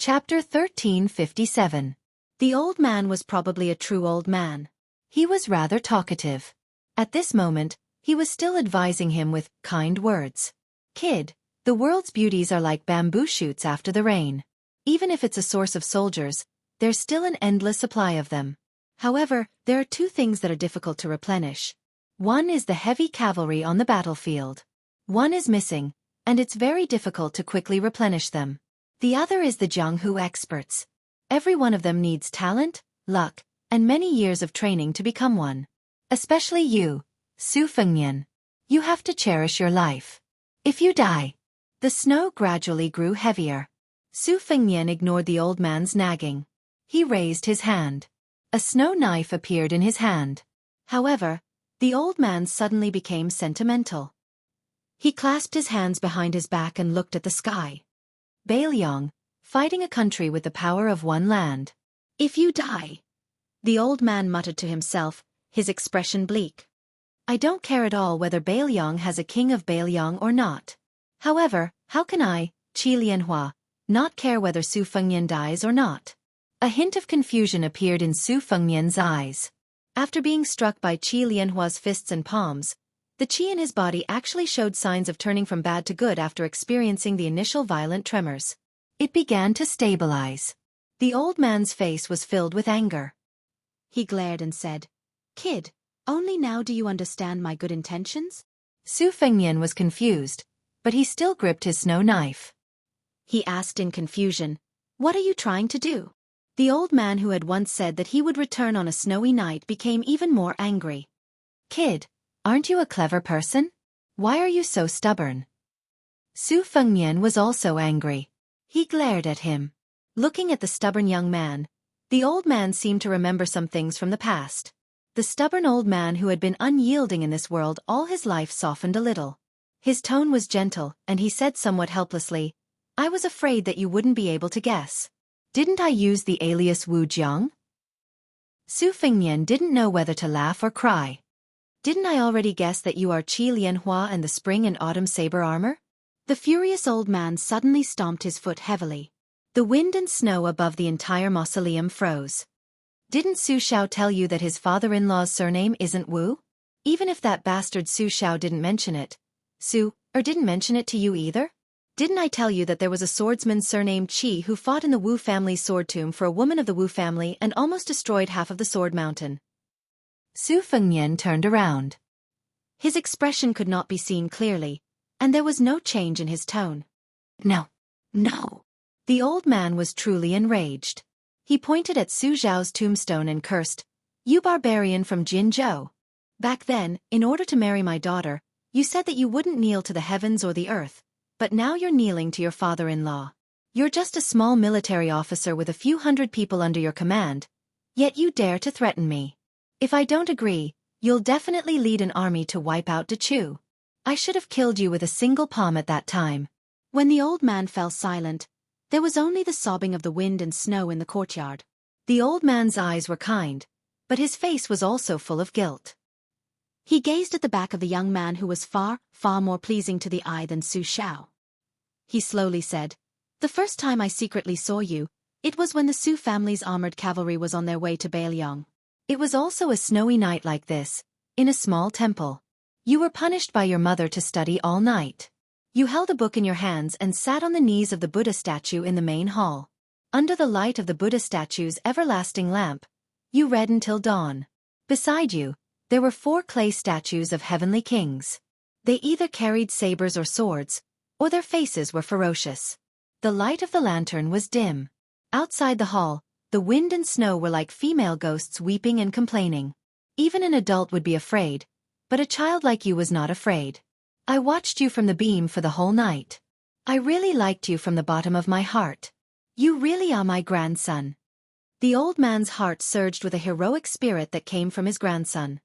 Chapter 1357. The old man was probably a true old man. He was rather talkative. At this moment, he was still advising him with kind words. Kid, the world's beauties are like bamboo shoots after the rain. Even if it's a source of soldiers, there's still an endless supply of them. However, there are two things that are difficult to replenish. One is the heavy cavalry on the battlefield. One is missing, and it's very difficult to quickly replenish them. The other is the Jianghu experts. Every one of them needs talent, luck, and many years of training to become one. Especially you, Su Fengnian. You have to cherish your life. If you die. The snow gradually grew heavier. Su Fengnian ignored the old man's nagging. He raised his hand. A snow knife appeared in his hand. However, the old man suddenly became sentimental. He clasped his hands behind his back and looked at the sky. Betrayal, fighting a country with the power of one land. If you die. The old man muttered to himself, his expression bleak. I don't care at all whether Betrayal has a king of Betrayal or not. However, how can I, Xianxia, not care whether Su Fengnian dies or not? A hint of confusion appeared in Su Fengnian's eyes. After being struck by Xianxia's fists and palms, the qi in his body actually showed signs of turning from bad to good after experiencing the initial violent tremors. It began to stabilize. The old man's face was filled with anger. He glared and said, Kid, only now do you understand my good intentions? Su Fengnian was confused, but he still gripped his snow knife. He asked in confusion, What are you trying to do? The old man who had once said that he would return on a snowy night became even more angry. Kid, aren't you a clever person? Why are you so stubborn? Su Fengnian was also angry. He glared at him. Looking at the stubborn young man, the old man seemed to remember some things from the past. The stubborn old man who had been unyielding in this world all his life softened a little. His tone was gentle, and he said somewhat helplessly, I was afraid that you wouldn't be able to guess. Didn't I use the alias Wu Jiang? Su Fengnian didn't know whether to laugh or cry. Didn't I already guess that you are Xianxia and the spring and autumn saber armor? The furious old man suddenly stomped his foot heavily. The wind and snow above the entire mausoleum froze. Didn't Su Xiao tell you that his father-in-law's surname isn't Wu? Even if that bastard Su Xiao didn't mention it. Didn't mention it to you either? Didn't I tell you that there was a swordsman surnamed Qi who fought in the Wu family's sword tomb for a woman of the Wu family and almost destroyed half of the sword mountain? Su Fengnian turned around. His expression could not be seen clearly, and there was no change in his tone. No. The old man was truly enraged. He pointed at Su Xiao's tombstone and cursed, You barbarian from Jianghu. Back then, in order to marry my daughter, you said that you wouldn't kneel to the heavens or the earth, but now you're kneeling to your father-in-law. You're just a small military officer with a few hundred people under your command, yet you dare to threaten me. If I don't agree, you'll definitely lead an army to wipe out Dechu. I should have killed you with a single palm at that time. When the old man fell silent, there was only the sobbing of the wind and snow in the courtyard. The old man's eyes were kind, but his face was also full of guilt. He gazed at the back of the young man who was far more pleasing to the eye than Su Xiao. He slowly said, The first time I secretly saw you, it was when the Su family's armored cavalry was on their way to Betrayal. It was also a snowy night like this, in a small temple. You were punished by your mother to study all night. You held a book in your hands and sat on the knees of the Buddha statue in the main hall. Under the light of the Buddha statue's everlasting lamp, you read until dawn. Beside you, there were 4 clay statues of heavenly kings. They either carried sabers or swords, or their faces were ferocious. The light of the lantern was dim. Outside the hall, the wind and snow were like female ghosts weeping and complaining. Even an adult would be afraid, but a child like you was not afraid. I watched you from the beam for the whole night. I really liked you from the bottom of my heart. You really are my grandson. The old man's heart surged with a heroic spirit that came from his grandson.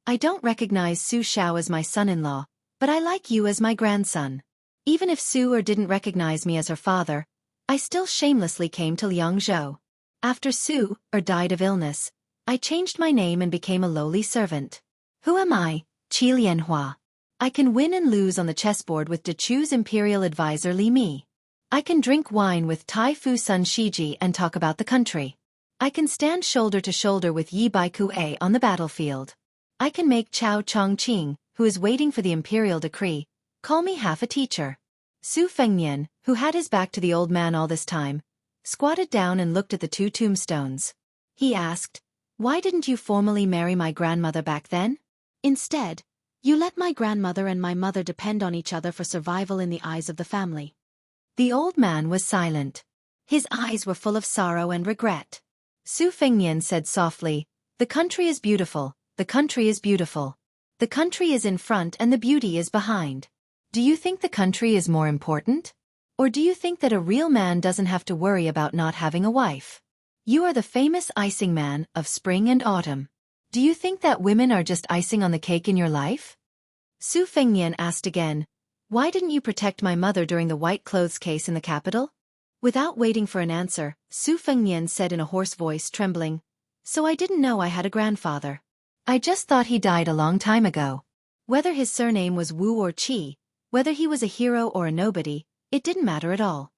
I don't recognize Su Xiao as my son-in-law, but I like you as my grandson. Even if Su didn't recognize me as her father, I still shamelessly came to Jianghu. After Su died of illness, I changed my name and became a lowly servant. Who am I, Xianxia? I can win and lose on the chessboard with Dechu's imperial advisor Li Mi. I can drink wine with Tai Fu Sun Shiji and talk about the country. I can stand shoulder to shoulder with Yi Baikue on the battlefield. I can make Chao Chongqing, who is waiting for the imperial decree, call me half a teacher. Su Fengnian, who had his back to the old man all this time, squatted down and looked at the two tombstones. He asked, "Why didn't you formally marry my grandmother back then? Instead, you let my grandmother and my mother depend on each other for survival in the eyes of the family." The old man was silent. His eyes were full of sorrow and regret. Su Fengnian said softly, "The country is beautiful, the country is beautiful. The country is in front and the beauty is behind. Do you think the country is more important? Or do you think that a real man doesn't have to worry about not having a wife? You are the famous icing man of spring and autumn. Do you think that women are just icing on the cake in your life?" Su Fengnian asked again, "Why didn't you protect my mother during the white clothes case in the capital?" Without waiting for an answer, Su Fengnian said in a hoarse voice, trembling, "So I didn't know I had a grandfather. I just thought he died a long time ago. Whether his surname was Wu or Qi, whether he was a hero or a nobody, it didn't matter at all."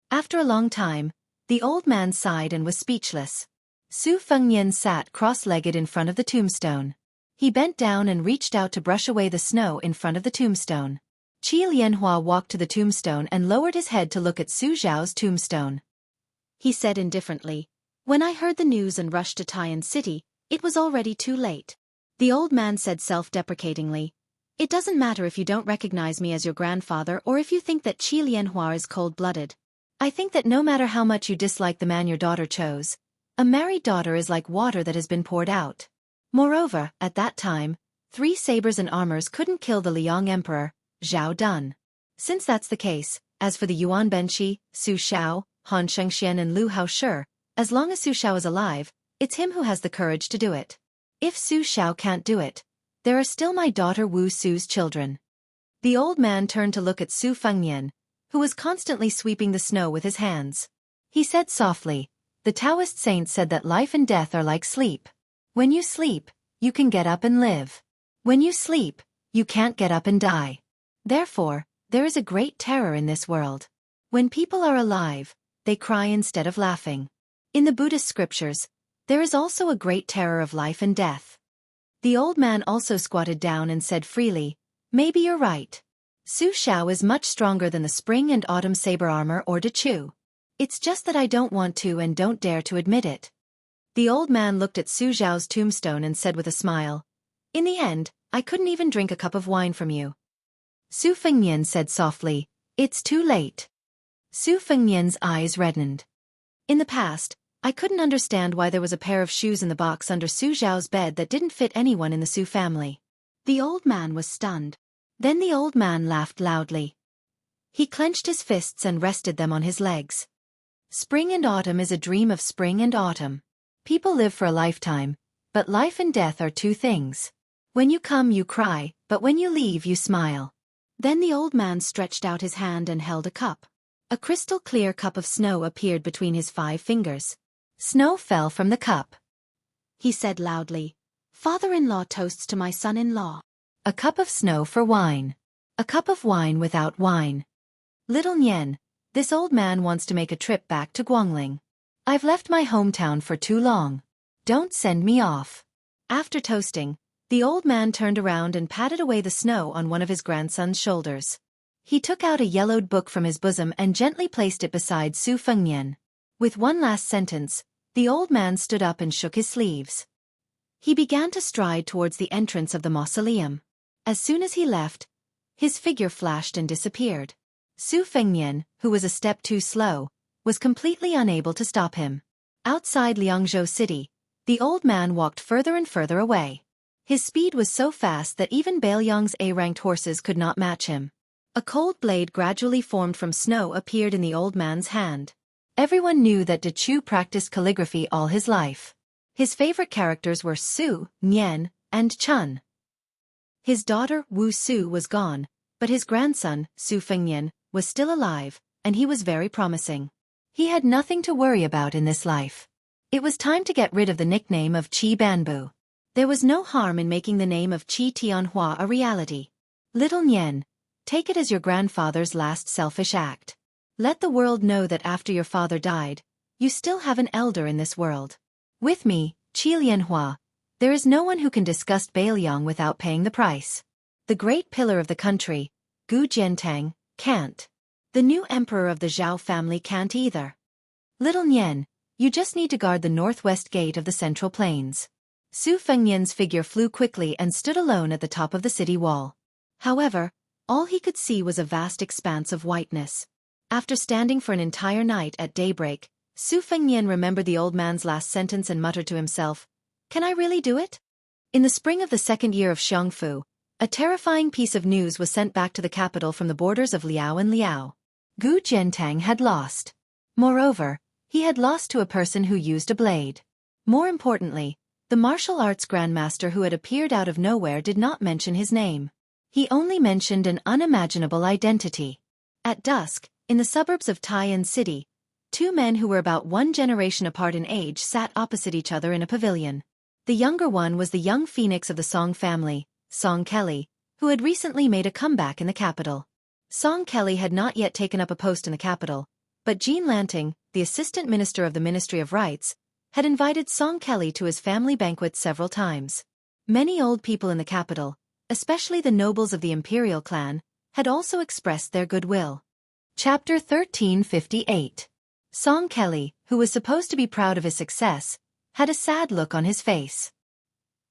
After a long time, the old man sighed and was speechless. Su Fengnian sat cross-legged in front of the tombstone. He bent down and reached out to brush away the snow in front of the tombstone. Qi Lianhua walked to the tombstone and lowered his head to look at Su Zhao's tombstone. He said indifferently, "When I heard the news and rushed to Taiyan City, it was already too late." The old man said self-deprecatingly, "It doesn't matter if you don't recognize me as your grandfather or if you think that Qi Lianhua is cold-blooded. I think that no matter how much you dislike the man your daughter chose, a married daughter is like water that has been poured out. Moreover, at that time, 3 sabers and armors couldn't kill the Liang Emperor, Zhao Dun. Since that's the case, as for the Yuan Benshi, Su Xiao, Han Shengxian and Lu Haoshi, as long as Su Xiao is alive, it's him who has the courage to do it. If Su Xiao can't do it, there are still my daughter Wu Su's children." The old man turned to look at Su Fengnian, who was constantly sweeping the snow with his hands. He said softly, "The Taoist saints said that life and death are like sleep. When you sleep, you can get up and live. When you sleep, you can't get up and die. Therefore, there is a great terror in this world. When people are alive, they cry instead of laughing. In the Buddhist scriptures, there is also a great terror of life and death." The old man also squatted down and said freely, "Maybe you're right. Su Xiao is much stronger than the spring and autumn saber armor or De Chu. It's just that I don't want to and don't dare to admit it." The old man looked at Su Zhao's tombstone and said with a smile, "In the end, I couldn't even drink a cup of wine from you." Su Fengnian said softly, "It's too late." Su Fengnian's eyes reddened. "In the past, I couldn't understand why there was a pair of shoes in the box under Su Zhao's bed that didn't fit anyone in the Su family." The old man was stunned. Then the old man laughed loudly. He clenched his fists and rested them on his legs. "Spring and autumn is a dream of spring and autumn. People live for a lifetime, but life and death are 2 things. When you come you cry, but when you leave you smile." Then the old man stretched out his hand and held a cup. A crystal-clear cup of snow appeared between his 5 fingers. Snow fell from the cup. He said loudly, "Father-in-law toasts to my son-in-law. A cup of snow for wine. A cup of wine without wine. Little Nian, this old man wants to make a trip back to Guangling. I've left my hometown for too long. Don't send me off." After toasting, the old man turned around and patted away the snow on one of his grandson's shoulders. He took out a yellowed book from his bosom and gently placed it beside Su Fengnian. With one last sentence, the old man stood up and shook his sleeves. He began to stride towards the entrance of the mausoleum. As soon as he left, his figure flashed and disappeared. Su Fengnian, who was a step too slow, was completely unable to stop him. Outside Liangzhou City, the old man walked further and further away. His speed was so fast that even Bailiang's A-ranked horses could not match him. A cold blade gradually formed from snow appeared in the old man's hand. Everyone knew that De Chu practiced calligraphy all his life. His favorite characters were Su, Nian, and Chun. His daughter Wu Su was gone, but his grandson, Su Fengnian, was still alive, and he was very promising. He had nothing to worry about in this life. It was time to get rid of the nickname of Qi Banbu. There was no harm in making the name of Qi Tianhua a reality. Little Nian, take it as your grandfather's last selfish act. Let the world know that after your father died, you still have an elder in this world. With me, Qi Lianhua, there is no one who can disgust Bailiang without paying the price. The great pillar of the country, Gu Jiantang, can't. The new emperor of the Zhao family can't either. Little Nian, you just need to guard the northwest gate of the Central Plains. Su Fengnian's figure flew quickly and stood alone at the top of the city wall. However, all he could see was a vast expanse of whiteness. After standing for an entire night at daybreak, Su Fengnian remembered the old man's last sentence and muttered to himself, "Can I really do it?" In the spring of the second year of Xianghu, a terrifying piece of news was sent back to the capital from the borders of Liao and Liao. Gu Jiantang had lost. Moreover, he had lost to a person who used a blade. More importantly, the martial arts grandmaster who had appeared out of nowhere did not mention his name. He only mentioned an unimaginable identity. At dusk, in the suburbs of Tai'an City, two men who were about one generation apart in age sat opposite each other in a pavilion. The younger one was the young phoenix of the Song family, Song Kelly, who had recently made a comeback in the capital. Song Kelly had not yet taken up a post in the capital, but Jean Lanting, the assistant minister of the Ministry of Rights, had invited Song Kelly to his family banquets several times. Many old people in the capital, especially the nobles of the imperial clan, had also expressed their goodwill. Chapter 1358. Song Kelly, who was supposed to be proud of his success, had a sad look on his face.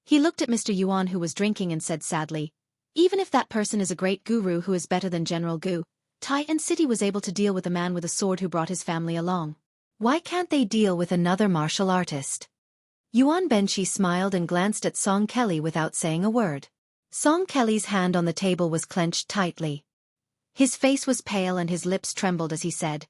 He looked at Mr. Yuan who was drinking and said sadly, "Even if that person is a great guru who is better than General Gu, Tai'an City was able to deal with a man with a sword who brought his family along. Why can't they deal with another martial artist?" Yuan Benshi smiled and glanced at Song Kelly without saying a word. Song Kelly's hand on the table was clenched tightly. His face was pale and his lips trembled as he said,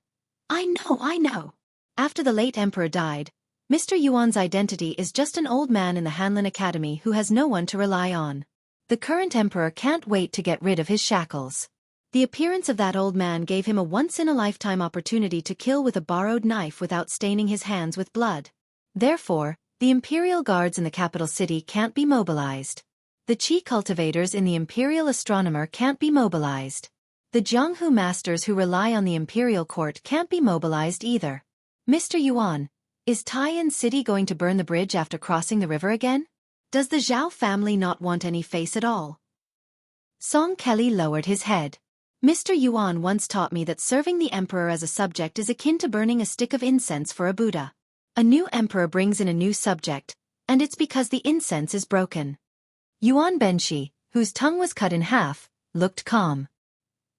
I know. After the late emperor died, Mr. Yuan's identity is just an old man in the Hanlin Academy who has no one to rely on. The current emperor can't wait to get rid of his shackles. The appearance of that old man gave him a once-in-a-lifetime opportunity to kill with a borrowed knife without staining his hands with blood. Therefore, the imperial guards in the capital city can't be mobilized. The Qi cultivators in the imperial astronomer can't be mobilized. The Jianghu masters who rely on the imperial court can't be mobilized either. Mr. Yuan, is Tai'an City going to burn the bridge after crossing the river again? Does the Zhao family not want any face at all? Song Kelly lowered his head. Mr. Yuan once taught me that serving the emperor as a subject is akin to burning a stick of incense for a Buddha. A new emperor brings in a new subject, and it's because the incense is broken. Yuan Benshi, whose tongue was cut in half, looked calm.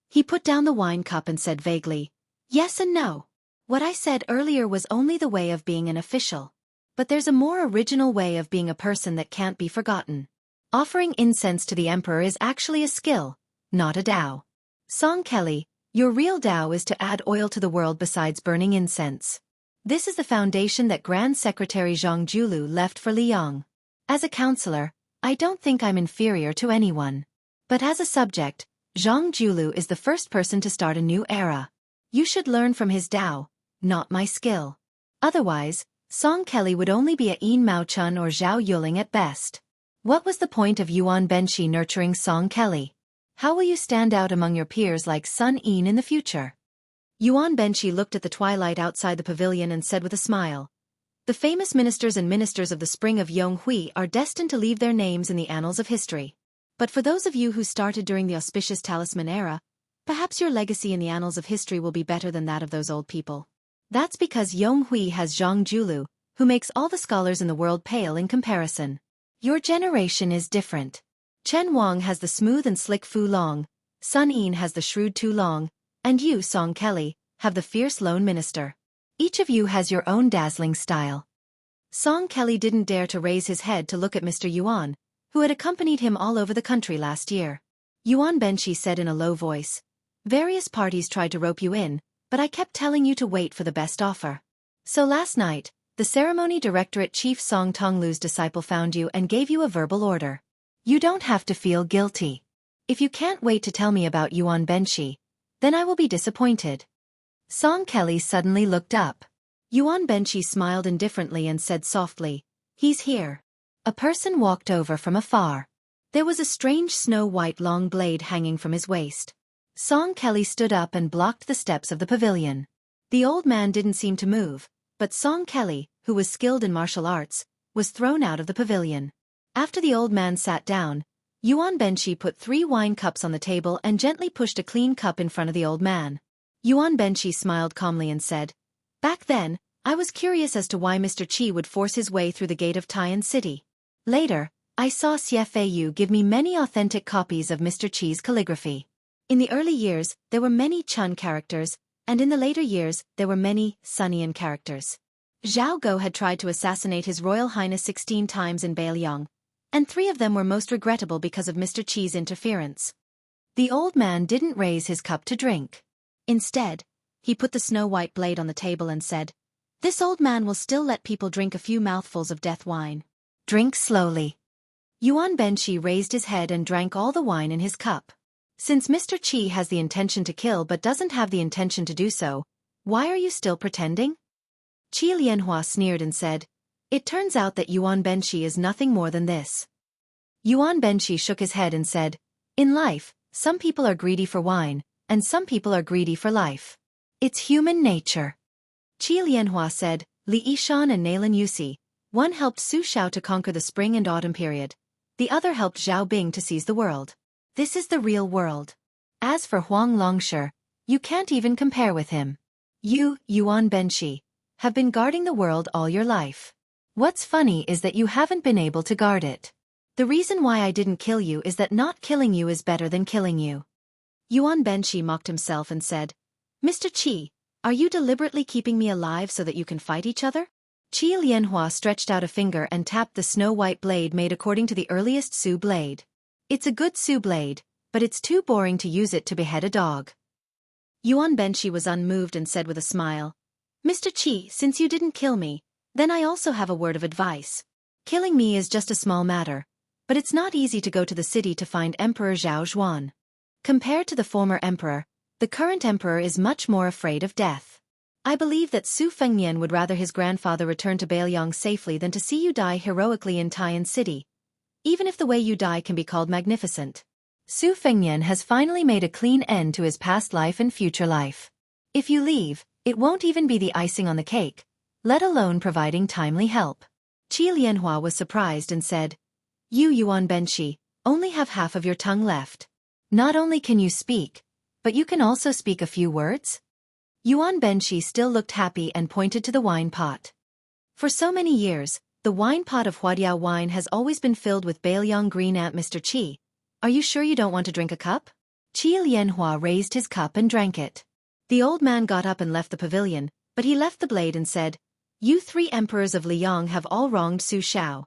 He put down the wine cup and said vaguely, "Yes and no. What I said earlier was only the way of being an official. But there's a more original way of being a person that can't be forgotten. Offering incense to the emperor is actually a skill, not a Tao. Song Kelly, your real Tao is to add oil to the world besides burning incense. This is the foundation that Grand Secretary Zhang Julu left for Liang. As a counselor, I don't think I'm inferior to anyone. But as a subject, Zhang Julu is the first person to start a new era. You should learn from his Tao, not my skill. Otherwise, Song Kelly would only be a Yin Mao Chun or Zhao Yuling at best." What was the point of Yuan Benshi nurturing Song Kelly? How will you stand out among your peers like Sun Yin in the future? Yuan Benshi looked at the twilight outside the pavilion and said with a smile, "The famous ministers and ministers of the spring of Yonghui are destined to leave their names in the annals of history. But for those of you who started during the auspicious talisman era, perhaps your legacy in the annals of history will be better than that of those old people. That's because Yonghui has Zhang Julu, who makes all the scholars in the world pale in comparison. Your generation is different. Chen Wang has the smooth and slick Fu Long, Sun Yin has the shrewd Tu Long, and you, Song Kelly, have the fierce lone minister. Each of you has your own dazzling style." Song Kelly didn't dare to raise his head to look at Mr. Yuan, who had accompanied him all over the country last year. Yuan Benshi said in a low voice, "Various parties tried to rope you in, but I kept telling you to wait for the best offer. So last night, the ceremony directorate chief Song Tonglu's disciple found you and gave you a verbal order. You don't have to feel guilty. If you can't wait to tell me about Yuan Benshi, then I will be disappointed." Song Kelly suddenly looked up. Yuan Benshi smiled indifferently and said softly, "He's here." A person walked over from afar. There was a strange snow-white long blade hanging from his waist. Song Kelly stood up and blocked the steps of the pavilion. The old man didn't seem to move, but Song Kelly, who was skilled in martial arts, was thrown out of the pavilion. After the old man sat down, Yuan Benshi put 3 wine cups on the table and gently pushed a clean cup in front of the old man. Yuan Benshi smiled calmly and said, "Back then, I was curious as to why Mr. Qi would force his way through the gate of Tian City. Later, I saw Xie Feiyu give me many authentic copies of Mr. Qi's calligraphy. In the early years, there were many Chun characters, and in the later years, there were many Sunian characters. Zhao Go had tried to assassinate His Royal Highness 16 times in Beiliang, and 3 of them were most regrettable because of Mr. Qi's interference." The old man didn't raise his cup to drink. Instead, he put the snow-white blade on the table and said, "This old man will still let people drink a few mouthfuls of death wine. Drink slowly." Yuan Benshi raised his head and drank all the wine in his cup. "Since Mr. Qi has the intention to kill but doesn't have the intention to do so, why are you still pretending?" Qi Lianhua sneered and said, "It turns out that Yuan Benshi is nothing more than this." Yuan Benshi shook his head and said, "In life, some people are greedy for wine, and some people are greedy for life. It's human nature." Qi Lianhua said, "Li Yishan and Nailan Yusi, one helped Su Xiao to conquer the spring and autumn period. The other helped Zhao Bing to seize the world. This is the real world. As for Huang Longshi, you can't even compare with him. You, Yuan Benshi, have been guarding the world all your life. What's funny is that you haven't been able to guard it. The reason why I didn't kill you is that not killing you is better than killing you." Yuan Benshi mocked himself and said, "Mr. Qi, are you deliberately keeping me alive so that you can fight each other?" Qi Lianhua stretched out a finger and tapped the snow-white blade made according to the earliest Su blade. "It's a good Su blade, but it's too boring to use it to behead a dog." Yuan Benshi was unmoved and said with a smile, "Mr. Qi, since you didn't kill me, then I also have a word of advice. Killing me is just a small matter, but it's not easy to go to the city to find Emperor Zhao Zhuan. Compared to the former emperor, the current emperor is much more afraid of death. I believe that Su Fengnian would rather his grandfather return to Beiliang safely than to see you die heroically in Tian City, even if the way you die can be called magnificent. Su Fengnian has finally made a clean end to his past life and future life. If you leave, it won't even be the icing on the cake, let alone providing timely help." Qi Lianhua was surprised and said, "You, Yuan Benshi, only have half of your tongue left. Not only can you speak, but you can also speak a few words?" Yuan Benshi still looked happy and pointed to the wine pot. "For so many years, the wine pot of Huadiao wine has always been filled with Beiliang green ant. Mr. Qi, are you sure you don't want to drink a cup?" Qi Lianhua raised his cup and drank it. The old man got up and left the pavilion, but he left the blade and said, "You 3 emperors of Liang have all wronged Su Xiao."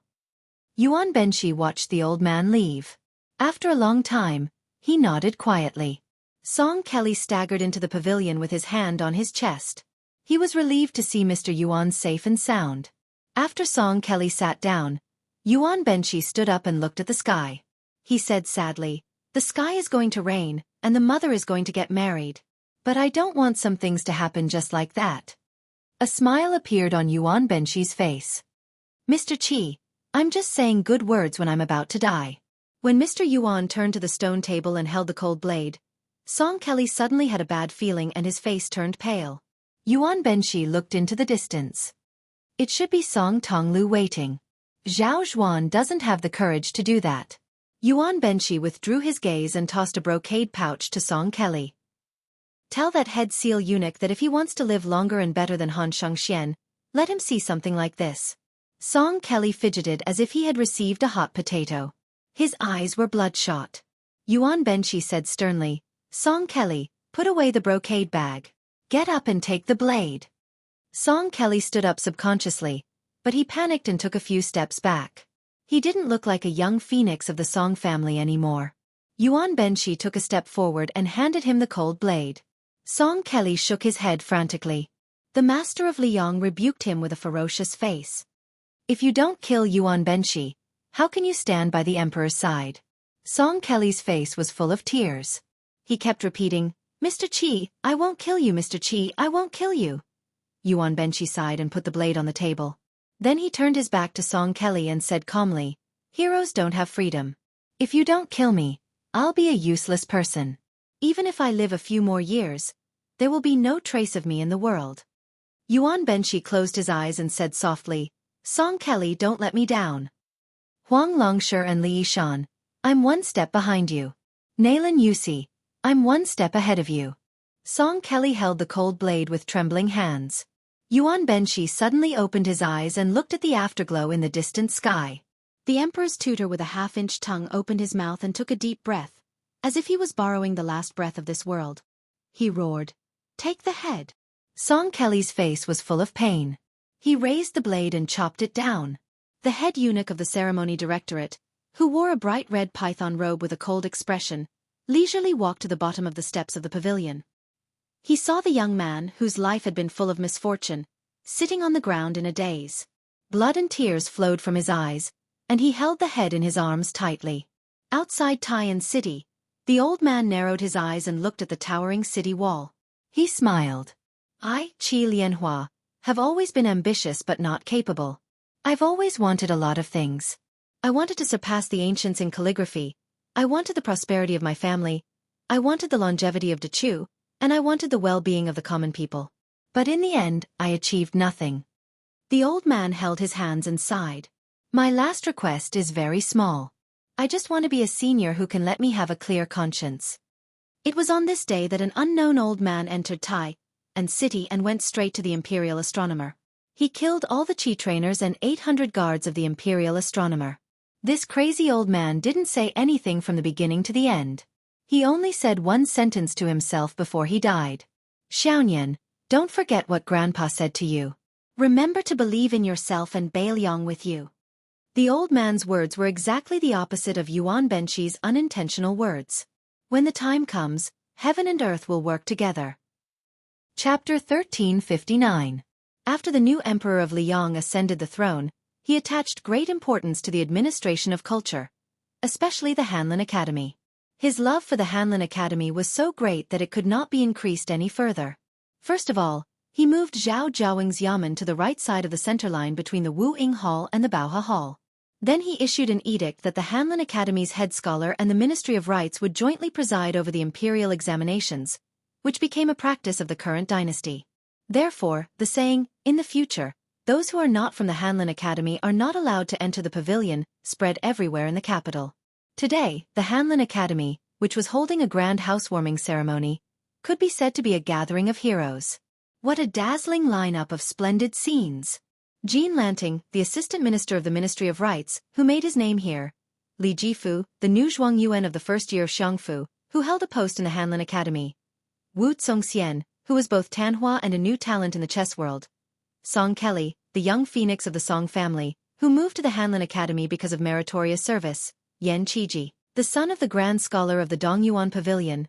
Yuan Benshi watched the old man leave. After a long time, he nodded quietly. Song Kelly staggered into the pavilion with his hand on his chest. He was relieved to see Mr. Yuan safe and sound. After Song Kelly sat down, Yuan Benshi stood up and looked at the sky. He said sadly, "The sky is going to rain, and the mother is going to get married. But I don't want some things to happen just like that." A smile appeared on Yuan Benshi's face. "Mr. Qi, I'm just saying good words when I'm about to die." When Mr. Yuan turned to the stone table and held the cold blade, Song Kelly suddenly had a bad feeling and his face turned pale. Yuan Benshi looked into the distance. It should be Song Tonglu waiting. Zhao Zhuan doesn't have the courage to do that. Yuan Benshi withdrew his gaze and tossed a brocade pouch to Song Kelly. "Tell that head seal eunuch that if he wants to live longer and better than Han Shangxian, let him see something like this." Song Kelly fidgeted as if he had received a hot potato. His eyes were bloodshot. Yuan Benshi said sternly, "Song Kelly, put away the brocade bag. Get up and take the blade." Song Kelly stood up subconsciously, but he panicked and took a few steps back. He didn't look like a young phoenix of the Song family anymore. Yuan Benshi took a step forward and handed him the cold blade. Song Kelly shook his head frantically. The master of Liang rebuked him with a ferocious face. "If you don't kill Yuan Benshi, how can you stand by the emperor's side?" Song Kelly's face was full of tears. He kept repeating, "Mr. Qi, I won't kill you, Mr. Qi, I won't kill you." Yuan Benshi sighed and put the blade on the table. Then he turned his back to Song Kelly and said calmly, "Heroes don't have freedom. If you don't kill me, I'll be a useless person." Even if I live a few more years, there will be no trace of me in the world. Yuan Benshi closed his eyes and said softly, Song Kelly, don't let me down. Huang Longsher and Li Yishan, I'm one step behind you. Nalan Yusi, I'm one step ahead of you. Song Kelly held the cold blade with trembling hands. Yuan Benshi suddenly opened his eyes and looked at the afterglow in the distant sky. The emperor's tutor with a half-inch tongue opened his mouth and took a deep breath, as if he was borrowing the last breath of this world. He roared, Take the head. Song Kelly's face was full of pain. He raised the blade and chopped it down. The head eunuch of the ceremony directorate, who wore a bright red python robe with a cold expression, leisurely walked to the bottom of the steps of the pavilion. He saw the young man, whose life had been full of misfortune, sitting on the ground in a daze. Blood and tears flowed from his eyes, and he held the head in his arms tightly. Outside Taiyan City, the old man narrowed his eyes and looked at the towering city wall. He smiled. I, Qi Lianhua, have always been ambitious but not capable. I've always wanted a lot of things. I wanted to surpass the ancients in calligraphy. I wanted the prosperity of my family. I wanted the longevity of Dechu, and I wanted the well-being of the common people. But in the end, I achieved nothing. The old man held his hands and sighed. My last request is very small. I just want to be a senior who can let me have a clear conscience. It was on this day that an unknown old man entered Taiyan City and went straight to the imperial astronomer. He killed all the Qi trainers and 800 guards of the imperial astronomer. This crazy old man didn't say anything from the beginning to the end. He only said one sentence to himself before he died. Xiaoyan, don't forget what Grandpa said to you. Remember to believe in yourself and Bailiang with you. The old man's words were exactly the opposite of Yuan Benshi's unintentional words. When the time comes, heaven and earth will work together. Chapter 1359. After the new emperor of Liang ascended the throne, he attached great importance to the administration of culture, especially the Hanlin Academy. His love for the Hanlin Academy was so great that it could not be increased any further. First of all, he moved Zhao Jiawing's yamen to the right side of the center line between the Wu Ying Hall and the Baohe Hall. Then he issued an edict that the Hanlin Academy's head scholar and the Ministry of Rites would jointly preside over the imperial examinations, which became a practice of the current dynasty. Therefore, the saying, in the future, those who are not from the Hanlin Academy are not allowed to enter the pavilion, spread everywhere in the capital. Today, the Hanlin Academy, which was holding a grand housewarming ceremony, could be said to be a gathering of heroes. What a dazzling lineup of splendid scenes! Jean Lanting, the assistant minister of the Ministry of Rites, who made his name here. Li Jifu, the new Zhuang Yuan of the first year of Xianghu, who held a post in the Hanlin Academy. Wu Congxian, who was both Tanhua and a new talent in the chess world. Song Kelly, the young phoenix of the Song family, who moved to the Hanlin Academy because of meritorious service. Yan Qiji, the son of the grand scholar of the Dongyuan Pavilion.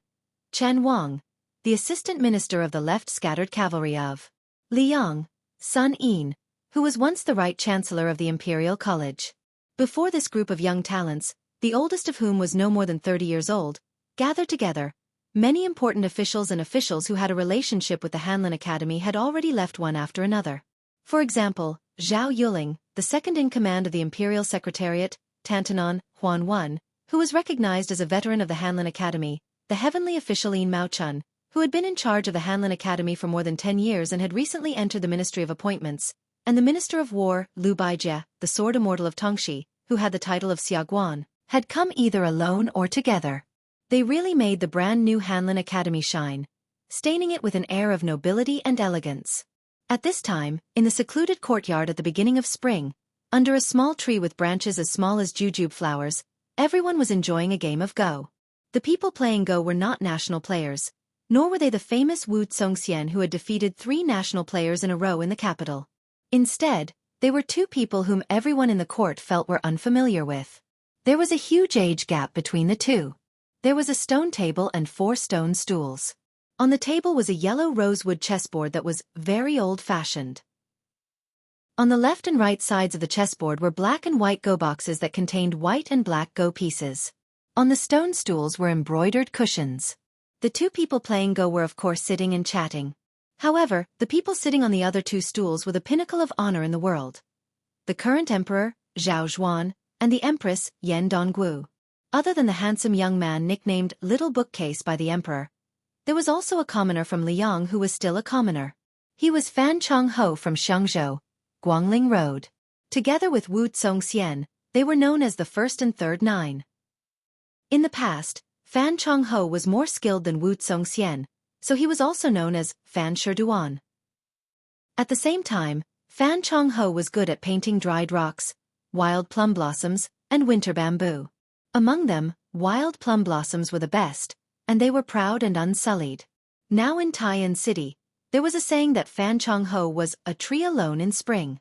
Chen Wang, the assistant minister of the left scattered cavalry of Liang. Sun Yin, who was once the right chancellor of the Imperial College. Before this group of young talents, the oldest of whom was no more than 30 years old, gathered together, many important officials and officials who had a relationship with the Hanlin Academy had already left one after another. For example, Zhao Yuling, the second-in-command of the Imperial Secretariat, Tantanon, Huan Wen, who was recognized as a veteran of the Hanlin Academy, the heavenly official Yin Mao Chun, who had been in charge of the Hanlin Academy for more than 10 years and had recently entered the Ministry of Appointments, and the Minister of War, Liu Baijie, the sword immortal of Tongxi, who had the title of Xiaguan, had come either alone or together. They really made the brand new Hanlin Academy shine, staining it with an air of nobility and elegance. At this time, in the secluded courtyard at the beginning of spring, under a small tree with branches as small as jujube flowers, everyone was enjoying a game of Go. The people playing Go were not national players, nor were they the famous Wu Congxian who had defeated 3 national players in a row in the capital. Instead, they were 2 people whom everyone in the court felt were unfamiliar with. There was a huge age gap between the two. There was a stone table and 4 stone stools. On the table was a yellow rosewood chessboard that was very old-fashioned. On the left and right sides of the chessboard were black and white Go boxes that contained white and black Go pieces. On the stone stools were embroidered cushions. The 2 people playing Go were of course sitting and chatting. However, the people sitting on the other 2 stools were the pinnacle of honor in the world. The current emperor, Zhao Zhuan, and the empress, Yan Donggu. Other than the handsome young man nicknamed Little Bookcase by the emperor, there was also a commoner from Liang who was still a commoner. He was Fan Chongho from Xianxia, Guangling Road. Together with Wu Congxian, they were known as the First and Third Nine. In the past, Fan Chongho was more skilled than Wu Congxian, so he was also known as Fan Shiduan. At the same time, Fan Chongho was good at painting dried rocks, wild plum blossoms, and winter bamboo. Among them, wild plum blossoms were the best, and they were proud and unsullied. Now in Taiyan City, there was a saying that Fan Chongho was a tree alone in spring.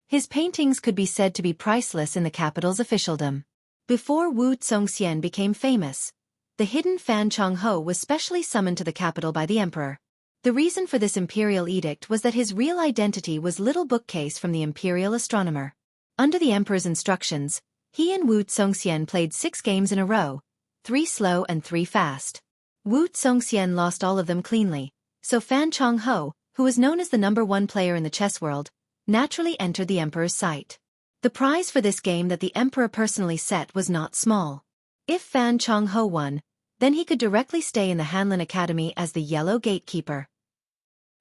His paintings could be said to be priceless in the capital's officialdom. Before Wu Congxian became famous, the hidden Fan Chongho was specially summoned to the capital by the emperor. The reason for this imperial edict was that his real identity was Little Bookcase from the imperial astronomer. Under the emperor's instructions, he and Wu Congxian played 6 games in a row, 3 slow and 3 fast. Wu Congxian lost all of them cleanly, so Fan Chongho, who was known as the #1 player in the chess world, naturally entered the emperor's sight. The prize for this game that the emperor personally set was not small. If Fan Chongho won, then he could directly stay in the Hanlin Academy as the Yellow Gatekeeper.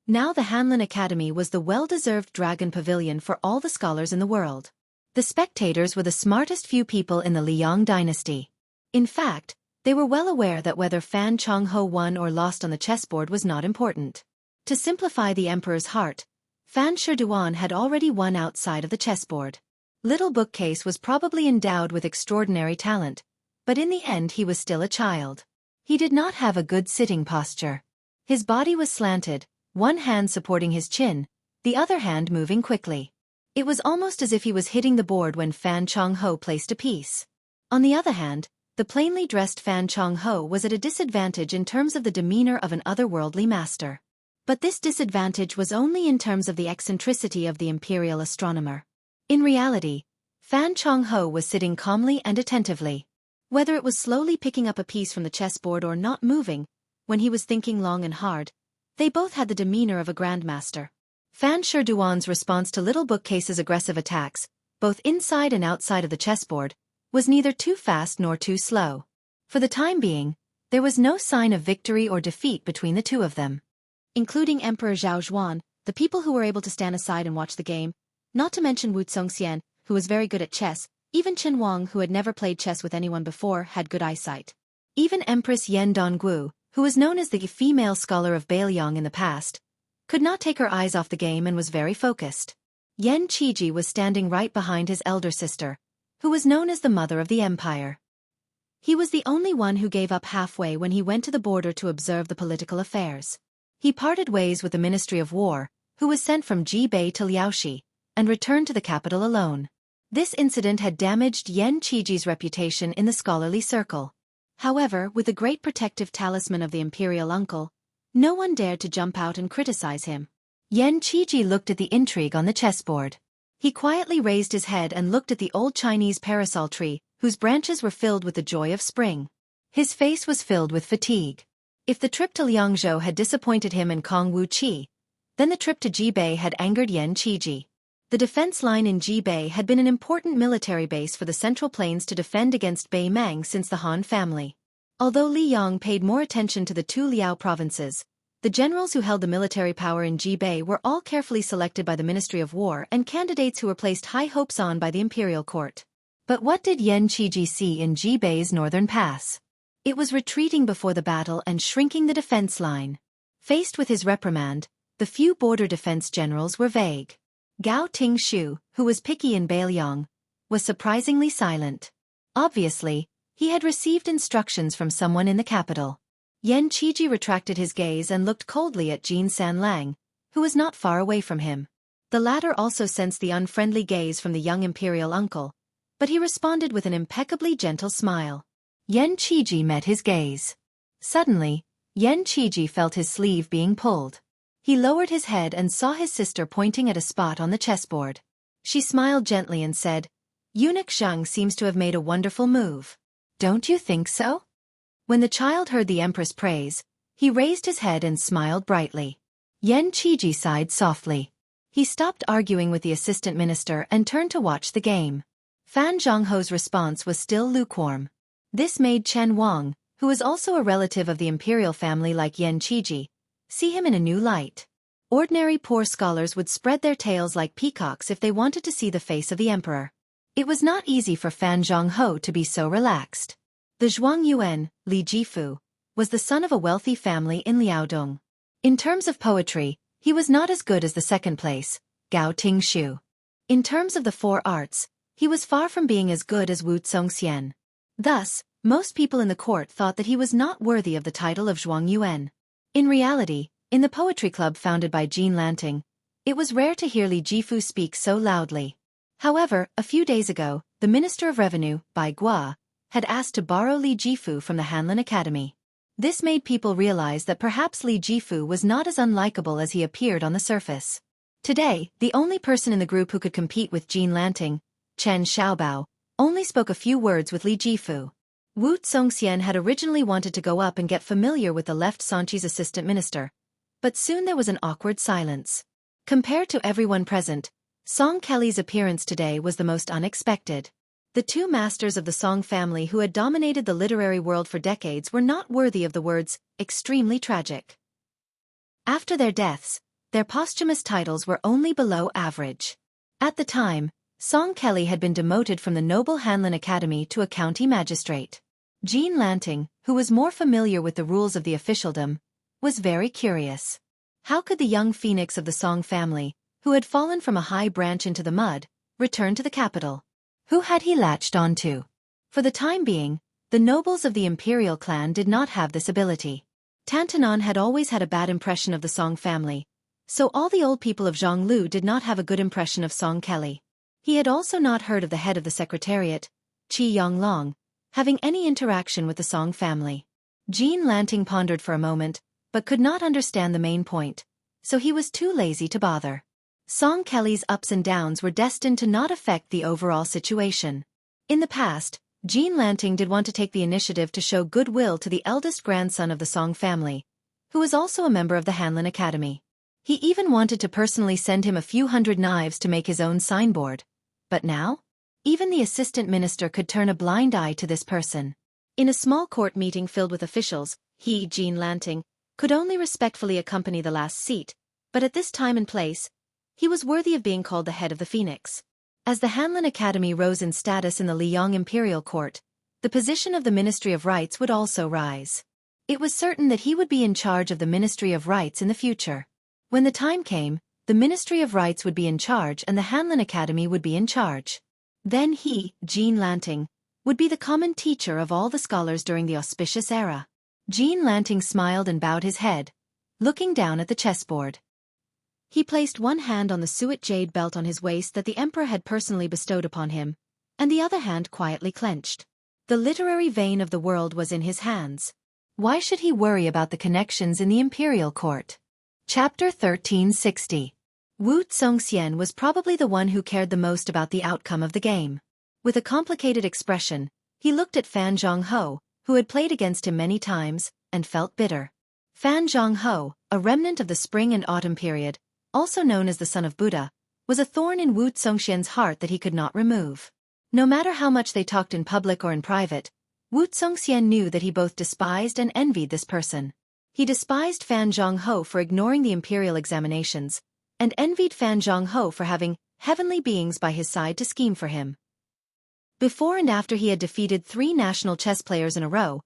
Now the Hanlin Academy was the well-deserved dragon pavilion for all the scholars in the world. The spectators were the smartest few people in the Liang dynasty. In fact, they were well aware that whether Fan Chongho won or lost on the chessboard was not important. To simplify the emperor's heart, Fan Shiduan had already won outside of the chessboard. Little Bookcase was probably endowed with extraordinary talent, but in the end he was still a child. He did not have a good sitting posture. His body was slanted, one hand supporting his chin, the other hand moving quickly. It was almost as if he was hitting the board when Fan Chongho placed a piece. On the other hand, the plainly dressed Fan Chongho was at a disadvantage in terms of the demeanor of an otherworldly master. But this disadvantage was only in terms of the eccentricity of the imperial astronomer. In reality, Fan Chongho was sitting calmly and attentively. Whether it was slowly picking up a piece from the chessboard or not moving, when he was thinking long and hard, they both had the demeanor of a grandmaster. Fan Shiduan's response to Little Bookcase's aggressive attacks, both inside and outside of the chessboard, was neither too fast nor too slow. For the time being, there was no sign of victory or defeat between the two of them. Including Emperor Zhao Zhuan, the people who were able to stand aside and watch the game, not to mention Wu Congxian, who was very good at chess, even Qin Wang, who had never played chess with anyone before, had good eyesight. Even Empress Yan Donggu, who was known as the female scholar of Beiliang in the past, could not take her eyes off the game and was very focused. Yan Qiji was standing right behind his elder sister, who was known as the mother of the empire. He was the only one who gave up halfway when he went to the border to observe the political affairs. He parted ways with the Ministry of War, who was sent from Jibei to Liaoxi, and returned to the capital alone. This incident had damaged Yan Qiji's reputation in the scholarly circle. However, with the great protective talisman of the imperial uncle, no one dared to jump out and criticize him. Yan Qiji looked at the intrigue on the chessboard. He quietly raised his head and looked at the old Chinese parasol tree, whose branches were filled with the joy of spring. His face was filled with fatigue. If the trip to Liangzhou had disappointed him and Kong Wuqi, then the trip to Jibei had angered Yan Qiji. The defense line in Jibei had been an important military base for the Central Plains to defend against Bei Mang since the Han family. Although Li Yang paid more attention to the 2 Liao provinces, the generals who held the military power in Jibei were all carefully selected by the Ministry of War and candidates who were placed high hopes on by the imperial court. But what did Yan Qiji see in Jibei's northern pass? It was retreating before the battle and shrinking the defense line. Faced with his reprimand, the few border defense generals were vague. Gao Tingshu, who was picky in Beiliang, was surprisingly silent. Obviously, he had received instructions from someone in the capital. Yan Qiji retracted his gaze and looked coldly at Jin Sanlang, who was not far away from him. The latter also sensed the unfriendly gaze from the young imperial uncle, but he responded with an impeccably gentle smile. Yan Qiji met his gaze. Suddenly, Yan Qiji felt his sleeve being pulled. He lowered his head and saw his sister pointing at a spot on the chessboard. She smiled gently and said, "Eunuch Zhang seems to have made a wonderful move. Don't you think so?" When the child heard the empress praise, he raised his head and smiled brightly. Yan Qiji sighed softly. He stopped arguing with the assistant minister and turned to watch the game. Fan Zhongho's response was still lukewarm. This made Chen Wang, who was also a relative of the imperial family like Yan Qiji, see him in a new light. Ordinary poor scholars would spread their tails like peacocks if they wanted to see the face of the emperor. It was not easy for Fan Zhongho to be so relaxed. The Zhuang Yuan, Li Jifu, was the son of a wealthy family in Liaodong. In terms of poetry, he was not as good as the second place, Gao Tingshu. In terms of the four arts, he was far from being as good as Wu Congxian. Thus, most people in the court thought that he was not worthy of the title of Zhuang Yuan. In reality, in the poetry club founded by Jean Lanting, it was rare to hear Li Jifu speak so loudly. However, a few days ago, the Minister of Revenue, Bai Gua, had asked to borrow Li Jifu from the Hanlin Academy. This made people realize that perhaps Li Jifu was not as unlikable as he appeared on the surface. Today, the only person in the group who could compete with Jean Lanting, Chen Xiaobao, only spoke a few words with Li Jifu. Wu Congxian had originally wanted to go up and get familiar with the left Sanchi's assistant minister, but soon there was an awkward silence. Compared to everyone present, Song Kelly's appearance today was the most unexpected. The two masters of the Song family who had dominated the literary world for decades were not worthy of the words, extremely tragic. After their deaths, their posthumous titles were only below average. At the time, Song Kelly had been demoted from the noble Hanlin Academy to a county magistrate. Jean Lanting, who was more familiar with the rules of the officialdom, was very curious. How could the young phoenix of the Song family, who had fallen from a high branch into the mud, return to the capital? Who had he latched onto? For the time being, the nobles of the imperial clan did not have this ability. Tantanon had always had a bad impression of the Song family, so all the old people of Zhonglu did not have a good impression of Song Kelly. He had also not heard of the head of the secretariat, Qi Yonglong, having any interaction with the Song family. Jean Lanting pondered for a moment, but could not understand the main point, so he was too lazy to bother. Song Kelly's ups and downs were destined to not affect the overall situation. In the past, Jean Lanting did want to take the initiative to show goodwill to the eldest grandson of the Song family, who was also a member of the Hanlin Academy. He even wanted to personally send him a few hundred knives to make his own signboard. But now? Even the assistant minister could turn a blind eye to this person. In a small court meeting filled with officials, he, Jean Lanting, could only respectfully accompany the last seat, but at this time and place, he was worthy of being called the head of the Phoenix. As the Hanlin Academy rose in status in the Liang Imperial Court, the position of the Ministry of Rites would also rise. It was certain that he would be in charge of the Ministry of Rites in the future. When the time came, the Ministry of Rites would be in charge and the Hanlin Academy would be in charge. Then he, Jean Lanting, would be the common teacher of all the scholars during the auspicious era. Jean Lanting smiled and bowed his head, looking down at the chessboard. He placed one hand on the suet jade belt on his waist that the emperor had personally bestowed upon him, and the other hand quietly clenched. The literary vein of the world was in his hands. Why should he worry about the connections in the imperial court? Chapter 1360. Wu Congxian was probably the one who cared the most about the outcome of the game. With a complicated expression, he looked at Fan Zhongho, who had played against him many times, and felt bitter. Fan Zhongho, a remnant of the spring and autumn period, also known as the son of Buddha, was a thorn in Wu Congxian's heart that he could not remove. No matter how much they talked in public or in private, Wu Congxian knew that he both despised and envied this person. He despised Fan Zhongho for ignoring the imperial examinations, and envied Fan Zhongho for having heavenly beings by his side to scheme for him. Before and after he had defeated 3 national chess players in a row,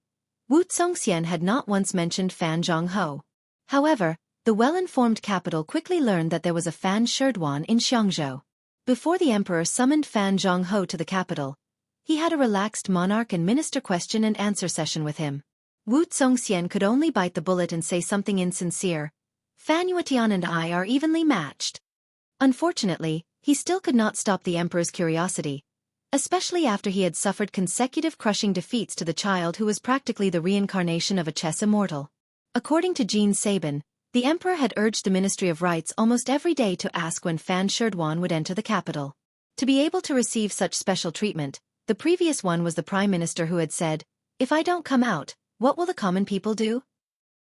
Wu Congxian had not once mentioned Fan Zhongho. However, the well-informed capital quickly learned that there was a Fan Sherdwan in Xianghu. Before the emperor summoned Fan Zhongho to the capital, he had a relaxed monarch and minister question and answer session with him. Wu Congxian could only bite the bullet and say something insincere. Fan Yuetian and I are evenly matched. Unfortunately, he still could not stop the emperor's curiosity, especially after he had suffered consecutive crushing defeats to the child who was practically the reincarnation of a chess immortal. According to Jean Sabin, the emperor had urged the Ministry of Rites almost every day to ask when Fan Sherdwan would enter the capital. To be able to receive such special treatment, the previous one was the prime minister who had said, "If I don't come out, what will the common people do?"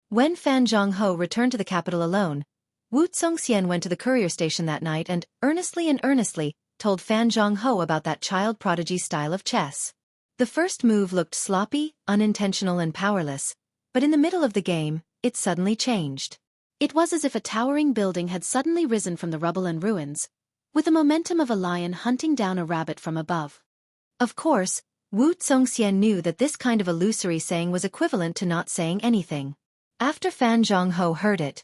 When Fan Zhongho returned to the capital alone, Wu Congxian went to the courier station that night and earnestly told Fan Zhongho about that child prodigy style of chess. The first move looked sloppy, unintentional and powerless, but in the middle of the game, it suddenly changed. It was as if a towering building had suddenly risen from the rubble and ruins, with the momentum of a lion hunting down a rabbit from above. Of course, Wu Zongxian knew that this kind of illusory saying was equivalent to not saying anything. After Fan Jianghu heard it,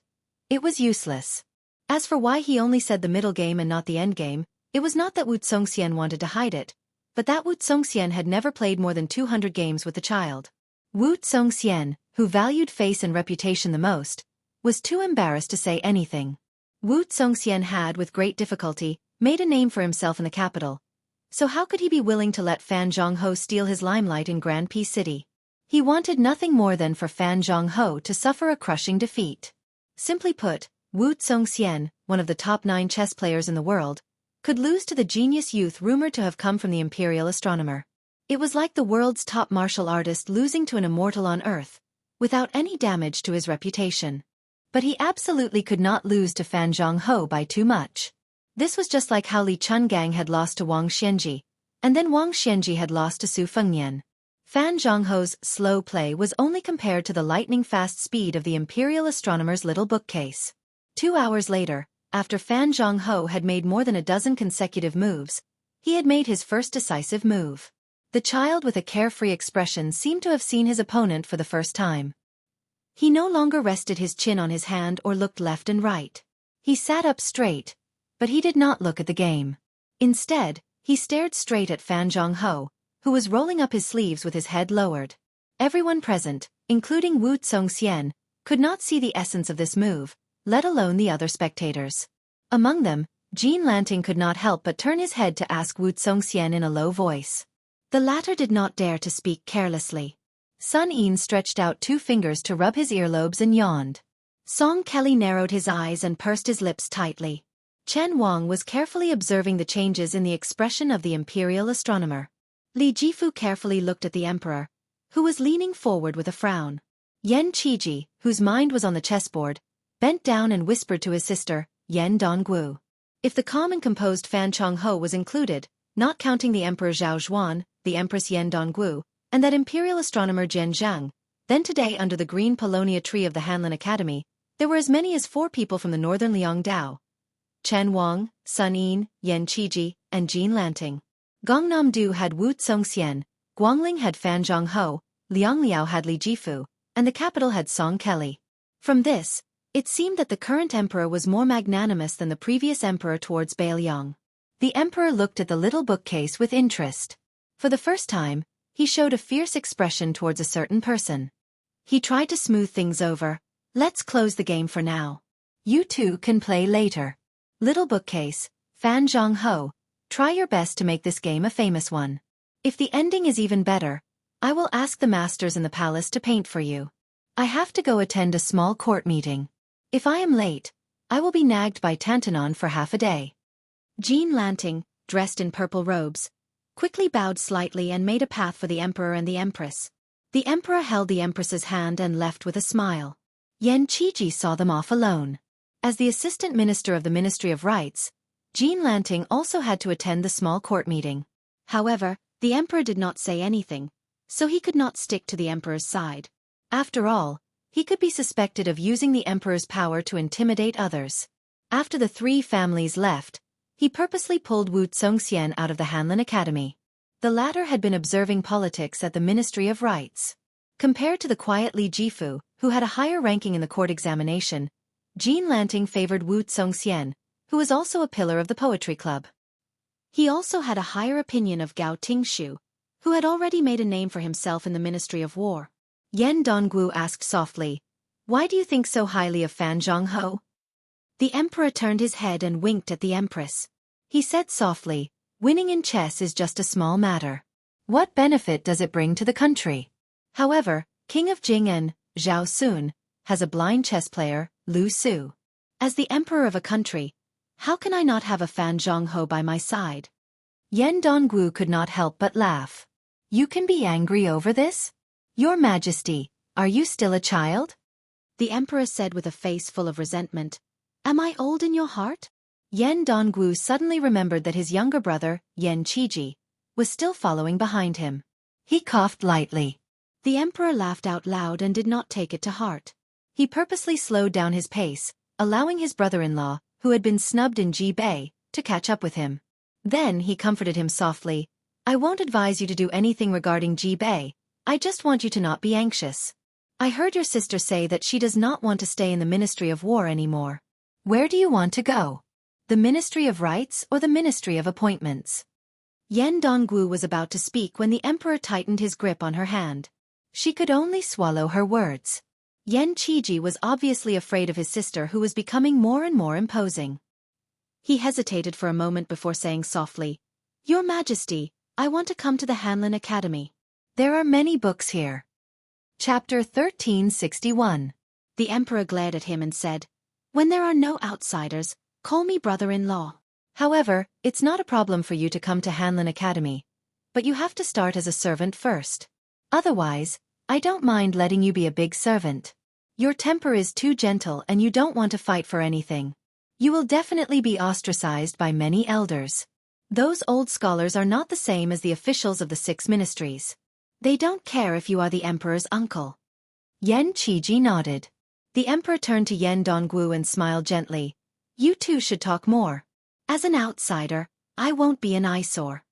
it was useless. As for why he only said the middle game and not the end game, it was not that Wu Zongxian wanted to hide it, but that Wu Zongxian had never played more than 200 games with the child. Wu Zongxian, who valued face and reputation the most, was too embarrassed to say anything. Wu Zongxian had, with great difficulty, made a name for himself in the capital, so how could he be willing to let Fan Jianghu steal his limelight in Grand Peace City? He wanted nothing more than for Fan Jianghu to suffer a crushing defeat. Simply put, Wu Zongxian, one of the top 9 chess players in the world, could lose to the genius youth rumored to have come from the imperial astronomer. It was like the world's top martial artist losing to an immortal on Earth, without any damage to his reputation. But he absolutely could not lose to Fan Jianghu by too much. This was just like how Li Chungang had lost to Wang Xianji, and then Wang Xianji had lost to Su Fengnian. Fan Jianghu's slow play was only compared to the lightning-fast speed of the imperial astronomer's little bookcase. 2 hours later, after Fan Jianghu had made more than a dozen consecutive moves, he had made his first decisive move. The child with a carefree expression seemed to have seen his opponent for the first time. He no longer rested his chin on his hand or looked left and right. He sat up straight, but he did not look at the game. Instead, he stared straight at Fan Jianghu, who was rolling up his sleeves with his head lowered. Everyone present, including Wu Zongxian, could not see the essence of this move, let alone the other spectators. Among them, Jean Lanting could not help but turn his head to ask Wu Zongxian in a low voice. The latter did not dare to speak carelessly. Sun Yin stretched out 2 fingers to rub his earlobes and yawned. Song Kelly narrowed his eyes and pursed his lips tightly. Chen Wang was carefully observing the changes in the expression of the imperial astronomer. Li Jifu carefully looked at the emperor, who was leaning forward with a frown. Yan Qiji, whose mind was on the chessboard, bent down and whispered to his sister, Yan Donggu. If the calm and composed Fan Jianghu was included, not counting the Emperor Zhao Zhuan, the Empress Yan Donggu, and that imperial astronomer Jian Zhang, then today under the green paulownia tree of the Hanlin Academy, there were as many as 4 people from the northern Liangdao: Chen Wang, Sun Yin, Yan Qiji, and Jean Lanting. Gongnam Du had Wu Zongxian, Guangling had Fan Jianghu, Liangliao had Li Jifu, and the capital had Song Kelly. From this, it seemed that the current emperor was more magnanimous than the previous emperor towards Bailiang. The emperor looked at the little bookcase with interest. For the first time, he showed a fierce expression towards a certain person. He tried to smooth things over. Let's close the game for now. You two can play later. Little bookcase, Fan Jianghu, try your best to make this game a famous one. If the ending is even better, I will ask the masters in the palace to paint for you. I have to go attend a small court meeting. If I am late, I will be nagged by Tantanon for half a day. Jean Lanting, dressed in purple robes, quickly bowed slightly and made a path for the emperor and the empress. The emperor held the empress's hand and left with a smile. Yan Qiji saw them off alone. As the assistant minister of the Ministry of Rights, Jean Lanting also had to attend the small court meeting. However, the emperor did not say anything, so he could not stick to the emperor's side. After all, he could be suspected of using the emperor's power to intimidate others. After the 3 families left, he purposely pulled Wu Zongxian out of the Hanlin Academy. The latter had been observing politics at the Ministry of Rights. Compared to the quiet Li Jifu, who had a higher ranking in the court examination, Jean Lanting favored Wu Zongxian, who was also a pillar of the poetry club. He also had a higher opinion of Gao Tingshu, who had already made a name for himself in the Ministry of War. Yan Donggu asked softly, "Why do you think so highly of Fan Jianghu?" The emperor turned his head and winked at the empress. He said softly, "Winning in chess is just a small matter. What benefit does it bring to the country? However, King of Jing'an, Zhao Sun, has a blind chess player, Lu Su. As the emperor of a country, how can I not have a Fan Jianghu by my side?" Yan Donggu could not help but laugh. "You can be angry over this? Your Majesty, are you still a child?" The emperor said with a face full of resentment, "Am I old in your heart?" Yan Donggu suddenly remembered that his younger brother, Yan Qiji, was still following behind him. He coughed lightly. The emperor laughed out loud and did not take it to heart. He purposely slowed down his pace, allowing his brother-in-law, who had been snubbed in Ji-Bei, to catch up with him. Then he comforted him softly. I won't advise you to do anything regarding Ji-Bei. I just want you to not be anxious. I heard your sister say that she does not want to stay in the Ministry of War anymore. Where do you want to go? The Ministry of Rights or the Ministry of Appointments? Yan Dongwu was about to speak when the emperor tightened his grip on her hand. She could only swallow her words. Yan Qiji was obviously afraid of his sister, who was becoming more and more imposing. He hesitated for a moment before saying softly, Your Majesty, I want to come to the Hanlin Academy. There are many books here. Chapter 1361. The emperor glared at him and said, When there are no outsiders, call me brother-in-law. However, it's not a problem for you to come to Hanlin Academy. But you have to start as a servant first. Otherwise, I don't mind letting you be a big servant. Your temper is too gentle and you don't want to fight for anything. You will definitely be ostracized by many elders. Those old scholars are not the same as the officials of the 6 ministries. They don't care if you are the emperor's uncle. Yan Qiji nodded. The emperor turned to Yan Dongwu and smiled gently. You two should talk more. As an outsider, I won't be an eyesore.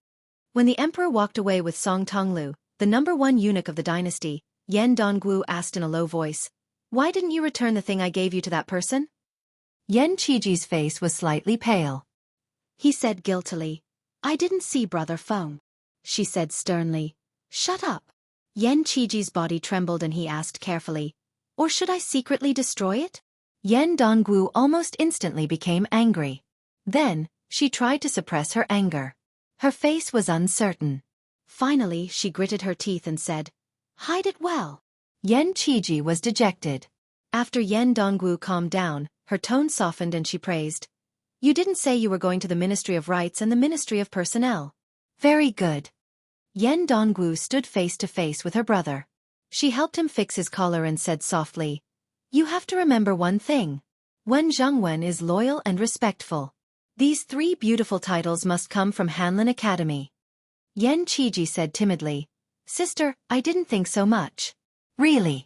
When the emperor walked away with Song Tonglu, the #1 eunuch of the dynasty, Yan Dongwu asked in a low voice, Why didn't you return the thing I gave you to that person? Yan Qiji's face was slightly pale. He said guiltily, I didn't see Brother Feng. She said sternly, Shut up. Yan Qiji's body trembled and he asked carefully, Or should I secretly destroy it? Yan Dongwu almost instantly became angry. Then, she tried to suppress her anger. Her face was uncertain. Finally, she gritted her teeth and said, Hide it well. Yan Qiji was dejected. After Yan Dongwu calmed down, her tone softened and she praised. You didn't say you were going to the Ministry of Rights and the Ministry of Personnel. Very good. Yan Dongwu stood face to face with her brother. She helped him fix his collar and said softly, You have to remember one thing. Wen Zhongwen is loyal and respectful. These 3 beautiful titles must come from Hanlin Academy. Yan Qiji said timidly, Sister, I didn't think so much. Really?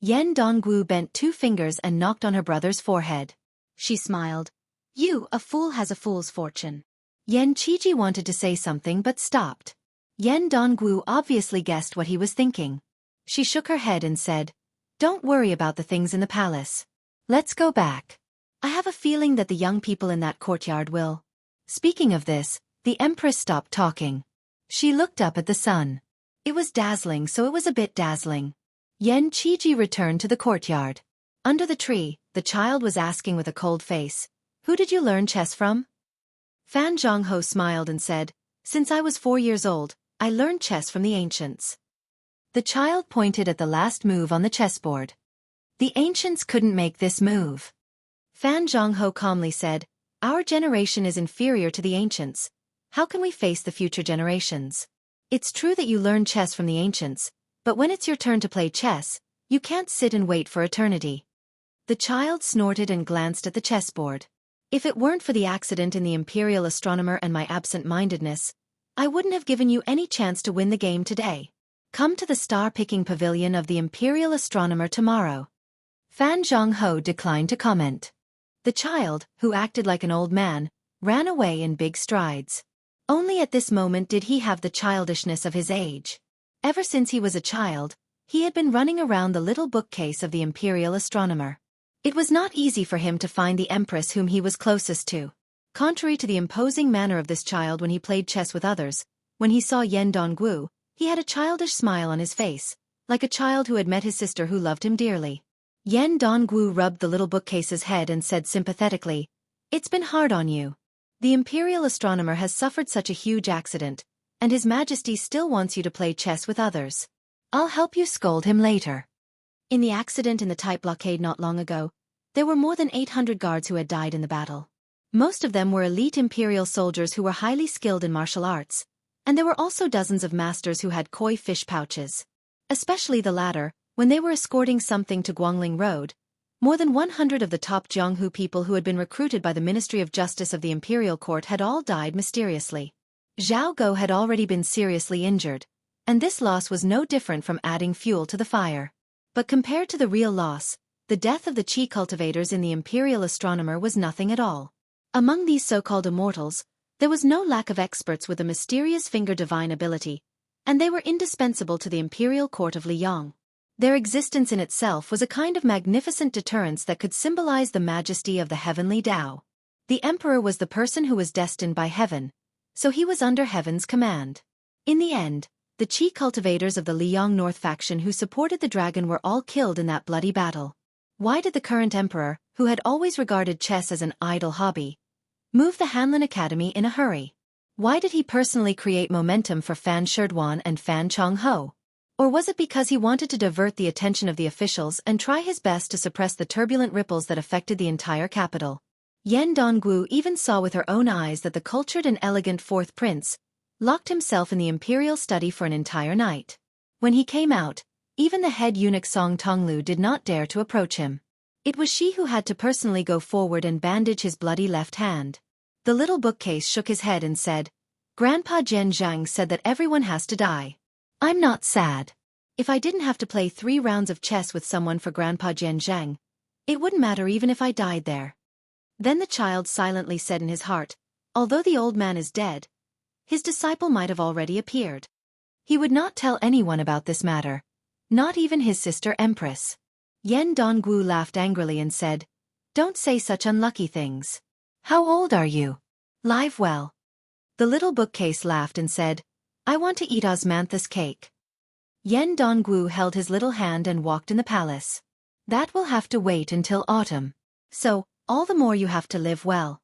Yan Dongwu bent 2 fingers and knocked on her brother's forehead. She smiled. You, a fool has a fool's fortune. Yan Qiji wanted to say something but stopped. Yan Dongwu obviously guessed what he was thinking. She shook her head and said, Don't worry about the things in the palace. Let's go back. I have a feeling that the young people in that courtyard will. Speaking of this, the empress stopped talking. She looked up at the sun. It was dazzling, so it was a bit dazzling. Yan Qiji returned to the courtyard. Under the tree, the child was asking with a cold face, Who did you learn chess from? Fan Jianghu smiled and said, Since I was 4 years old, I learned chess from the ancients. The child pointed at the last move on the chessboard. The ancients couldn't make this move. Fan Jianghu calmly said, Our generation is inferior to the ancients. How can we face the future generations? It's true that you learn chess from the ancients, but when it's your turn to play chess, you can't sit and wait for eternity. The child snorted and glanced at the chessboard. If it weren't for the accident in the Imperial Astronomer and my absent-mindedness, I wouldn't have given you any chance to win the game today. Come to the star-picking pavilion of the Imperial Astronomer tomorrow. Fan Jianghu declined to comment. The child, who acted like an old man, ran away in big strides. Only at this moment did he have the childishness of his age. Ever since he was a child, he had been running around the little bookcase of the Imperial Astronomer. It was not easy for him to find the empress whom he was closest to. Contrary to the imposing manner of this child when he played chess with others, when he saw Yan Dongwu, he had a childish smile on his face, like a child who had met his sister who loved him dearly. Yan Dongwu rubbed the little bookcase's head and said sympathetically, It's been hard on you. The Imperial Astronomer has suffered such a huge accident, and His Majesty still wants you to play chess with others. I'll help you scold him later. In the accident in the tight blockade not long ago, there were more than 800 guards who had died in the battle. Most of them were elite Imperial soldiers who were highly skilled in martial arts, and there were also dozens of masters who had koi fish pouches. Especially the latter, when they were escorting something to Guangling Road. More than 100 of the top Jianghu people who had been recruited by the Ministry of Justice of the Imperial Court had all died mysteriously. Zhao Go had already been seriously injured, and this loss was no different from adding fuel to the fire. But compared to the real loss, the death of the Qi cultivators in the imperial astronomer was nothing at all. Among these so-called immortals, there was no lack of experts with a mysterious finger divine ability, and they were indispensable to the imperial court of Liang. Their existence in itself was a kind of magnificent deterrence that could symbolize the majesty of the heavenly Tao. The emperor was the person who was destined by heaven, so he was under heaven's command. In the end, the Qi cultivators of the Liang North faction who supported the dragon were all killed in that bloody battle. Why did the current emperor, who had always regarded chess as an idle hobby, move the Hanlin Academy in a hurry? Why did he personally create momentum for Fan Shirduan and Fan Chongho? Or was it because he wanted to divert the attention of the officials and try his best to suppress the turbulent ripples that affected the entire capital? Yan Donggu even saw with her own eyes that the cultured and elegant fourth prince locked himself in the imperial study for an entire night. When he came out, even the head eunuch Song Tonglu did not dare to approach him. It was she who had to personally go forward and bandage his bloody left hand. The little bookcase shook his head and said, "Grandpa Jian Zhang said that everyone has to die. I'm not sad. If I didn't have to play 3 rounds of chess with someone for Grandpa Jian Zhang, it wouldn't matter even if I died there." Then the child silently said in his heart, "Although the old man is dead, his disciple might have already appeared." He would not tell anyone about this matter, not even his sister Empress. Yan Donggu laughed angrily and said, "Don't say such unlucky things. How old are you? Live well." The little bookcase laughed and said, "I want to eat osmanthus cake." Yan Donggu held his little hand and walked in the palace. "That will have to wait until autumn. So, all the more you have to live well."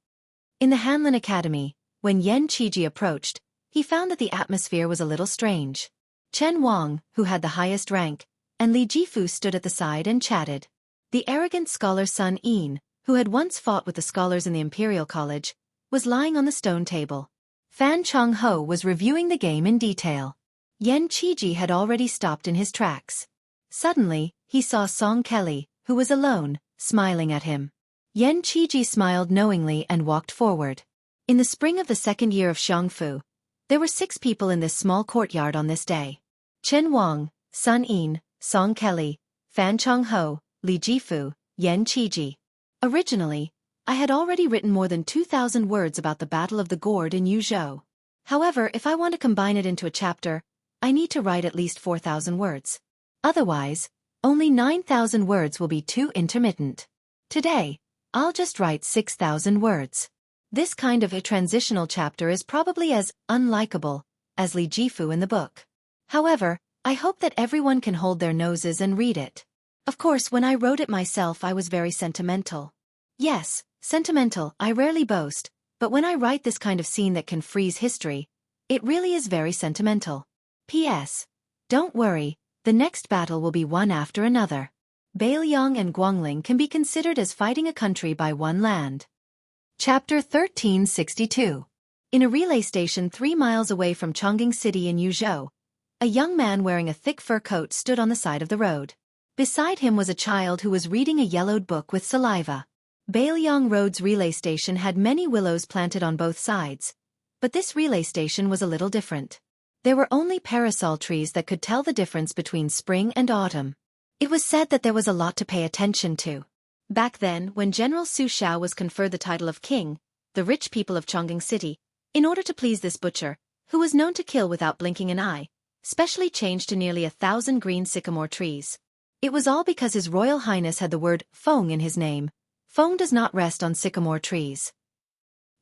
In the Hanlin Academy, when Yan Qiji approached, he found that the atmosphere was a little strange. Chen Wang, who had the highest rank, and Li Jifu stood at the side and chatted. The arrogant scholar Sun Yin, who had once fought with the scholars in the Imperial College, was lying on the stone table. Fan Chongho was reviewing the game in detail. Yan Qiji had already stopped in his tracks. Suddenly, he saw Song Kelly, who was alone, smiling at him. Yan Qiji smiled knowingly and walked forward. In the spring of the second year of Xianghu, there were 6 people in this small courtyard on this day. Chen Wang, Sun Yin, Song Kelly, Fan Chongho, Li Jifu, Yan Qiji. Originally, I had already written more than 2,000 words about the Battle of the Gourd in Yuzhou. However, if I want to combine it into a chapter, I need to write at least 4,000 words. Otherwise, only 9,000 words will be too intermittent. Today, I'll just write 6,000 words. This kind of a transitional chapter is probably as unlikable as Li Jifu in the book. However, I hope that everyone can hold their noses and read it. Of course, when I wrote it myself, I was very sentimental. Yes, sentimental, I rarely boast, but when I write this kind of scene that can freeze history, it really is very sentimental. P.S. Don't worry, the next battle will be one after another. Beiliang and Guangling can be considered as fighting a country by one land. Chapter 1362. In a relay station 3 miles away from Chongqing City in Yuzhou, a young man wearing a thick fur coat stood on the side of the road. Beside him was a child who was reading a yellowed book with saliva. Beiliang Road's relay station had many willows planted on both sides, but this relay station was a little different. There were only parasol trees that could tell the difference between spring and autumn. It was said that there was a lot to pay attention to. Back then, when General Su Xiao was conferred the title of king, the rich people of Chongqing City, in order to please this butcher, who was known to kill without blinking an eye, specially changed to nearly 1,000 green sycamore trees. It was all because His Royal Highness had the word Feng in his name. Feng does not rest on sycamore trees.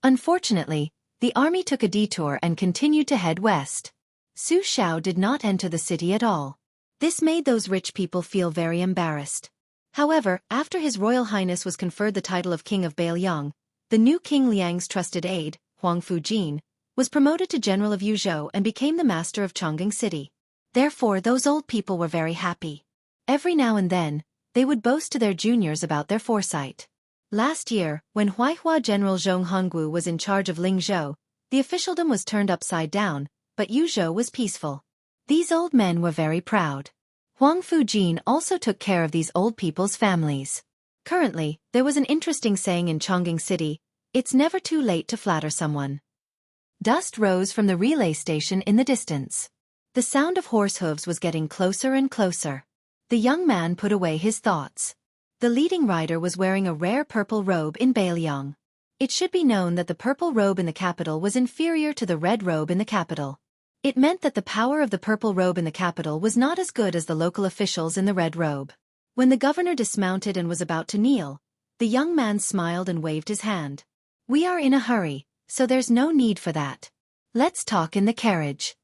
Unfortunately, the army took a detour and continued to head west. Su Xiao did not enter the city at all. This made those rich people feel very embarrassed. However, after His Royal Highness was conferred the title of King of Beiliang, the new King Liang's trusted aide, Huang Fujin, was promoted to General of Yuzhou and became the master of Chongqing City. Therefore, those old people were very happy. Every now and then, they would boast to their juniors about their foresight. Last year, when Huaihua General Zhong Honggu was in charge of Lingzhou, the officialdom was turned upside down, but Yuzhou was peaceful. These old men were very proud. Huang Fujin also took care of these old people's families. Currently, there was an interesting saying in Chongqing City, "It's never too late to flatter someone." Dust rose from the relay station in the distance. The sound of horse hooves was getting closer and closer. The young man put away his thoughts. The leading rider was wearing a rare purple robe in Beiliang. It should be known that the purple robe in the capital was inferior to the red robe in the capital. It meant that the power of the purple robe in the capital was not as good as the local officials in the red robe. When the governor dismounted and was about to kneel, the young man smiled and waved his hand. "We are in a hurry, so there's no need for that. Let's talk in the carriage."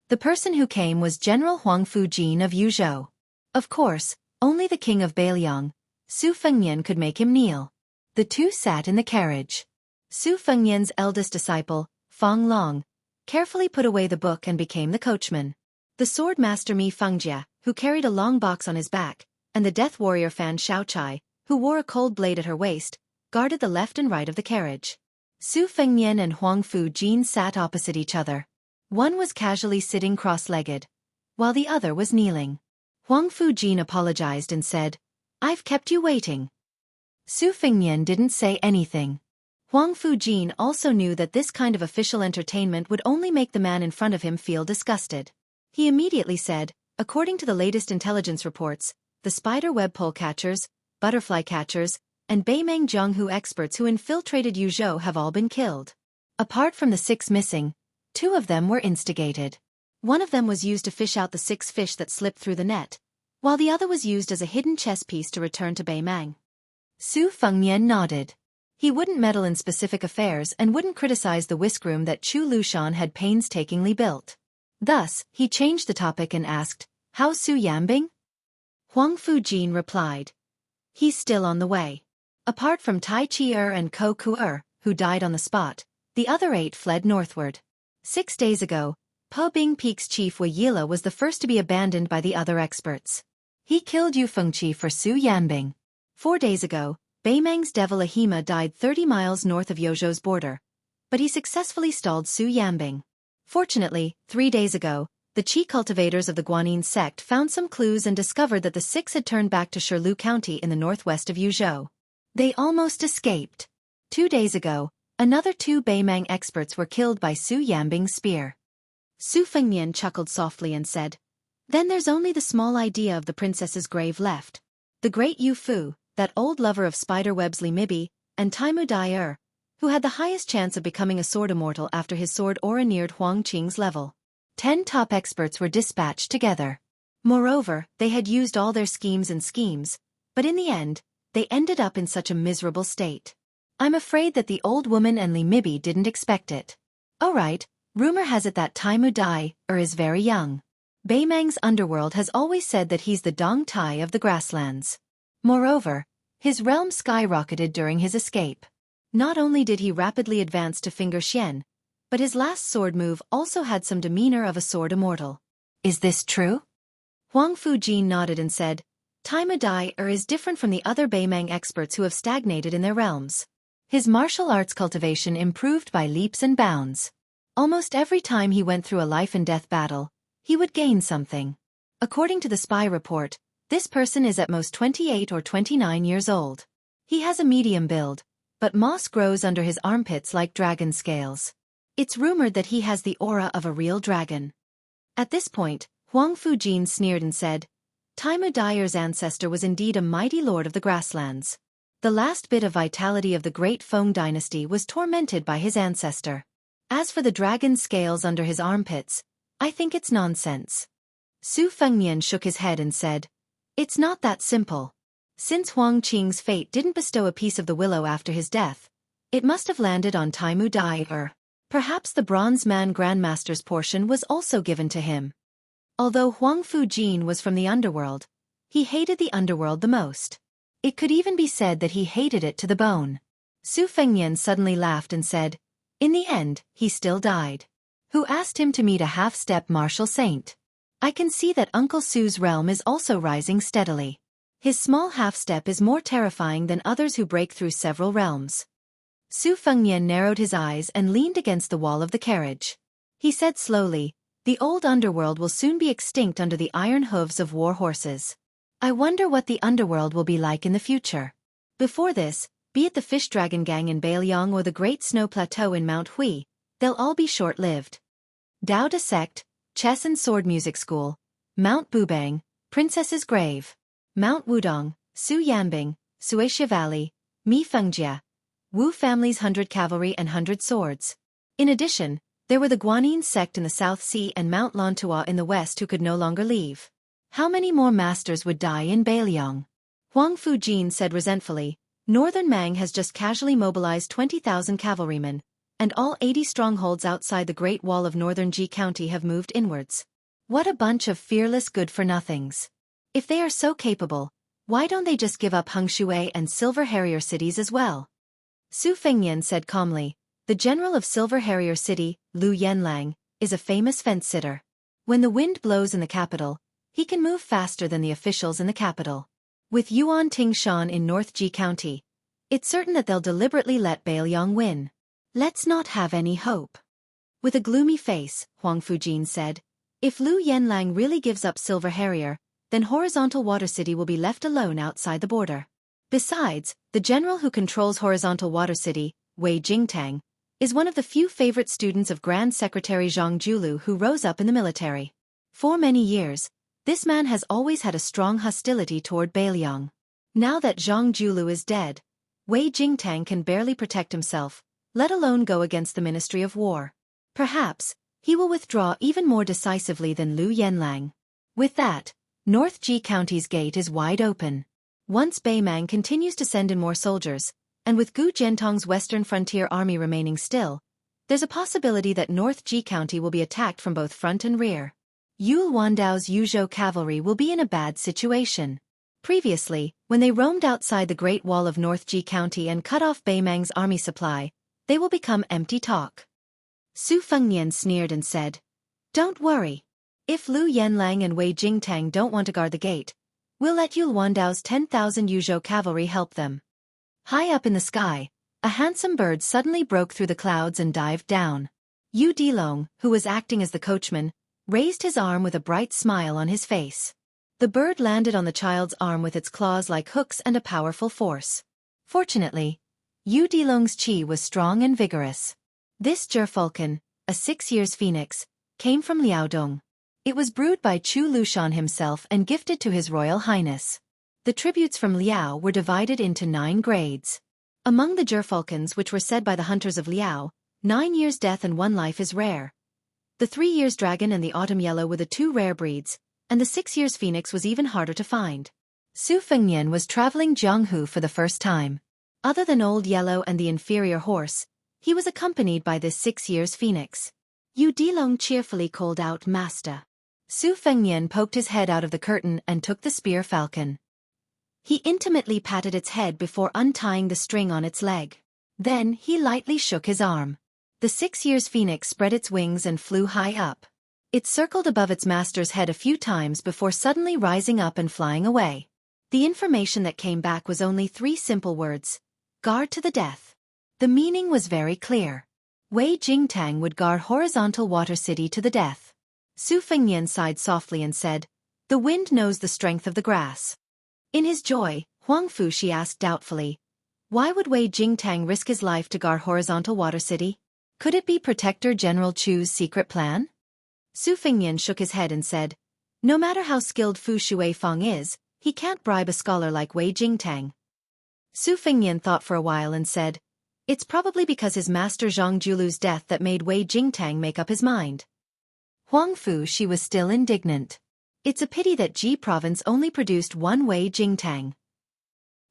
The person who came was General Huang Fujin of Yuzhou. Of course, only the king of Beiliang, Su Fengnian, could make him kneel. The two sat in the carriage. Su Fengnian's eldest disciple, Feng Long, carefully put away the book and became the coachman. The sword master Mi Fengjia, who carried a long box on his back, and the death warrior Fan Xiaochai, who wore a cold blade at her waist, guarded the left and right of the carriage. Su Fengnian and Huang Fujin sat opposite each other. One was casually sitting cross-legged, while the other was kneeling. Huang Fujin apologized and said, "I've kept you waiting." Su Fengnian didn't say anything. Huang Fujin also knew that this kind of official entertainment would only make the man in front of him feel disgusted. He immediately said, "According to the latest intelligence reports, the spider web pole catchers, butterfly catchers, and Beimang Jianghu experts who infiltrated Yuzhou have all been killed. Apart from the 6 missing, 2 of them were instigated. One of them was used to fish out the 6 fish that slipped through the net, while the other was used as a hidden chess piece to return to Beimang." Su Fengnian nodded. He wouldn't meddle in specific affairs and wouldn't criticize the whisk room that Chu Lushan had painstakingly built. Thus, he changed the topic and asked, "How's Su Yambing?" Huang Fujin replied, "He's still on the way. Apart from Tai Chi and Ko Ku who died on the spot, the other 8 fled northward. 6 days ago, Po Bing Peak's chief Wei Yila was the first to be abandoned by the other experts. He killed Yu Fengqi for Su Yanbing. 4 days ago, Beimang's devil Ahima died 30 miles north of Yozhou's border, but he successfully stalled Su Yanbing. Fortunately, 3 days ago, the Qi cultivators of the Guanyin sect found some clues and discovered that the 6 had turned back to Shirlu County in the northwest of Yuzhou. They almost escaped. 2 days ago, another 2 Beimang experts were killed by Su Yanbing's spear." Su Fengnian chuckled softly and said, "Then there's only the small idea of the princess's grave left. The great Yu Fu, that old lover of spiderwebs Li Mibi, and Taimu Dai who had the highest chance of becoming a sword immortal after his sword aura neared Huang Qing's level. 10 top experts were dispatched together. Moreover, they had used all their schemes, but in the end, they ended up in such a miserable state. I'm afraid that the old woman and Li Mibi didn't expect it. Oh right, rumor has it that Taimu Dai is very young. Beimang's underworld has always said that he's the Dong Tai of the grasslands. Moreover, his realm skyrocketed during his escape. Not only did he rapidly advance to Finger Xian, but his last sword move also had some demeanor of a sword immortal. Is this true?" Huang Fujin nodded and said, "Taimu Dai is different from the other Beimang experts who have stagnated in their realms. His martial arts cultivation improved by leaps and bounds. Almost every time he went through a life-and-death battle, he would gain something. According to the spy report, this person is at most 28 or 29 years old. He has a medium build, but moss grows under his armpits like dragon scales. It's rumored that he has the aura of a real dragon." At this point, Huang Fujin sneered and said, "Taimu Dai's ancestor was indeed a mighty lord of the grasslands. The last bit of vitality of the great Feng dynasty was tormented by his ancestor. As for the dragon scales under his armpits, I think it's nonsense." Su Fengnian shook his head and said, "It's not that simple. Since Huang Qing's fate didn't bestow a piece of the willow after his death, it must have landed on Taimu Dai perhaps the Bronze Man Grandmaster's portion was also given to him." Although Huang Fujin was from the underworld, he hated the underworld the most. It could even be said that he hated it to the bone. Su Fengnian suddenly laughed and said, "In the end, he still died. Who asked him to meet a half-step martial saint? I can see that Uncle Su's realm is also rising steadily. His small half-step is more terrifying than others who break through several realms." Su Fengnian narrowed his eyes and leaned against the wall of the carriage. He said slowly, "The old underworld will soon be extinct under the iron hooves of war horses. I wonder what the underworld will be like in the future. Before this, be it the Fish Dragon Gang in Beiliang or the Great Snow Plateau in Mount Hui, they'll all be short-lived. Dao De Sect, Chess and Sword Music School, Mount Bubang, Princess's Grave, Mount Wudong, Su Yanbing, Suixia Valley, Mi Fengjia, Wu family's 100 cavalry and 100 swords. In addition, there were the Guanyin sect in the South Sea and Mount Lantua in the west who could no longer leave. How many more masters would die in Beiliang? Huang Fujin said resentfully, Northern Mang has just casually mobilized 20,000 cavalrymen, and all 80 strongholds outside the Great Wall of Northern Ji County have moved inwards. What a bunch of fearless good-for-nothings. If they are so capable, why don't they just give up Hengshui and Silver Harrier cities as well? Su Fengnian said calmly, the general of Silver Harrier City, Lu Yenlang, is a famous fence-sitter. When the wind blows in the capital, he can move faster than the officials in the capital. With Yuan Tingshan in North Ji County, it's certain that they'll deliberately let Beiliang win. Let's not have any hope. With a gloomy face, Huang Fujin said, if Lu Yenlang really gives up Silver Harrier, then Horizontal Water City will be left alone outside the border. Besides, the general who controls Horizontal Water City, Wei Jingtang, is one of the few favorite students of Grand Secretary Zhang Julu who rose up in the military. For many years, this man has always had a strong hostility toward Beiliang. Now that Zhang Julu is dead, Wei Jingtang can barely protect himself, let alone go against the Ministry of War. Perhaps, he will withdraw even more decisively than Lu Yenlang. With that, North Ji County's gate is wide open. Once Beimang continues to send in more soldiers, and with Gu Jiantong's Western Frontier Army remaining still, there's a possibility that North Ji County will be attacked from both front and rear. Yul Wandao's Yuzhou cavalry will be in a bad situation. Previously, when they roamed outside the Great Wall of North Ji County and cut off Beimang's army supply, they will become empty talk. Su Fengnian sneered and said, don't worry. If Lu Yenlang and Wei Jingtang don't want to guard the gate, we'll let Yul Wandao's 10,000 Yuzhou cavalry help them. High up in the sky, a handsome bird suddenly broke through the clouds and dived down. Yu Dilong, who was acting as the coachman, raised his arm with a bright smile on his face. The bird landed on the child's arm with its claws like hooks and a powerful force. Fortunately, Yu Dilong's qi was strong and vigorous. This gerfalcon, a 6 years phoenix, came from Liaodong. It was brewed by Chu Lushan himself and gifted to His Royal Highness. The tributes from Liao were divided into 9 grades. Among the gerfalcons which were said by the hunters of Liao, 9 years death and 1 life is rare. The 3 years dragon and the autumn yellow were the 2 rare breeds, and the 6 years phoenix was even harder to find. Su Fengnian was traveling Jianghu for the first time. Other than Old Yellow and the inferior horse, he was accompanied by this 6 years phoenix. Yu Dilong cheerfully called out, Master. Su Fengnian poked his head out of the curtain and took the spear falcon. He intimately patted its head before untying the string on its leg. Then he lightly shook his arm. The 6 years phoenix spread its wings and flew high up. It circled above its master's head a few times before suddenly rising up and flying away. The information that came back was only 3 simple words. Guard to the death. The meaning was very clear. Wei Jingtang would guard Horizontal Water City to the death. Su Fengnian sighed softly and said, the wind knows the strength of the grass. In his joy, Huang Fushi asked doubtfully, why would Wei Jingtang risk his life to guard Horizontal Water City? Could it be Protector General Chu's secret plan? Su Fengnian shook his head and said, no matter how skilled Fu Shuifeng is, he can't bribe a scholar like Wei Jingtang. Su Fengnian thought for a while and said, it's probably because his master Zhang Julu's death that made Wei Jingtang make up his mind. Huang Fushi was still indignant. It's a pity that Ji province only produced 1 Wei Jingtang.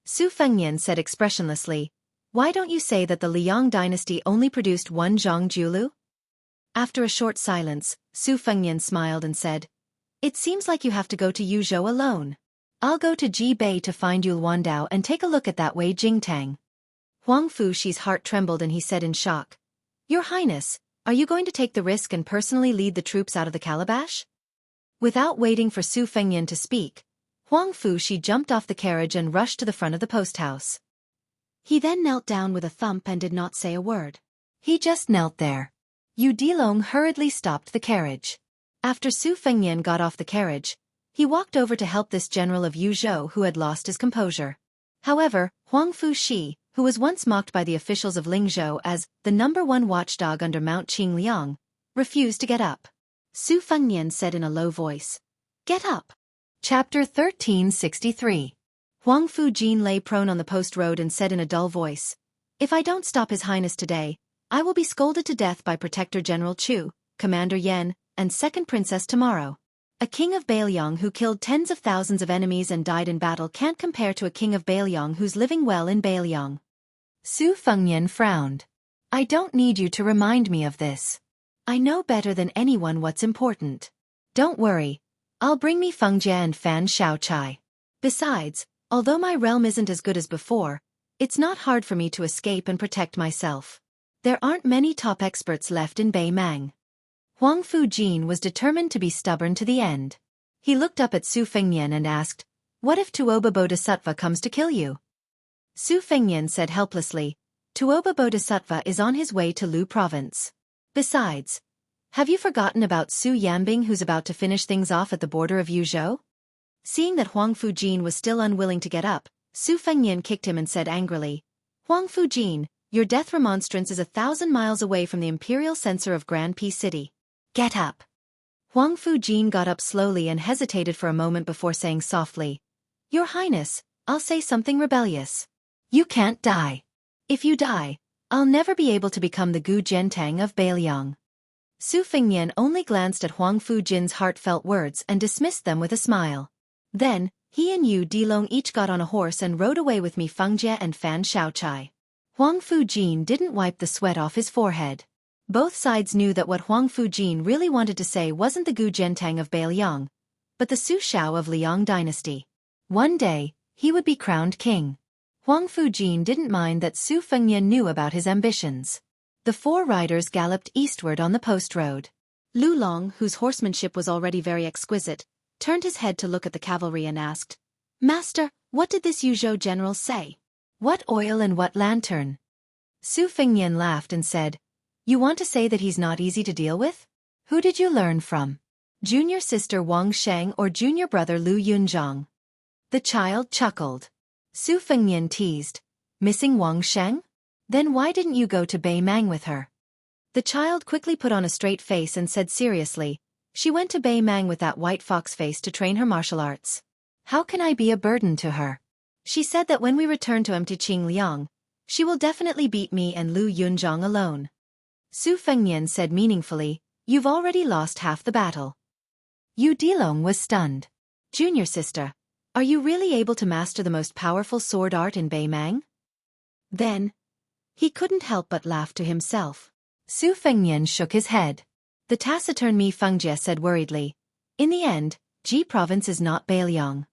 Su Fengnian said expressionlessly, why don't you say that the Liang dynasty only produced 1 Zhang Julu? After a short silence, Su Fengnian smiled and said, it seems like you have to go to Yuzhou alone. I'll go to Ji Bei to find Yul Wandao and take a look at that Wei Jingtang. Huang Fushi's heart trembled and he said in shock, Your Highness, are you going to take the risk and personally lead the troops out of the calabash? Without waiting for Su Fengnian to speak, Huang Fushi jumped off the carriage and rushed to the front of the post house. He then knelt down with a thump and did not say a word. He just knelt there. Yu Dilong hurriedly stopped the carriage. After Su Fengnian got off the carriage, he walked over to help this general of Yuzhou who had lost his composure. However, Huang Fushi, who was once mocked by the officials of Lingzhou as the #1 watchdog under Mount Qingliang, refused to get up. Su Fengnian said in a low voice. Get up. Chapter 1363. Huang Fujin lay prone on the post road and said in a dull voice, If I don't stop His Highness today, I will be scolded to death by Protector General Chu, Commander Yen, and Second Princess tomorrow. A king of Bailiang who killed tens of thousands of enemies and died in battle can't compare to a king of Bailiang who's living well in Bailiang. Su Fengnian frowned. I don't need you to remind me of this. I know better than anyone what's important. Don't worry. I'll bring me Fengjie and Fan Xiaochai. Besides, although my realm isn't as good as before, it's not hard for me to escape and protect myself. There aren't many top experts left in Beimang. Huang Fujin was determined to be stubborn to the end. He looked up at Su Fengnian and asked, What if Tuoba Bodhisattva comes to kill you? Su Fengnian said helplessly, Tuoba Bodhisattva is on his way to Lu province. Besides, have you forgotten about Su Yanbing who's about to finish things off at the border of Yuzhou? Seeing that Huang Fujin was still unwilling to get up, Su Fengnian kicked him and said angrily, Huang Fujin, your death remonstrance is 1,000 miles away from the imperial censor of Grand P City. Get up. Huang Fujin got up slowly and hesitated for a moment before saying softly, Your Highness, I'll say something rebellious. You can't die. If you die, I'll never be able to become the Gu Jiantang of Bailiang. Su Fengnian only glanced at Huang Fujin's heartfelt words and dismissed them with a smile. Then, he and Yu Dilong each got on a horse and rode away with me Fengjie and Fan Xiaochai. Huang Fujin didn't wipe the sweat off his forehead. Both sides knew that what Huang Fujin really wanted to say wasn't the Gu Jiantang of Bailiang, but the Su Shao of Liang dynasty. One day, he would be crowned king. Huang Fujin didn't mind that Su Fengnian knew about his ambitions. The four riders galloped eastward on the post road. Lu Long, whose horsemanship was already very exquisite, turned his head to look at the cavalry and asked, Master, what did this Yuzhou general say? What oil and what lantern? Su Fengnian laughed and said, You want to say that he's not easy to deal with? Who did you learn from? Junior sister Wang Sheng or junior brother Lu Yunzhang? The child chuckled. Su Fengnian teased, Missing Wang Sheng? Then why didn't you go to Beimang with her? The child quickly put on a straight face and said seriously, She went to Beimang with that white fox face to train her martial arts. How can I be a burden to her? She said that when we return to Qingliang, she will definitely beat me and Lu Yunzhang alone. Su Fengnian said meaningfully, You've already lost half the battle. Yu Dilong was stunned. Junior sister, are you really able to master the most powerful sword art in Beimang? Then, he couldn't help but laugh to himself. Su Fengnian shook his head. The taciturn Mi Fengjie said worriedly, In the end, Ji province is not Bailiang.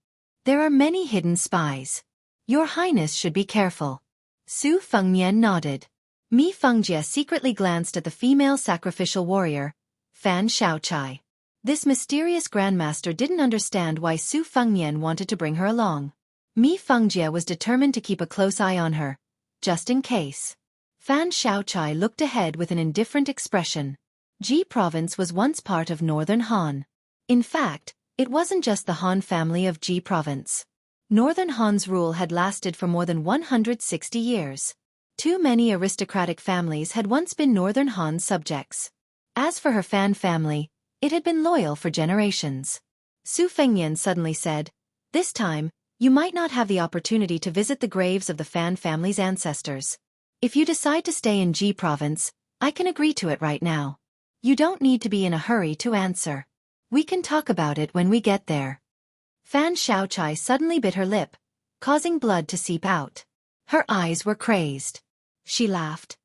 There are many hidden spies. Your Highness should be careful. Su Fengnian nodded. Mi Fengjie secretly glanced at the female sacrificial warrior, Fan Xiaochai. This mysterious grandmaster didn't understand why Su Fengnian wanted to bring her along. Mi Fengjie was determined to keep a close eye on her, just in case. Fan Xiaochai looked ahead with an indifferent expression. Ji province was once part of northern Han. In fact, it wasn't just the Han family of Ji province. Northern Han's rule had lasted for more than 160 years. Too many aristocratic families had once been Northern Han's subjects. As for her Fan family, it had been loyal for generations. Su Fengnian suddenly said, This time, you might not have the opportunity to visit the graves of the Fan family's ancestors. If you decide to stay in Ji province, I can agree to it right now. You don't need to be in a hurry to answer. We can talk about it when we get there. Fan Xiaochai suddenly bit her lip, causing blood to seep out. Her eyes were crazed. She laughed.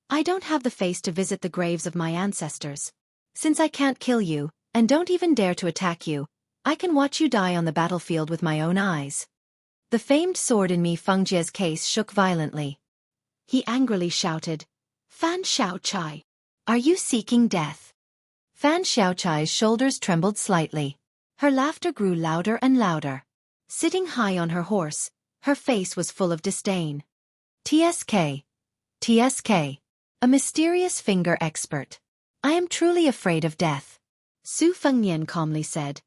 I don't have the face to visit the graves of my ancestors. Since I can't kill you, and don't even dare to attack you, I can watch you die on the battlefield with my own eyes. The famed sword in Mi Fengjie's case shook violently. He angrily shouted, Fan Xiaochai, are you seeking death? Fan Xiaochai's shoulders trembled slightly. Her laughter grew louder and louder. Sitting high on her horse, her face was full of disdain. TSK. TSK. A mysterious finger expert. I am truly afraid of death. Su Fengnian calmly said.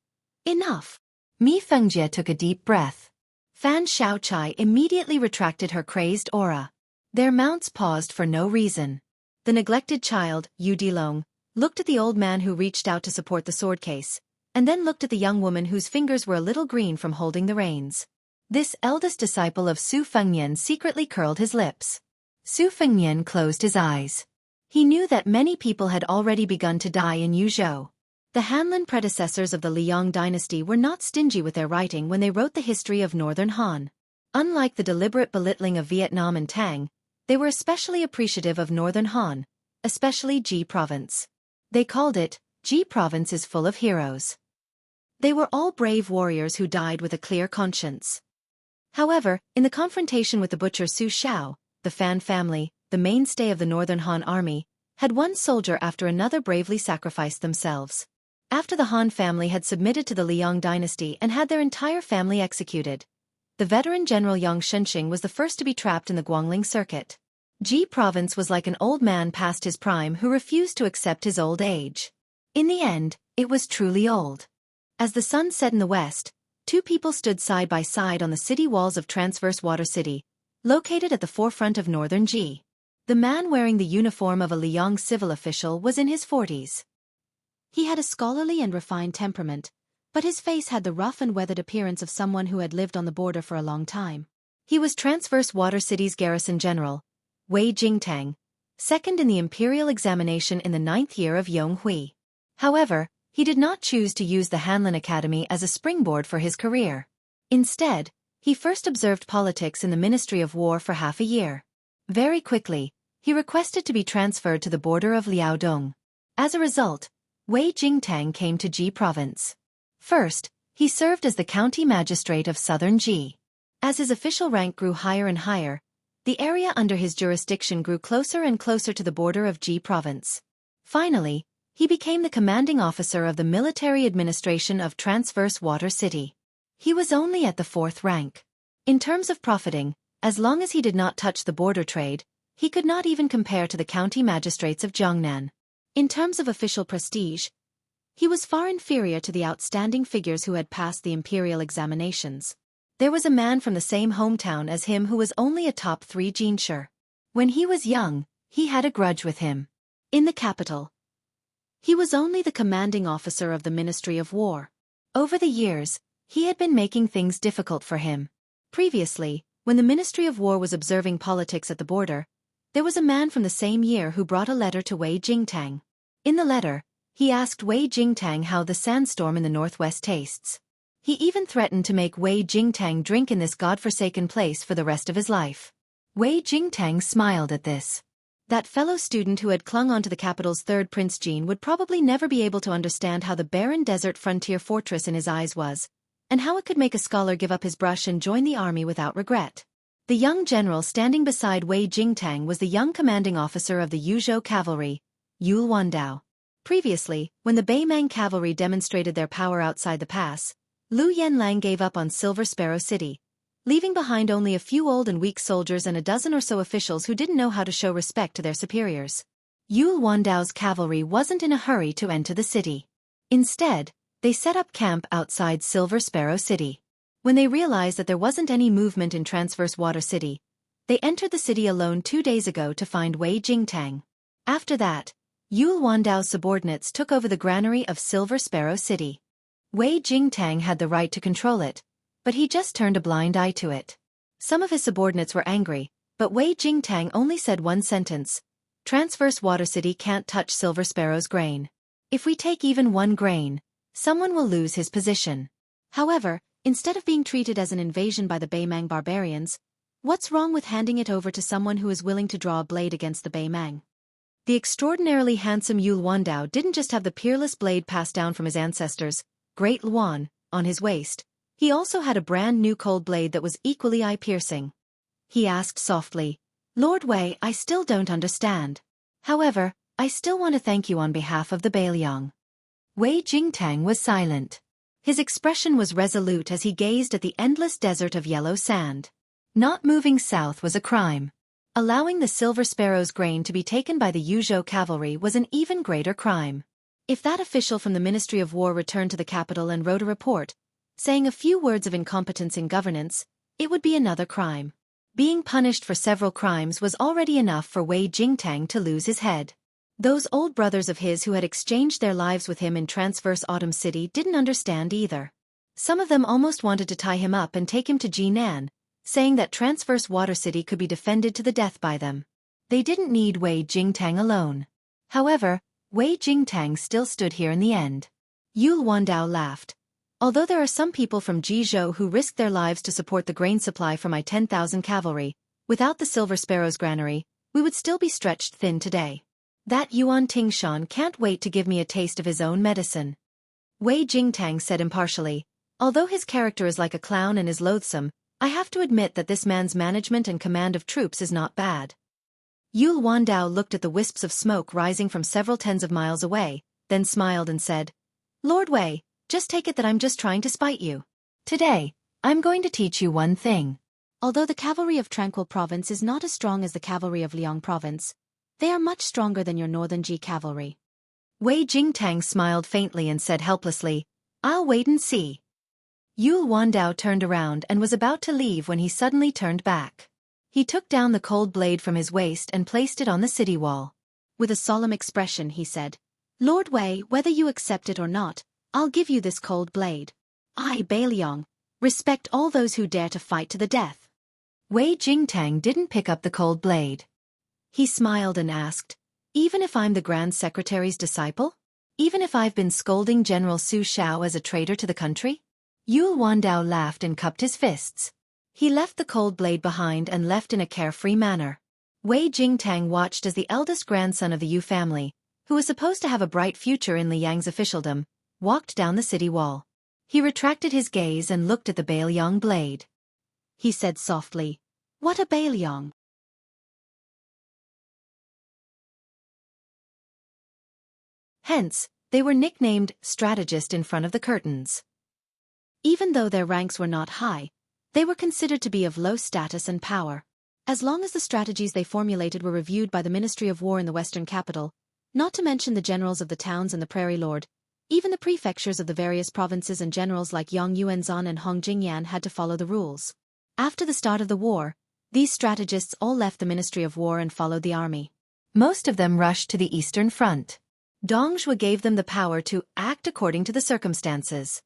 Enough. Mi Fengjie took a deep breath. Fan Xiaochai immediately retracted her crazed aura. Their mounts paused for no reason. The neglected child, Yu Dilong, looked at the old man who reached out to support the sword case, and then looked at the young woman whose fingers were a little green from holding the reins. This eldest disciple of Su Fengnian secretly curled his lips. Su Fengnian closed his eyes. He knew that many people had already begun to die in Yuzhou. The Hanlin predecessors of the Liang dynasty were not stingy with their writing when they wrote the history of Northern Han. Unlike the deliberate belittling of Vietnam and Tang, they were especially appreciative of Northern Han, especially Ji Province. They called it, Ji Province is full of heroes. They were all brave warriors who died with a clear conscience. However, in the confrontation with the butcher Su Xiao, the Fan family, the mainstay of the Northern Han army, had one soldier after another bravely sacrificed themselves. After the Han family had submitted to the Liang dynasty and had their entire family executed, the veteran General Yang Shenxing was the first to be trapped in the Guangling circuit. Ji Province was like an old man past his prime who refused to accept his old age. In the end, it was truly old. As the sun set in the west, two people stood side by side on the city walls of Transverse Water City, located at the forefront of northern Ji. The man wearing the uniform of a Liang civil official was in his 40s. He had a scholarly and refined temperament, but his face had the rough and weathered appearance of someone who had lived on the border for a long time. He was Transverse Water City's garrison general, Wei Jingtang, second in the imperial examination in the 9th year of Yonghui. However, he did not choose to use the Hanlin Academy as a springboard for his career. Instead, he first observed politics in the Ministry of War for half a year. Very quickly, he requested to be transferred to the border of Liaodong. As a result, Wei Jingtang came to Ji Province. First, he served as the county magistrate of southern Ji. As his official rank grew higher and higher, the area under his jurisdiction grew closer and closer to the border of Ji Province. Finally, he became the commanding officer of the military administration of Transverse Water City. He was only at the 4th rank. In terms of profiting, as long as he did not touch the border trade, he could not even compare to the county magistrates of Jiangnan. In terms of official prestige, he was far inferior to the outstanding figures who had passed the imperial examinations. There was a man from the same hometown as him who was only a top 3 Jinsher. When he was young, he had a grudge with him. In the capital, he was only the commanding officer of the Ministry of War. Over the years, he had been making things difficult for him. Previously, when the Ministry of War was observing politics at the border, there was a man from the same year who brought a letter to Wei Jingtang. In the letter, he asked Wei Jingtang how the sandstorm in the northwest tastes. He even threatened to make Wei Jingtang drink in this godforsaken place for the rest of his life. Wei Jingtang smiled at this. That fellow student who had clung onto the capital's 3rd Prince Jean would probably never be able to understand how the barren desert frontier fortress in his eyes was, and how it could make a scholar give up his brush and join the army without regret. The young general standing beside Wei Jingtang was the young commanding officer of the Yuzhou cavalry, Yul Wandao. Previously, when the Beimang cavalry demonstrated their power outside the pass, Lu Yanlang gave up on Silver Sparrow City, leaving behind only a few old and weak soldiers and a dozen or so officials who didn't know how to show respect to their superiors. Yul Wandao's cavalry wasn't in a hurry to enter the city. Instead, they set up camp outside Silver Sparrow City. When they realized that there wasn't any movement in Transverse Water City, they entered the city alone 2 days ago to find Wei Jingtang. After that, Yul Wandao's subordinates took over the granary of Silver Sparrow City. Wei Jingtang had the right to control it, but he just turned a blind eye to it. Some of his subordinates were angry, but Wei Jingtang only said one sentence: Transverse Water City can't touch Silver Sparrow's grain. If we take even 1 grain, someone will lose his position. However, instead of being treated as an invasion by the Beimang barbarians, what's wrong with handing it over to someone who is willing to draw a blade against the Beimang? The extraordinarily handsome Yul Wandao didn't just have the peerless blade passed down from his ancestors, Great Luan, on his waist. He also had a brand new cold blade that was equally eye-piercing. He asked softly, Lord Wei, I still don't understand. However, I still want to thank you on behalf of the Bailiang. Wei Jingtang was silent. His expression was resolute as he gazed at the endless desert of yellow sand. Not moving south was a crime. Allowing the Silver Sparrow's grain to be taken by the Yuzhou cavalry was an even greater crime. If that official from the Ministry of War returned to the capital and wrote a report, saying a few words of incompetence in governance, it would be another crime. Being punished for several crimes was already enough for Wei Jingtang to lose his head. Those old brothers of his who had exchanged their lives with him in Transverse Autumn City didn't understand either. Some of them almost wanted to tie him up and take him to Jinan, saying that Transverse Water City could be defended to the death by them. They didn't need Wei Jingtang alone. However, Wei Jingtang still stood here in the end. Yul Wandao laughed. Although there are some people from Jizhou who risked their lives to support the grain supply for my 10,000 cavalry, without the Silver Sparrow's granary, we would still be stretched thin today. That Yuan Tingshan can't wait to give me a taste of his own medicine. Wei Jingtang said impartially. Although his character is like a clown and is loathsome, I have to admit that this man's management and command of troops is not bad. Yul Wandao looked at the wisps of smoke rising from several tens of miles away, then smiled and said, Lord Wei, just take it that I'm just trying to spite you. Today, I'm going to teach you one thing. Although the cavalry of Tranquil Province is not as strong as the cavalry of Liang Province, they are much stronger than your northern Ji cavalry. Wei Jingtang smiled faintly and said helplessly, I'll wait and see. Yul Wandao turned around and was about to leave when he suddenly turned back. He took down the cold blade from his waist and placed it on the city wall. With a solemn expression he said, Lord Wei, whether you accept it or not, I'll give you this cold blade. I, Beiliang, respect all those who dare to fight to the death. Wei Jingtang didn't pick up the cold blade. He smiled and asked, even if I'm the Grand Secretary's disciple? Even if I've been scolding General Su Shao as a traitor to the country? Yul Wandao laughed and cupped his fists. He left the cold blade behind and left in a carefree manner. Wei Jingtang watched as the eldest grandson of the Yu family, who was supposed to have a bright future in Liang's officialdom, walked down the city wall. He retracted his gaze and looked at the Beiliang blade. He said softly, What a Beiliang! Hence, they were nicknamed strategist in front of the curtains. Even though their ranks were not high, they were considered to be of low status and power. As long as the strategies they formulated were reviewed by the Ministry of War in the Western capital, not to mention the generals of the towns and the Prairie Lord, even the prefectures of the various provinces and generals like Yang Yuanzan and Hong Jingyan had to follow the rules. After the start of the war, these strategists all left the Ministry of War and followed the army. Most of them rushed to the Eastern Front. Dong Zhuo gave them the power to act according to the circumstances.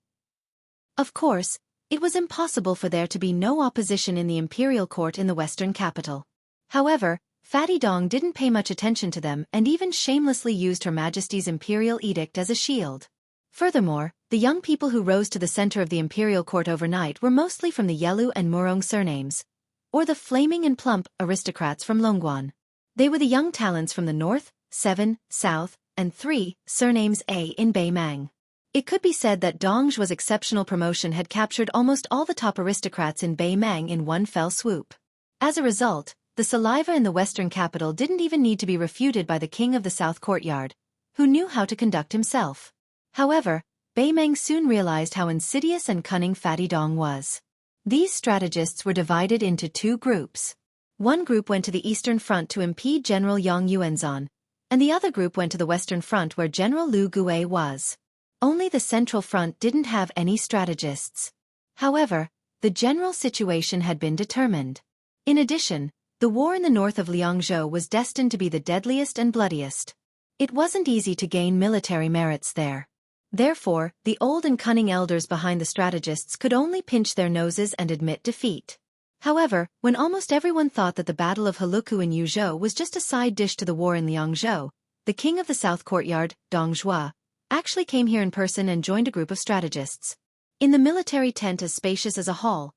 Of course, it was impossible for there to be no opposition in the imperial court in the western capital. However, Fatty Dong didn't pay much attention to them and even shamelessly used Her Majesty's imperial edict as a shield. Furthermore, the young people who rose to the center of the imperial court overnight were mostly from the Yelu and Murong surnames, or the flaming and plump aristocrats from Longguan. They were the young talents from the north, 7, south, and 3 surnames A in Beimang. It could be said that Dong Zhuo's exceptional promotion had captured almost all the top aristocrats in Beimang in one fell swoop. As a result, the saliva in the western capital didn't even need to be refuted by the king of the south courtyard, who knew how to conduct himself. However, Beimang soon realized how insidious and cunning Fatty Dong was. These strategists were divided into 2 groups. One group went to the eastern front to impede General Yang Yuanzan, and the other group went to the western front where General Lu Gui was. Only the central front didn't have any strategists. However, the general situation had been determined. In addition, the war in the north of Liangzhou was destined to be the deadliest and bloodiest. It wasn't easy to gain military merits there. Therefore, the old and cunning elders behind the strategists could only pinch their noses and admit defeat. However, when almost everyone thought that the Battle of Heluku in Yuzhou was just a side dish to the war in Liangzhou, the king of the south courtyard, Dong Zhuo, actually came here in person and joined a group of strategists. In the military tent as spacious as a hall,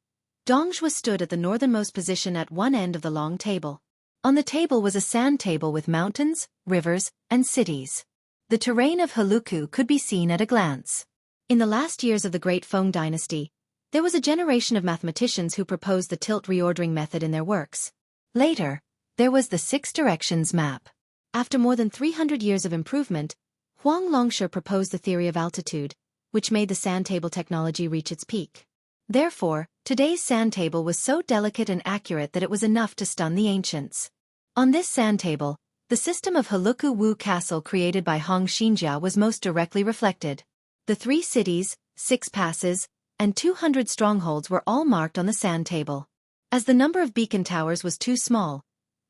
Dong Zhuo stood at the northernmost position at one end of the long table. On the table was a sand table with mountains, rivers, and cities. The terrain of Heluku could be seen at a glance. In the last years of the Great Feng dynasty, there was a generation of mathematicians who proposed the tilt reordering method in their works. Later, there was the 6 directions map. After more than 300 years of improvement, Huang Longshe proposed the theory of altitude, which made the sand table technology reach its peak. Therefore, today's sand table was so delicate and accurate that it was enough to stun the ancients. On this sand table, the system of Heluku Wu Castle created by Hong Xianxia was most directly reflected. The 3 cities, 6 passes, and 200 strongholds were all marked on the sand table. As the number of beacon towers was too small,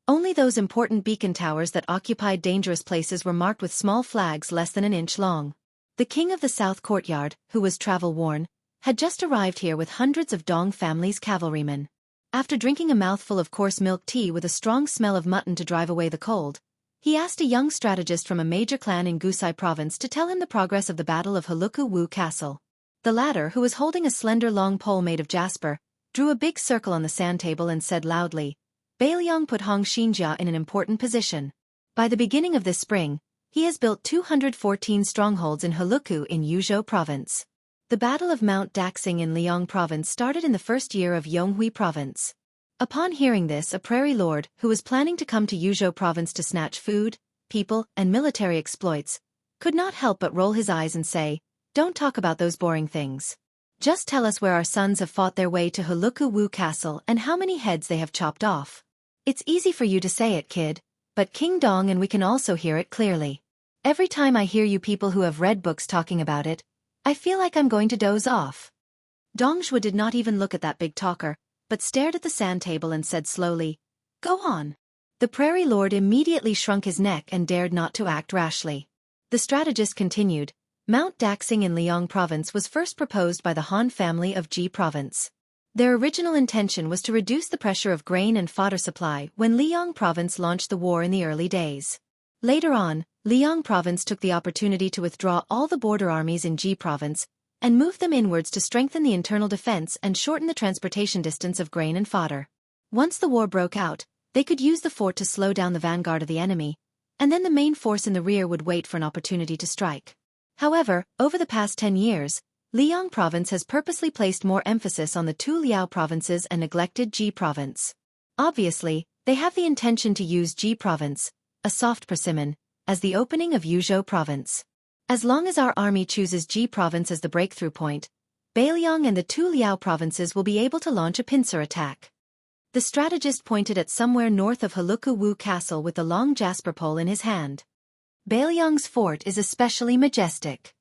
Only those important beacon towers that occupied dangerous places were marked with small flags less than an inch long. The king of the south courtyard, who was travel-worn, had just arrived here with hundreds of Dong family's cavalrymen. After drinking a mouthful of coarse milk tea with a strong smell of mutton to drive away the cold, he asked a young strategist from a major clan in Gusai province to tell him the progress of the Battle of Wu Castle. The latter, who was holding a slender long pole made of jasper, drew a big circle on the sand table and said loudly, "Bailiang put Xianxia in an important position. By the beginning of this spring, he has built 214 strongholds in Huluku in Yuzhou province." The Battle of Mount Daxing in Liang province started in the first year of Yonghui province. Upon hearing this, a prairie lord, who was planning to come to Yuzhou province to snatch food, people, and military exploits, could not help but roll his eyes and say, "Don't talk about those boring things. Just tell us where our sons have fought their way to Wu Castle and how many heads they have chopped off. It's easy for you to say it, kid, but King Dong and we can also hear it clearly. Every time I hear you people who have read books talking about it, I feel like I'm going to doze off." Dongzhuo did not even look at that big talker, but stared at the sand table and said slowly, "Go on." The prairie lord immediately shrunk his neck and dared not to act rashly. The strategist continued, "Mount Daxing in Liang province was first proposed by the Han family of Ji province. Their original intention was to reduce the pressure of grain and fodder supply when Liang province launched the war in the early days. Later on, Liang province took the opportunity to withdraw all the border armies in Ji province and move them inwards to strengthen the internal defense and shorten the transportation distance of grain and fodder. Once the war broke out, they could use the fort to slow down the vanguard of the enemy, and then the main force in the rear would wait for an opportunity to strike. However, over the past 10 years, Liang province has purposely placed more emphasis on the two Liao provinces and neglected Ji province. Obviously, they have the intention to use Ji province, a soft persimmon, as the opening of Yuzhou province. As long as our army chooses Ji province as the breakthrough point, Bailiang and the two Liao provinces will be able to launch a pincer attack." The strategist pointed at somewhere north of Wu Castle with the long jasper pole in his hand. "Bailiang's fort is especially majestic.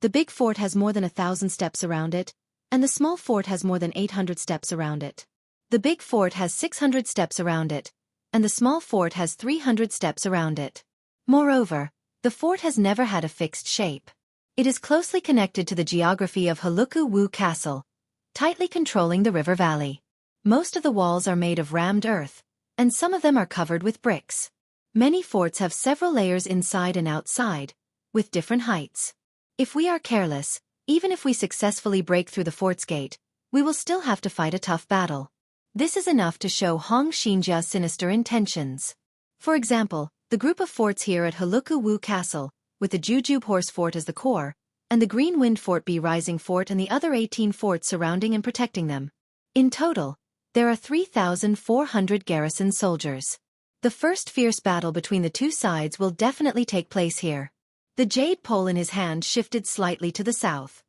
The big fort has more than 1,000 steps around it, and the small fort has more than 800 steps around it. The big fort has 600 steps around it, and the small fort has 300 steps around it. Moreover, the fort has never had a fixed shape. It is closely connected to the geography of Wu Castle, tightly controlling the river valley. Most of the walls are made of rammed earth, and some of them are covered with bricks. Many forts have several layers inside and outside, with different heights. If we are careless, even if we successfully break through the fort's gate, we will still have to fight a tough battle. This is enough to show Xianxia's sinister intentions. For example, the group of forts here at Wu Castle, with the Jujube Horse Fort as the core, and the Green Wind Fort B Rising Fort and the other 18 forts surrounding and protecting them. In total, there are 3,400 garrison soldiers. The first fierce battle between the two sides will definitely take place here." The jade pole in his hand shifted slightly to the south.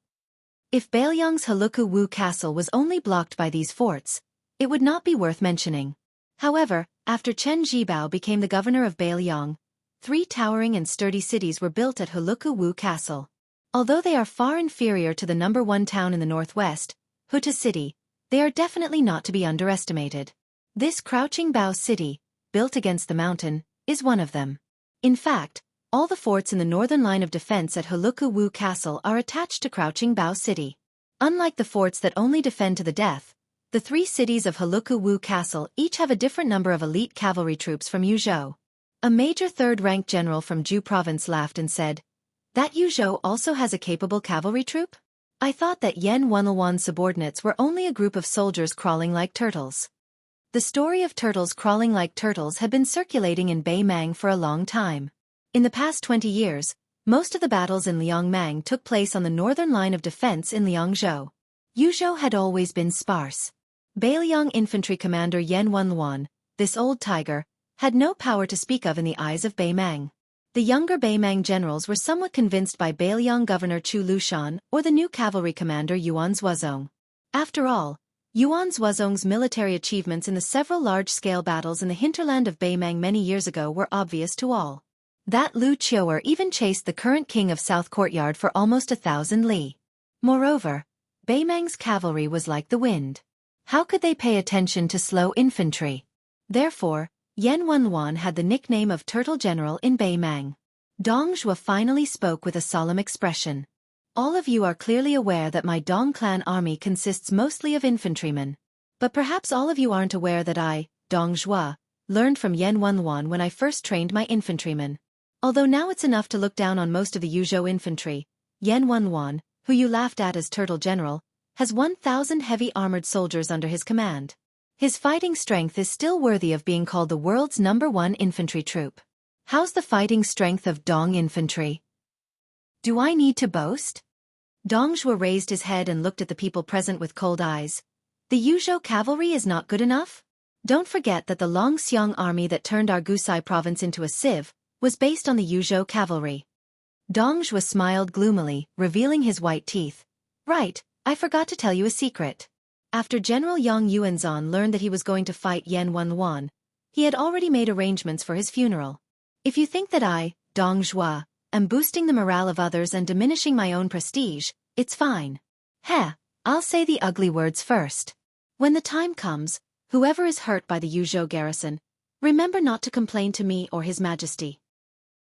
If Bailiang's Wu Castle was only blocked by these forts, it would not be worth mentioning. However, after Chen Zhibao became the governor of Bailiang, 3 towering and sturdy cities were built at Wu Castle. Although they are far inferior to the number 1 town in the northwest, Huta City, they are definitely not to be underestimated. This Crouching Bao City, built against the mountain, is one of them. In fact, all the forts in the northern line of defense at Wu Castle are attached to Crouching Bao City. Unlike the forts that only defend to the death, the 3 cities of Wu Castle each have a different number of elite cavalry troops from Yuzhou. A major 3rd-ranked general from Ju province laughed and said, "That Yuzhou also has a capable cavalry troop? I thought that Yan Wenlwan's subordinates were only a group of soldiers crawling like turtles." The story of turtles crawling like turtles had been circulating in Beimang for a long time. In the past 20 years, most of the battles in Liangmang took place on the northern line of defense in Liangzhou. Yuzhou had always been sparse. Bailiang infantry commander Yan Wenlwan, this old tiger, had no power to speak of in the eyes of Beimang. The younger Beimang generals were somewhat convinced by Bailiang governor Chu Lushan or the new cavalry commander Yuan Zuozong. After all, Yuan Zuozong's military achievements in the several large-scale battles in the hinterland of Beimang many years ago were obvious to all. That Lu Qiuer even chased the current king of South Courtyard for almost 1,000 li. Moreover, Beimang's cavalry was like the wind. How could they pay attention to slow infantry? Therefore, Yan Wenwan had the nickname of Turtle General in Beimang. Dong Zhuo finally spoke with a solemn expression. All of you are clearly aware that my Dong clan army consists mostly of infantrymen. But perhaps all of you aren't aware that I, Dong Zhuo, learned from Yan Wenwan when I first trained my infantrymen. Although now it's enough to look down on most of the Yuzhou infantry, Yan Wenwan, who you laughed at as Turtle General, has 1,000 heavy armored soldiers under his command. His fighting strength is still worthy of being called the world's #1 infantry troop. How's the fighting strength of Dong infantry? Do I need to boast? Dong Zhuo raised his head and looked at the people present with cold eyes. The Yuzhou cavalry is not good enough? Don't forget that the Longxiang army that turned our Gusai province into a sieve was based on the Yuzhou cavalry. Dong Zhuo smiled gloomily, revealing his white teeth. Right, I forgot to tell you a secret. After General Yang Yuanzhan learned that he was going to fight Yan Wenwan, he had already made arrangements for his funeral. If you think that I, Dong Zhuo, am boosting the morale of others and diminishing my own prestige, it's fine. Heh, I'll say the ugly words first. When the time comes, whoever is hurt by the Yuzhou garrison, remember not to complain to me or His Majesty.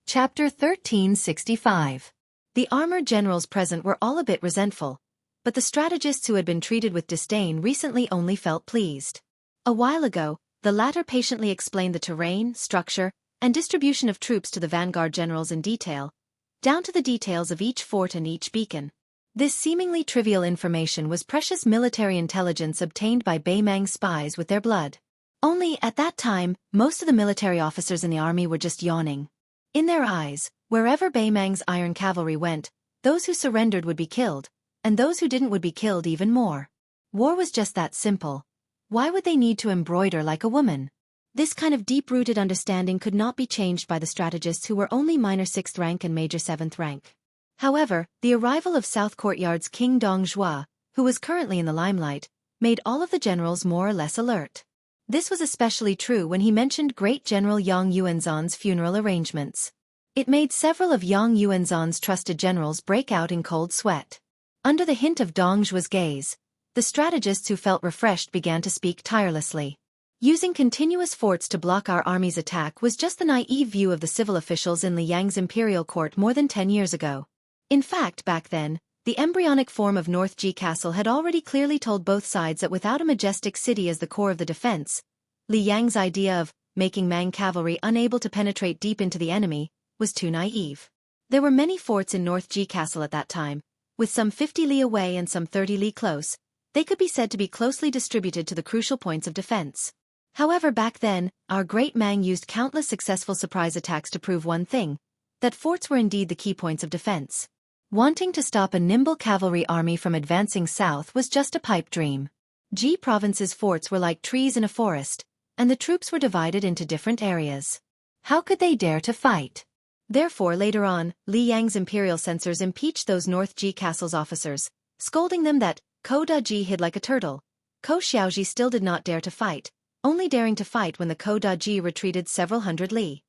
Chapter 1365. The armored generals present were all a bit resentful, but the strategists who had been treated with disdain recently only felt pleased. A while ago, the latter patiently explained the terrain, structure, and distribution of troops to the vanguard generals in detail, down to the details of each fort and each beacon. This seemingly trivial information was precious military intelligence obtained by Beimang spies with their blood. Only, at that time, most of the military officers in the army were just yawning. In their eyes, wherever Beimang's iron cavalry went, those who surrendered would be killed, and those who didn't would be killed even more. War was just that simple. Why would they need to embroider like a woman? This kind of deep-rooted understanding could not be changed by the strategists who were only minor 6th rank and major 7th rank. However, the arrival of South Courtyard's King Dong Zhuo, who was currently in the limelight, made all of the generals more or less alert. This was especially true when he mentioned Great General Yang Yuanzhan's funeral arrangements. It made several of Yang Yuanzhan's trusted generals break out in cold sweat. Under the hint of Dong Zhuo's gaze, the strategists who felt refreshed began to speak tirelessly. Using continuous forts to block our army's attack was just the naive view of the civil officials in Liang's imperial court more than 10 years ago. In fact, back then, the embryonic form of North Ji Castle had already clearly told both sides that without a majestic city as the core of the defense, Liang's idea of making Mang cavalry unable to penetrate deep into the enemy was too naive. There were many forts in North Ji Castle at that time, with some 50 li away and some 30 li close. They could be said to be closely distributed to the crucial points of defense. However, back then, our great Mang used countless successful surprise attacks to prove one thing, that forts were indeed the key points of defense. Wanting to stop a nimble cavalry army from advancing south was just a pipe dream. Ji province's forts were like trees in a forest, and the troops were divided into different areas. How could they dare to fight? Therefore, later on, Li Yang's imperial censors impeached those North Ji Castle's officers, scolding them that Ko Da-ji hid like a turtle. Ko Xiaoji still did not dare to fight, only daring to fight when the Ko Da-ji retreated several hundred li.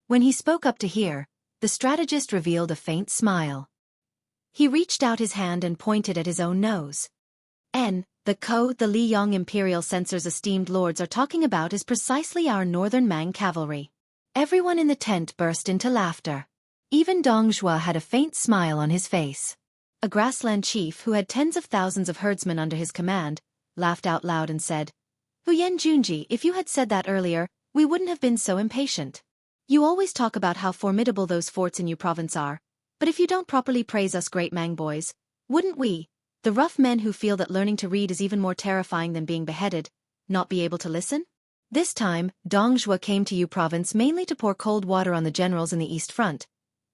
When he spoke up to hear, the strategist revealed a faint smile. He reached out his hand and pointed at his own nose. The Li Yang imperial censors' esteemed lords are talking about is precisely our northern Mang cavalry. Everyone in the tent burst into laughter. Even Dong Zhuo had a faint smile on his face. A grassland chief who had tens of thousands of herdsmen under his command, laughed out loud and said, Huyen Junji, if you had said that earlier, we wouldn't have been so impatient. You always talk about how formidable those forts in Yu province are, but if you don't properly praise us great Mang boys, wouldn't we, the rough men who feel that learning to read is even more terrifying than being beheaded, not be able to listen? This time, Dong Zhuo came to Yu province mainly to pour cold water on the generals in the East Front,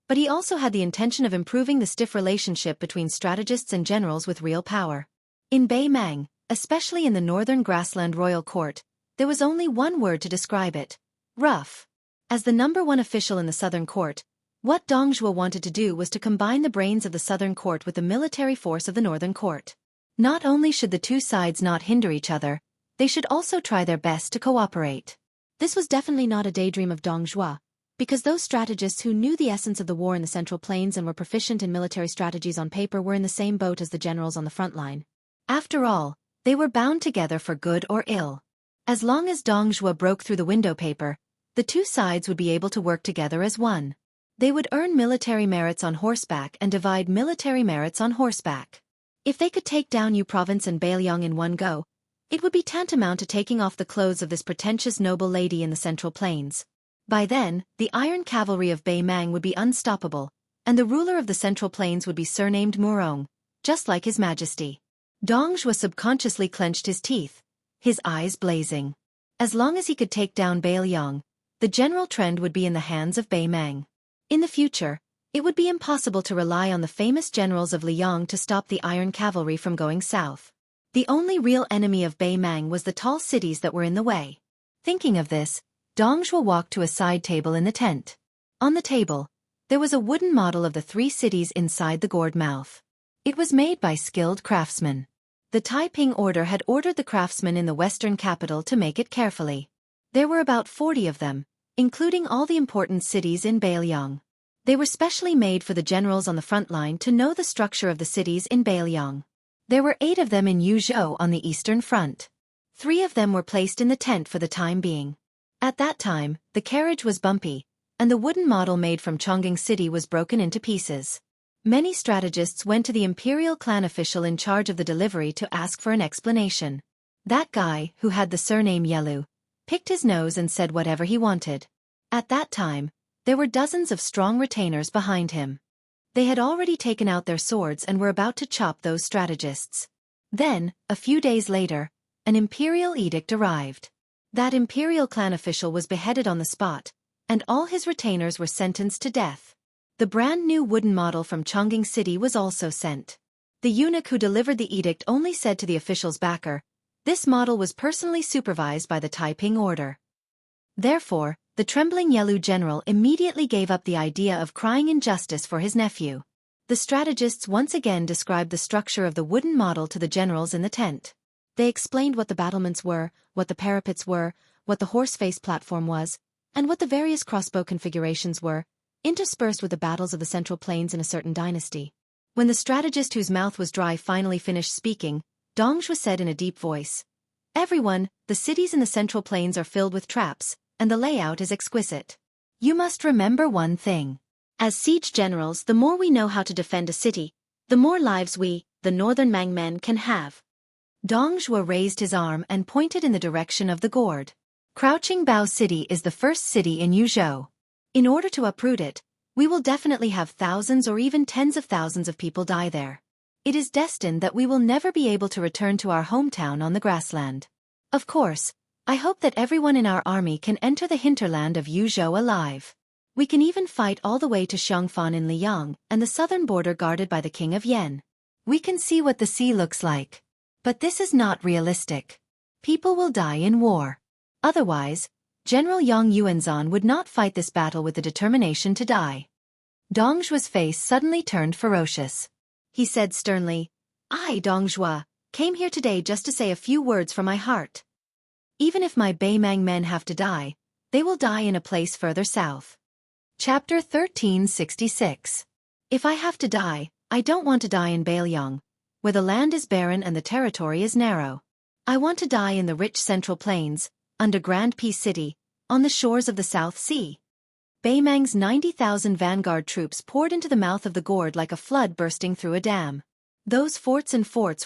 but he also had the intention of improving the stiff relationship between strategists and generals with real power. In Beimang, especially in the northern grassland royal court, there was only one word to describe it: rough. As the #1 official in the southern court, what Dong Zhuo wanted to do was to combine the brains of the southern court with the military force of the northern court. Not only should the two sides not hinder each other, they should also try their best to cooperate. This was definitely not a daydream of Dong Zhuo, because those strategists who knew the essence of the war in the Central Plains and were proficient in military strategies on paper were in the same boat as the generals on the front line. After all, they were bound together for good or ill. As long as Dong Zhuo broke through the window paper, the two sides would be able to work together as one. They would earn military merits on horseback and divide military merits on horseback. If they could take down Yu Province and Beiliang in one go, it would be tantamount to taking off the clothes of this pretentious noble lady in the Central Plains. By then, the iron cavalry of Bei Mang would be unstoppable, and the ruler of the Central Plains would be surnamed Murong, just like His Majesty. Dong Zhuo subconsciously clenched his teeth, his eyes blazing. As long as he could take down Beiliang, the general trend would be in the hands of Bei Mang. In the future, it would be impossible to rely on the famous generals of Liang to stop the iron cavalry from going south. The only real enemy of Bei Mang was the tall cities that were in the way. Thinking of this, Dong Zhuo walked to a side table in the tent. On the table, there was a wooden model of the three cities inside the gourd mouth. It was made by skilled craftsmen. The Taiping order had ordered the craftsmen in the western capital to make it carefully. There were about 40 of them, including all the important cities in Beiliang. They were specially made for the generals on the front line to know the structure of the cities in Beiliang. There were 8 of them in Yuzhou on the eastern front. 3 of them were placed in the tent for the time being. At that time, the carriage was bumpy, and the wooden model made from Chongqing City was broken into pieces. Many strategists went to the imperial clan official in charge of the delivery to ask for an explanation. That guy, who had the surname Yelu, picked his nose and said whatever he wanted. At that time, there were dozens of strong retainers behind him. They had already taken out their swords and were about to chop those strategists. Then, a few days later, an imperial edict arrived. That imperial clan official was beheaded on the spot, and all his retainers were sentenced to death. The brand new wooden model from Chongqing City was also sent. The eunuch who delivered the edict only said to the official's backer, "This model was personally supervised by the Taiping order." Therefore, the trembling Yelu general immediately gave up the idea of crying injustice for his nephew. The strategists once again described the structure of the wooden model to the generals in the tent. They explained what the battlements were, what the parapets were, what the horse-face platform was, and what the various crossbow configurations were, interspersed with the battles of the Central Plains in a certain dynasty. When the strategist whose mouth was dry finally finished speaking, Dong Zhuo said in a deep voice, "Everyone, the cities in the Central Plains are filled with traps, and the layout is exquisite. You must remember one thing. As siege generals, the more we know how to defend a city, the more lives we, the northern Mang men, can have." Dong Zhuo raised his arm and pointed in the direction of the gourd. Crouching Bao City is the first city in Yuzhou. In order to uproot it, we will definitely have thousands or even tens of thousands of people die there. It is destined that we will never be able to return to our hometown on the grassland. Of course, I hope that everyone in our army can enter the hinterland of Yuzhou alive. We can even fight all the way to Xianxia in Liang and the southern border guarded by the King of Yan. We can see what the sea looks like. But this is not realistic. People will die in war. Otherwise, General Yang Yuanzhan would not fight this battle with the determination to die. Dong Zhuo's face suddenly turned ferocious. He said sternly, "I, Dong Zhuo, came here today just to say a few words from my heart. Even if my Bei Mang men have to die, they will die in a place further south." Chapter 1366. If I have to die, I don't want to die in Beiliang, where the land is barren and the territory is narrow. I want to die in the rich Central Plains, under Grand Peace City, on the shores of the South Sea. Bei Mang's 90,000 vanguard troops poured into the mouth of the gourd like a flood bursting through a dam. Those forts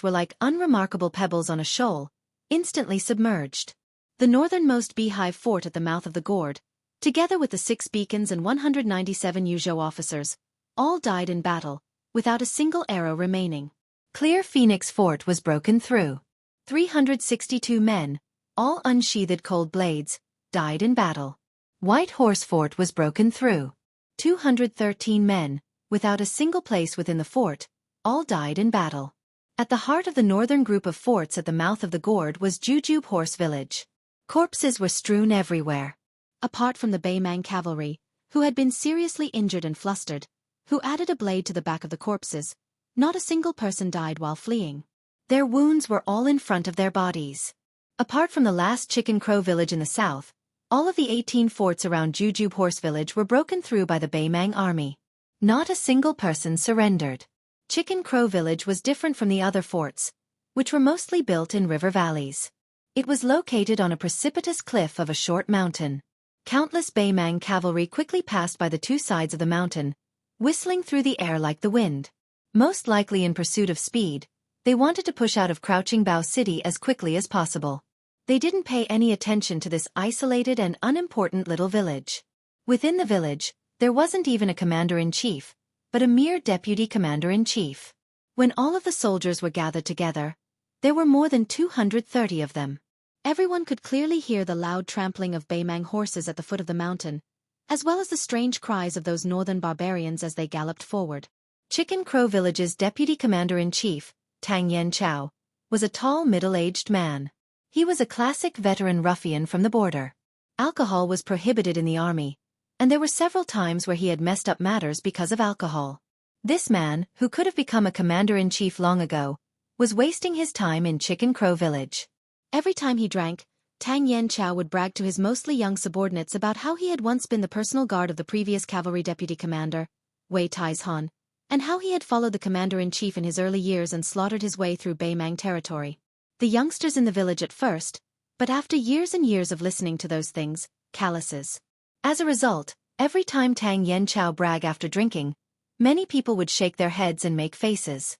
were like unremarkable pebbles on a shoal, instantly submerged. The northernmost beehive fort at the mouth of the gourd, together with the 6 beacons and 197 Yuzhou officers, all died in battle, without a single arrow remaining. Clear Phoenix Fort was broken through. 362 men, all unsheathed cold blades, died in battle. White Horse Fort was broken through. 213 men, without a single place within the fort, all died in battle. At the heart of the northern group of forts at the mouth of the gourd was Jujube Horse Village. Corpses were strewn everywhere. Apart from the Bei Mang cavalry, who had been seriously injured and flustered, who added a blade to the back of the corpses, not a single person died while fleeing. Their wounds were all in front of their bodies. Apart from the last Chicken Crow village in the south, all of the 18 forts around Jujube Horse Village were broken through by the Bei Mang army. Not a single person surrendered. Chicken Crow Village was different from the other forts, which were mostly built in river valleys. It was located on a precipitous cliff of a short mountain. Countless Beimang cavalry quickly passed by the two sides of the mountain, whistling through the air like the wind. Most likely in pursuit of speed, they wanted to push out of Crouching Bao City as quickly as possible. They didn't pay any attention to this isolated and unimportant little village. Within the village, there wasn't even a commander-in-chief, but a mere deputy commander-in-chief. When all of the soldiers were gathered together, there were more than 230 of them. Everyone could clearly hear the loud trampling of Beimang horses at the foot of the mountain, as well as the strange cries of those northern barbarians as they galloped forward. Chicken Crow Village's deputy commander-in-chief, Tang Yanchao, was a tall middle-aged man. He was a classic veteran ruffian from the border. Alcohol was prohibited in the army, and there were several times where he had messed up matters because of alcohol. This man, who could have become a commander-in-chief long ago, was wasting his time in Chicken Crow Village. Every time he drank, Tang Yanchao would brag to his mostly young subordinates about how he had once been the personal guard of the previous cavalry deputy commander, Wei Taizhan, and how he had followed the commander-in-chief in his early years and slaughtered his way through Beimang territory. The youngsters in the village at first, but after years and years of listening to those things, calluses. As a result, every time Tang Yanchao bragged after drinking, many people would shake their heads and make faces.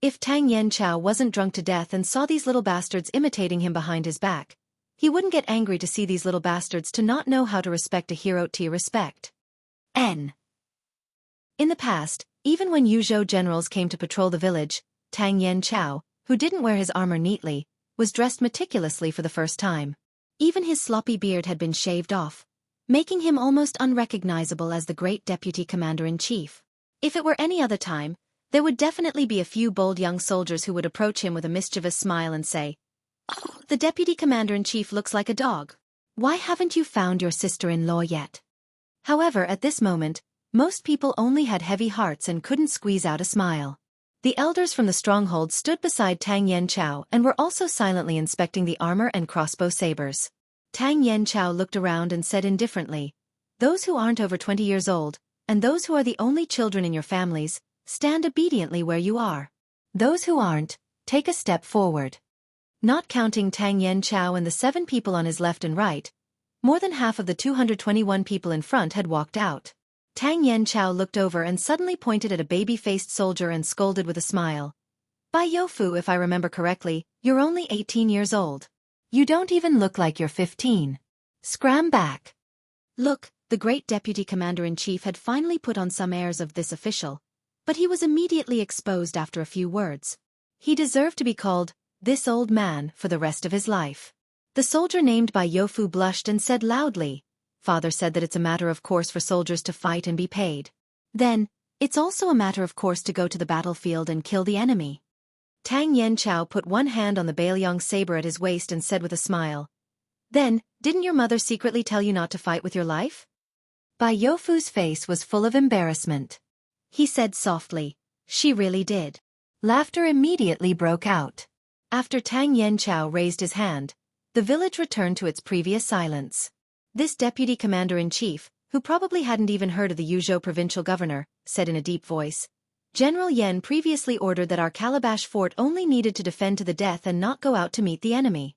If Tang Yanchao wasn't drunk to death and saw these little bastards imitating him behind his back, he wouldn't get angry to see these little bastards to not know how to respect a hero to respect. In the past, even when Yuzhou generals came to patrol the village, Tang Yanchao, who didn't wear his armor neatly, was dressed meticulously for the first time. Even his sloppy beard had been shaved off, making him almost unrecognizable as the great deputy commander-in-chief. If it were any other time, there would definitely be a few bold young soldiers who would approach him with a mischievous smile and say, "Oh, the deputy commander-in-chief looks like a dog. Why haven't you found your sister-in-law yet?" However, at this moment, most people only had heavy hearts and couldn't squeeze out a smile. The elders from the stronghold stood beside Tang Yanchao and were also silently inspecting the armor and crossbow sabers. Tang Yanchao looked around and said indifferently, "Those who aren't over 20 years old, and those who are the only children in your families, stand obediently where you are. Those who aren't, take a step forward." Not counting Tang Yanchao and the 7 people on his left and right, more than half of the 221 people in front had walked out. Tang Yanchao looked over and suddenly pointed at a baby-faced soldier and scolded with a smile. "Bai Youfu, if I remember correctly, you're only 18 years old. You don't even look like you're 15. Scram back." Look, the great deputy commander-in-chief had finally put on some airs of this official, but he was immediately exposed after a few words. He deserved to be called this old man for the rest of his life. The soldier named Bai Youfu blushed and said loudly, "Father said that it's a matter of course for soldiers to fight and be paid. Then, it's also a matter of course to go to the battlefield and kill the enemy." Tang Yanchao put one hand on the Bailiang saber at his waist and said with a smile, "Then, didn't your mother secretly tell you not to fight with your life?" Bai Youfu's face was full of embarrassment. He said softly, "She really did." Laughter immediately broke out. After Tang Yanchao raised his hand, the village returned to its previous silence. This deputy commander-in-chief, who probably hadn't even heard of the Yuzhou provincial governor, said in a deep voice, "General Yen previously ordered that our Calabash fort only needed to defend to the death and not go out to meet the enemy."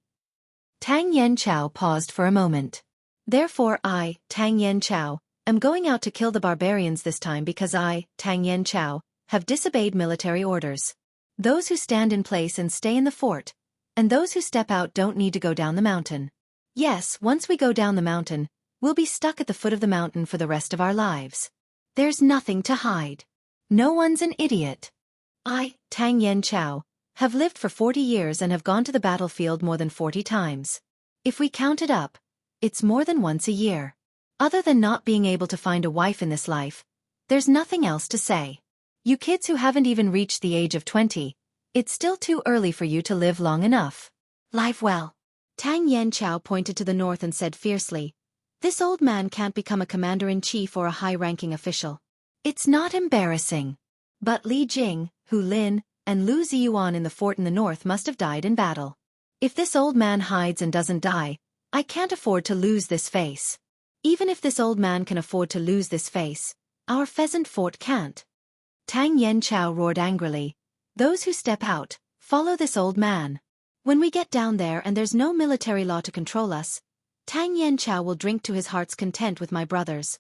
Tang Yanchao paused for a moment. "Therefore I, Tang Yanchao, am going out to kill the barbarians this time because I, Tang Yanchao, have disobeyed military orders. Those who stand in place and stay in the fort, and those who step out don't need to go down the mountain. Yes, once we go down the mountain, we'll be stuck at the foot of the mountain for the rest of our lives. There's nothing to hide. No one's an idiot. I, Tang Yanchao, have lived for 40 years and have gone to the battlefield more than 40 times. If we count it up, it's more than once a year. Other than not being able to find a wife in this life, there's nothing else to say. You kids who haven't even reached the age of 20, it's still too early for you to live long enough. Live well." Tang Yanchao pointed to the north and said fiercely, "This old man can't become a commander-in-chief or a high-ranking official. It's not embarrassing. But Li Jing, Hu Lin, and Lu Ziyuan in the fort in the north must have died in battle. If this old man hides and doesn't die, I can't afford to lose this face. Even if this old man can afford to lose this face, our pheasant fort can't." Tang Yanchao roared angrily, "Those who step out, follow this old man." When we get down there and there's no military law to control us, Tang Yanchao will drink to his heart's content with my brothers.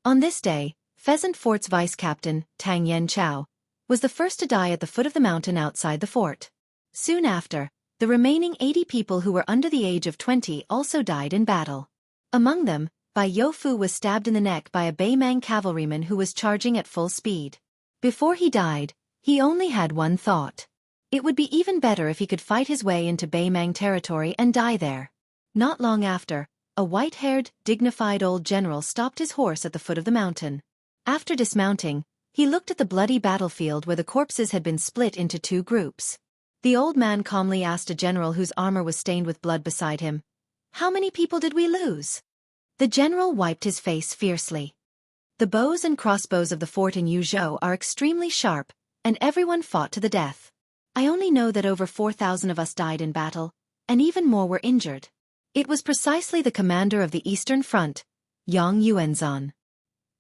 On this day, Pheasant Fort's vice-captain, Tang Yanchao, was the first to die at the foot of the mountain outside the fort. Soon after, the remaining 80 people who were under the age of 20 also died in battle. Among them, Bai Youfu was stabbed in the neck by a Beimang cavalryman who was charging at full speed. Before he died, he only had one thought. It would be even better if he could fight his way into Beimang territory and die there. Not long after, a white-haired, dignified old general stopped his horse at the foot of the mountain. After dismounting, he looked at the bloody battlefield where the corpses had been split into 2 groups. The old man calmly asked a general whose armor was stained with blood beside him, "How many people did we lose?" The general wiped his face fiercely. "The bows and crossbows of the fort in Yuzhou are extremely sharp, and everyone fought to the death. I only know that over 4,000 of us died in battle, and even more were injured." It was precisely the commander of the Eastern Front, Yang Yuanzhan.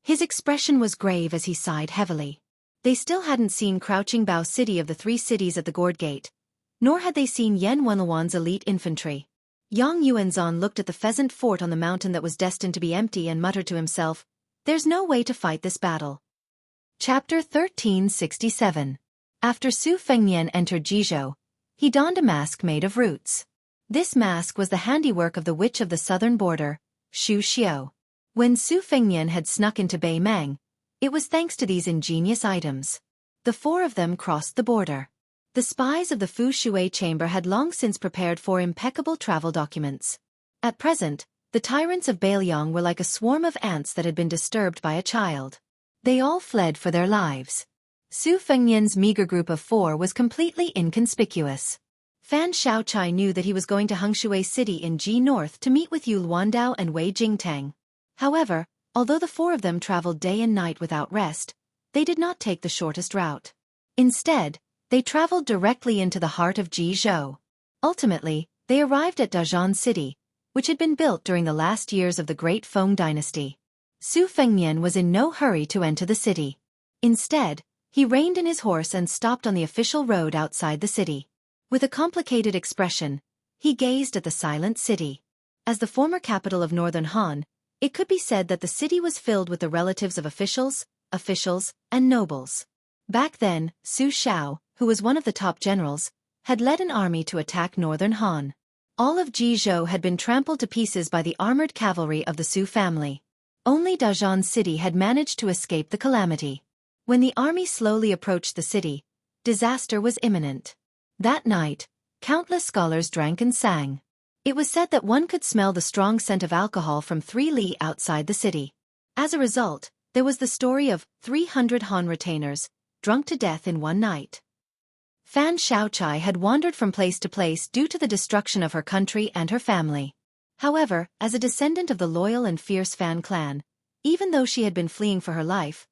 His expression was grave as he sighed heavily. They still hadn't seen Crouching Bao City of the 3 cities at the Gourd Gate, nor had they seen Yan Wenluan's elite infantry. Yang Yuanzhan looked at the Pheasant Fort on the mountain that was destined to be empty and muttered to himself, "There's no way to fight this battle." Chapter 1367. After Su Fengnian entered Jizhou, he donned a mask made of roots. This mask was the handiwork of the witch of the southern border, Xu Xiao. When Su Fengnian had snuck into Beimang, it was thanks to these ingenious items. The 4 of them crossed the border. The spies of the Fu Shui chamber had long since prepared 4 impeccable travel documents. At present, the tyrants of Beilyong were like a swarm of ants that had been disturbed by a child. They all fled for their lives. Su Fengnian's meager group of 4 was completely inconspicuous. Fan Shaochai knew that he was going to Hengshui City in Ji North to meet with Yu Luandao and Wei Jingtang. However, although the 4 of them traveled day and night without rest, they did not take the shortest route. Instead, they traveled directly into the heart of Jizhou. Ultimately, they arrived at Dazhan City, which had been built during the last years of the Great Feng dynasty. Su Fengnian was in no hurry to enter the city. Instead, he reined in his horse and stopped on the official road outside the city. With a complicated expression, he gazed at the silent city. As the former capital of northern Han, it could be said that the city was filled with the relatives of officials, and nobles. Back then, Su Xiao, who was one of the top generals, had led an army to attack northern Han. All of Jizhou had been trampled to pieces by the armored cavalry of the Su family. Only Dazhan City had managed to escape the calamity. When the army slowly approached the city, disaster was imminent. That night, countless scholars drank and sang. It was said that one could smell the strong scent of alcohol from 3 li outside the city. As a result, there was the story of 300 Han retainers, drunk to death in one night. Fan Shaochai had wandered from place to place due to the destruction of her country and her family. However, as a descendant of the loyal and fierce Fan clan, even though she had been fleeing for her life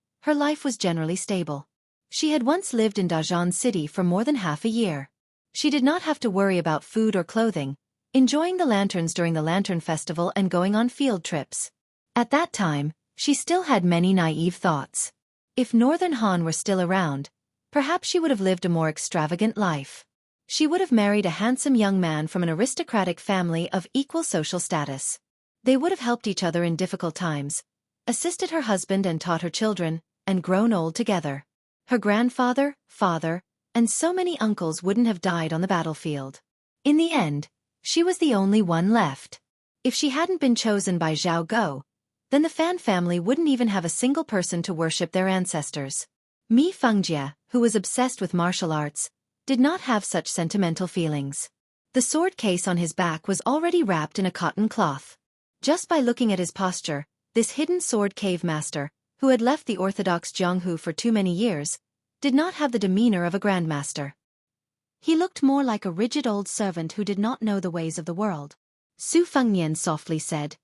was generally stable. She had once lived in Dazhan City for more than half a year. She did not have to worry about food or clothing, enjoying the lanterns during the Lantern Festival and going on field trips. At that time, she still had many naive thoughts. If Northern Han were still around, perhaps she would have lived a more extravagant life. She would have married a handsome young man from an aristocratic family of equal social status. They would have helped each other in difficult times, assisted her husband and taught her children, and grown old together. Her grandfather, father, and so many uncles wouldn't have died on the battlefield. In the end, she was the only one left. If she hadn't been chosen by Zhao Guo, then the Fan family wouldn't even have a single person to worship their ancestors. Mi Fengjie, who was obsessed with martial arts, did not have such sentimental feelings. The sword case on his back was already wrapped in a cotton cloth. Just by looking at his posture, this hidden sword cave master, who had left the orthodox Jianghu for too many years, did not have the demeanor of a grandmaster. He looked more like a rigid old servant who did not know the ways of the world. Su Fengnian softly said,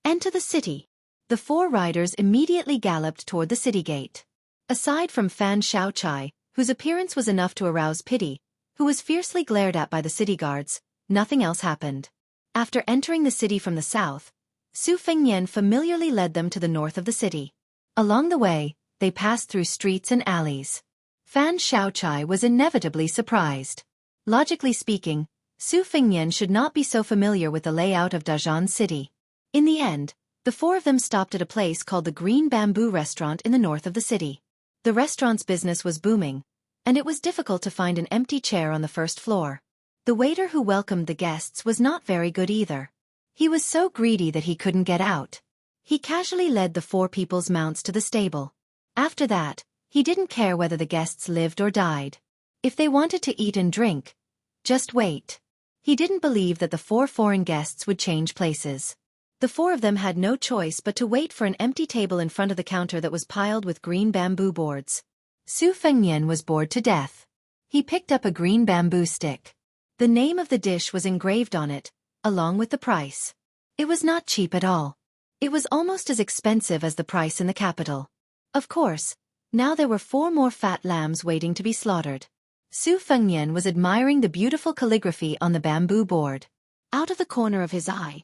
"Enter the city." The 4 riders immediately galloped toward the city gate. Aside from Fan Shaochai, whose appearance was enough to arouse pity, who was fiercely glared at by the city guards, nothing else happened. After entering the city from the south, Su Fengnian familiarly led them to the north of the city. Along the way, they passed through streets and alleys. Fan Shaochai was inevitably surprised. Logically speaking, Su Fengnian should not be so familiar with the layout of Dajun City. In the end, the four of them stopped at a place called the Green Bamboo Restaurant in the north of the city. The restaurant's business was booming, and it was difficult to find an empty chair on the first floor. The waiter who welcomed the guests was not very good either. He was so greedy that he couldn't get out. He casually led the four people's mounts to the stable. After that, he didn't care whether the guests lived or died. If they wanted to eat and drink, just wait. He didn't believe that the four foreign guests would change places. The four of them had no choice but to wait for an empty table in front of the counter that was piled with green bamboo boards. Su Fengnian was bored to death. He picked up a green bamboo stick. The name of the dish was engraved on it, along with the price. It was not cheap at all. It was almost as expensive as the price in the capital. Of course, now there were four more fat lambs waiting to be slaughtered. Su Fengnian was admiring the beautiful calligraphy on the bamboo board. Out of the corner of his eye,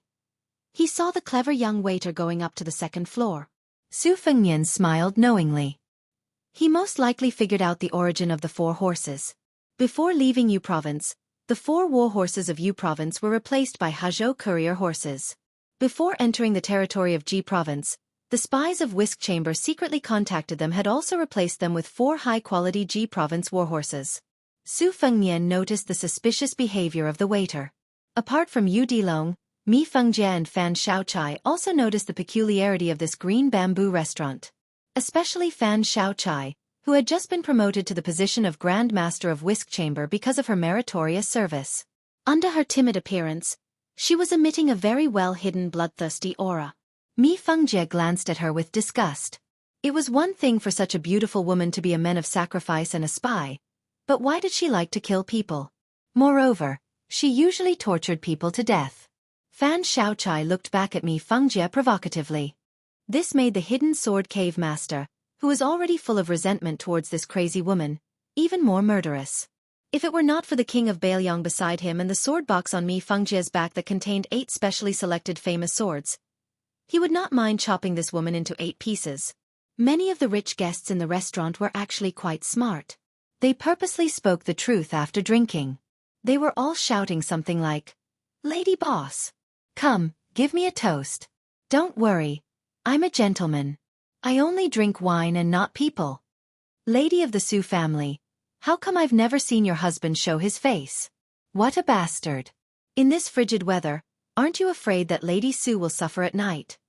he saw the clever young waiter going up to the second floor. Su Fengnian smiled knowingly. He most likely figured out the origin of the four horses. Before leaving Yu Province, the four war horses of Yu Province were replaced by Huzhou courier horses. Before entering the territory of Ji Province, the spies of Whisk Chamber secretly contacted them had also replaced them with four high-quality Ji Province war horses. Su Fengnian noticed the suspicious behavior of the waiter. Apart from Yu Dilong, Mi Fengjie and Fan Shaochai also noticed the peculiarity of this green bamboo restaurant. Especially Fan Shaochai, who had just been promoted to the position of Grand Master of Whisk Chamber because of her meritorious service. Under her timid appearance, she was emitting a very well-hidden bloodthirsty aura. Mi Fengjie glanced at her with disgust. It was one thing for such a beautiful woman to be a man of sacrifice and a spy, but why did she like to kill people? Moreover, she usually tortured people to death. Fan Shaochai looked back at Mi Fengjie provocatively. This made the hidden sword cave master, who was already full of resentment towards this crazy woman, even more murderous. If it were not for the king of Beiliang beside him and the sword box on Mi Fengjie's back that contained 8 specially selected famous swords, he would not mind chopping this woman into 8 pieces. Many of the rich guests in the restaurant were actually quite smart. They purposely spoke the truth after drinking. They were all shouting something like, "Lady Boss, come, give me a toast. Don't worry, I'm a gentleman. I only drink wine and not people. Lady of the Su family, how come I've never seen your husband show his face? What a bastard. In this frigid weather, aren't you afraid that Lady Su will suffer at night?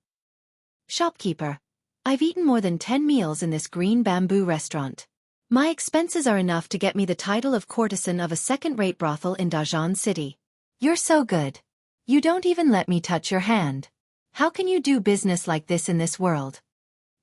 Shopkeeper, I've eaten more than 10 meals in this green bamboo restaurant. My expenses are enough to get me the title of courtesan of a second-rate brothel in Dajun City. You're so good. You don't even let me touch your hand. How can you do business like this in this world?"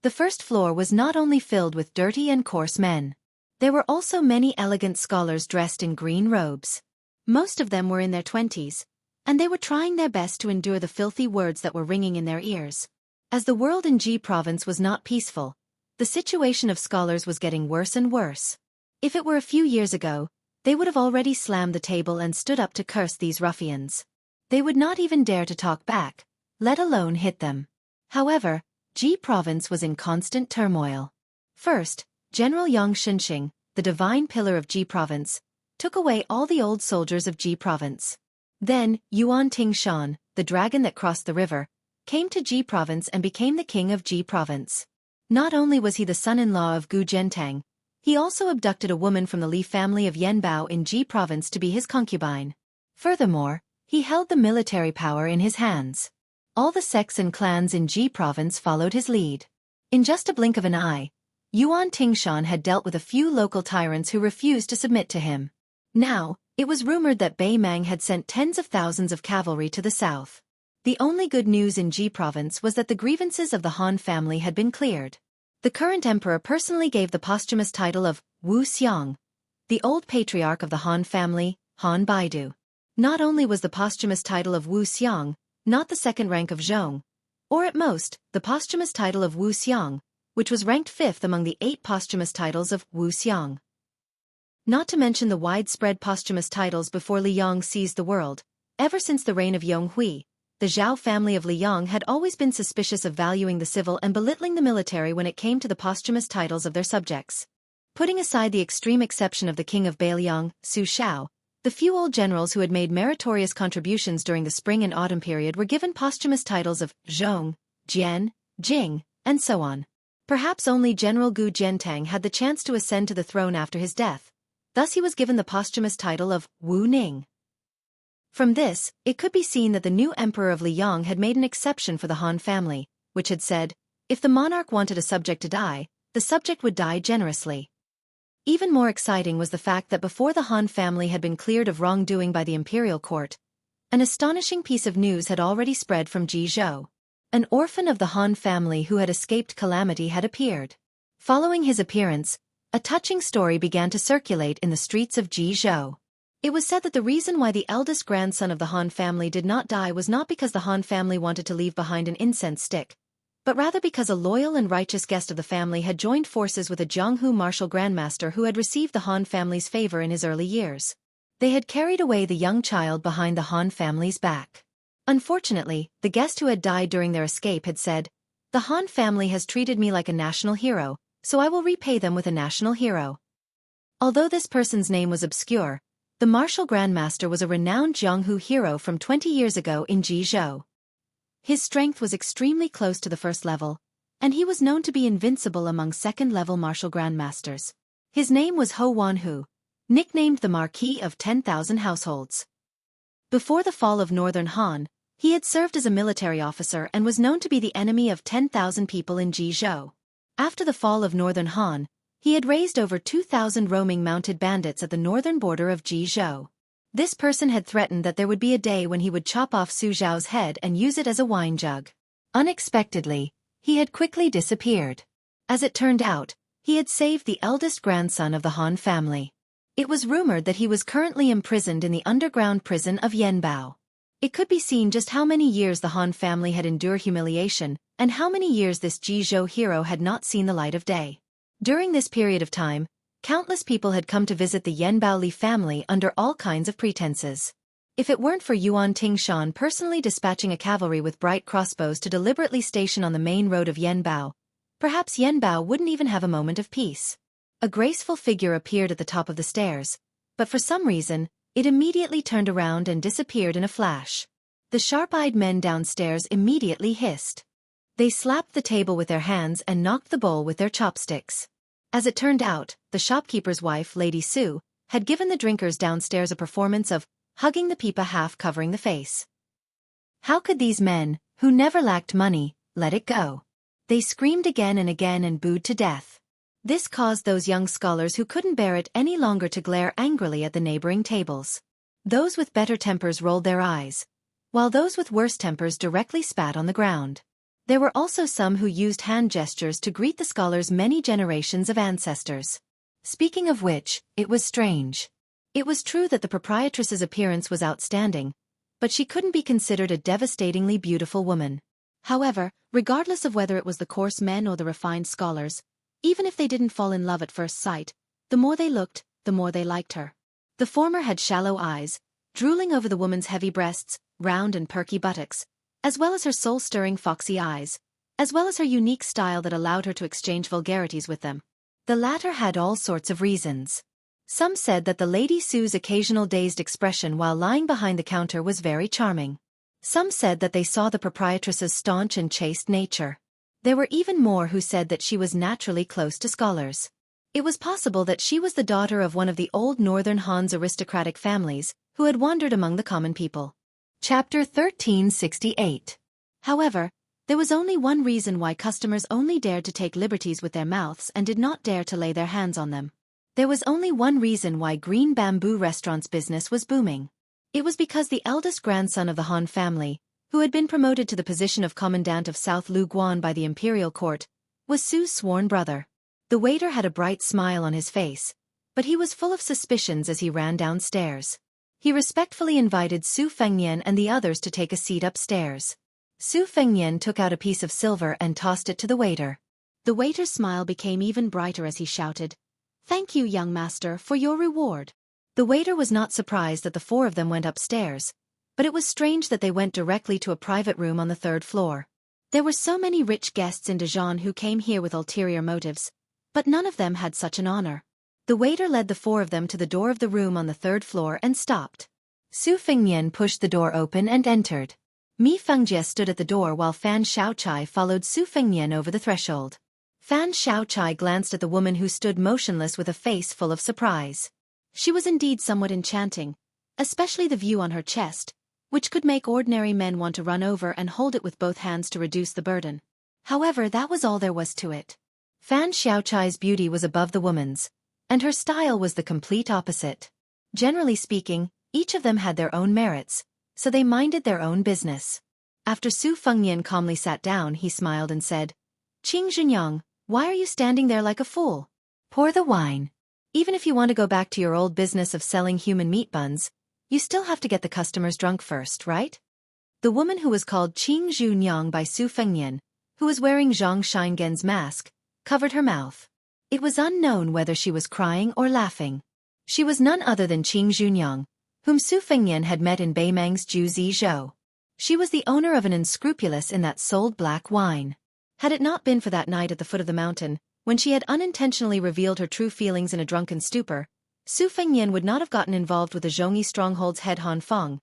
The first floor was not only filled with dirty and coarse men. There were also many elegant scholars dressed in green robes. Most of them were in their 20s, and they were trying their best to endure the filthy words that were ringing in their ears. As the world in Ji Province was not peaceful, the situation of scholars was getting worse and worse. If it were a few years ago, they would have already slammed the table and stood up to curse these ruffians. They would not even dare to talk back, let alone hit them. However, Ji Province was in constant turmoil. First, General Yang Shenxing, the divine pillar of Ji Province, took away all the old soldiers of Ji Province. Then, Yuan Tingshan, the dragon that crossed the river, came to Ji Province and became the king of Ji Province. Not only was he the son-in-law of Gu Zhentang, he also abducted a woman from the Li family of Yanbao in Ji Province to be his concubine. Furthermore, he held the military power in his hands. All the sects and clans in Ji Province followed his lead. In just a blink of an eye, Yuan Tingshan had dealt with a few local tyrants who refused to submit to him. Now, it was rumored that Bei Mang had sent tens of thousands of cavalry to the south. The only good news in Ji Province was that the grievances of the Han family had been cleared. The current emperor personally gave the posthumous title of Wu Xiang, the old patriarch of the Han family, Han Baidu. Not only was the posthumous title of Wu Xiang not the second rank of Zhong, or at most, the posthumous title of Wu Xiang, which was ranked 5th among the 8 posthumous titles of Wu Xiang. Not to mention the widespread posthumous titles before Liang seized the world. Ever since the reign of Yonghui, the Zhao family of Liang had always been suspicious of valuing the civil and belittling the military when it came to the posthumous titles of their subjects. Putting aside the extreme exception of the king of Beiliang, Su Shao, The few old generals who had made meritorious contributions during the spring and autumn period were given posthumous titles of Zhong, Jian, Jing, and so on. Perhaps only General Gu Jiantang had the chance to ascend to the throne after his death. Thus he was given the posthumous title of Wu Ning. From this, it could be seen that the new emperor of Liang had made an exception for the Han family, which had said, if the monarch wanted a subject to die, the subject would die generously. Even more exciting was the fact that before the Han family had been cleared of wrongdoing by the imperial court, an astonishing piece of news had already spread from Jizhou. An orphan of the Han family who had escaped calamity had appeared. Following his appearance, a touching story began to circulate in the streets of Jizhou. It was said that the reason why the eldest grandson of the Han family did not die was not because the Han family wanted to leave behind an incense stick, but rather because a loyal and righteous guest of the family had joined forces with a Jianghu martial grandmaster who had received the Han family's favor in his early years. They had carried away the young child behind the Han family's back. Unfortunately, the guest who had died during their escape had said, "The Han family has treated me like a national hero, so I will repay them with a national hero." Although this person's name was obscure, the martial grandmaster was a renowned Jianghu hero from 20 years ago in Jizhou. His strength was extremely close to the first level, and he was known to be invincible among second-level martial grandmasters. His name was Ho Wanhu, nicknamed the Marquis of 10,000 Households. Before the fall of Northern Han, he had served as a military officer and was known to be the enemy of 10,000 people in Jizhou. After the fall of Northern Han, he had raised over 2,000 roaming mounted bandits at the northern border of Jizhou. This person had threatened that there would be a day when he would chop off Su Zhao's head and use it as a wine jug. Unexpectedly, he had quickly disappeared. As it turned out, he had saved the eldest grandson of the Han family. It was rumored that he was currently imprisoned in the underground prison of Yanbao. It could be seen just how many years the Han family had endured humiliation, and how many years this Jizhou hero had not seen the light of day. During this period of time, countless people had come to visit the Yanbao Li family under all kinds of pretenses. If it weren't for Yuan Tingshan personally dispatching a cavalry with bright crossbows to deliberately station on the main road of Yanbao, perhaps Yanbao wouldn't even have a moment of peace. A graceful figure appeared at the top of the stairs, but for some reason, it immediately turned around and disappeared in a flash. The sharp-eyed men downstairs immediately hissed. They slapped the table with their hands and knocked the bowl with their chopsticks. As it turned out, the shopkeeper's wife, Lady Su, had given the drinkers downstairs a performance of hugging the pipa half covering the face. How could these men, who never lacked money, let it go? They screamed again and booed to death. This caused those young scholars who couldn't bear it any longer to glare angrily at the neighboring tables. Those with better tempers rolled their eyes, while those with worse tempers directly spat on the ground. There were also some who used hand gestures to greet the scholars' many generations of ancestors. Speaking of which, it was strange. It was true that the proprietress's appearance was outstanding, but she couldn't be considered a devastatingly beautiful woman. However, regardless of whether it was the coarse men or the refined scholars, even if they didn't fall in love at first sight, the more they looked, the more they liked her. The former had shallow eyes, drooling over the woman's heavy breasts, round and perky buttocks, as well as her soul-stirring foxy eyes, as well as her unique style that allowed her to exchange vulgarities with them. The latter had all sorts of reasons. Some said that the Lady Sue's occasional dazed expression while lying behind the counter was very charming. Some said that they saw the proprietress's staunch and chaste nature. There were even more who said that she was naturally close to scholars. It was possible that she was the daughter of one of the old Northern Han's aristocratic families, who had wandered among the common people. Chapter 1368. However, there was only one reason why customers only dared to take liberties with their mouths and did not dare to lay their hands on them. There was only one reason why Green Bamboo Restaurant's business was booming. It was because the eldest grandson of the Han family, who had been promoted to the position of commandant of South Lu Guan by the imperial court, was Su's sworn brother. The waiter had a bright smile on his face, but he was full of suspicions as he ran downstairs. He respectfully invited Su Fengnian and the others to take a seat upstairs. Su Fengnian took out a piece of silver and tossed it to the waiter. The waiter's smile became even brighter as he shouted, "Thank you, young master, for your reward." The waiter was not surprised that the four of them went upstairs, but it was strange that they went directly to a private room on the third floor. There were so many rich guests in Dijon who came here with ulterior motives, but none of them had such an honor. The waiter led the four of them to the door of the room on the third floor and stopped. Su Fengnian pushed the door open and entered. Mi Fengjie stood at the door while Fan Xiaochai followed Su Fengnian over the threshold. Fan Xiaochai glanced at the woman who stood motionless with a face full of surprise. She was indeed somewhat enchanting, especially the view on her chest, which could make ordinary men want to run over and hold it with both hands to reduce the burden. However, that was all there was to it. Fan Xiaochai's beauty was above the woman's, and her style was the complete opposite. Generally speaking, each of them had their own merits, so they minded their own business. After Su Fengnian calmly sat down, he smiled and said, "Qing Zhenyang, why are you standing there like a fool? Pour the wine. Even if you want to go back to your old business of selling human meat buns, you still have to get the customers drunk first, right?" The woman who was called Qing Zhenyang by Su Fengnian, who was wearing Zhang Sheingen's mask, covered her mouth. It was unknown whether she was crying or laughing. She was none other than Qing Zhenyang, whom Su Fengnian had met in Beimang's Juzi Zhou. She was the owner of an unscrupulous inn that sold black wine. Had it not been for that night at the foot of the mountain, when she had unintentionally revealed her true feelings in a drunken stupor, Su Fengnian would not have gotten involved with the Zhongyi stronghold's head Han Feng,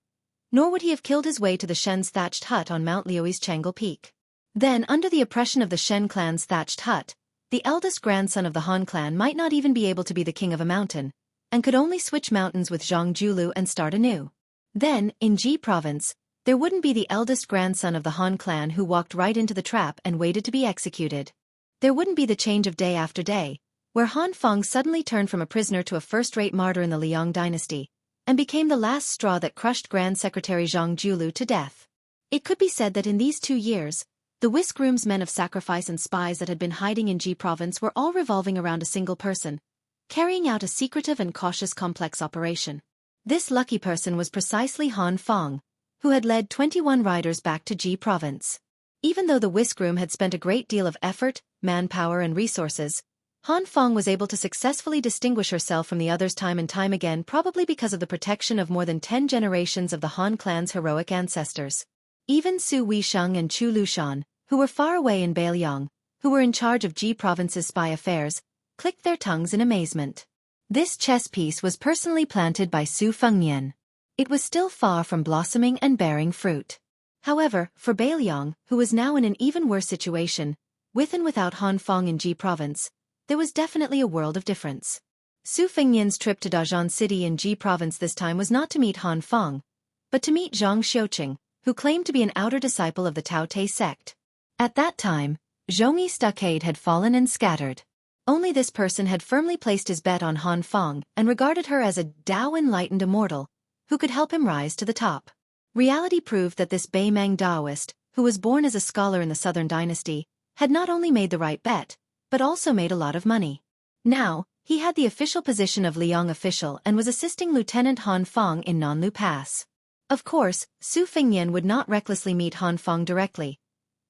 nor would he have killed his way to the Shen's thatched hut on Mount Liui's Chang'e Peak. Then, under the oppression of the Shen clan's thatched hut, the eldest grandson of the Han clan might not even be able to be the king of a mountain, and could only switch mountains with Zhang Julu and start anew. Then, in Ji province, there wouldn't be the eldest grandson of the Han clan who walked right into the trap and waited to be executed. There wouldn't be the change of day after day, where Han Feng suddenly turned from a prisoner to a first-rate martyr in the Liang dynasty, and became the last straw that crushed Grand Secretary Zhang Julu to death. It could be said that in these 2 years, the whisk room's men of sacrifice and spies that had been hiding in Ji province were all revolving around a single person, carrying out a secretive and cautious complex operation. This lucky person was precisely Han Feng, who had led 21 riders back to Ji province. Even though the whisk room had spent a great deal of effort, manpower and resources, Han Feng was able to successfully distinguish herself from the others time and time again, probably because of the protection of more than 10 generations of the Han clan's heroic ancestors. Even Su Weisheng and Chu Lushan, who were far away in Beiliang, who were in charge of Ji province's spy affairs, clicked their tongues in amazement. This chess piece was personally planted by Su Fengnian. It was still far from blossoming and bearing fruit. However, for Beiliang, who was now in an even worse situation, with and without Han Feng in Ji province, there was definitely a world of difference. Su Fengnian's trip to Dazhan City in Ji province this time was not to meet Han Feng, but to meet Zhang Xiuqing, who claimed to be an outer disciple of the Tao Te sect. At that time, Zhongyi stockade had fallen and scattered. Only this person had firmly placed his bet on Han Feng and regarded her as a Tao-enlightened immortal, who could help him rise to the top. Reality proved that this Beimang Taoist, who was born as a scholar in the Southern Dynasty, had not only made the right bet, but also made a lot of money. Now, he had the official position of Liang official and was assisting Lieutenant Han Feng in Nanlu Pass. Of course, Su Fengnian would not recklessly meet Han Feng directly.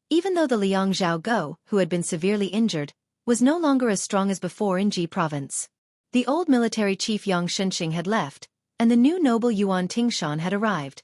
Even though the Liang Zhaogo, who had been severely injured, was no longer as strong as before in Ji province. The old military chief Yang Shenxing had left, and the new noble Yuan Tingshan had arrived,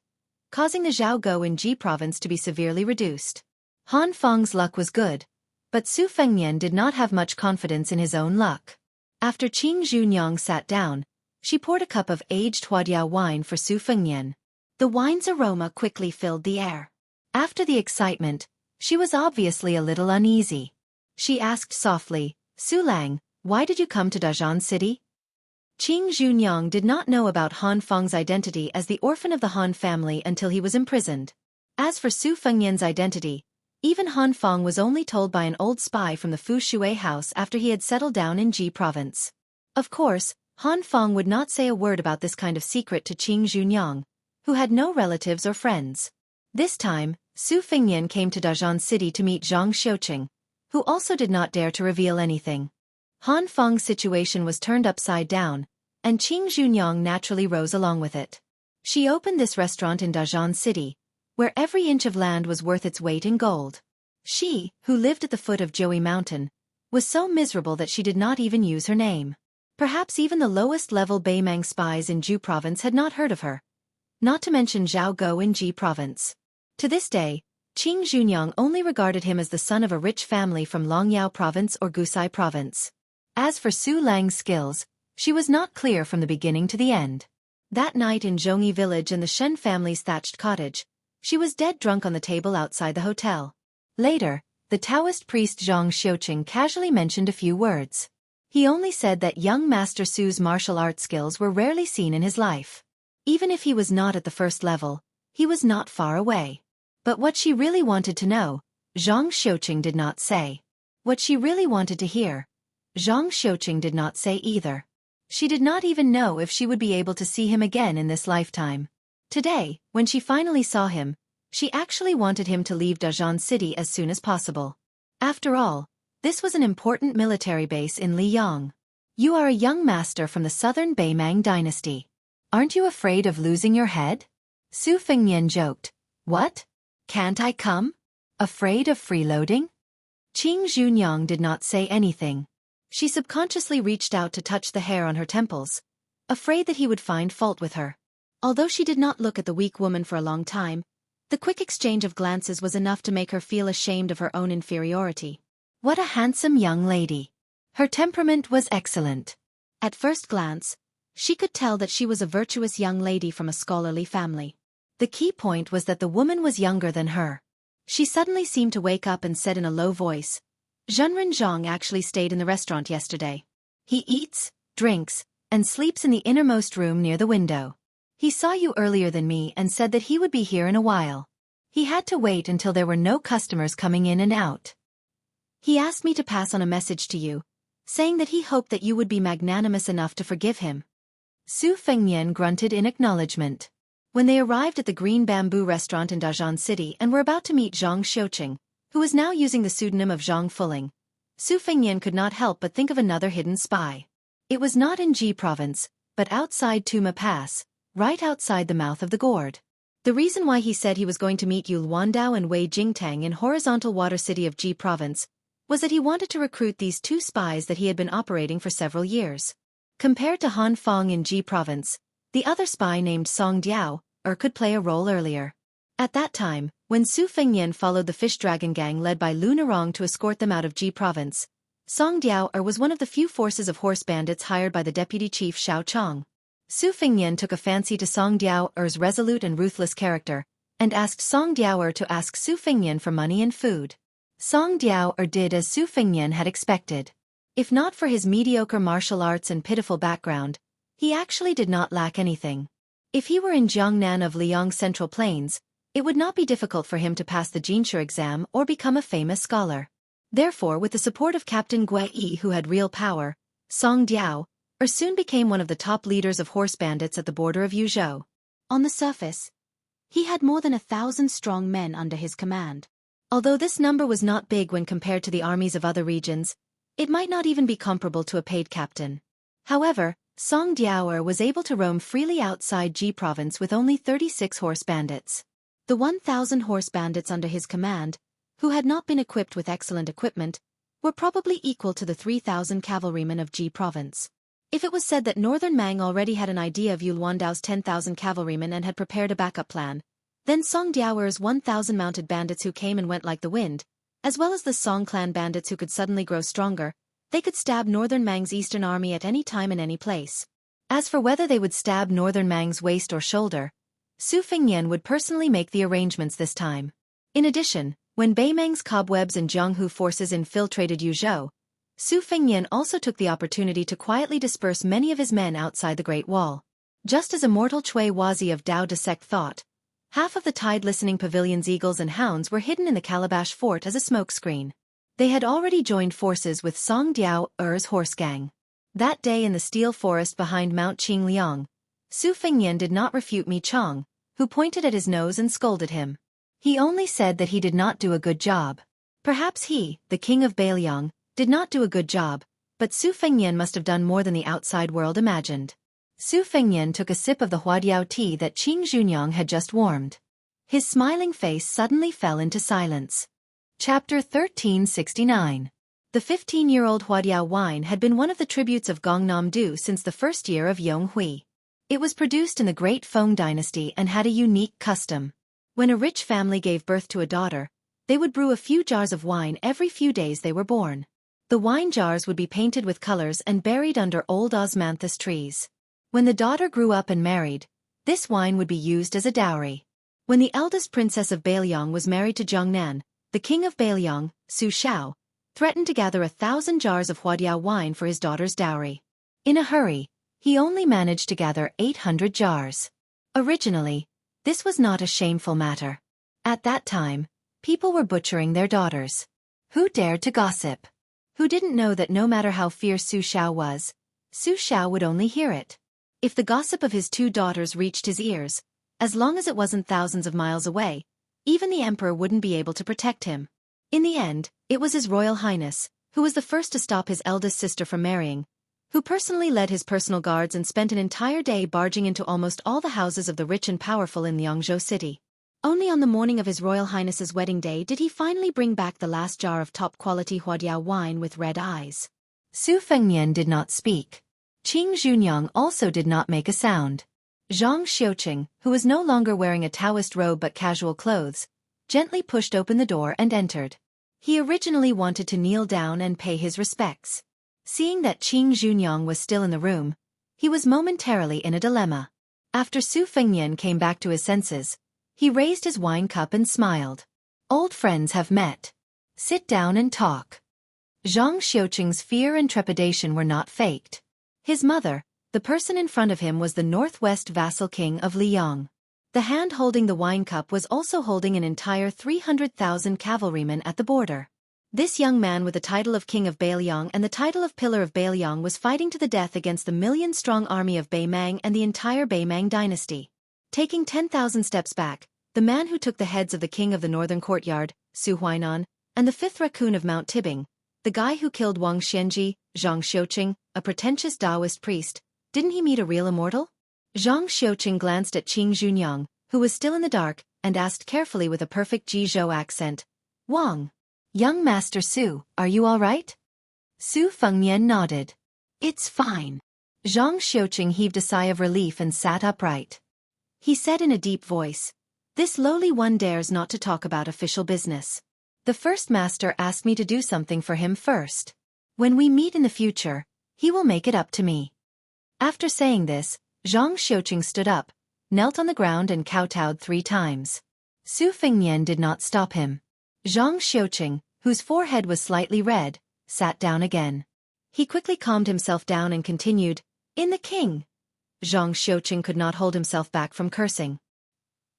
causing the Zhaogo in Ji province to be severely reduced. Han Feng's luck was good, but Su Fengnian did not have much confidence in his own luck. After Qing Zhenyang sat down, she poured a cup of aged Huadiao wine for Su Fengnian. The wine's aroma quickly filled the air. After the excitement, she was obviously a little uneasy. She asked softly, "Su Lang, why did you come to Dazhan City?" Qing Zhenyang did not know about Han Feng's identity as the orphan of the Han family until he was imprisoned. As for Su Fengnian's identity, even Han Feng was only told by an old spy from the Fu Shui house after he had settled down in Ji province. Of course, Han Feng would not say a word about this kind of secret to Qing Zhenyang, who had no relatives or friends. This time, Su Fengnian came to Dazhan City to meet Zhang Xiuqing, who also did not dare to reveal anything. Han Feng's situation was turned upside down, and Qing Zhenyang naturally rose along with it. She opened this restaurant in Dazhan City, where every inch of land was worth its weight in gold. She, who lived at the foot of Joey Mountain, was so miserable that she did not even use her name. Perhaps even the lowest-level Beimang spies in Ju province had not heard of her, not to mention Zhao Go in Ji province. To this day, Qing Zhenyang only regarded him as the son of a rich family from Longyao province or Gusai province. As for Su Lang's skills, She was not clear from the beginning to the end. That night in Zhongyi village in the Shen family's thatched cottage, she was dead drunk on the table outside the hotel. Later, the Taoist priest Zhang Xiuqing casually mentioned a few words. He only said that young Master Su's martial arts skills were rarely seen in his life. Even if he was not at the first level, he was not far away. But what she really wanted to know, Zhang Xiuqing did not say. What she really wanted to hear, Zhang Xiuqing did not say either. She did not even know if she would be able to see him again in this lifetime. Today, when she finally saw him, she actually wanted him to leave Dazhan City as soon as possible. After all, this was an important military base in Liyang. You are a young master from the southern Beimang dynasty. Aren't you afraid of losing your head? Su Fengnian joked. What? Can't I come? Afraid of freeloading? Qing Junyang did not say anything. She subconsciously reached out to touch the hair on her temples, afraid that he would find fault with her. Although she did not look at the weak woman for a long time, the quick exchange of glances was enough to make her feel ashamed of her own inferiority. What a handsome young lady. Her temperament was excellent. At first glance, she could tell that she was a virtuous young lady from a scholarly family. The key point was that the woman was younger than her. She suddenly seemed to wake up and said in a low voice, Zhenren Zhang actually stayed in the restaurant yesterday. He eats, drinks, and sleeps in the innermost room near the window. He saw you earlier than me and said that he would be here in a while. He had to wait until there were no customers coming in and out. He asked me to pass on a message to you, saying that he hoped that you would be magnanimous enough to forgive him. Su Fengnian grunted in acknowledgement. When they arrived at the Green Bamboo restaurant in Dazhan City and were about to meet Zhang Xiuqing, who was now using the pseudonym of Zhang Fuling, Su Fengnian could not help but think of another hidden spy. It was not in Ji province, but outside Tuma Pass, right outside the mouth of the gourd. The reason why he said he was going to meet Yu Luandao and Wei Jingtang in horizontal water city of Ji province was that he wanted to recruit these two spies that he had been operating for several years. Compared to Han Fong in Ji province, the other spy named Song Diao could play a role earlier. At that time, when Su Fengnian followed the fish dragon gang led by Lu Narong to escort them out of Ji province, Song Diao was one of the few forces of horse bandits hired by the deputy chief Xiao Chong. Su Fengnian took a fancy to Song Diao's resolute and ruthless character, and asked Song Diao to ask Su Fengnian for money and food. Song Diao did as Su Fengnian had expected. If not for his mediocre martial arts and pitiful background, he actually did not lack anything. If he were in Jiangnan of Liang Central Plains, it would not be difficult for him to pass the Jinshu exam or become a famous scholar. Therefore, with the support of Captain Gui Yi who had real power, Song Diao soon became one of the top leaders of horse bandits at the border of Yuzhou. On the surface, he had more than 1,000 strong men under his command. Although this number was not big when compared to the armies of other regions, it might not even be comparable to a paid captain. However, Song Diao was able to roam freely outside Ji province with only 36 horse bandits. The 1,000 horse bandits under his command, who had not been equipped with excellent equipment, were probably equal to the 3,000 cavalrymen of Ji province. If it was said that Northern Mang already had an idea of Yu Luandao's 10,000 cavalrymen and had prepared a backup plan, then Song Diao's 1,000 mounted bandits who came and went like the wind, as well as the Song clan bandits who could suddenly grow stronger, they could stab Northern Mang's eastern army at any time and any place. As for whether they would stab Northern Mang's waist or shoulder, Su Fengnian would personally make the arrangements this time. In addition, when Beimang's cobwebs and Jianghu forces infiltrated Yuzhou, Su Fengnian also took the opportunity to quietly disperse many of his men outside the Great Wall. Just as immortal Cui Wazi of Dao De Sec thought, half of the tide-listening pavilion's eagles and hounds were hidden in the Calabash fort as a smokescreen. They had already joined forces with Song Diao's horse gang. That day in the steel forest behind Mount Qingliang, Su Fengnian did not refute Mi Chong, who pointed at his nose and scolded him. He only said that he did not do a good job. Perhaps he, the king of Beiliang, did not do a good job, but Su Fengnian must have done more than the outside world imagined. Su Fengnian took a sip of the huadiao tea that Qing Junyang had just warmed. His smiling face suddenly fell into silence. Chapter 1369. The 15-year-old huadiao wine had been one of the tributes of Gongnam Du since the first year of Yonghui. It was produced in the Great Feng dynasty and had a unique custom. When a rich family gave birth to a daughter, they would brew a few jars of wine every few days they were born. The wine jars would be painted with colors and buried under old osmanthus trees. When the daughter grew up and married, this wine would be used as a dowry. When the eldest princess of Bailiang was married to Zhongnan, the king of Bailiang, Su Shao, threatened to gather 1,000 jars of Huadiao wine for his daughter's dowry. In a hurry, he only managed to gather 800 jars. Originally, this was not a shameful matter. At that time, people were butchering their daughters. Who dared to gossip? Who didn't know that no matter how fierce Su Shao was, Su Shao would only hear it. If the gossip of his 2 daughters reached his ears, as long as it wasn't thousands of miles away, even the emperor wouldn't be able to protect him. In the end, it was His Royal Highness, who was the first to stop his eldest sister from marrying, who personally led his personal guards and spent an entire day barging into almost all the houses of the rich and powerful in Liangzhou city. Only on the morning of His Royal Highness's wedding day did he finally bring back the last jar of top-quality Huadiao wine with red eyes. Su Fengnian did not speak. Qing Junyang also did not make a sound. Zhang Xiuqing, who was no longer wearing a Taoist robe but casual clothes, gently pushed open the door and entered. He originally wanted to kneel down and pay his respects. Seeing that Qing Junyang was still in the room, he was momentarily in a dilemma. After Su Fengnian came back to his senses, he raised his wine cup and smiled. Old friends have met. Sit down and talk. Zhang Xiuqing's fear and trepidation were not faked. His mother, the person in front of him, was the northwest vassal king of Liang. The hand holding the wine cup was also holding an entire 300,000 cavalrymen at the border. This young man with the title of King of Bailiang and the title of Pillar of Bailiang was fighting to the death against the million-strong army of Beimang and the entire Beimang dynasty. Taking 10,000 steps back, the man who took the heads of the king of the northern courtyard, Su Huainan, and the 5th raccoon of Mount Tibing, the guy who killed Wang Xianji, Zhang Xiuqing, a pretentious Taoist priest, didn't he meet a real immortal? Zhang Xiuqing glanced at Qing Junyang, who was still in the dark, and asked carefully with a perfect Jizhou accent, "Wang, young Master Su, are you all right?" Su Fengnian nodded. "It's fine." Zhang Xiuqing heaved a sigh of relief and sat upright. He said in a deep voice, "This lowly one dares not to talk about official business. The first master asked me to do something for him first. When we meet in the future, he will make it up to me." After saying this, Zhang Xiuqing stood up, knelt on the ground and kowtowed 3 times. Su Fengnian did not stop him. Zhang Xiuqing, whose forehead was slightly red, sat down again. He quickly calmed himself down and continued, "In the king." Zhang Xiuqing could not hold himself back from cursing.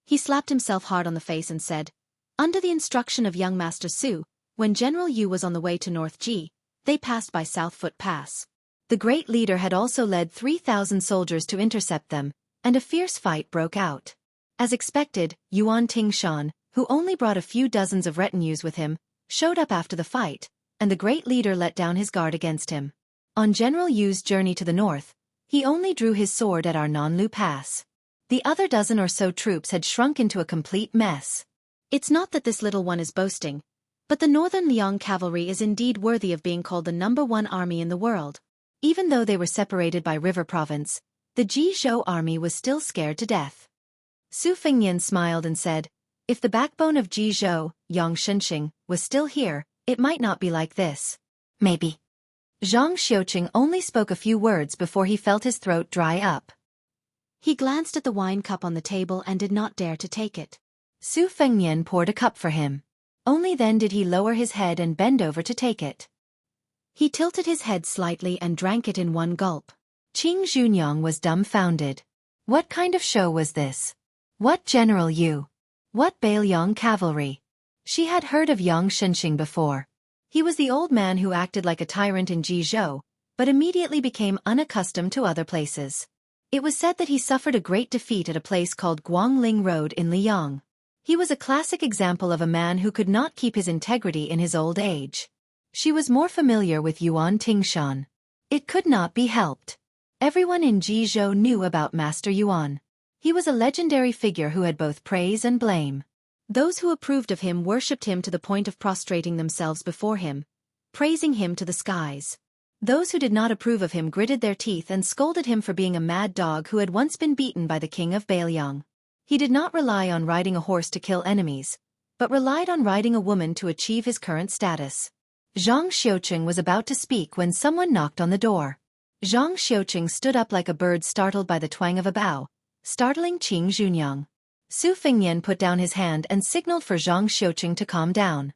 He slapped himself hard on the face and said, "Under the instruction of young Master Su, when General Yu was on the way to North Ji, they passed by Southfoot Pass. The great leader had also led 3,000 soldiers to intercept them, and a fierce fight broke out. As expected, Yuan Tingshan, who only brought a few dozens of retinues with him, showed up after the fight, and the great leader let down his guard against him. On General Yu's journey to the north, he only drew his sword at our Nanlu Pass. The other dozen or so troops had shrunk into a complete mess. It's not that this little one is boasting, but the Northern Liang cavalry is indeed worthy of being called the #1 army in the world. Even though they were separated by River Province, the Jizhou army was still scared to death." Su Fengnian smiled and said, "If the backbone of Jizhou, Yang Shenxing, was still here, it might not be like this. Maybe." Zhang Xiuqing only spoke a few words before he felt his throat dry up. He glanced at the wine cup on the table and did not dare to take it. Su Fengnian poured a cup for him. Only then did he lower his head and bend over to take it. He tilted his head slightly and drank it in one gulp. Qing Junyang was dumbfounded. What kind of show was this? What General Yu? What Bailiang cavalry? She had heard of Yang Shenxing before. He was the old man who acted like a tyrant in Jizhou, but immediately became unaccustomed to other places. It was said that he suffered a great defeat at a place called Guangling Road in Liang. He was a classic example of a man who could not keep his integrity in his old age. She was more familiar with Yuan Tingshan. It could not be helped. Everyone in Jizhou knew about Master Yuan. He was a legendary figure who had both praise and blame. Those who approved of him worshipped him to the point of prostrating themselves before him, praising him to the skies. Those who did not approve of him gritted their teeth and scolded him for being a mad dog who had once been beaten by the king of Bailiang. He did not rely on riding a horse to kill enemies, but relied on riding a woman to achieve his current status. Zhang Xiuqing was about to speak when someone knocked on the door. Zhang Xiuqing stood up like a bird startled by the twang of a bow, startling Qing Junyang. Su Fengnian put down his hand and signaled for Zhang Xiuqing to calm down.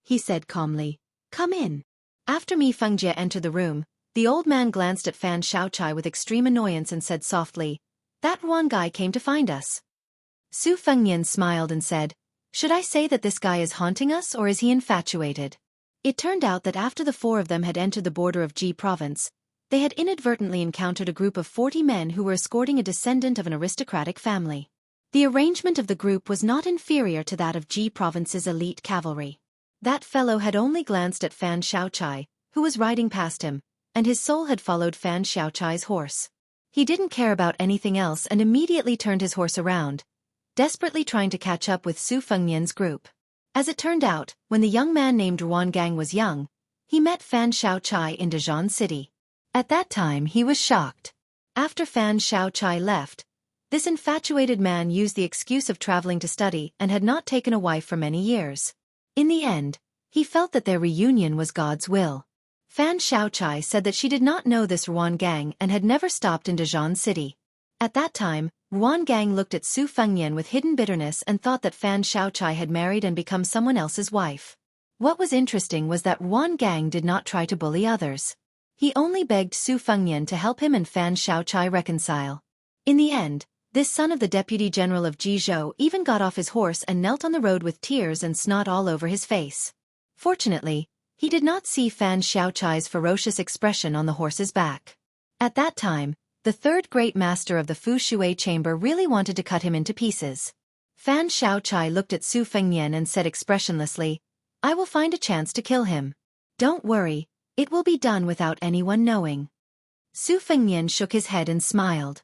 He said calmly, "Come in." After Mi Fengjie entered the room, the old man glanced at Fan Xiaochai with extreme annoyance and said softly, "That one guy came to find us." Su Fengnian smiled and said, "Should I say that this guy is haunting us or is he infatuated?" It turned out that after the four of them had entered the border of Ji province, they had inadvertently encountered a group of 40 men who were escorting a descendant of an aristocratic family. The arrangement of the group was not inferior to that of Ji province's elite cavalry. That fellow had only glanced at Fan Xiaochai, who was riding past him, and his soul had followed Fan Xiaochai's horse. He didn't care about anything else and immediately turned his horse around, desperately trying to catch up with Su Fengnian's group. As it turned out, when the young man named Ruan Gang was young, he met Fan Xiaochai in Dezhan City. At that time he was shocked. After Fan Xiaochai left, this infatuated man used the excuse of traveling to study and had not taken a wife for many years. In the end, he felt that their reunion was God's will. Fan Xiaochai said that she did not know this Ruan Gang and had never stopped in Dezhan City. At that time, Ruan Gang looked at Su Fengnian with hidden bitterness and thought that Fan Xiaochai had married and become someone else's wife. What was interesting was that Ruan Gang did not try to bully others. He only begged Su Fengnian to help him and Fan Xiaochai reconcile. In the end, this son of the deputy general of Jizhou even got off his horse and knelt on the road with tears and snot all over his face. Fortunately, he did not see Fan Xiaochai's ferocious expression on the horse's back. At that time, the third great master of the Fu Shui chamber really wanted to cut him into pieces. Fan Xiaochai looked at Su Fengnian and said expressionlessly, "I will find a chance to kill him. Don't worry, it will be done without anyone knowing." Su Fengnian shook his head and smiled.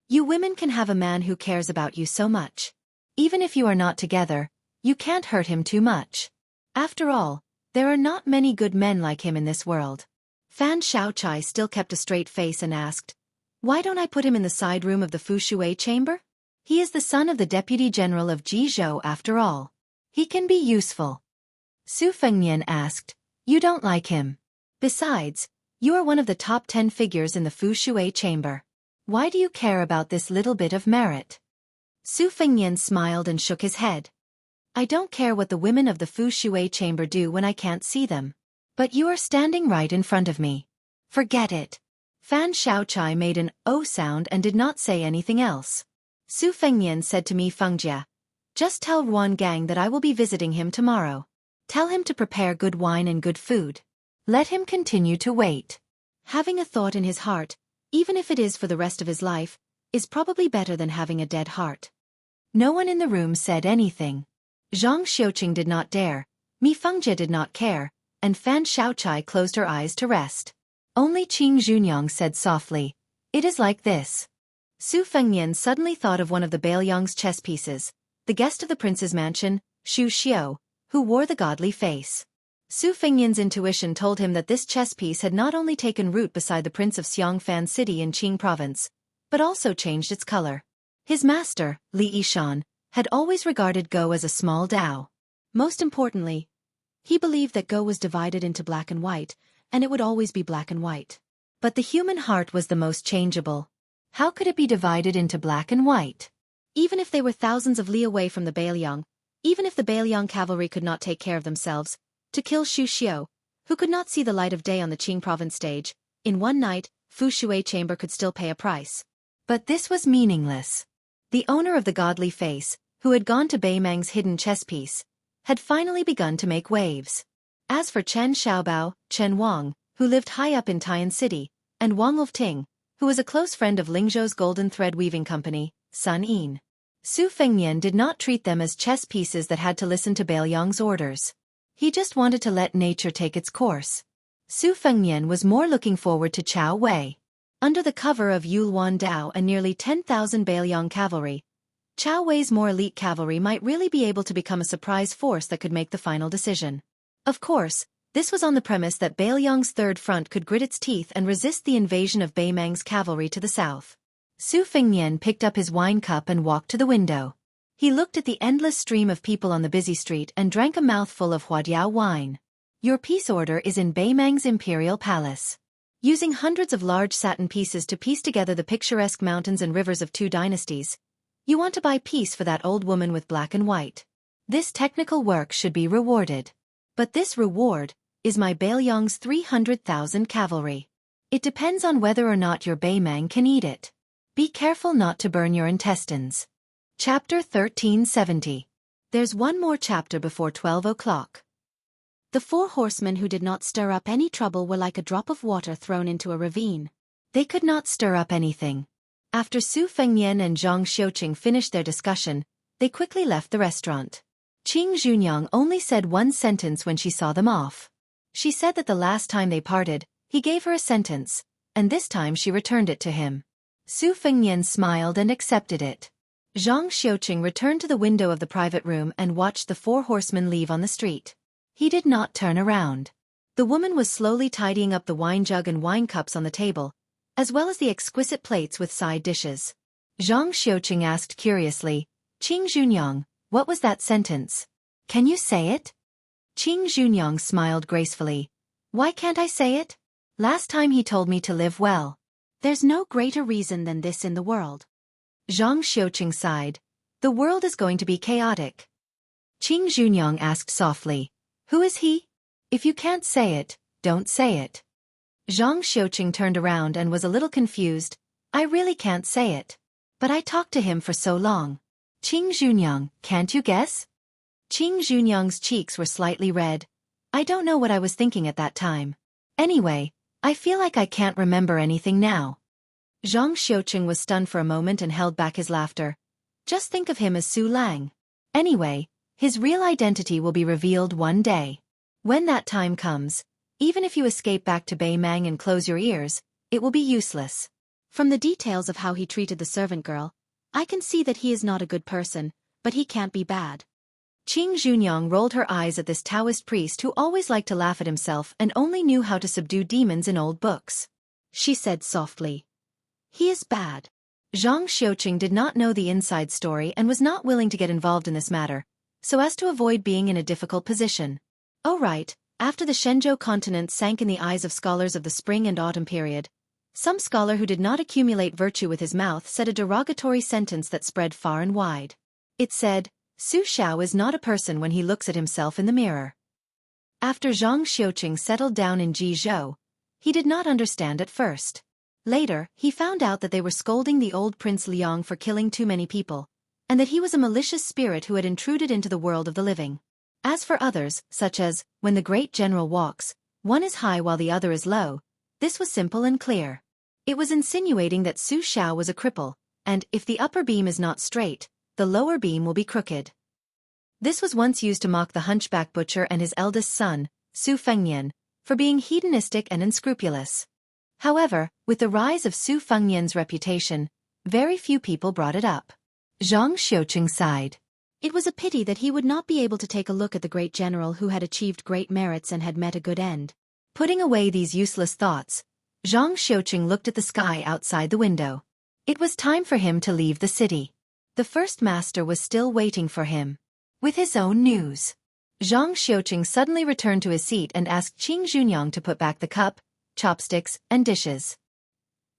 "You women can have a man who cares about you so much. Even if you are not together, you can't hurt him too much. After all, there are not many good men like him in this world." Fan Xiaochai still kept a straight face and asked, "Why don't I put him in the side room of the Fu Shui chamber? He is the son of the deputy general of Jizhou after all. He can be useful." Su Fengnian asked, "You don't like him? Besides, you are one of the top 10 figures in the Fu Shui chamber. Why do you care about this little bit of merit?" Su Fengnian smiled and shook his head. "I don't care what the women of the Fu Shui chamber do when I can't see them. But you are standing right in front of me. Forget it." Fan Xiaochai made an "oh" sound and did not say anything else. Su Fengnian said to Mi Fengjie, "Just tell Ruan Gang that I will be visiting him tomorrow. Tell him to prepare good wine and good food. Let him continue to wait. Having a thought in his heart, even if it is for the rest of his life, is probably better than having a dead heart." No one in the room said anything. Zhang Xiuqing did not dare, Mi Fengjie did not care, and Fan Xiaochai closed her eyes to rest. Only Qing Junyang said softly, "It is like this." Su Fengnian suddenly thought of one of the Bailiang's chess pieces, the guest of the prince's mansion, Xu Xiu, who wore the godly face. Su Fengnian's intuition told him that this chess piece had not only taken root beside the prince of Xiangfan city in Qing province, but also changed its color. His master, Li Yishan, had always regarded Go as a small Dao. Most importantly, he believed that Go was divided into black and white, and it would always be black and white. But the human heart was the most changeable. How could it be divided into black and white? Even if they were thousands of li away from the Bailiang, even if the Bailiang cavalry could not take care of themselves, to kill Xu Xiu, who could not see the light of day on the Qing province stage, in one night, Fu Shui chamber could still pay a price. But this was meaningless. The owner of the godly face, who had gone to Bei Meng's hidden chess piece, had finally begun to make waves. As for Chen Xiaobao, Chen Wang, who lived high up in Tian City, and Wang Lufting, who was a close friend of Lingzhou's golden thread weaving company, Sun Yin, Su Fengnian did not treat them as chess pieces that had to listen to Bailiang's orders. He just wanted to let nature take its course. Su Fengnian was more looking forward to Chao Wei. Under the cover of Yulwan Dao and nearly 10,000 Bailiang cavalry, Chao Wei's more elite cavalry might really be able to become a surprise force that could make the final decision. Of course, this was on the premise that Bailiang's third front could grit its teeth and resist the invasion of Bei Meng's cavalry to the south. Su Fengnian picked up his wine cup and walked to the window. He looked at the endless stream of people on the busy street and drank a mouthful of Huadiao wine. Your peace order is in Beimang's imperial palace. Using hundreds of large satin pieces to piece together the picturesque mountains and rivers of two dynasties, you want to buy peace for that old woman with black and white. This technical work should be rewarded. But this reward is my Beiyang's 300,000 cavalry. It depends on whether or not your Beimang can eat it. Be careful not to burn your intestines. Chapter 1370. There's one more chapter before 12 o'clock. The 4 horsemen who did not stir up any trouble were like a drop of water thrown into a ravine. They could not stir up anything. After Su Fengnian and Zhang Xiuqing finished their discussion, they quickly left the restaurant. Qing Junyang only said one sentence when she saw them off. She said that the last time they parted, he gave her a sentence, and this time she returned it to him. Su Fengnian smiled and accepted it. Zhang Xiuqing returned to the window of the private room and watched the 4 horsemen leave on the street. He did not turn around. The woman was slowly tidying up the wine jug and wine cups on the table, as well as the exquisite plates with side dishes. Zhang Xiuqing asked curiously, Qing Junyang, what was that sentence? Can you say it? Qing Junyang smiled gracefully. Why can't I say it? Last time he told me to live well. There's no greater reason than this in the world. Zhang Xiuqing sighed. The world is going to be chaotic. Qing Junyang asked softly. Who is he? If you can't say it, don't say it. Zhang Xiuqing turned around and was a little confused. I really can't say it. But I talked to him for so long. Qing Junyang, can't you guess? Qing Junyang's cheeks were slightly red. I don't know what I was thinking at that time. Anyway, I feel like I can't remember anything now. Zhang Xiuqing was stunned for a moment and held back his laughter. Just think of him as Su Lang. Anyway, his real identity will be revealed one day. When that time comes, even if you escape back to Beimang and close your ears, it will be useless. From the details of how he treated the servant girl, I can see that he is not a good person, but he can't be bad. Qing Junyang rolled her eyes at this Taoist priest who always liked to laugh at himself and only knew how to subdue demons in old books. She said softly. He is bad. Zhang Xiuqing did not know the inside story and was not willing to get involved in this matter, so as to avoid being in a difficult position. Oh right, after the Shenzhou continent sank in the eyes of scholars of the spring and autumn period, some scholar who did not accumulate virtue with his mouth said a derogatory sentence that spread far and wide. It said, Su Xiao is not a person when he looks at himself in the mirror. After Zhang Xiuqing settled down in Jizhou, he did not understand at first. Later, he found out that they were scolding the old Prince Liang for killing too many people, and that he was a malicious spirit who had intruded into the world of the living. As for others, such as, when the great general walks, one is high while the other is low, this was simple and clear. It was insinuating that Su Xiao was a cripple, and, if the upper beam is not straight, the lower beam will be crooked. This was once used to mock the hunchback butcher and his eldest son, Su Fengnian, for being hedonistic and unscrupulous. However, with the rise of Su Fengnian's reputation, very few people brought it up. Zhang Xiuqing sighed. It was a pity that he would not be able to take a look at the great general who had achieved great merits and had met a good end. Putting away these useless thoughts, Zhang Xiuqing looked at the sky outside the window. It was time for him to leave the city. The first master was still waiting for him. With his own news. Zhang Xiuqing suddenly returned to his seat and asked Qing Junyang to put back the cup, chopsticks, and dishes.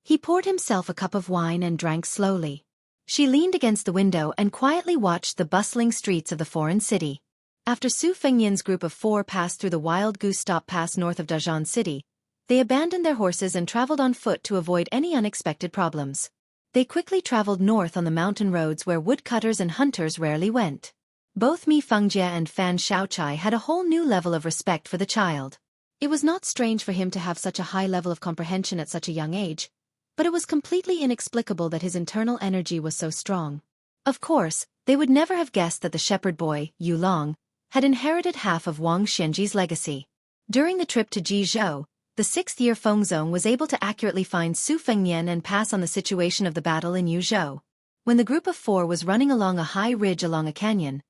He poured himself a cup of wine and drank slowly. She leaned against the window and quietly watched the bustling streets of the foreign city. After Su Fengnian's group of 4 passed through the Wild Goose Stop Pass north of Dazhan City, they abandoned their horses and traveled on foot to avoid any unexpected problems. They quickly traveled north on the mountain roads where woodcutters and hunters rarely went. Both Mi Fengjie and Fan Shaochai had a whole new level of respect for the child. It was not strange for him to have such a high level of comprehension at such a young age, but it was completely inexplicable that his internal energy was so strong. Of course, they would never have guessed that the shepherd boy, Yu Long, had inherited half of Wang Xianji's legacy. During the trip to Jizhou, the 6th-year Fengzong was able to accurately find Su Fengnian and pass on the situation of the battle in Yuzhou. When the group of 4 was running along a high ridge along a canyon,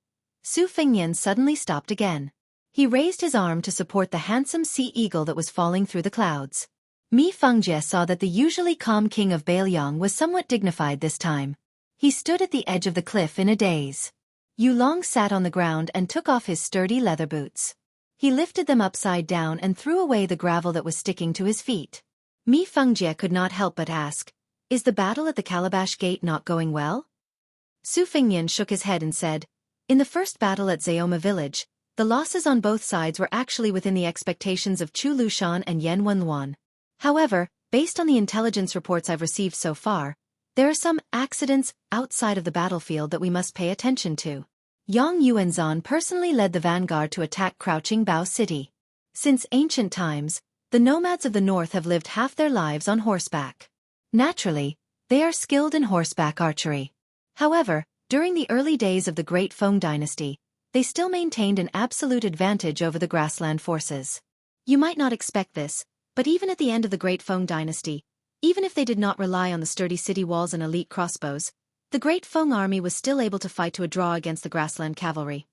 Su Fengnian suddenly stopped again. He raised his arm to support the handsome sea eagle that was falling through the clouds. Mi Fengjie saw that the usually calm king of Beiyang was somewhat dignified this time. He stood at the edge of the cliff in a daze. Yu Long sat on the ground and took off his sturdy leather boots. He lifted them upside down and threw away the gravel that was sticking to his feet. Mi Fengjie could not help but ask, "Is the battle at the Calabash Gate not going well?" Su Fengnian shook his head and said, "In the first battle at Zayoma village, the losses on both sides were actually within the expectations of Chu Lushan and Yan Wenluan. However, based on the intelligence reports I've received so far, there are some accidents outside of the battlefield that we must pay attention to." Yang Yuanzhan personally led the vanguard to attack Crouching Bao City. Since ancient times, the nomads of the north have lived half their lives on horseback. Naturally, they are skilled in horseback archery. However, during the early days of the Great Feng dynasty, they still maintained an absolute advantage over the grassland forces. You might not expect this, but even at the end of the Great Feng dynasty, even if they did not rely on the sturdy city walls and elite crossbows, the Great Feng army was still able to fight to a draw against the grassland cavalry.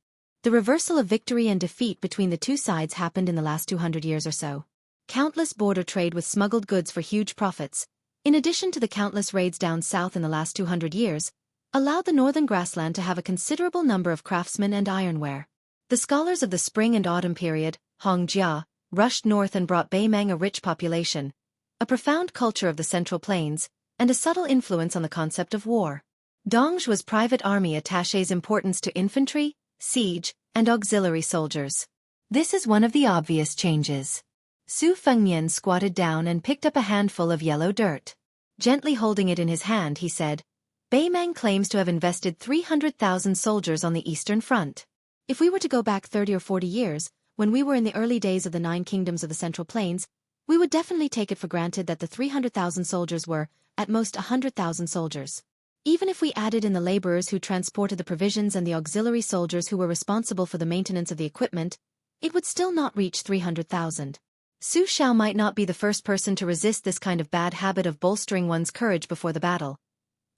The reversal of victory and defeat between the two sides happened in the last 200 years or so. Countless border trade with smuggled goods for huge profits, in addition to the countless raids down south in the last 200 years, allowed the northern grassland to have a considerable number of craftsmen and ironware. The scholars of the spring and autumn period, Hongjia, rushed north and brought Beimang a rich population, a profound culture of the Central Plains, and a subtle influence on the concept of war. Dongzhua's private army attaches importance to infantry, siege, and auxiliary soldiers. This is one of the obvious changes. Su Fengnian squatted down and picked up a handful of yellow dirt. Gently holding it in his hand, he said, "Beimang claims to have invested 300,000 soldiers on the Eastern Front. If we were to go back 30 or 40 years, when we were in the early days of the 9 kingdoms of the Central Plains, we would definitely take it for granted that the 300,000 soldiers were, at most 100,000 soldiers. Even if we added in the laborers who transported the provisions and the auxiliary soldiers who were responsible for the maintenance of the equipment, it would still not reach 300,000. Su Xiao might not be the first person to resist this kind of bad habit of bolstering one's courage before the battle.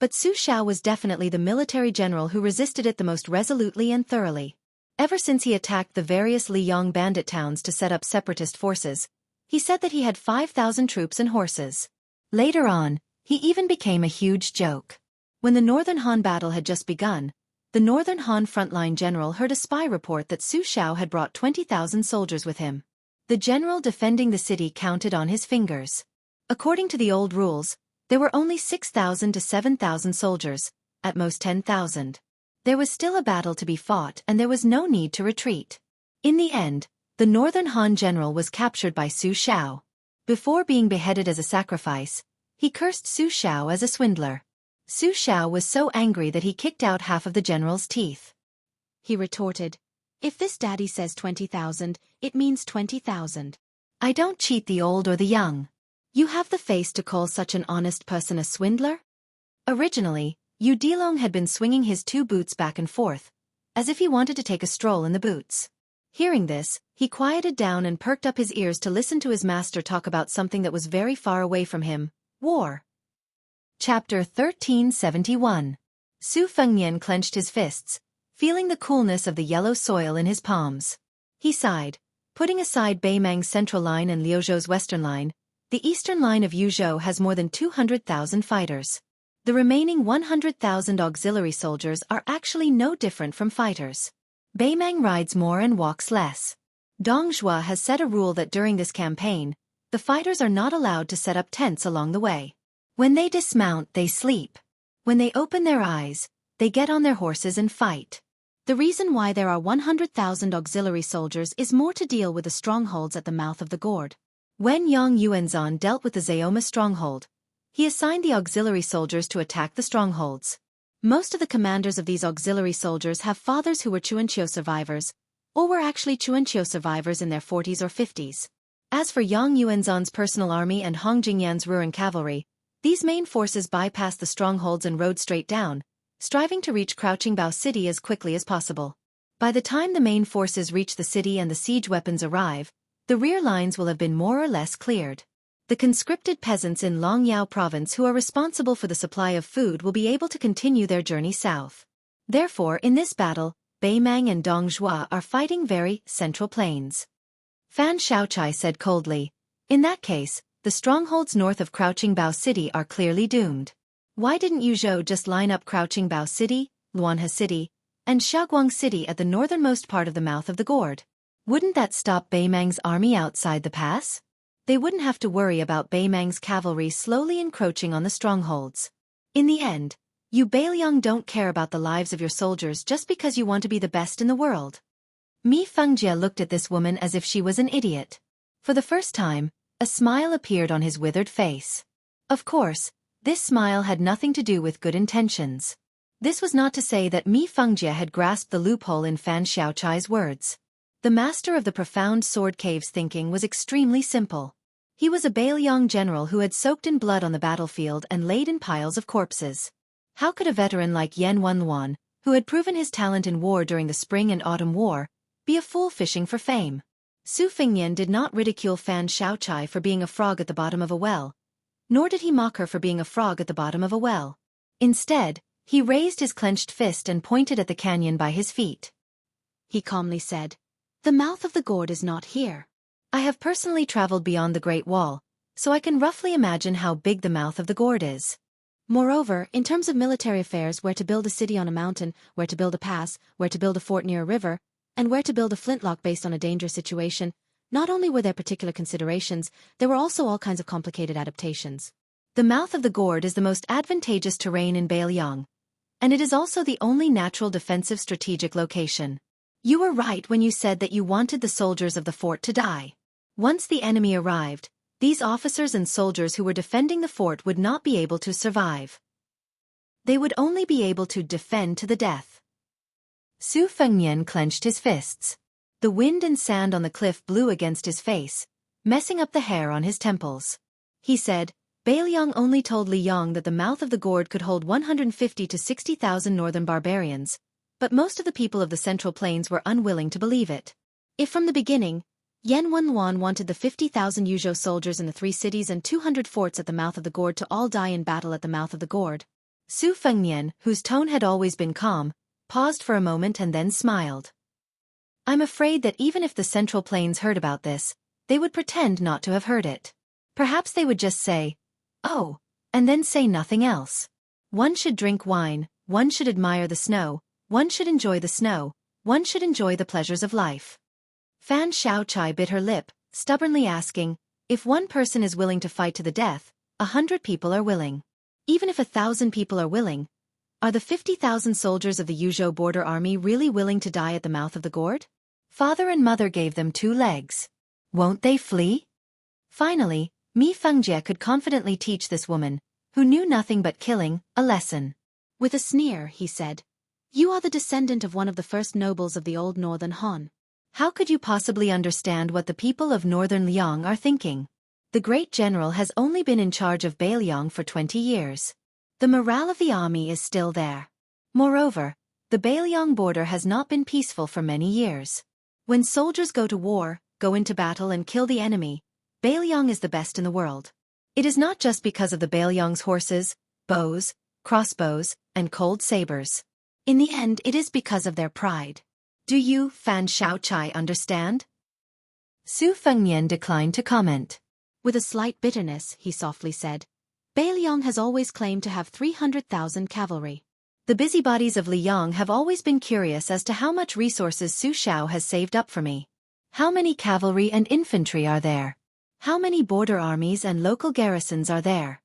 But Su Xiao was definitely the military general who resisted it the most resolutely and thoroughly. Ever since he attacked the various Liyang bandit towns to set up separatist forces, he said that he had 5,000 troops and horses. Later on, he even became a huge joke. When the Northern Han battle had just begun, the Northern Han frontline general heard a spy report that Su Xiao had brought 20,000 soldiers with him. The general defending the city counted on his fingers. According to the old rules, there were only 6,000 to 7,000 soldiers, at most 10,000. There was still a battle to be fought and there was no need to retreat. In the end, the Northern Han general was captured by Su Xiao. Before being beheaded as a sacrifice, he cursed Su Xiao as a swindler. Su Xiao was so angry that he kicked out half of the general's teeth. He retorted, "If this daddy says 20,000, it means 20,000. I don't cheat the old or the young. You have the face to call such an honest person a swindler?" Originally, Yu Dilong had been swinging his 2 boots back and forth, as if he wanted to take a stroll in the boots. Hearing this, he quieted down and perked up his ears to listen to his master talk about something that was very far away from him, war. Chapter 1371. Su Fengnian clenched his fists, feeling the coolness of the yellow soil in his palms. He sighed, putting aside Beimang's central line and Liuzhou's western line. The eastern line of Yuzhou has more than 200,000 fighters. The remaining 100,000 auxiliary soldiers are actually no different from fighters. Beimang rides more and walks less. Dongzhua has set a rule that during this campaign, the fighters are not allowed to set up tents along the way. When they dismount, they sleep. When they open their eyes, they get on their horses and fight. The reason why there are 100,000 auxiliary soldiers is more to deal with the strongholds at the mouth of the gorge. When Yang Yuanzhan dealt with the Zayoma stronghold, he assigned the auxiliary soldiers to attack the strongholds. Most of the commanders of these auxiliary soldiers have fathers who were Chuanqiu survivors, or were actually Chuanqiu survivors in their 40s or 50s. As for Yang Yuanzhan's personal army and Hong Jingyan's Ruan cavalry, these main forces bypassed the strongholds and rode straight down, striving to reach Crouching Bao City as quickly as possible. By the time the main forces reach the city and the siege weapons arrive, the rear lines will have been more or less cleared. The conscripted peasants in Longyao province who are responsible for the supply of food will be able to continue their journey south. Therefore, in this battle, Beimang and Dongzhua are fighting very Central Plains. Fan Shaochai said coldly, "In that case, the strongholds north of Crouching Bao City are clearly doomed. Why didn't Yuzhou just line up Crouching Bao City, Luanhe City, and Shaoguang City at the northernmost part of the mouth of the gorge? Wouldn't that stop Beimang's army outside the pass? They wouldn't have to worry about Beimang's cavalry slowly encroaching on the strongholds. In the end, you Beiliang don't care about the lives of your soldiers just because you want to be the best in the world. Mi Fengjie looked at this woman as if she was an idiot. For the first time, a smile appeared on his withered face. Of course, this smile had nothing to do with good intentions. This was not to say that Mi Fengjie had grasped the loophole in Fan Xiaochai's words. The master of the profound sword cave's thinking was extremely simple. He was a Beiliang general who had soaked in blood on the battlefield and laid in piles of corpses. How could a veteran like Yan Wenluan, who had proven his talent in war during the Spring and Autumn War, be a fool fishing for fame? Su Fengnian did not ridicule Fan Xiaochai for being a frog at the bottom of a well, nor did he mock her for being a frog at the bottom of a well. Instead, he raised his clenched fist and pointed at the canyon by his feet. He calmly said, "The mouth of the gourd is not here. I have personally traveled beyond the Great Wall, so I can roughly imagine how big the mouth of the gourd is. Moreover, in terms of military affairs, where to build a city on a mountain, where to build a pass, where to build a fort near a river, and where to build a flintlock based on a dangerous situation, not only were there particular considerations, there were also all kinds of complicated adaptations. The mouth of the gourd is the most advantageous terrain in Beiliang, and it is also the only natural defensive strategic location. You were right when you said that you wanted the soldiers of the fort to die. Once the enemy arrived, these officers and soldiers who were defending the fort would not be able to survive. They would only be able to defend to the death." Su Fengnian clenched his fists. The wind and sand on the cliff blew against his face, messing up the hair on his temples. He said, "Beiliang only told Li Yong that the mouth of the gourd could hold 150 to 60,000 northern barbarians, but most of the people of the Central Plains were unwilling to believe it. If from the beginning, Yan Wenluan wanted the 50,000 Yuzhou soldiers in the 3 cities and 200 forts at the mouth of the gourd to all die in battle at the mouth of the gourd." Su Fengnian, whose tone had always been calm, paused for a moment and then smiled. "I'm afraid that even if the Central Plains heard about this, they would pretend not to have heard it. Perhaps they would just say, 'Oh,' and then say nothing else. One should drink wine, one should admire the snow, one should enjoy the snow, one should enjoy the pleasures of life." Fan Xiaochai bit her lip, stubbornly asking, "If one person is willing to fight to the death, 100 people are willing. Even if 1,000 people are willing, are the 50,000 soldiers of the Yuzhou border army really willing to die at the mouth of the gourd? Father and mother gave them 2 legs. Won't they flee?" Finally, Mi Fengjie could confidently teach this woman, who knew nothing but killing, a lesson. With a sneer, he said, "You are the descendant of one of the first nobles of the old northern Han. How could you possibly understand what the people of northern Liang are thinking? The great general has only been in charge of Beiliang for 20 years. The morale of the army is still there. Moreover, the Beiliang border has not been peaceful for many years. When soldiers go to war, go into battle and kill the enemy, Beiliang is the best in the world. It is not just because of the Beiliang's horses, bows, crossbows, and cold sabers. In the end, it is because of their pride. Do you, Fan Xiaochai, understand?" Su Fengnian declined to comment. With a slight bitterness, he softly said, "Beiliang has always claimed to have 300,000 cavalry. The busybodies of Liang have always been curious as to how much resources Su Xiao has saved up for me. How many cavalry and infantry are there? How many border armies and local garrisons are there?"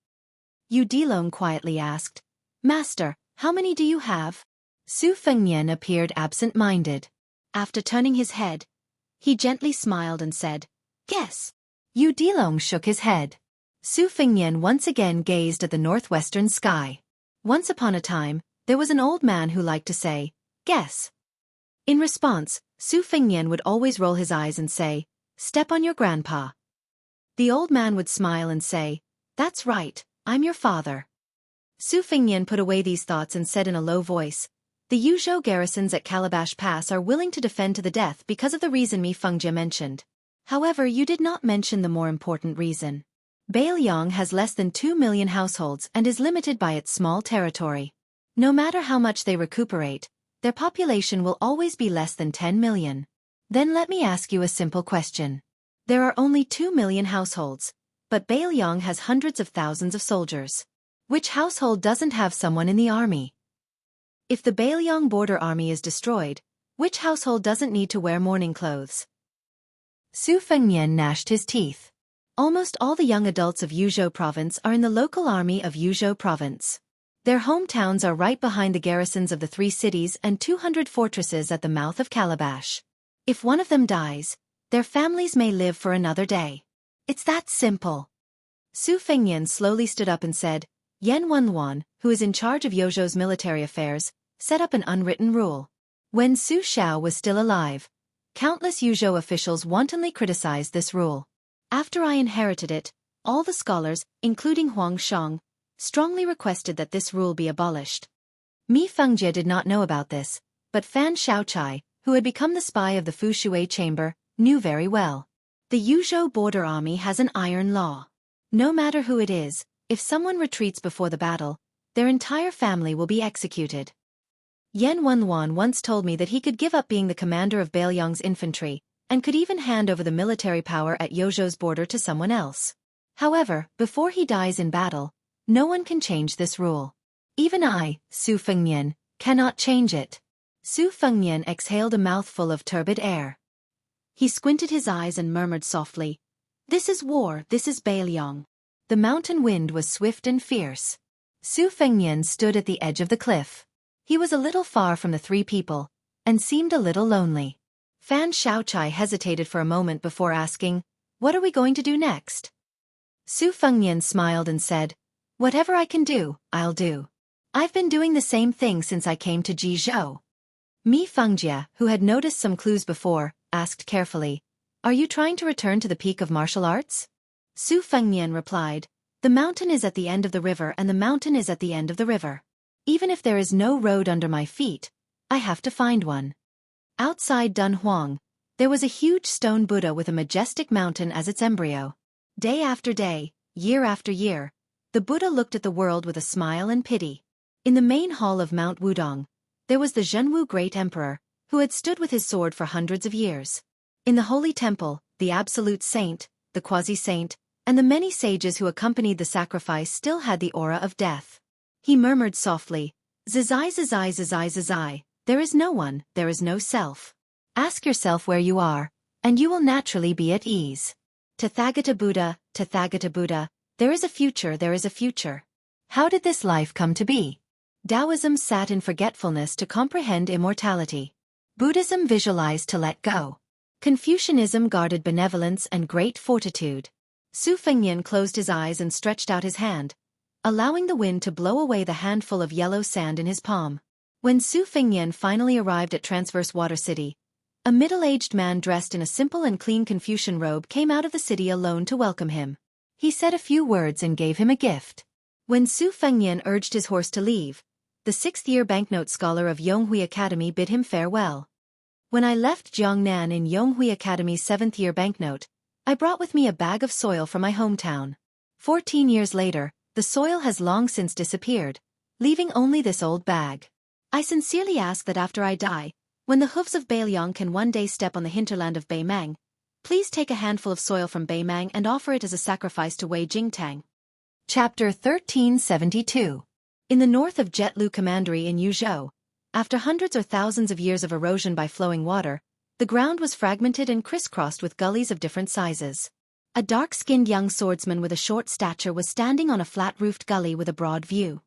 Yu Dilong quietly asked, "Master, how many do you have?" Su Fengnian appeared absent-minded. After turning his head, he gently smiled and said, "Guess." Yu Dilong shook his head. Su Fengnian once again gazed at the northwestern sky. Once upon a time, there was an old man who liked to say, "Guess." In response, Su Fengnian would always roll his eyes and say, "Step on your grandpa." The old man would smile and say, "That's right, I'm your father." Su Fengnian put away these thoughts and said in a low voice, "The Yuzhou garrisons at Calabash Pass are willing to defend to the death because of the reason Mi Fengjie mentioned. However, you did not mention the more important reason. Beiliang has less than 2 million households and is limited by its small territory. No matter how much they recuperate, their population will always be less than 10 million. Then let me ask you a simple question. There are only 2 million households, but Beiliang has hundreds of thousands of soldiers. Which household doesn't have someone in the army? If the Beiliang border army is destroyed, which household doesn't need to wear mourning clothes? Su Fengnian gnashed his teeth. Almost all the young adults of Yuzhou province are in the local army of Yuzhou province. Their hometowns are right behind the garrisons of the 3 cities and 200 fortresses at the mouth of Calabash. If one of them dies, their families may live for another day. It's that simple. Su Fengnian slowly stood up and said, Yan Wenluan, who is in charge of Yozhou's military affairs, set up an unwritten rule. When Su Xiao was still alive, countless Yuzhou officials wantonly criticized this rule. After I inherited it, all the scholars, including Huang Shang, strongly requested that this rule be abolished. Mi Fengjie did not know about this, but Fan Shaochai, who had become the spy of the Fu Shui chamber, knew very well. The Yuzhou border army has an iron law. No matter who it is, if someone retreats before the battle, their entire family will be executed. Yan Wenluan once told me that he could give up being the commander of Beiliang's infantry, and could even hand over the military power at Yozhou's border to someone else. However, before he dies in battle, no one can change this rule. Even I, Su Fengnian, cannot change it. Su Fengnian exhaled a mouthful of turbid air. He squinted his eyes and murmured softly, "This is war, this is Beiliang." The mountain wind was swift and fierce. Su Fengnian stood at the edge of the cliff. He was a little far from the 3 people, and seemed a little lonely. Fan Shaochai hesitated for a moment before asking, "What are we going to do next?" Su Fengnian smiled and said, "Whatever I can do, I'll do. I've been doing the same thing since I came to Jizhou." Mi Fengjie, who had noticed some clues before, asked carefully, "Are you trying to return to the peak of martial arts?" Su Fengnian replied, "The mountain is at the end of the river and the mountain is at the end of the river. Even if there is no road under my feet, I have to find one." Outside Dunhuang, there was a huge stone Buddha with a majestic mountain as its embryo. Day after day, year after year, the Buddha looked at the world with a smile and pity. In the main hall of Mount Wudong, there was the Jianghu Great Emperor, who had stood with his sword for hundreds of years. In the Holy Temple, the Absolute Saint, the Quasi-Saint, and the many sages who accompanied the sacrifice still had the aura of death. He murmured softly, "Zizai zizai zizai zizai, there is no one, there is no self. Ask yourself where you are, and you will naturally be at ease. Tathagata Buddha, Tathagata Buddha, there is a future, there is a future." How did this life come to be? Taoism sat in forgetfulness to comprehend immortality. Buddhism visualized to let go. Confucianism guarded benevolence and great fortitude. Su Fengnian closed his eyes and stretched out his hand, allowing the wind to blow away the handful of yellow sand in his palm. When Su Fengnian finally arrived at Transverse Water City, a middle-aged man dressed in a simple and clean Confucian robe came out of the city alone to welcome him. He said a few words and gave him a gift. When Su Fengnian urged his horse to leave, the 6th-year banknote scholar of Jianghu Academy bid him farewell. "When I left Jiangnan in Jianghu Academy's 7th-year banknote, I brought with me a bag of soil from my hometown. 14 years later, the soil has long since disappeared, leaving only this old bag. I sincerely ask that after I die, when the hooves of Beiliang can one day step on the hinterland of Beimang, please take a handful of soil from Beimang and offer it as a sacrifice to Wei Jingtang." Chapter 1372. In the north of Jetlu Commandery in Yuzhou, after hundreds or thousands of years of erosion by flowing water, the ground was fragmented and crisscrossed with gullies of different sizes. A dark-skinned young swordsman with a short stature was standing on a flat-roofed gully with a broad view.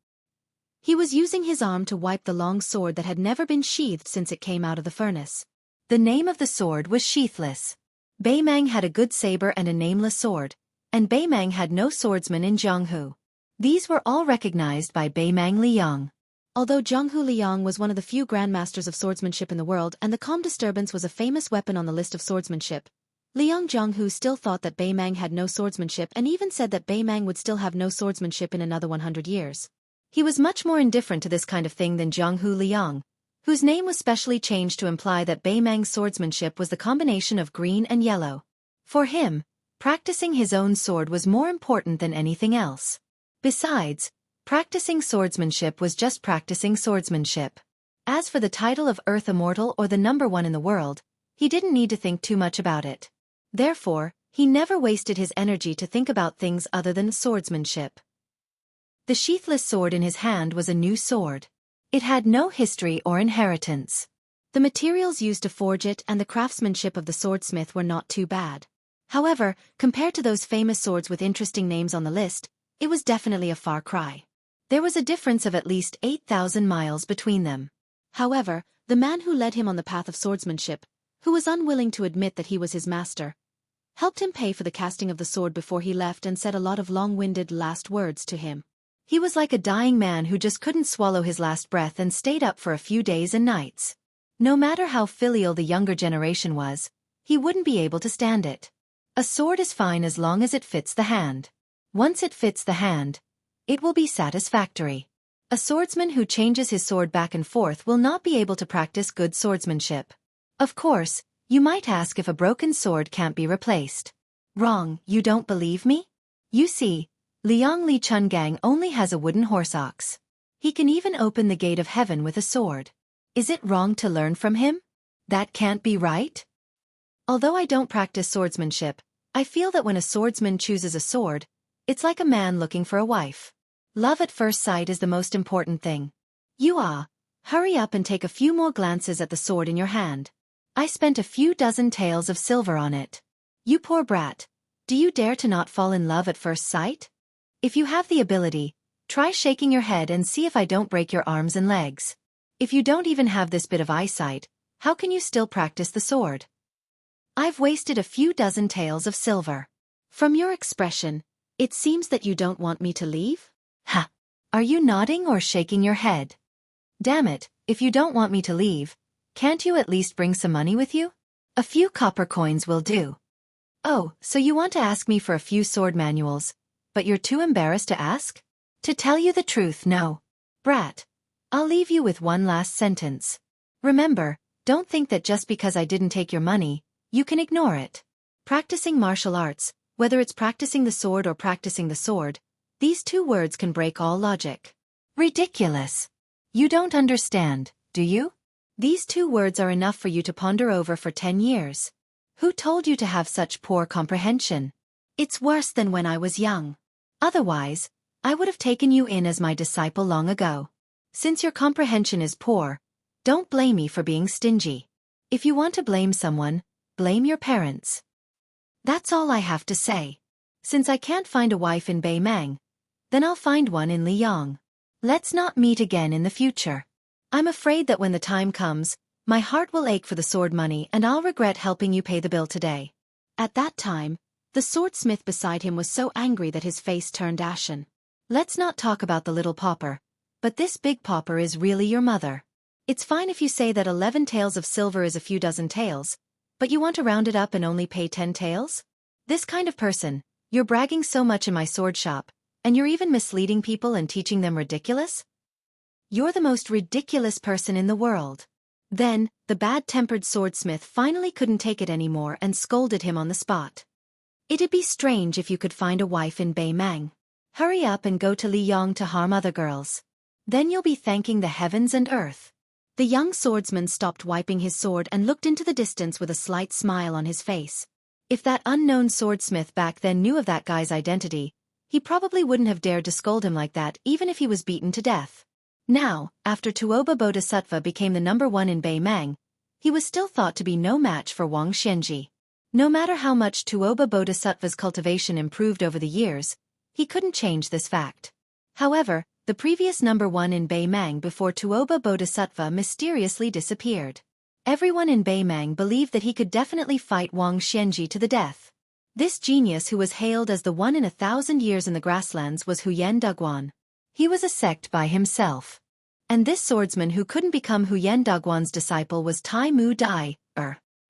He was using his arm to wipe the long sword that had never been sheathed since it came out of the furnace. The name of the sword was Sheathless. Beimang had a good saber and a nameless sword, and Beimang had no swordsman in Jianghu. These were all recognized by Beimang Liang. Although Jianghu Liang was one of the few grandmasters of swordsmanship in the world and the calm disturbance was a famous weapon on the list of swordsmanship, Liang Jianghu still thought that Beimang had no swordsmanship and even said that Beimang would still have no swordsmanship in another 100 years. He was much more indifferent to this kind of thing than Jianghu Liang, whose name was specially changed to imply that Beimang's swordsmanship was the combination of green and yellow. For him, practicing his own sword was more important than anything else. Besides, practicing swordsmanship was just practicing swordsmanship. As for the title of Earth Immortal or the number 1 in the world, he didn't need to think too much about it. Therefore, he never wasted his energy to think about things other than swordsmanship. The sheathless sword in his hand was a new sword. It had no history or inheritance. The materials used to forge it and the craftsmanship of the swordsmith were not too bad. However, compared to those famous swords with interesting names on the list, it was definitely a far cry. There was a difference of at least 8,000 miles between them. However, the man who led him on the path of swordsmanship, who was unwilling to admit that he was his master, helped him pay for the casting of the sword before he left and said a lot of long-winded last words to him. He was like a dying man who just couldn't swallow his last breath and stayed up for a few days and nights. No matter how filial the younger generation was, he wouldn't be able to stand it. A sword is fine as long as it fits the hand. Once it fits the hand, it will be satisfactory. A swordsman who changes his sword back and forth will not be able to practice good swordsmanship. Of course, you might ask if a broken sword can't be replaced. Wrong, you don't believe me? You see, Liang Li Chungang only has a wooden horse ox. He can even open the gate of heaven with a sword. Is it wrong to learn from him? That can't be right? Although I don't practice swordsmanship, I feel that when a swordsman chooses a sword, it's like a man looking for a wife. Love at first sight is the most important thing. Hurry up and take a few more glances at the sword in your hand. I spent a few dozen taels of silver on it. You poor brat, do you dare to not fall in love at first sight? If you have the ability, try shaking your head and see if I don't break your arms and legs. If you don't even have this bit of eyesight, how can you still practice the sword? I've wasted a few dozen taels of silver. From your expression, it seems that you don't want me to leave? Ha! Are you nodding or shaking your head? Damn it, if you don't want me to leave, can't you at least bring some money with you? A few copper coins will do. Oh, so you want to ask me for a few sword manuals, but you're too embarrassed to ask? To tell you the truth, no. Brat, I'll leave you with one last sentence. Remember, don't think that just because I didn't take your money, you can ignore it. Practicing martial arts, whether it's practicing the sword or practicing the sword, these two words can break all logic. Ridiculous. You don't understand, do you? These two words are enough for you to ponder over for 10 years. Who told you to have such poor comprehension? It's worse than when I was young. Otherwise, I would have taken you in as my disciple long ago. Since your comprehension is poor, don't blame me for being stingy. If you want to blame someone, blame your parents. That's all I have to say. Since I can't find a wife in Beimang, then I'll find one in Liyang. Let's not meet again in the future. I'm afraid that when the time comes, my heart will ache for the sword money and I'll regret helping you pay the bill today. At that time, the swordsmith beside him was so angry that his face turned ashen. Let's not talk about the little pauper, but this big pauper is really your mother. It's fine if you say that 11 taels of silver is a few dozen taels, but you want to round it up and only pay 10 taels? This kind of person, you're bragging so much in my sword shop, and you're even misleading people and teaching them ridiculous? You're the most ridiculous person in the world. Then, the bad-tempered swordsmith finally couldn't take it anymore and scolded him on the spot. It'd be strange if you could find a wife in Beimang. Hurry up and go to Liyang to harm other girls. Then you'll be thanking the heavens and earth. The young swordsman stopped wiping his sword and looked into the distance with a slight smile on his face. If that unknown swordsmith back then knew of that guy's identity, he probably wouldn't have dared to scold him like that even if he was beaten to death. Now, after Tuoba Bodhisattva became the #1 in Beimang, he was still thought to be no match for Wang Xianji. No matter how much Tuoba Bodhisattva's cultivation improved over the years, he couldn't change this fact. However, the previous #1 in Beimang before Tuoba Bodhisattva mysteriously disappeared. Everyone in Beimang believed that he could definitely fight Wang Xianji to the death. This genius who was hailed as the one in 1,000 years in the grasslands was Huyen Dugwan. He was a sect by himself. And this swordsman who couldn't become Huyen Dugwan's disciple was Tai Mu Dai.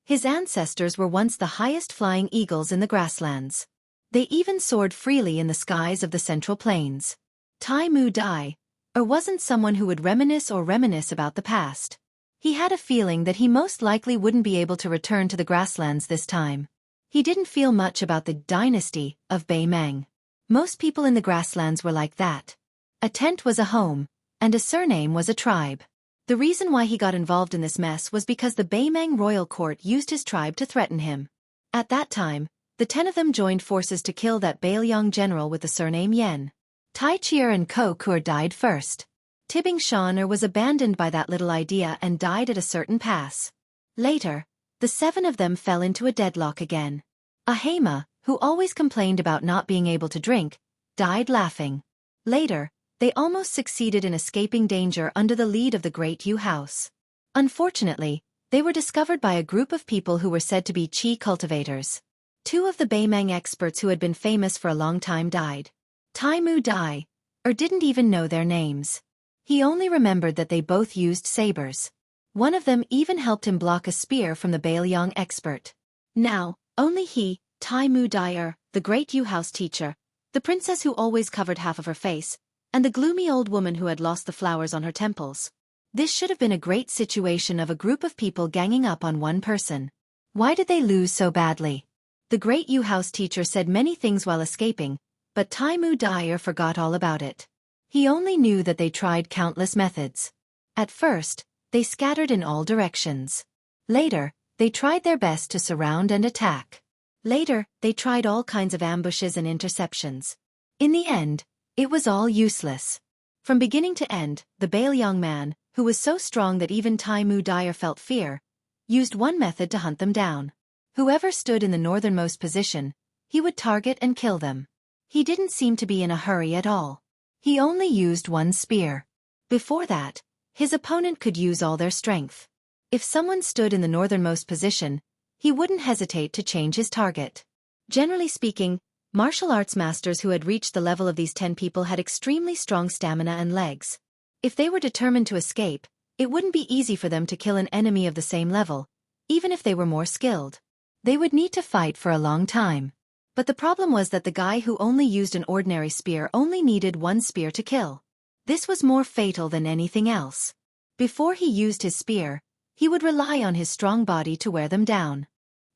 His ancestors were once the highest flying eagles in the grasslands. They even soared freely in the skies of the Central Plains. Tai Mu Dai, wasn't someone who would reminisce about the past. He had a feeling that he most likely wouldn't be able to return to the grasslands this time. He didn't feel much about the dynasty of Beimang. Most people in the grasslands were like that. A tent was a home, and a surname was a tribe. The reason why he got involved in this mess was because the Beimang royal court used his tribe to threaten him. At that time, the 10 of them joined forces to kill that Beiliang general with the surname Yen. Tai Chier and Ko Kur died first. Tibbing Shan was abandoned by that little idea and died at a certain pass. Later, the 7 of them fell into a deadlock again. Ahema, who always complained about not being able to drink, died laughing. Later, they almost succeeded in escaping danger under the lead of the Great Yu House. Unfortunately, they were discovered by a group of people who were said to be qi cultivators. 2 of the Beimeng experts who had been famous for a long time died. Tai Mu Dai, or didn't even know their names. He only remembered that they both used sabers. One of them even helped him block a spear from the Bailiang expert. Now, only he, Tai Mu Dai, the Great Yu House teacher, the princess who always covered half of her face, and the gloomy old woman who had lost the flowers on her temples. This should have been a great situation of a group of people ganging up on one person. Why did they lose so badly? The Great Yu House teacher said many things while escaping, but Tai Mu Dai forgot all about it. He only knew that they tried countless methods. At first, they scattered in all directions. Later, they tried their best to surround and attack. Later, they tried all kinds of ambushes and interceptions. In the end, it was all useless. From beginning to end, the Bailiang man, who was so strong that even Tai Mu Dai felt fear, used one method to hunt them down. Whoever stood in the northernmost position, he would target and kill them. He didn't seem to be in a hurry at all. He only used one spear. Before that, his opponent could use all their strength. If someone stood in the northernmost position, he wouldn't hesitate to change his target. Generally speaking, martial arts masters who had reached the level of these 10 people had extremely strong stamina and legs. If they were determined to escape, it wouldn't be easy for them to kill an enemy of the same level, even if they were more skilled. They would need to fight for a long time. But the problem was that the guy who only used an ordinary spear only needed one spear to kill. This was more fatal than anything else. Before he used his spear, he would rely on his strong body to wear them down.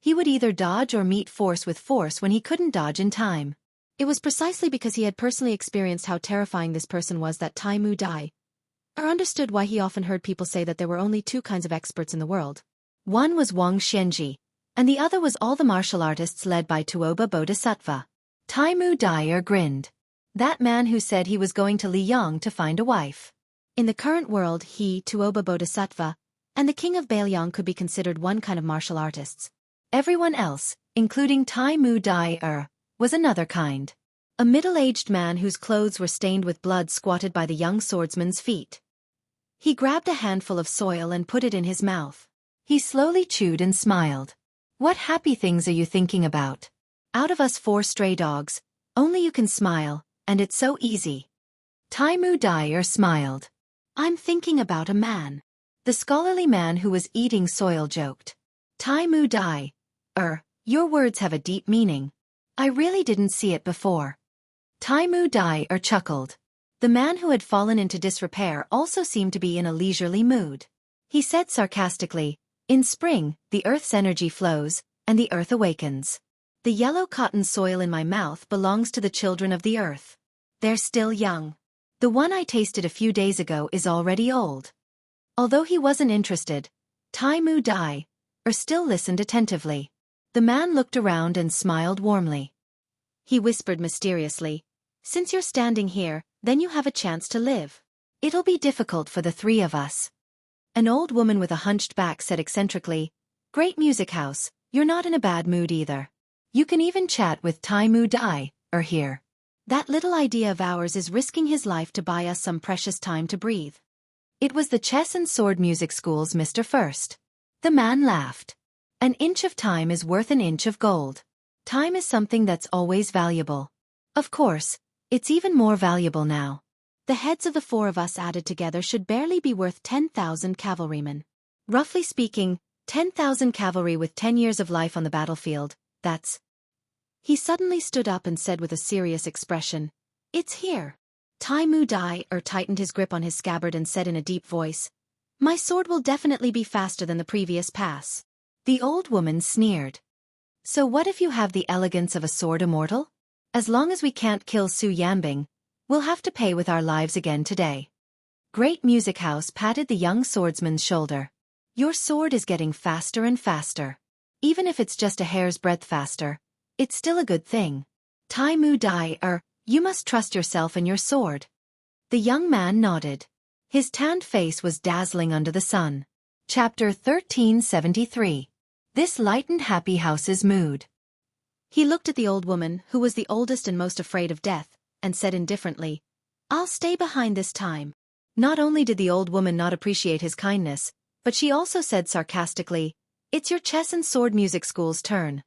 He would either dodge or meet force with force when he couldn't dodge in time. It was precisely because he had personally experienced how terrifying this person was that Tai Mu Dai understood why he often heard people say that there were only 2 kinds of experts in the world. One was Wang Xianxia, and the other was all the martial artists led by Tuoba Bodhisattva. Tai Mu Dai grinned. That man who said he was going to Liang to find a wife. In the current world he, Tuoba Bodhisattva, and the king of Bailiang could be considered one kind of martial artists. Everyone else, including Tai Mu Dai was another kind. A middle-aged man whose clothes were stained with blood squatted by the young swordsman's feet. He grabbed a handful of soil and put it in his mouth. He slowly chewed and smiled. What happy things are you thinking about? Out of us 4 stray dogs, only you can smile, and it's so easy. Tai Mu Dai smiled. I'm thinking about a man. The scholarly man who was eating soil joked. Tai Mu Dai, your words have a deep meaning. I really didn't see it before. Tai Mu Dai chuckled. The man who had fallen into disrepair also seemed to be in a leisurely mood. He said sarcastically, in spring, the earth's energy flows, and the earth awakens. The yellow cotton soil in my mouth belongs to the children of the earth. They're still young. The one I tasted a few days ago is already old. Although he wasn't interested, Tai Mu Dai still listened attentively. The man looked around and smiled warmly. He whispered mysteriously, since you're standing here, then you have a chance to live. It'll be difficult for the 3 of us. An old woman with a hunched back said eccentrically, Great music house, you're not in a bad mood either. You can even chat with Tai Mu Dai here. That little idea of ours is risking his life to buy us some precious time to breathe. It was the chess and sword music school's Mr. First. The man laughed. An inch of time is worth an inch of gold. Time is something that's always valuable. Of course, it's even more valuable now. The heads of the 4 of us added together should barely be worth 10,000 cavalrymen. Roughly speaking, 10,000 cavalry with 10 years of life on the battlefield, that's... He suddenly stood up and said with a serious expression, It's here. Tai Mu Dai tightened his grip on his scabbard and said in a deep voice, My sword will definitely be faster than the previous pass. The old woman sneered. So what if you have the elegance of a sword immortal? As long as we can't kill Su Yanbing, we'll have to pay with our lives again today. Great Music House patted the young swordsman's shoulder. Your sword is getting faster and faster. Even if it's just a hair's breadth faster, it's still a good thing. Tai Mu Dai you must trust yourself and your sword. The young man nodded. His tanned face was dazzling under the sun. Chapter 1373. This lightened Happy House's mood. He looked at the old woman, who was the oldest and most afraid of death, and said indifferently, "I'll stay behind this time." Not only did the old woman not appreciate his kindness, but she also said sarcastically, "It's your chess and sword music school's turn."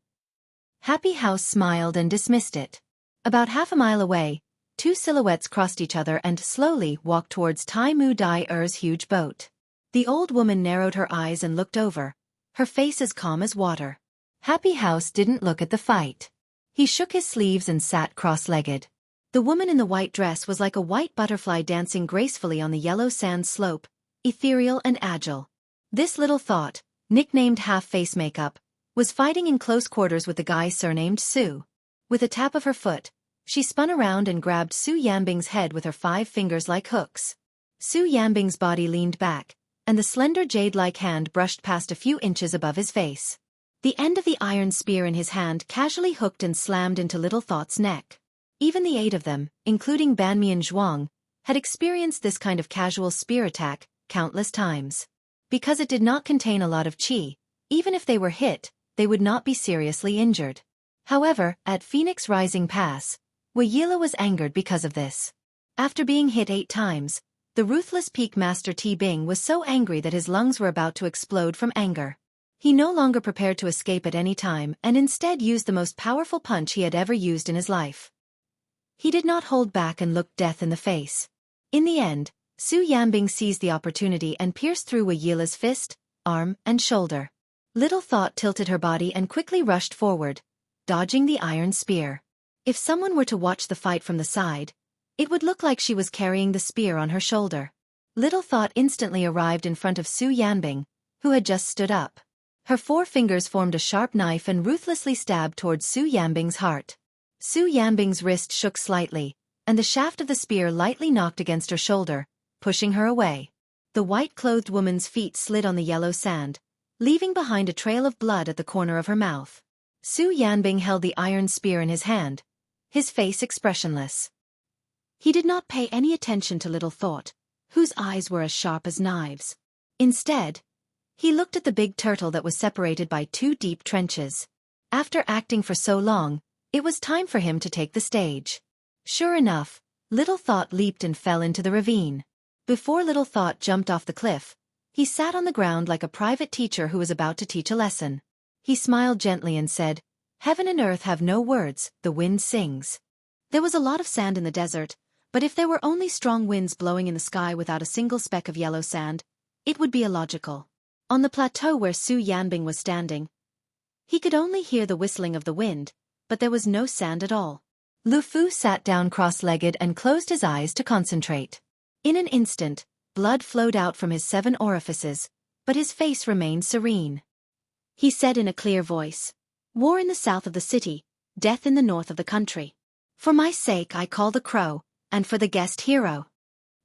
Happy House smiled and dismissed it. About half a mile away, two silhouettes crossed each other and slowly walked towards Tai Mu Dai-er's huge boat. The old woman narrowed her eyes and looked over, her face as calm as water. Happy House didn't look at the fight. He shook his sleeves and sat cross-legged. The woman in the white dress was like a white butterfly dancing gracefully on the yellow sand slope, ethereal and agile. This little thought, nicknamed half-face makeup, was fighting in close quarters with the guy surnamed Su. With a tap of her foot, she spun around and grabbed Su Yanbing's head with her 5 fingers like hooks. Su Yanbing's body leaned back, and the slender jade-like hand brushed past a few inches above his face. The end of the iron spear in his hand casually hooked and slammed into Little Thought's neck. Even the 8 of them, including Banmian Zhuang, had experienced this kind of casual spear attack countless times. Because it did not contain a lot of qi, even if they were hit, they would not be seriously injured. However, at Phoenix Rising Pass, Wuxia was angered because of this. After being hit 8 times, the ruthless Peak Master Ti Bing was so angry that his lungs were about to explode from anger. He no longer prepared to escape at any time and instead used the most powerful punch he had ever used in his life. He did not hold back and looked death in the face. In the end, Su Yanbing seized the opportunity and pierced through Wuxia's fist, arm, and shoulder. Little Thought tilted her body and quickly rushed forward, dodging the iron spear. If someone were to watch the fight from the side, it would look like she was carrying the spear on her shoulder. Little Thought instantly arrived in front of Su Yanbing, who had just stood up. Her 4 fingers formed a sharp knife and ruthlessly stabbed towards Su Yanbing's heart. Su Yanbing's wrist shook slightly, and the shaft of the spear lightly knocked against her shoulder, pushing her away. The white-clothed woman's feet slid on the yellow sand, leaving behind a trail of blood at the corner of her mouth. Su Yanbing held the iron spear in his hand, his face expressionless. He did not pay any attention to Little Thought, whose eyes were as sharp as knives. Instead, he looked at the big turtle that was separated by 2 deep trenches. After acting for so long, it was time for him to take the stage. Sure enough, Little Thought leaped and fell into the ravine. Before Little Thought jumped off the cliff, he sat on the ground like a private teacher who was about to teach a lesson. He smiled gently and said, "Heaven and earth have no words, the wind sings." There was a lot of sand in the desert, but if there were only strong winds blowing in the sky without a single speck of yellow sand, it would be illogical. On the plateau where Su Yanbing was standing, he could only hear the whistling of the wind, but there was no sand at all. Lu Fu sat down cross-legged and closed his eyes to concentrate. In an instant, blood flowed out from his 7 orifices, but his face remained serene. He said in a clear voice, "War in the south of the city, death in the north of the country. For my sake I call the crow, and for the guest hero."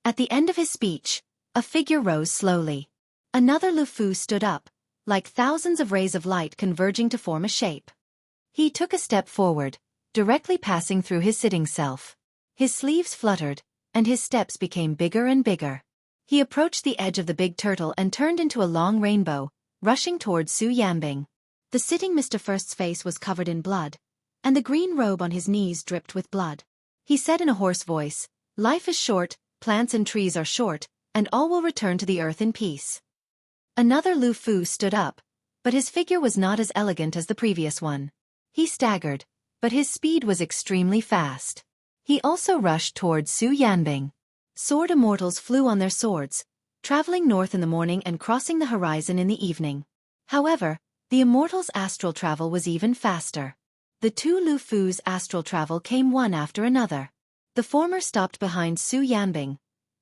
At the end of his speech, a figure rose slowly. Another Lu Fu stood up, like thousands of rays of light converging to form a shape. He took a step forward, directly passing through his sitting self. His sleeves fluttered, and his steps became bigger and bigger. He approached the edge of the big turtle and turned into a long rainbow, rushing towards Su Yanbing. The sitting Mr. First's face was covered in blood, and the green robe on his knees dripped with blood. He said in a hoarse voice, "Life is short, plants and trees are short, and all will return to the earth in peace." Another Lu Fu stood up, but his figure was not as elegant as the previous one. He staggered, but his speed was extremely fast. He also rushed towards Su Yanbing. Sword immortals flew on their swords, traveling north in the morning and crossing the horizon in the evening. However, the immortals' astral travel was even faster. The 2 Lu Fu's astral travel came one after another. The former stopped behind Su Yanbing,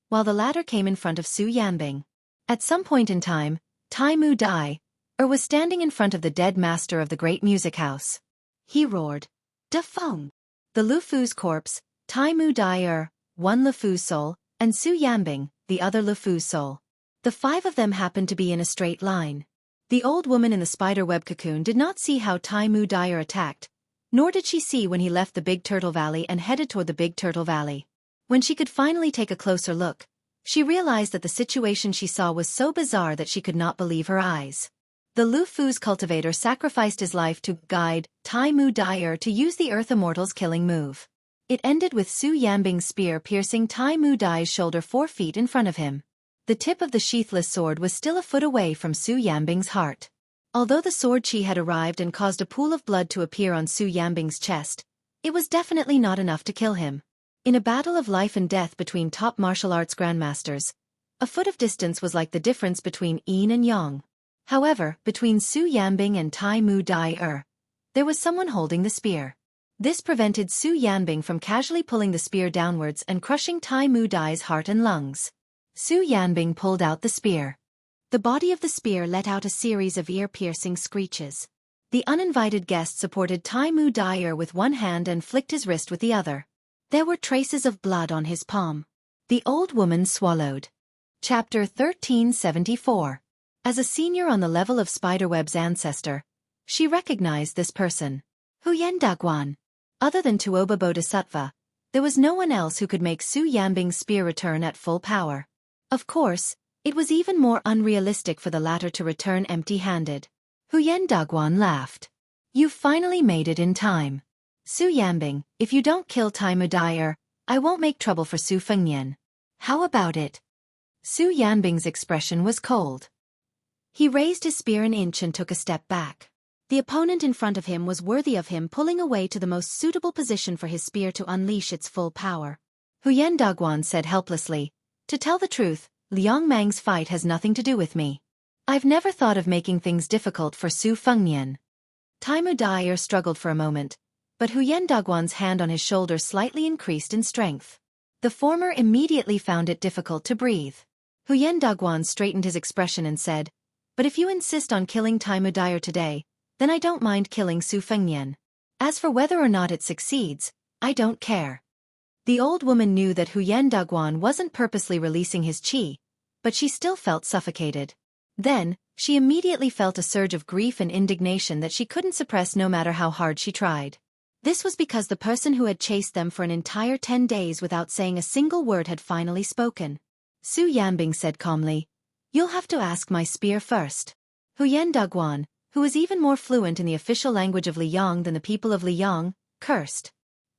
while the latter came in front of Su Yanbing. At some point in time, Tai Mu Dai-er was standing in front of the dead master of the great music house. He roared, "Da Feng!" The Lu Fu's corpse, Tai Mu Dai-er, 1 Lu Fu's soul, and Su Yanbing, the other Lu Fu's soul. The 5 of them happened to be in a straight line. The old woman in the spiderweb cocoon did not see how Tai Mu Dai-er attacked, nor did she see when he left the Big Turtle Valley and headed toward the Big Turtle Valley. When she could finally take a closer look, She realized that the situation she saw was so bizarre that she could not believe her eyes. The Lufu's cultivator sacrificed his life to guide Tai Mu Dai to use the Earth Immortal's killing move. It ended with Su Yanbing's spear piercing Tai Mu Dai's shoulder 4 feet in front of him. The tip of the sheathless sword was still a foot away from Su Yanbing's heart. Although the sword chi had arrived and caused a pool of blood to appear on Su Yanbing's chest, it was definitely not enough to kill him. In a battle of life and death between top martial arts grandmasters, a foot of distance was like the difference between yin and yang. However, between Su Yanbing and Tai Mu Dai there was someone holding the spear. This prevented Su Yanbing from casually pulling the spear downwards and crushing Tai Mu Dai's heart and lungs. Su Yanbing pulled out the spear. The body of the spear let out a series of ear-piercing screeches. The uninvited guest supported Tai Mu Dai with one hand and flicked his wrist with the other. There were traces of blood on his palm. The old woman swallowed. Chapter 1374. As a senior on the level of Spiderweb's ancestor, she recognized this person. Huyen Daguan. Other than Tuoba Bodhisattva, there was no one else who could make Su Yanbing's spear return at full power. Of course, it was even more unrealistic for the latter to return empty-handed. Huyen Daguan laughed. You finally made it in time. Su Yanbing, if you don't kill Tai Mu Dai, I won't make trouble for Su Fengnian. How about it? Su Yanbing's expression was cold. He raised his spear an inch and took a step back. The opponent in front of him was worthy of him pulling away to the most suitable position for his spear to unleash its full power. Huyen Daguan said helplessly, to tell the truth, Liang Mang's fight has nothing to do with me. I've never thought of making things difficult for Su Fengnian. Tai Mu Dai struggled for a moment, but Huyen Daguan's hand on his shoulder slightly increased in strength. The former immediately found it difficult to breathe. Huyen Daguan straightened his expression and said, but if you insist on killing Tai Mu Dai today, then I don't mind killing Su Fengnian. As for whether or not it succeeds, I don't care. The old woman knew that Huyen Daguan wasn't purposely releasing his qi, but she still felt suffocated. Then, she immediately felt a surge of grief and indignation that she couldn't suppress no matter how hard she tried. This was because the person who had chased them for an entire 10 days without saying a single word had finally spoken. Su Yanbing said calmly, You'll have to ask my spear first. Huyen Daguan, who was even more fluent in the official language of Liang than the people of Liang, cursed.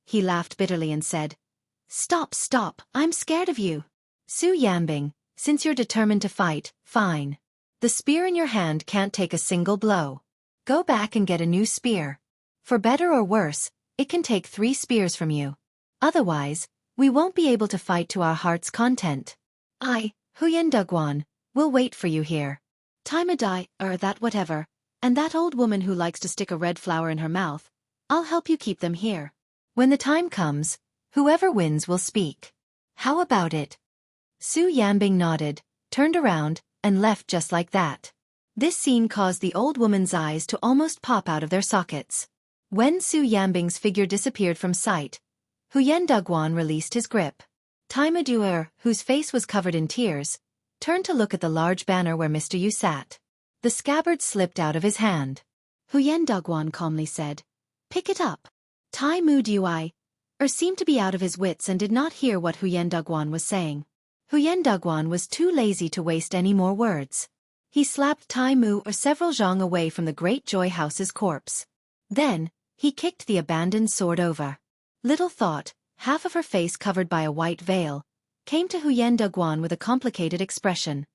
He laughed bitterly and said, Stop, I'm scared of you. Su Yanbing, since you're determined to fight, fine. The spear in your hand can't take a single blow. Go back and get a new spear. For better or worse, it can take 3 spears from you. Otherwise, we won't be able to fight to our heart's content. I, Huyen Daguan, will wait for you here. Tai Mu Dai, that whatever, and that old woman who likes to stick a red flower in her mouth, I'll help you keep them here. When the time comes, whoever wins will speak. How about it? Su Yanbing nodded, turned around, and left just like that. This scene caused the old woman's eyes to almost pop out of their sockets. When Su Yanbing's figure disappeared from sight, Huyen Daguan released his grip. Tai Mu Dai, whose face was covered in tears, turned to look at the large banner where Mr. Yu sat. The scabbard slipped out of his hand. Huyen Daguan calmly said, Pick it up. Tai Mu Dai seemed to be out of his wits and did not hear what Huyen Daguan was saying. Huyen Daguan was too lazy to waste any more words. He slapped Tai Mu several zhang away from the Great Joy House's corpse. Then, he kicked the abandoned sword over. Little thought, half of her face covered by a white veil, came to Huyen Daguan with a complicated expression.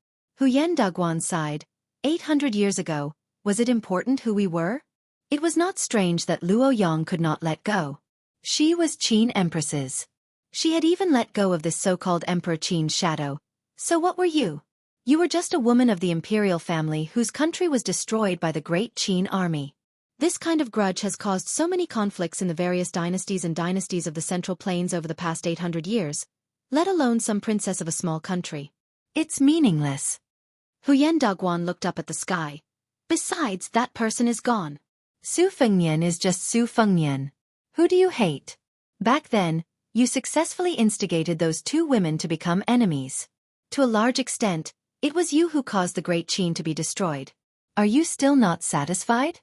Huyen Daguan sighed. 800 years ago, was it important who we were? It was not strange that Luo Yang could not let go. She was Qin Empress's. She had even let go of this so-called Emperor Qin's shadow. So what were you? You were just a woman of the imperial family whose country was destroyed by the great Qin army. This kind of grudge has caused so many conflicts in the various dynasties of the Central Plains over the past 800 years, let alone some princess of a small country. It's meaningless. Huyen Daguan looked up at the sky. Besides, that person is gone. Su Fengnian is just Su Fengnian. Who do you hate? Back then, you successfully instigated those 2 women to become enemies. To a large extent, it was you who caused the Great Qin to be destroyed. Are you still not satisfied?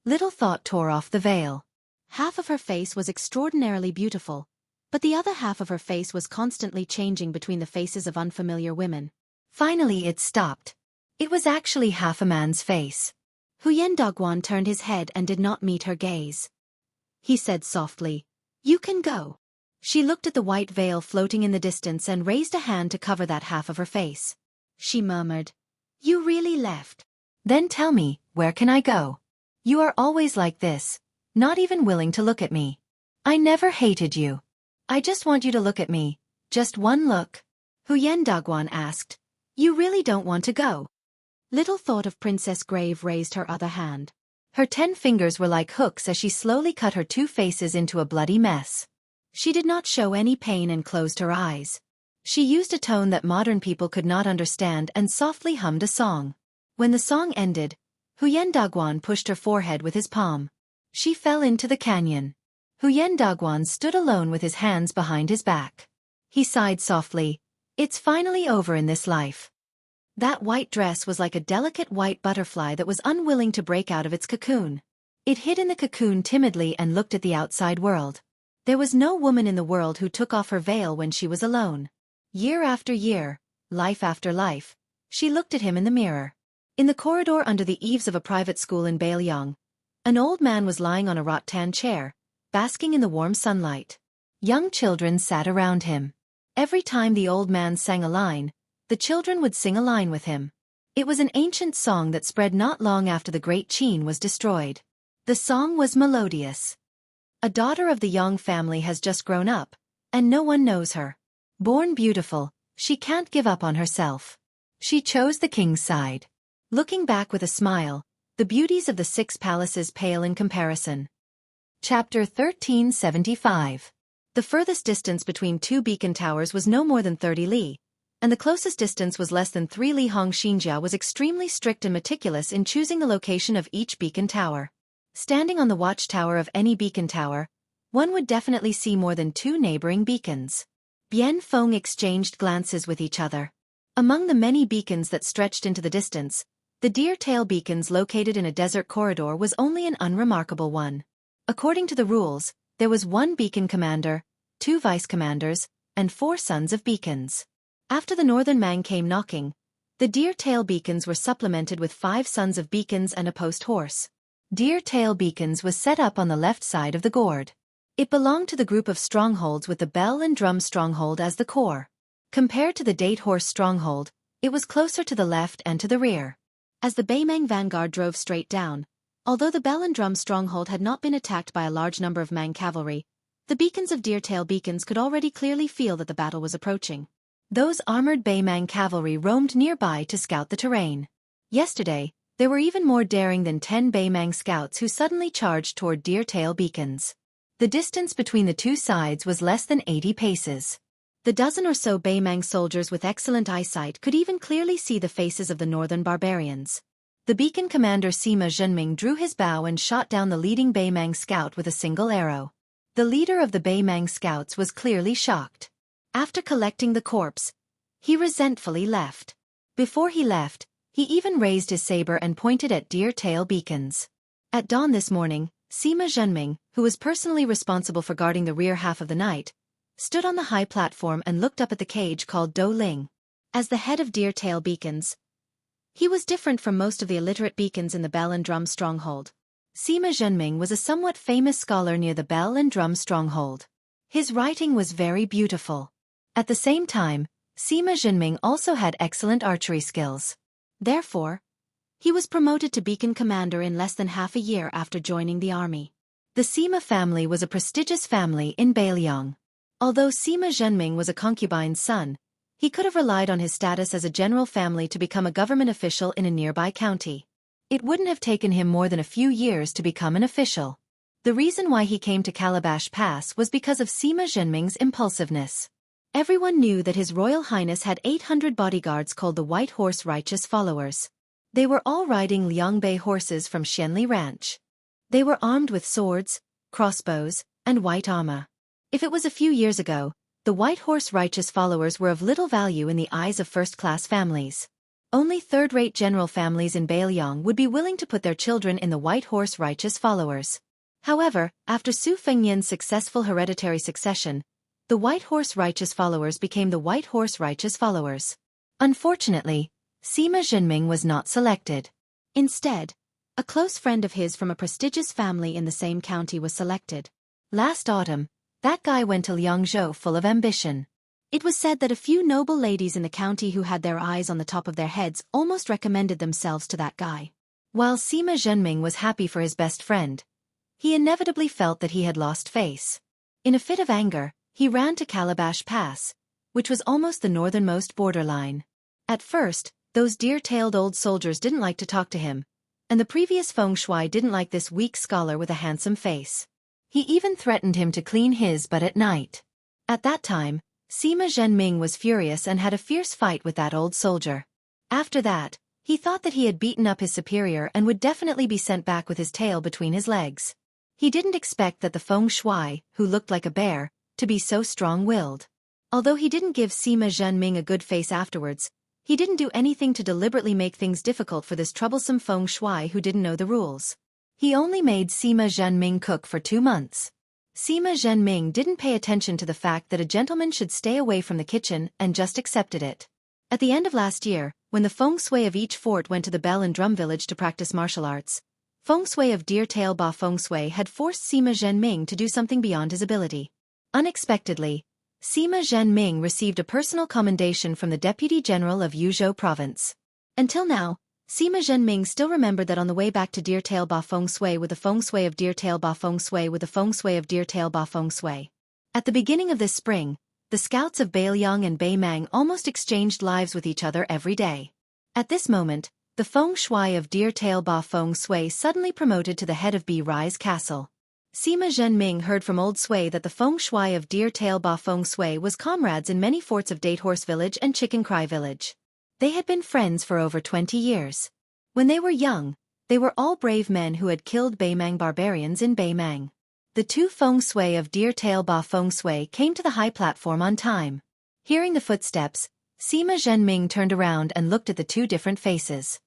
Little Thought tore off the veil. Half of her face was extraordinarily beautiful, but the other half of her face was constantly changing between the faces of unfamiliar women. Finally it stopped. It was actually half a man's face. Huyen Dogwan turned his head and did not meet her gaze. He said softly, "You can go." She looked at the white veil floating in the distance and raised a hand to cover that half of her face. She murmured, "You really left? Then tell me, where can I go? You are always like this, not even willing to look at me. I never hated you. I just want you to look at me, just one look." Huyen Dogwan asked, "You really don't want to go?" Little thought of Princess Grave raised her other hand. Her 10 fingers were like hooks as she slowly cut her 2 faces into a bloody mess. She did not show any pain and closed her eyes. She used a tone that modern people could not understand and softly hummed a song. When the song ended, Huyen Dogwan pushed her forehead with his palm. She fell into the canyon. Huyen Dogwan stood alone with his hands behind his back. He sighed softly, "It's finally over in this life." That white dress was like a delicate white butterfly that was unwilling to break out of its cocoon. It hid in the cocoon timidly and looked at the outside world. There was no woman in the world who took off her veil when she was alone. Year after year, life after life, she looked at him in the mirror. In the corridor under the eaves of a private school in Bailiang, an old man was lying on a rattan chair, basking in the warm sunlight. Young children sat around him. Every time the old man sang a line, the children would sing a line with him. It was an ancient song that spread not long after the great Qin was destroyed. The song was melodious. A daughter of the Yang family has just grown up, and no one knows her. Born beautiful, she can't give up on herself. She chose the king's side. Looking back with a smile, the beauties of the 6 palaces pale in comparison. Chapter 1375. The furthest distance between 2 beacon towers was no more than 30 li, and the closest distance was less than 3 li. Xianxia was extremely strict and meticulous in choosing the location of each beacon tower. Standing on the watchtower of any beacon tower, one would definitely see more than 2 neighboring beacons. Bien Feng exchanged glances with each other. Among the many beacons that stretched into the distance, the deer-tail beacons located in a desert corridor was only an unremarkable one. According to the rules, there was 1 beacon commander, 2 vice-commanders, and 4 sons of beacons. After the northern man came knocking, the deer-tail beacons were supplemented with 5 sons of beacons and a post horse. Deer-tail beacons was set up on the left side of the gourd. It belonged to the group of strongholds with the bell and drum stronghold as the core. Compared to the date horse stronghold, it was closer to the left and to the rear. As the Beimang vanguard drove straight down, although the bell and drum stronghold had not been attacked by a large number of Mang cavalry, the beacons of deer-tail beacons could already clearly feel that the battle was approaching. Those armored Beimang cavalry roamed nearby to scout the terrain. Yesterday, there were even more daring than 10 Beimang scouts who suddenly charged toward deer-tail beacons. The distance between the 2 sides was less than 80 paces. The dozen or so Beimang soldiers with excellent eyesight could even clearly see the faces of the northern barbarians. The beacon commander Sima Zhenming drew his bow and shot down the leading Beimang scout with a single arrow. The leader of the Beimang scouts was clearly shocked. After collecting the corpse, he resentfully left. Before he left, he even raised his saber and pointed at deer-tail beacons. At dawn this morning, Sima Zhenming, who was personally responsible for guarding the rear half of the night, stood on the high platform and looked up at the cage called Do Ling. As the head of deer-tail beacons, he was different from most of the illiterate beacons in the bell and drum stronghold. Sima Zhenming was a somewhat famous scholar near the bell and drum stronghold. His writing was very beautiful. At the same time, Sima Zhenming also had excellent archery skills. Therefore, he was promoted to beacon commander in less than half a year after joining the army. The Sima family was a prestigious family in Bailiang. Although Sima Zhenming was a concubine's son, he could have relied on his status as a general family to become a government official in a nearby county. It wouldn't have taken him more than a few years to become an official. The reason why he came to Calabash Pass was because of Sima Zhenming's impulsiveness. Everyone knew that His Royal Highness had 800 bodyguards called the White Horse Righteous Followers. They were all riding Liangbei horses from Xianli Ranch. They were armed with swords, crossbows, and white armor. If it was a few years ago, the White Horse Righteous Followers were of little value in the eyes of first-class families. Only third-rate general families in Bailiang would be willing to put their children in the White Horse Righteous Followers. However, after Su Fengnian's successful hereditary succession, The White Horse righteous followers became the White Horse righteous followers. Unfortunately, Sima Zhenming was not selected. Instead, a close friend of his from a prestigious family in the same county was selected. Last autumn, that guy went to Jianghu full of ambition. It was said that a few noble ladies in the county who had their eyes on the top of their heads almost recommended themselves to that guy. While Sima Zhenming was happy for his best friend, he inevitably felt that he had lost face. In a fit of anger, he ran to Calabash Pass, which was almost the northernmost borderline. At first, those deer-tailed old soldiers didn't like to talk to him, and the previous feng shui didn't like this weak scholar with a handsome face. He even threatened him to clean his butt at night. At that time, Sima Zhenming was furious and had a fierce fight with that old soldier. After that, he thought that he had beaten up his superior and would definitely be sent back with his tail between his legs. He didn't expect that the feng shui, who looked like a bear, to be so strong-willed. Although he didn't give Sima Zhenming a good face afterwards, he didn't do anything to deliberately make things difficult for this troublesome feng shui who didn't know the rules. He only made Sima Zhenming cook for 2 months. Sima Zhenming didn't pay attention to the fact that a gentleman should stay away from the kitchen and just accepted it. At the end of last year, when the feng shui of each fort went to the bell and drum village to practice martial arts, feng shui of Deer Tail Ba Feng Shui had forced Sima Zhenming to do something beyond his ability. Unexpectedly, Sima Zhenming received a personal commendation from the Deputy General of Yuzhou Province. Until now, Sima Zhenming still remembered that on the way back to Deer Tail Ba Feng Shui with the feng shui of Deer Tail Ba Feng Shui with the feng shui of Deer Tail Ba Feng Shui. At the beginning of this spring, the scouts of Beiliang and Beimang almost exchanged lives with each other every day. At this moment, the feng shui of Deer Tail Ba Feng Shui suddenly promoted to the head of B Rise Castle. Sima Zhenming heard from Old Sui that the feng shui of Deer Tail Ba Feng Shui was comrades in many forts of Date Horse Village and Chicken Cry Village. They had been friends for over 20 years. When they were young, they were all brave men who had killed Beimang barbarians in Beimang. The two feng shui of Deer Tail Ba Feng Shui came to the high platform on time. Hearing the footsteps, Sima Zhenming turned around and looked at the two different faces.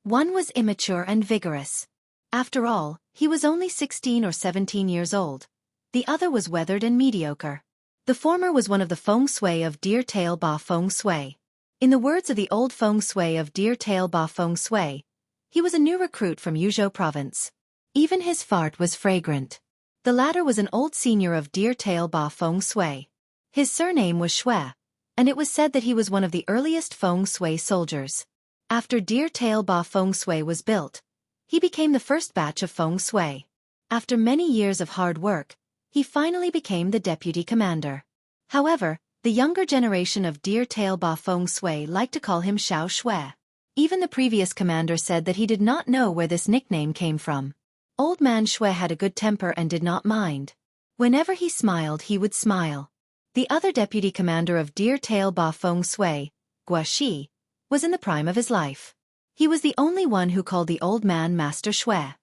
One was immature and vigorous. After all, he was only 16 or 17 years old. The other was weathered and mediocre. The former was one of the feng shui of Deer Tail Ba Feng Shui. In the words of the old feng shui of Deer Tail Ba Feng Shui, he was a new recruit from Yuzhou Province. Even his fart was fragrant. The latter was an old senior of Deer Tail Ba Feng Shui. His surname was Shui, and it was said that he was one of the earliest feng shui soldiers. After Deer Tail Ba Feng Shui was built, he became the first batch of feng shui. After many years of hard work, he finally became the deputy commander. However, the younger generation of Deer Tail Ba Feng Shui liked to call him Xiao Shui. Even the previous commander said that he did not know where this nickname came from. Old man Shui had a good temper and did not mind. Whenever he smiled, he would smile. The other deputy commander of Deer Tail Ba Feng Shui, Guaxi, was in the prime of his life. He was the only one who called the old man Master Shui.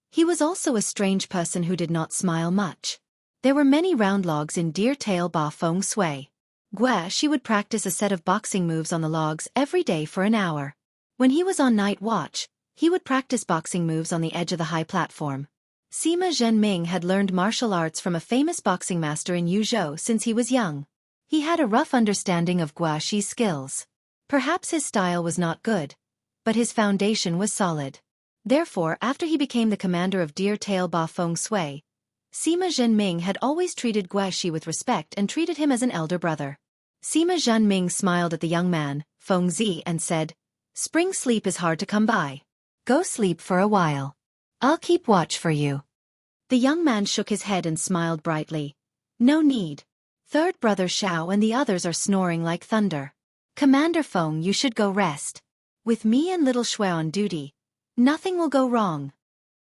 He was also a strange person who did not smile much. There were many round logs in Deer Tail Ba Feng Shui. Guaxi would practice a set of boxing moves on the logs every day for an hour. When he was on night watch, he would practice boxing moves on the edge of the high platform. Sima Zhenming had learned martial arts from a famous boxing master in Yuzhou since he was young. He had a rough understanding of Guaxi's skills. Perhaps his style was not good, but his foundation was solid. Therefore, after he became the commander of Deer Tail Ba Feng Shui, Sima Zhenming had always treated Guaxi with respect and treated him as an elder brother. Sima Zhenming smiled at the young man, Feng Zi, and said, "Spring sleep is hard to come by. Go sleep for a while. I'll keep watch for you." The young man shook his head and smiled brightly. "No need. Third brother Xiao and the others are snoring like thunder. Commander Feng, you should go rest. With me and little Shui on duty, nothing will go wrong."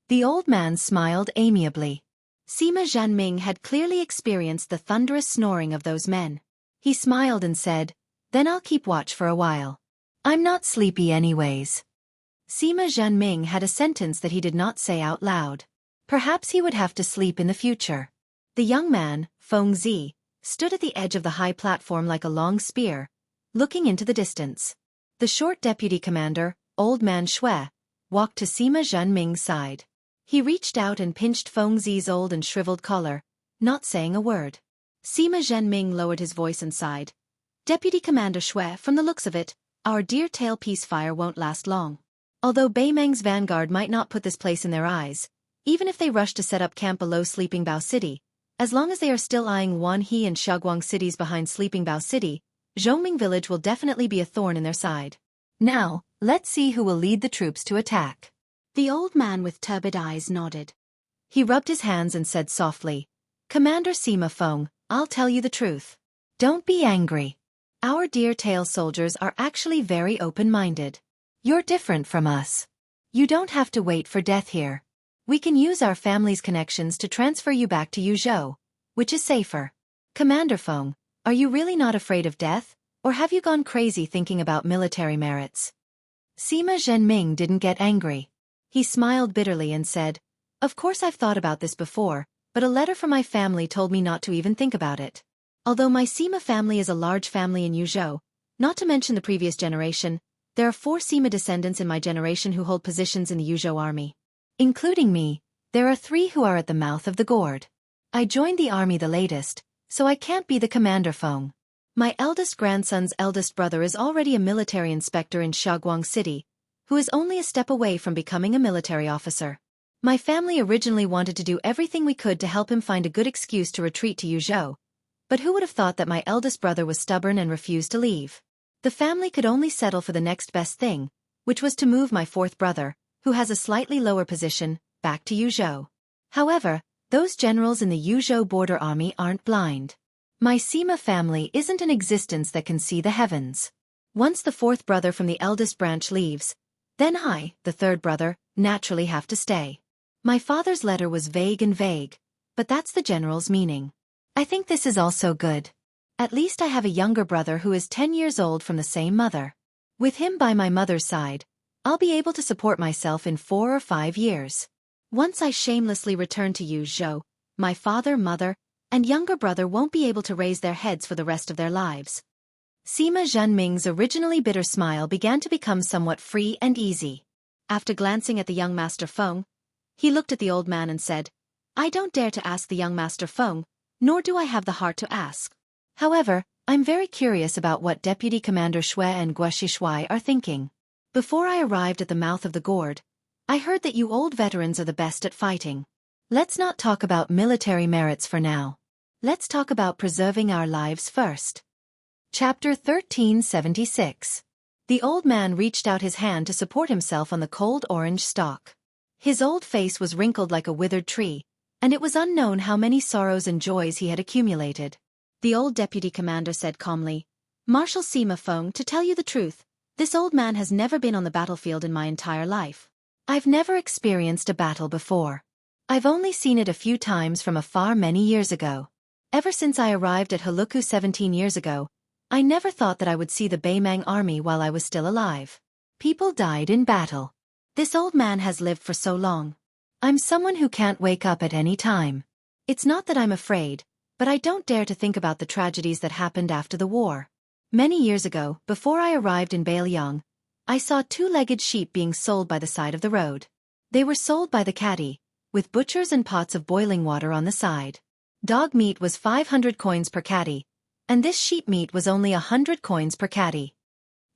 The old man smiled amiably. Sima Zhenming had clearly experienced the thunderous snoring of those men. He smiled and said, "Then I'll keep watch for a while. I'm not sleepy anyways." Sima Zhenming had a sentence that he did not say out loud. Perhaps he would have to sleep in the future. The young man, Feng Zi, stood at the edge of the high platform like a long spear, looking into the distance. The short deputy commander, old man Shui, walked to Sima Zhenming's side. He reached out and pinched Feng Zi's old and shriveled collar, not saying a word. Sima Zhenming lowered his voice and sighed. Deputy Commander Shui, from the looks of it, our dear tail peacefire won't last long. Although Beimeng's vanguard might not put this place in their eyes, even if they rush to set up camp below Sleeping Bao City, as long as they are still eyeing Wanhe and Shaguang cities behind Sleeping Bao City, Zhongming Village will definitely be a thorn in their side. Now, let's see who will lead the troops to attack. The old man with turbid eyes nodded. He rubbed his hands and said softly, Commander Sima Feng, I'll tell you the truth. Don't be angry. Our dear tail soldiers are actually very open-minded. You're different from us. You don't have to wait for death here. We can use our family's connections to transfer you back to Yuzhou, which is safer. Commander Feng, are you really not afraid of death, or have you gone crazy thinking about military merits? Sima Zhenming didn't get angry. He smiled bitterly and said, Of course I've thought about this before, but a letter from my family told me not to even think about it. Although my Sima family is a large family in Yuzhou, not to mention the previous generation, there are 4 Sima descendants in my generation who hold positions in the Yuzhou army. Including me, there are 3 who are at the mouth of the gourd. I joined the army the latest, so I can't be the Commander Feng. My eldest grandson's eldest brother is already a military inspector in Shaguang City, who is only a step away from becoming a military officer. My family originally wanted to do everything we could to help him find a good excuse to retreat to Yuzhou, but who would have thought that my eldest brother was stubborn and refused to leave? The family could only settle for the next best thing, which was to move my 4th brother, who has a slightly lower position, back to Yuzhou. However, those generals in the Yuzhou border army aren't blind. My Sima family isn't an existence that can see the heavens. Once the 4th brother from the eldest branch leaves, then I, the 3rd brother, naturally have to stay. My father's letter was vague, but that's the general's meaning. I think this is also good. At least I have a younger brother who is 10 years old from the same mother. With him by my mother's side, I'll be able to support myself in 4 or 5 years. Once I shamelessly return to Yuzhou, my father, mother, and younger brother won't be able to raise their heads for the rest of their lives. Sima Zhenming's originally bitter smile began to become somewhat free and easy. After glancing at the young Master Feng, he looked at the old man and said, I don't dare to ask the young Master Feng, nor do I have the heart to ask. However, I'm very curious about what Deputy Commander Shui and Guoshi Shui are thinking. Before I arrived at the mouth of the gourd, I heard that you old veterans are the best at fighting. Let's not talk about military merits for now. Let's talk about preserving our lives first. Chapter 1376. The old man reached out his hand to support himself on the cold orange stalk. His old face was wrinkled like a withered tree, and it was unknown how many sorrows and joys he had accumulated. The old deputy commander said calmly, Marshal Sima Feng, to tell you the truth, this old man has never been on the battlefield in my entire life. I've never experienced a battle before. I've only seen it a few times from afar many years ago. Ever since I arrived at Heluku 17 years ago, I never thought that I would see the Beimeng army while I was still alive. People died in battle. This old man has lived for so long. I'm someone who can't wake up at any time. It's not that I'm afraid, but I don't dare to think about the tragedies that happened after the war. Many years ago, before I arrived in Beiliang, I saw 2-legged sheep being sold by the side of the road. They were sold by the caddy, with butchers and pots of boiling water on the side. Dog meat was 500 coins per caddy, and this sheep meat was only 100 coins per caddy.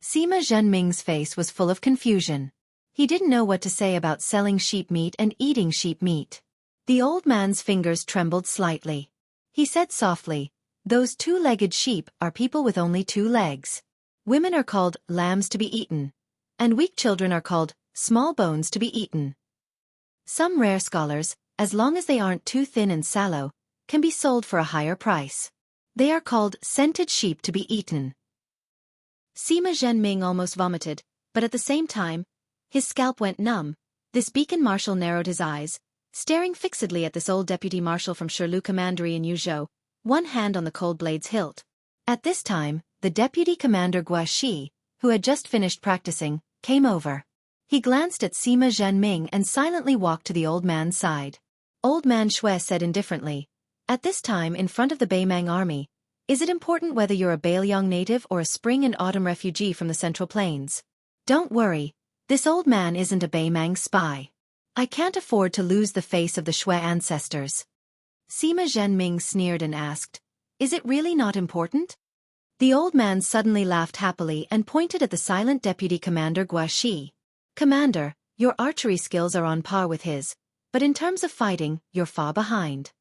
Sima Zhenming's face was full of confusion. He didn't know what to say about selling sheep meat and eating sheep meat. The old man's fingers trembled slightly. He said softly, Those 2-legged sheep are people with only 2 legs. Women are called lambs to be eaten, and weak children are called small bones to be eaten. Some rare scholars, as long as they aren't too thin and sallow, can be sold for a higher price. They are called scented sheep to be eaten. Sima Zhenming almost vomited, but at the same time, his scalp went numb. This beacon marshal narrowed his eyes, staring fixedly at this old deputy marshal from Shirlu Commandery in Yuzhou, one hand on the cold blade's hilt. At this time, the deputy commander Guoshi, who had just finished practicing, came over. He glanced at Sima Zhenming and silently walked to the old man's side. Old man Shui said indifferently, At this time in front of the Beimeng army, is it important whether you're a Beiliang native or a spring and autumn refugee from the Central Plains? Don't worry, this old man isn't a Beimeng spy. I can't afford to lose the face of the Shui ancestors. Sima Zhenming sneered and asked, Is it really not important? The old man suddenly laughed happily and pointed at the silent deputy commander Guaxi. Commander, your archery skills are on par with his, but in terms of fighting, you're far behind.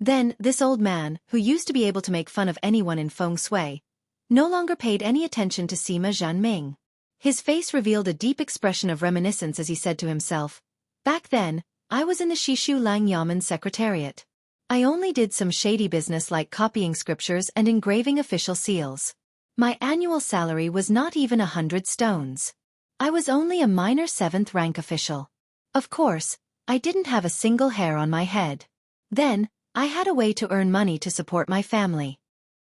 Then, this old man, who used to be able to make fun of anyone in feng shui, no longer paid any attention to Sima Zhanming. His face revealed a deep expression of reminiscence as he said to himself, "Back then, I was in the Shishu Lang Yamen secretariat. I only did some shady business like copying scriptures and engraving official seals. My annual salary was not even 100 stones. I was only a minor 7th rank official. Of course, I didn't have a single hair on my head. Then, I had a way to earn money to support my family.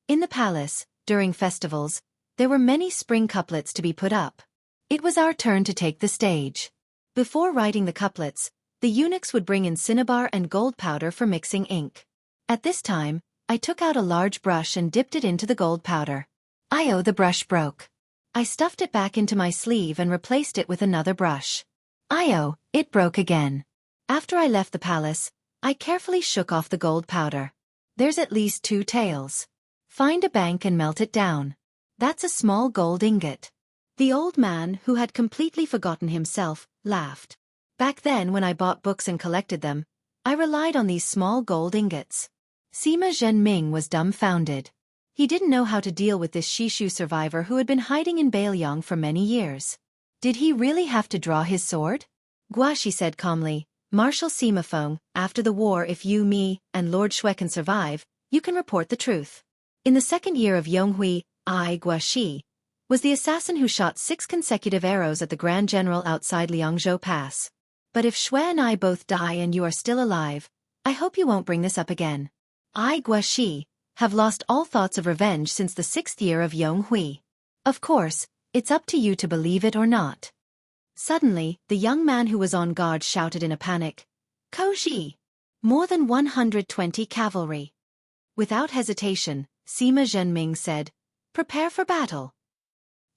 In the palace, during festivals, there were many spring couplets to be put up. It was our turn to take the stage. Before writing the couplets, the eunuchs would bring in cinnabar and gold powder for mixing ink. At this time, I took out a large brush and dipped it into the gold powder. The brush broke. I stuffed it back into my sleeve and replaced it with another brush. It broke again. After I left the palace, I carefully shook off the gold powder. There's at least 2 tails. Find a bank and melt it down. That's a small gold ingot." The old man, who had completely forgotten himself, laughed. "Back then when I bought books and collected them, I relied on these small gold ingots." Sima Zhenming was dumbfounded. He didn't know how to deal with this Shishu survivor who had been hiding in Bailiang for many years. Did he really have to draw his sword? Guaxi said calmly, "Marshal Sima Feng, after the war if you, me, and Lord Shui can survive, you can report the truth. In the 2nd year of Yonghui, I, Guaxi, was the assassin who shot 6 consecutive arrows at the Grand General outside Liangzhou Pass. But if Shui and I both die and you are still alive, I hope you won't bring this up again. I, Guaxi, have lost all thoughts of revenge since the 6th year of Yonghui. Of course, it's up to you to believe it or not." Suddenly, the young man who was on guard shouted in a panic, "Koji! More than 120 cavalry." Without hesitation, Sima Zhenming said, "Prepare for battle."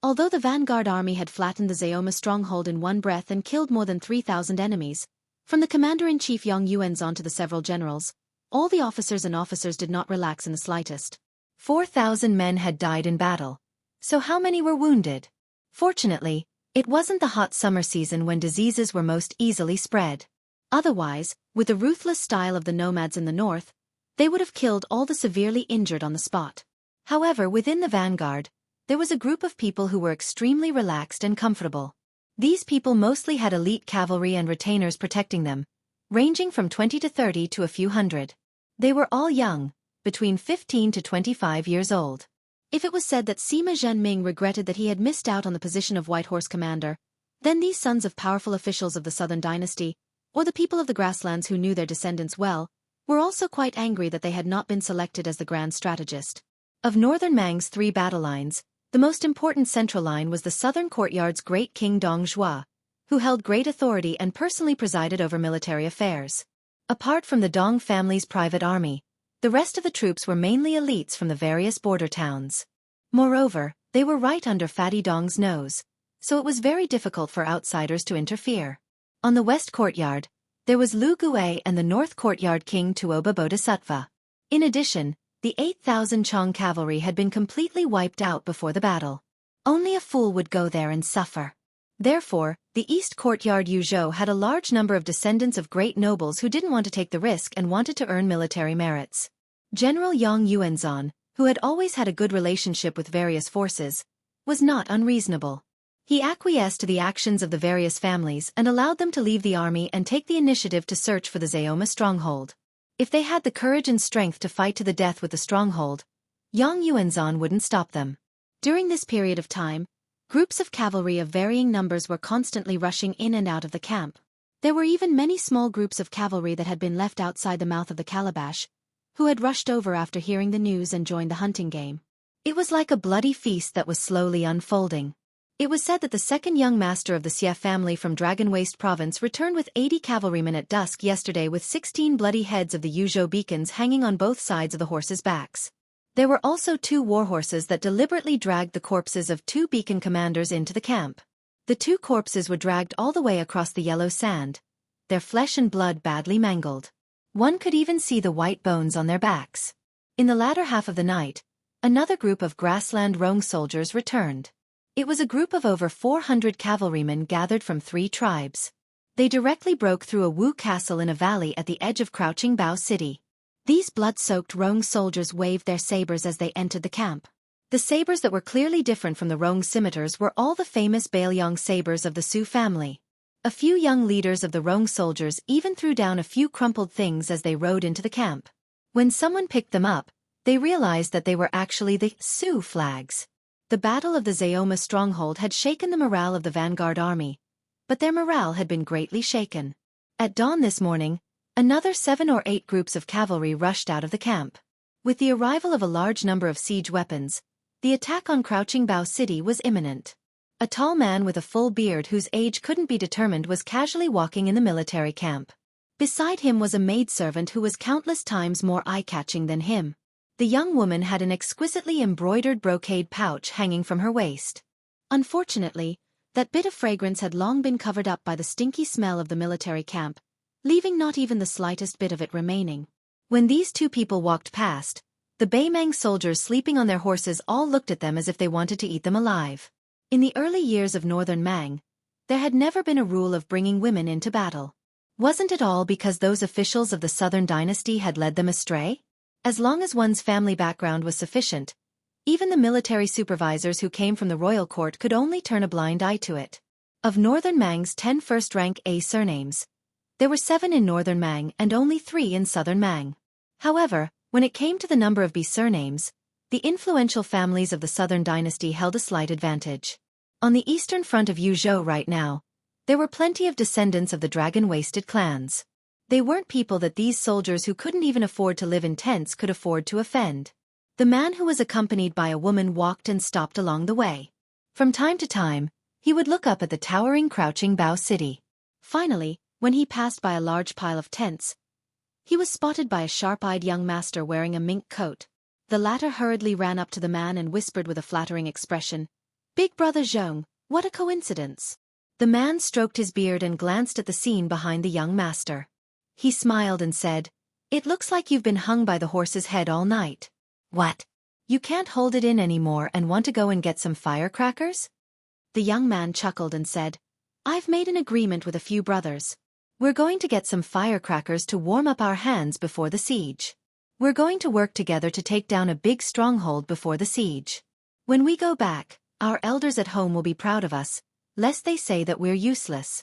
Although the vanguard army had flattened the Zayoma stronghold in one breath and killed more than 3,000 enemies, from the commander-in-chief Yang Yuanzhan to the several generals, all the officers did not relax in the slightest. 4,000 men had died in battle. So how many were wounded? Fortunately, it wasn't the hot summer season when diseases were most easily spread. Otherwise, with the ruthless style of the nomads in the north, they would have killed all the severely injured on the spot. However, within the vanguard, there was a group of people who were extremely relaxed and comfortable. These people mostly had elite cavalry and retainers protecting them, ranging from 20 to 30 to a few hundred. They were all young, between 15 to 25 years old. If it was said that Sima Zhenming regretted that he had missed out on the position of White Horse commander, then these sons of powerful officials of the southern dynasty, or the people of the grasslands who knew their descendants well, were also quite angry that they had not been selected as the grand strategist. Of northern Mang's 3 battle lines, the most important central line was the southern courtyard's great king Dong Zhuo, who held great authority and personally presided over military affairs. Apart from the Dong family's private army, the rest of the troops were mainly elites from the various border towns. Moreover, they were right under Fatty Dong's nose, so it was very difficult for outsiders to interfere. On the west courtyard, there was Lu Gue and the north courtyard King Tuoba Bodhisattva. In addition, the 8,000 Chong cavalry had been completely wiped out before the battle. Only a fool would go there and suffer. Therefore, the east courtyard Yuzhou had a large number of descendants of great nobles who didn't want to take the risk and wanted to earn military merits. General Yang Yuanzhan, who had always had a good relationship with various forces, was not unreasonable. He acquiesced to the actions of the various families and allowed them to leave the army and take the initiative to search for the Zayoma stronghold. If they had the courage and strength to fight to the death with the stronghold, Yang Yuanzhan wouldn't stop them. During this period of time, groups of cavalry of varying numbers were constantly rushing in and out of the camp. There were even many small groups of cavalry that had been left outside the mouth of the calabash, who had rushed over after hearing the news and joined the hunting game. It was like a bloody feast that was slowly unfolding. It was said that the second young master of the Xie family from Dragon Waste province returned with 80 cavalrymen at dusk yesterday with 16 bloody heads of the Yuzhou beacons hanging on both sides of the horses' backs. There were also 2 war horses that deliberately dragged the corpses of 2 beacon commanders into the camp. The 2 corpses were dragged all the way across the yellow sand, their flesh and blood badly mangled. One could even see the white bones on their backs. In the latter half of the night, another group of grassland Rong soldiers returned. It was a group of over 400 cavalrymen gathered from 3 tribes. They directly broke through a Wu castle in a valley at the edge of Crouching Bao City. These blood-soaked Rong soldiers waved their sabers as they entered the camp. The sabers that were clearly different from the Rong scimitars were all the famous Bailiang sabers of the Su family. A few young leaders of the Rong soldiers even threw down a few crumpled things as they rode into the camp. When someone picked them up, they realized that they were actually the Su flags. The Battle of the Zayoma stronghold had shaken the morale of the vanguard army, but their morale had been greatly shaken. At dawn this morning, another 7 or 8 groups of cavalry rushed out of the camp. With the arrival of a large number of siege weapons, the attack on Crouching Bao City was imminent. A tall man with a full beard whose age couldn't be determined was casually walking in the military camp. Beside him was a maidservant who was countless times more eye-catching than him. The young woman had an exquisitely embroidered brocade pouch hanging from her waist. Unfortunately, that bit of fragrance had long been covered up by the stinky smell of the military camp, leaving not even the slightest bit of it remaining. When these 2 people walked past, the Beimang soldiers sleeping on their horses all looked at them as if they wanted to eat them alive. In the early years of northern Mang, there had never been a rule of bringing women into battle. Wasn't it all because those officials of the southern dynasty had led them astray? As long as one's family background was sufficient, even the military supervisors who came from the royal court could only turn a blind eye to it. Of northern Mang's 10 first-rank A surnames, there were 7 in northern Mang and only 3 in southern Mang. However, when it came to the number of B surnames, the influential families of the southern dynasty held a slight advantage. On the eastern front of Yuzhou right now, there were plenty of descendants of the dragon-waisted clans. They weren't people that these soldiers who couldn't even afford to live in tents could afford to offend. The man who was accompanied by a woman walked and stopped along the way. From time to time, he would look up at the towering Crouching Bao City. Finally, when he passed by a large pile of tents, he was spotted by a sharp-eyed young master wearing a mink coat. The latter hurriedly ran up to the man and whispered with a flattering expression, "Big brother Zhong, what a coincidence." The man stroked his beard and glanced at the scene behind the young master. He smiled and said, "It looks like you've been hung by the horse's head all night. What? You can't hold it in anymore and want to go and get some firecrackers?" The young man chuckled and said, "I've made an agreement with a few brothers. We're going to get some firecrackers to warm up our hands before the siege. We're going to work together to take down a big stronghold before the siege. When we go back, our elders at home will be proud of us, lest they say that we're useless."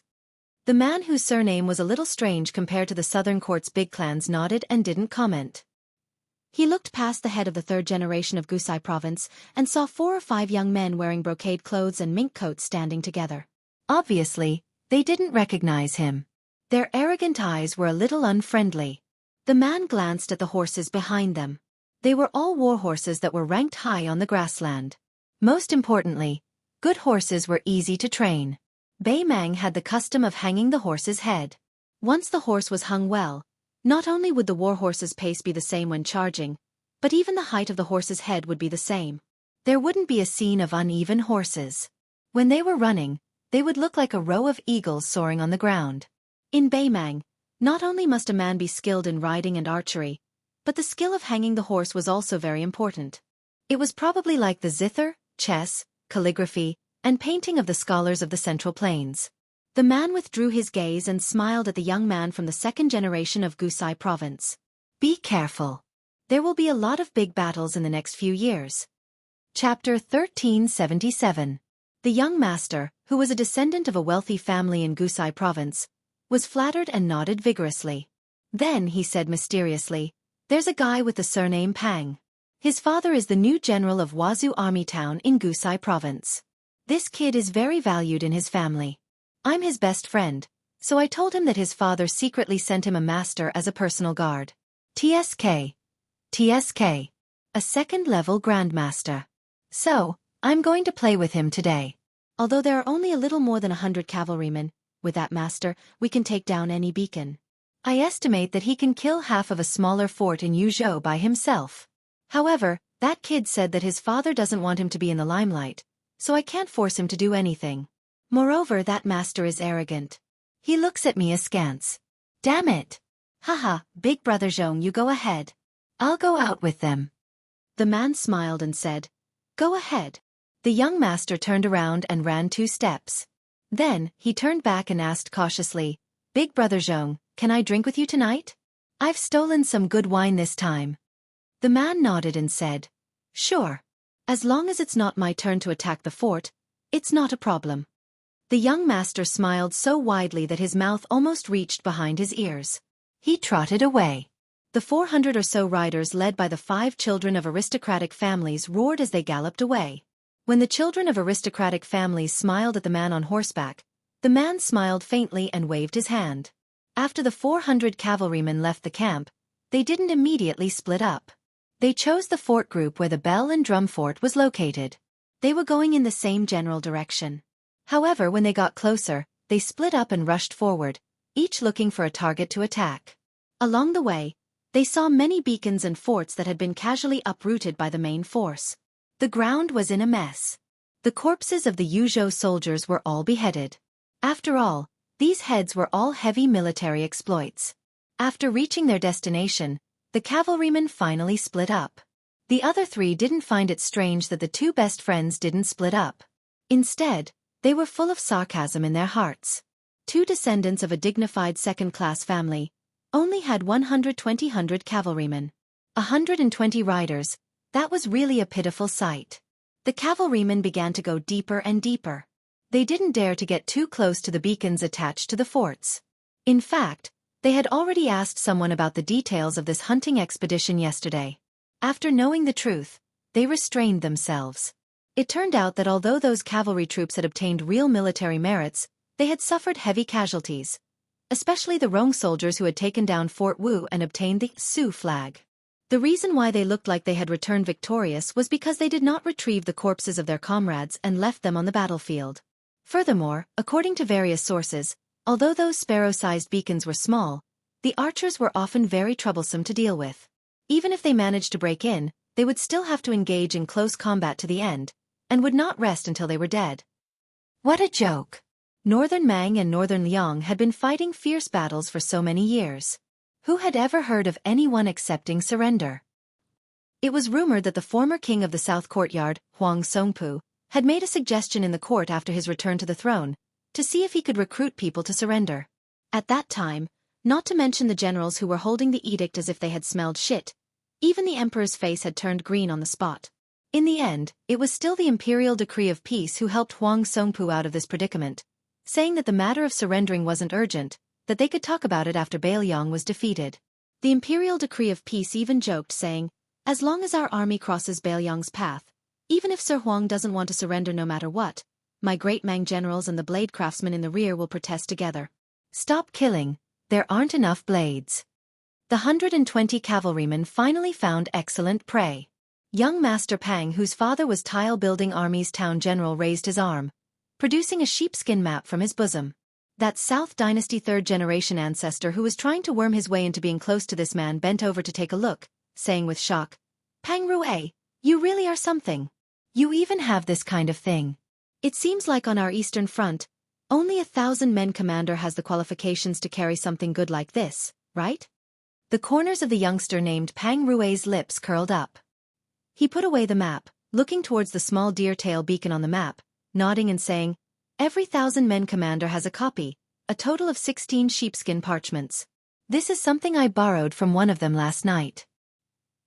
The man whose surname was a little strange compared to the southern court's big clans nodded and didn't comment. He looked past the head of the 3rd generation of Gusai province and saw 4 or 5 young men wearing brocade clothes and mink coats standing together. Obviously, they didn't recognize him. Their arrogant eyes were a little unfriendly. The man glanced at the horses behind them. They were all war horses that were ranked high on the grassland. Most importantly, good horses were easy to train. Bei Mang had the custom of hanging the horse's head. Once the horse was hung well, not only would the war horse's pace be the same when charging, but even the height of the horse's head would be the same. There wouldn't be a scene of uneven horses. When they were running, they would look like a row of eagles soaring on the ground. In Bei Mang, not only must a man be skilled in riding and archery, but the skill of hanging the horse was also very important. It was probably like the zither, chess, calligraphy, and painting of the scholars of the Central Plains. The man withdrew his gaze and smiled at the young man from the 2nd generation of Gusai province. "Be careful. There will be a lot of big battles in the next few years." Chapter 1377. The young master, who was a descendant of a wealthy family in Gusai province, was flattered and nodded vigorously. Then he said mysteriously, "There's a guy with the surname Pang. His father is the new general of Wazhu Army Town in Gusai province. This kid is very valued in his family. I'm his best friend, so I told him that his father secretly sent him a master as a personal guard. TSK. TSK. A 2nd-level grandmaster. So, I'm going to play with him today. Although there are only a little more than 100 cavalrymen, with that master, we can take down any beacon. I estimate that he can kill half of a smaller fort in Yuzhou by himself. However, that kid said that his father doesn't want him to be in the limelight, so I can't force him to do anything. Moreover, that master is arrogant. He looks at me askance. Damn it! Haha, big brother Zhong, you go ahead. I'll go out with them. The man smiled and said, Go ahead. The young master turned around and ran 2 steps. Then, he turned back and asked cautiously, Big brother Zhong, can I drink with you tonight? I've stolen some good wine this time. The man nodded and said, Sure. As long as it's not my turn to attack the fort, it's not a problem. The young master smiled so widely that his mouth almost reached behind his ears. He trotted away. The 400 or so riders led by the 5 children of aristocratic families roared as they galloped away. When the children of aristocratic families smiled at the man on horseback, the man smiled faintly and waved his hand. After the 400 cavalrymen left the camp, they didn't immediately split up. They chose the fort group where the bell and drum fort was located. They were going in the same general direction. However, when they got closer, they split up and rushed forward, each looking for a target to attack. Along the way, they saw many beacons and forts that had been casually uprooted by the main force. The ground was in a mess. The corpses of the Yuzhou soldiers were all beheaded. After all, these heads were all heavy military exploits. After reaching their destination, the cavalrymen finally split up. The other 3 didn't find it strange that the 2 best friends didn't split up. Instead, they were full of sarcasm in their hearts. 2 descendants of a dignified second-class family only had 120 cavalrymen. 120 riders, that was really a pitiful sight. The cavalrymen began to go deeper and deeper. They didn't dare to get too close to the beacons attached to the forts. In fact, they had already asked someone about the details of this hunting expedition yesterday. After knowing the truth, they restrained themselves. It turned out that although those cavalry troops had obtained real military merits, they had suffered heavy casualties, especially the Rong soldiers who had taken down Fort Wu and obtained the Sioux flag. The reason why they looked like they had returned victorious was because they did not retrieve the corpses of their comrades and left them on the battlefield. Furthermore, according to various sources, although those sparrow-sized beacons were small, the archers were often very troublesome to deal with. Even if they managed to break in, they would still have to engage in close combat to the end, and would not rest until they were dead. What a joke! Northern Mang and Northern Liang had been fighting fierce battles for so many years. Who had ever heard of anyone accepting surrender? It was rumored that the former king of the South Courtyard, Huang Songpu, had made a suggestion in the court after his return to the throne, to see if he could recruit people to surrender. At that time, not to mention the generals who were holding the edict as if they had smelled shit, even the emperor's face had turned green on the spot. In the end, it was still the imperial decree of peace who helped Huang Songpu out of this predicament, saying that the matter of surrendering wasn't urgent, that they could talk about it after Bailiang was defeated. The imperial decree of peace even joked, saying, as long as our army crosses Bailiang's path, even if Sir Huang doesn't want to surrender no matter what, my great Mang generals and the blade craftsmen in the rear will protest together. Stop killing, there aren't enough blades. The 120 cavalrymen finally found excellent prey. Young Master Pang, whose father was tile-building army's town general, raised his arm, producing a sheepskin map from his bosom. That South Dynasty 3rd generation ancestor who was trying to worm his way into being close to this man bent over to take a look, saying with shock, Pang Rue, you really are something. You even have this kind of thing. It seems like on our Eastern Front, only 1,000 men commander has the qualifications to carry something good like this, right? The corners of the youngster named Pang Rue's lips curled up. He put away the map, looking towards the small deer tail beacon on the map, nodding and saying, every 1,000 men commander has a copy, a total of 16 sheepskin parchments. This is something I borrowed from one of them last night.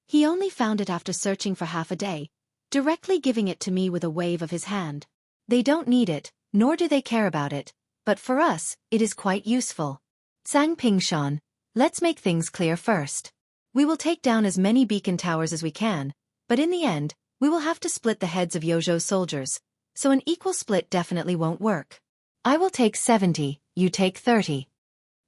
He only found it after searching for half a day, directly giving it to me with a wave of his hand. They don't need it, nor do they care about it, but for us, it is quite useful. Zhang Pingshan, let's make things clear first. We will take down as many beacon towers as we can, but in the end, we will have to split the heads of Yozhou soldiers, so an equal split definitely won't work. I will take 70, you take 30.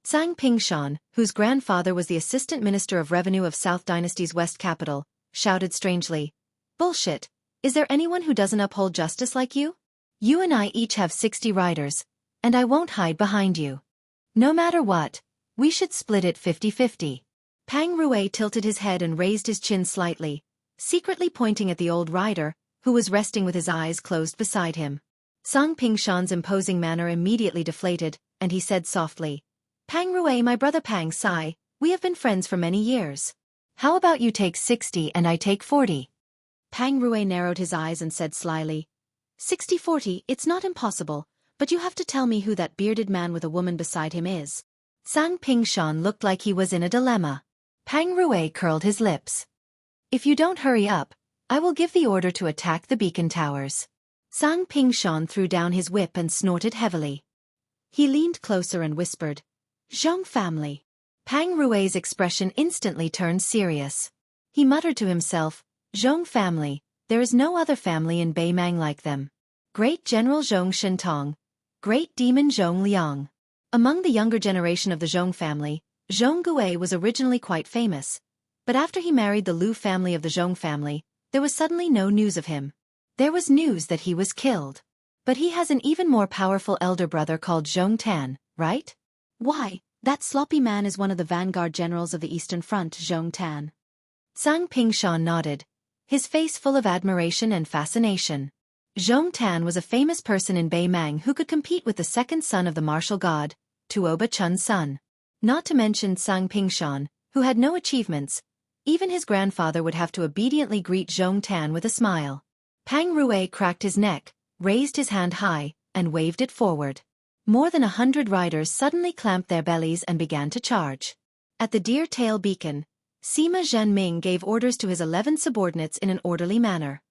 Zhang Pingshan, whose grandfather was the assistant minister of revenue of South Dynasty's West capital, shouted strangely, Bullshit, is there anyone who doesn't uphold justice like you? You and I each have 60 riders, and I won't hide behind you. No matter what, we should split it 50-50. Pang Rue tilted his head and raised his chin slightly, secretly pointing at the old rider, who was resting with his eyes closed beside him. Zhang Pingshan's imposing manner immediately deflated, and he said softly, Pang Rue, my brother Pang Sai, we have been friends for many years. How about you take 60 and I take 40? Pang Rui narrowed his eyes and said slyly, 60-40, it's not impossible, but you have to tell me who that bearded man with a woman beside him is. Zhang Pingshan looked like he was in a dilemma. Pang Rui curled his lips. If you don't hurry up, I will give the order to attack the beacon towers. Zhang Pingshan threw down his whip and snorted heavily. He leaned closer and whispered, Zhong family. Pang Rui's expression instantly turned serious. He muttered to himself, Zhong family, there is no other family in Beimang like them. Great General Zhong Shentong. Great Demon Zhong Liang. Among the younger generation of the Zhong family, Zhong Gui was originally quite famous. But after he married the Lu family of the Zhong family, there was suddenly no news of him. There was news that he was killed. But he has an even more powerful elder brother called Zhong Tan, right? Why, that sloppy man is one of the vanguard generals of the Eastern Front, Zhong Tan. Zhang Pingshan nodded, his face full of admiration and fascination. Zhong Tan was a famous person in Beimang who could compete with the second son of the martial god, Tuoba Chun's son. Not to mention Zhang Pingshan, who had no achievements. Even his grandfather would have to obediently greet Zhong Tan with a smile. Pang Rui cracked his neck, raised his hand high, and waved it forward. More than 100 riders suddenly clamped their bellies and began to charge. At the Deer Tail Beacon, Sima Zhenming gave orders to his 11 subordinates in an orderly manner.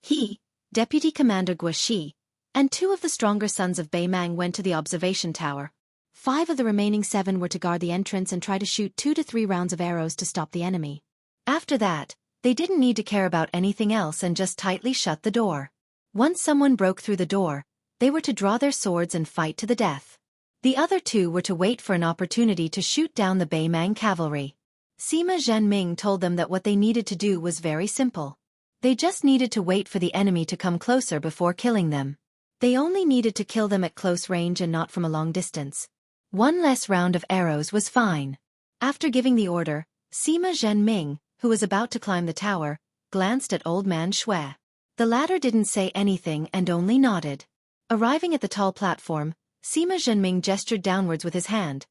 He, Deputy Commander Guaxi, and 2 of the stronger sons of Beimang went to the observation tower. 5 of the remaining 7 were to guard the entrance and try to shoot 2 to 3 rounds of arrows to stop the enemy. After that, they didn't need to care about anything else and just tightly shut the door. Once someone broke through the door, they were to draw their swords and fight to the death. The other 2 were to wait for an opportunity to shoot down the Beimang cavalry. Sima Zhenming told them that what they needed to do was very simple. They just needed to wait for the enemy to come closer before killing them. They only needed to kill them at close range and not from a long distance. 1 less round of arrows was fine. After giving the order, Sima Zhenming, who was about to climb the tower, glanced at Old Man Shui. The latter didn't say anything and only nodded. Arriving at the tall platform, Sima Zhenming gestured downwards with his hand,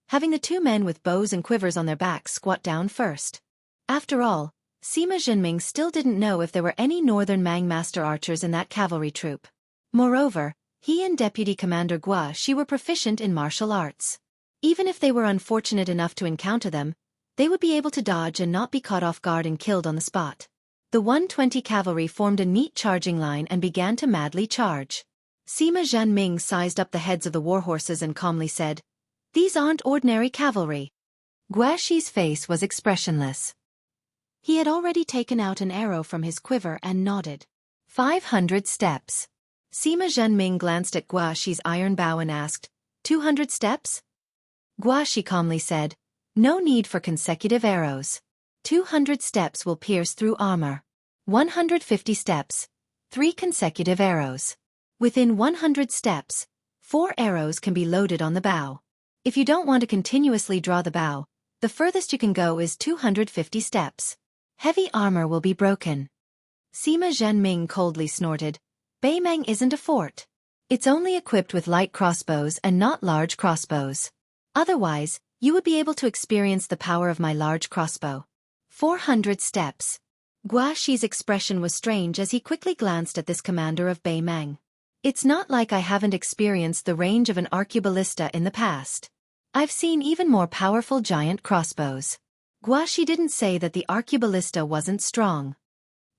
having the 2 men with bows and quivers on their backs squat down first. After all, Sima Zhenming still didn't know if there were any northern Mang master archers in that cavalry troop. Moreover, he and Deputy Commander Guaxi were proficient in martial arts. Even if they were unfortunate enough to encounter them, they would be able to dodge and not be caught off guard and killed on the spot. The 120 cavalry formed a neat charging line and began to madly charge. Sima Zhenming sized up the heads of the warhorses and calmly said, These aren't ordinary cavalry. Guaxi's face was expressionless. He had already taken out an arrow from his quiver and nodded. 500 steps. Sima Zhenming glanced at Guaxi's iron bow and asked, 200 steps? Guaxi calmly said, No need for consecutive arrows. 200 steps will pierce through armor. 150 steps. 3 consecutive arrows. Within 100 steps, 4 arrows can be loaded on the bow. If you don't want to continuously draw the bow, the furthest you can go is 250 steps. Heavy armor will be broken. Sima Zhenming coldly snorted, Beimang isn't a fort. It's only equipped with light crossbows and not large crossbows. Otherwise, you would be able to experience the power of my large crossbow. 400 steps. Guaxi's expression was strange as he quickly glanced at this commander of Beimang. It's not like I haven't experienced the range of an arqueballista in the past. I've seen even more powerful giant crossbows. Guaxi didn't say that the arqueballista wasn't strong.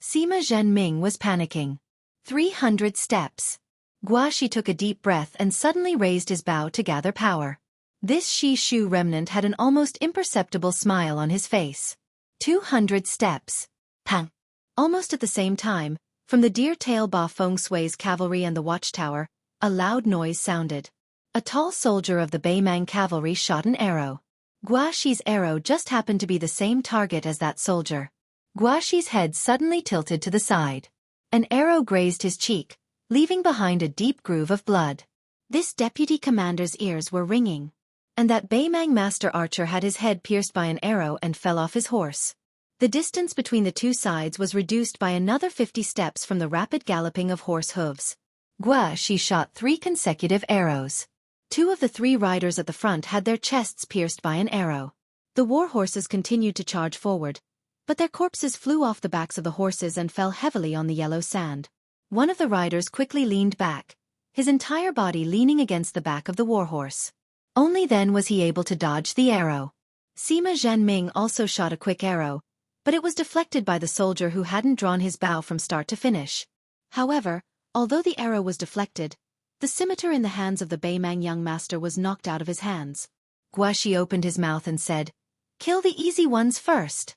Sima Zhenming was panicking. 300 steps. Guaxi took a deep breath and suddenly raised his bow to gather power. This Shishu remnant had an almost imperceptible smile on his face. 200 steps. Pang. Almost at the same time, from the Deer Tail Ba Feng Sui's cavalry and the watchtower, a loud noise sounded. A tall soldier of the Beimang cavalry shot an arrow. Guaxi's arrow just happened to be the same target as that soldier. Guaxi's head suddenly tilted to the side. An arrow grazed his cheek, leaving behind a deep groove of blood. This deputy commander's ears were ringing. And that Beimang master archer had his head pierced by an arrow and fell off his horse. The distance between the 2 sides was reduced by another 50 steps from the rapid galloping of horse hooves. Guaxi shot 3 consecutive arrows. 2 of the 3 riders at the front had their chests pierced by an arrow. The war horses continued to charge forward, but their corpses flew off the backs of the horses and fell heavily on the yellow sand. One of the riders quickly leaned back, his entire body leaning against the back of the warhorse. Only then was he able to dodge the arrow. Sima Zhenming also shot a quick arrow, but it was deflected by the soldier who hadn't drawn his bow from start to finish. However, although the arrow was deflected, the scimitar in the hands of the Beimang young master was knocked out of his hands. Guaxi opened his mouth and said, "Kill the easy ones first."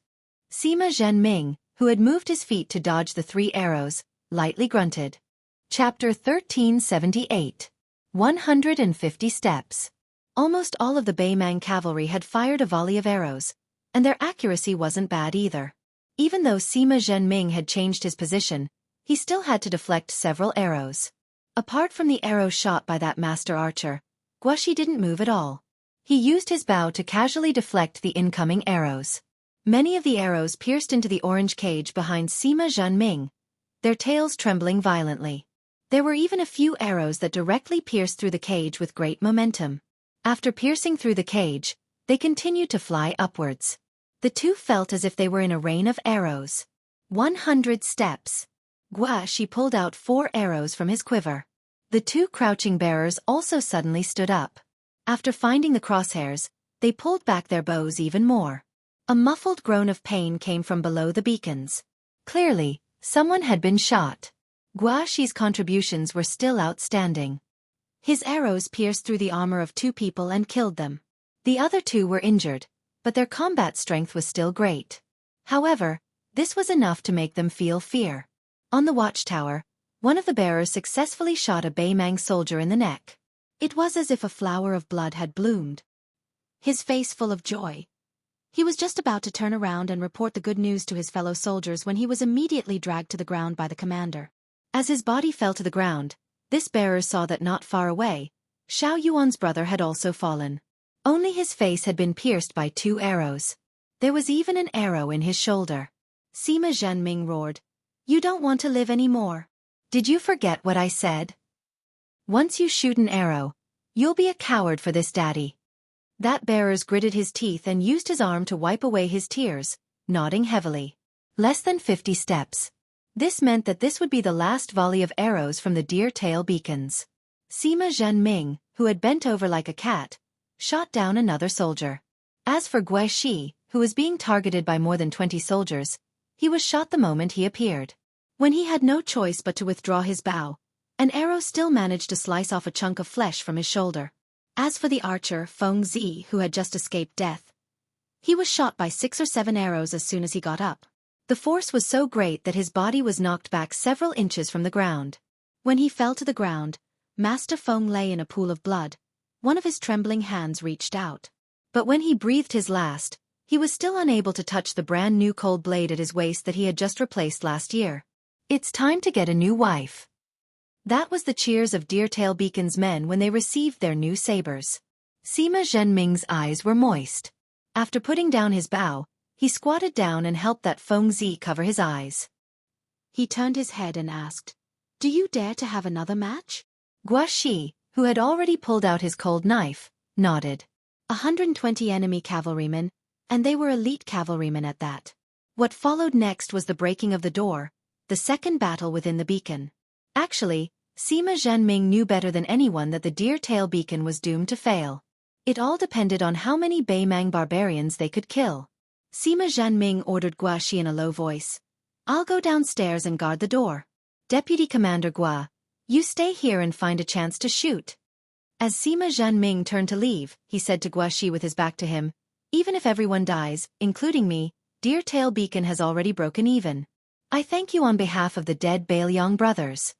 Sima Zhenming, who had moved his feet to dodge the 3 arrows, lightly grunted. Chapter 1378. 150 Steps. Almost all of the Beimang cavalry had fired a volley of arrows, and their accuracy wasn't bad either. Even though Sima Zhenming had changed his position, he still had to deflect several arrows. Apart from the arrow shot by that master archer, Guaxi didn't move at all. He used his bow to casually deflect the incoming arrows. Many of the arrows pierced into the orange cage behind Sima Zhenming, their tails trembling violently. There were even a few arrows that directly pierced through the cage with great momentum. After piercing through the cage, they continued to fly upwards. The two felt as if they were in a rain of arrows. 100 steps. Guaxi pulled out 4 arrows from his quiver. The 2 crouching bearers also suddenly stood up. After finding the crosshairs, they pulled back their bows even more. A muffled groan of pain came from below the beacons. Clearly, someone had been shot. Guaxi's contributions were still outstanding. His arrows pierced through the armor of 2 people and killed them. The other 2 were injured, but their combat strength was still great. However, this was enough to make them feel fear. On the watchtower, one of the bearers successfully shot a Beimang soldier in the neck. It was as if a flower of blood had bloomed, his face full of joy. He was just about to turn around and report the good news to his fellow soldiers when he was immediately dragged to the ground by the commander. As his body fell to the ground, this bearer saw that not far away, Xiao Yuan's brother had also fallen. Only his face had been pierced by 2 arrows. There was even an arrow in his shoulder. Sima Zhenming roared, "You don't want to live anymore. Did you forget what I said? Once you shoot an arrow, you'll be a coward for this, daddy." That bearer gritted his teeth and used his arm to wipe away his tears, nodding heavily. Less than 50 steps. This meant that this would be the last volley of arrows from the deer-tail beacons. Sima Zhenming, who had bent over like a cat, shot down another soldier. As for Guaxi, who was being targeted by more than 20 soldiers, he was shot the moment he appeared. When he had no choice but to withdraw his bow, an arrow still managed to slice off a chunk of flesh from his shoulder. As for the archer, Feng Zi, who had just escaped death, he was shot by 6 or 7 arrows as soon as he got up. The force was so great that his body was knocked back several inches from the ground. When he fell to the ground, Master Feng lay in a pool of blood. One of his trembling hands reached out. But when he breathed his last, he was still unable to touch the brand new cold blade at his waist that he had just replaced last year. "It's time to get a new wife." That was the cheers of Deertail Beacon's men when they received their new sabers. Sima Zhenming's eyes were moist. After putting down his bow, he squatted down and helped that Feng Zi cover his eyes. He turned his head and asked, "Do you dare to have another match?" Guaxi, who had already pulled out his cold knife, nodded. 120 enemy cavalrymen, and they were elite cavalrymen at that. What followed next was the breaking of the door, the second battle within the beacon. Actually, Sima Zhenming knew better than anyone that the Deer-tail beacon was doomed to fail. It all depended on how many Beimang barbarians they could kill. Sima Zhenming ordered Guaxi in a low voice, "I'll go downstairs and guard the door. Deputy Commander Gua, you stay here and find a chance to shoot." As Sima Zhenming turned to leave, he said to Guaxi with his back to him, "Even if everyone dies, including me, Deer-tail Beacon has already broken even. I thank you on behalf of the dead Bailiang brothers."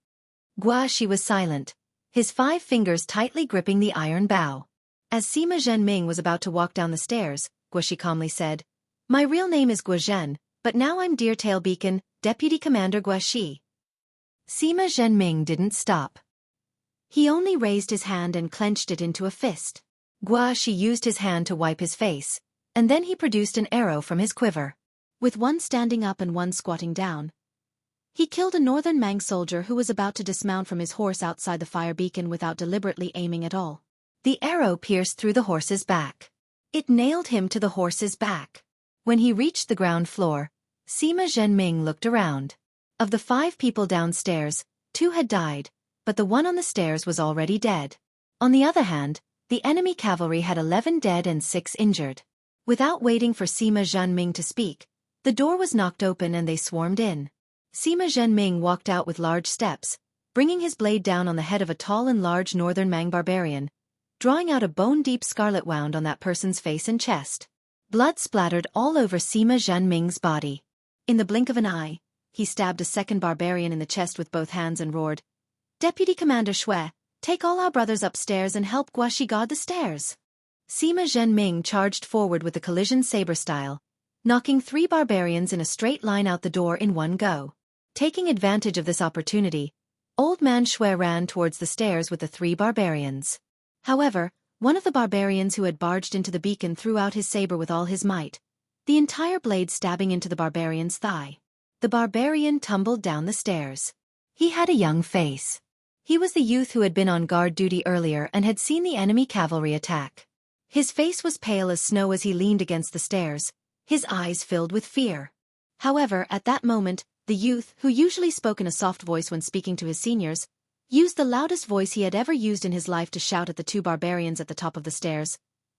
Guaxi was silent, his 5 fingers tightly gripping the iron bow. As Sima Zhenming was about to walk down the stairs, Guaxi calmly said, "My real name is Guozhen, but now I'm Deer-tail Beacon, Deputy Commander Guaxi." Sima Zhenming didn't stop. He only raised his hand and clenched it into a fist. Guaxi used his hand to wipe his face, and then he produced an arrow from his quiver. With one standing up and one squatting down, he killed a northern Mang soldier who was about to dismount from his horse outside the fire beacon without deliberately aiming at all. The arrow pierced through the horse's back. It nailed him to the horse's back. When he reached the ground floor, Sima Zhenming looked around. Of the 5 people downstairs, 2 had died, but the one on the stairs was already dead. On the other hand, the enemy cavalry had 11 dead and 6 injured. Without waiting for Sima Zhenming to speak, the door was knocked open and they swarmed in. Sima Zhenming walked out with large steps, bringing his blade down on the head of a tall and large northern Mang barbarian, drawing out a bone-deep scarlet wound on that person's face and chest. Blood splattered all over Sima Zhenming's body. In the blink of an eye, he stabbed a second barbarian in the chest with both hands and roared, "Deputy Commander Shui, take all our brothers upstairs and help Guaxi guard the stairs." Sima Zhenming charged forward with the collision saber style, knocking 3 barbarians in a straight line out the door in one go. Taking advantage of this opportunity, Old Man Shui ran towards the stairs with the 3 barbarians. However, one of the barbarians who had barged into the beacon threw out his saber with all his might, the entire blade stabbing into the barbarian's thigh. The barbarian tumbled down the stairs. He had a young face. He was the youth who had been on guard duty earlier and had seen the enemy cavalry attack. His face was pale as snow as he leaned against the stairs, his eyes filled with fear. However, at that moment, the youth, who usually spoke in a soft voice when speaking to his seniors, used the loudest voice he had ever used in his life to shout at the 2 barbarians at the top of the stairs.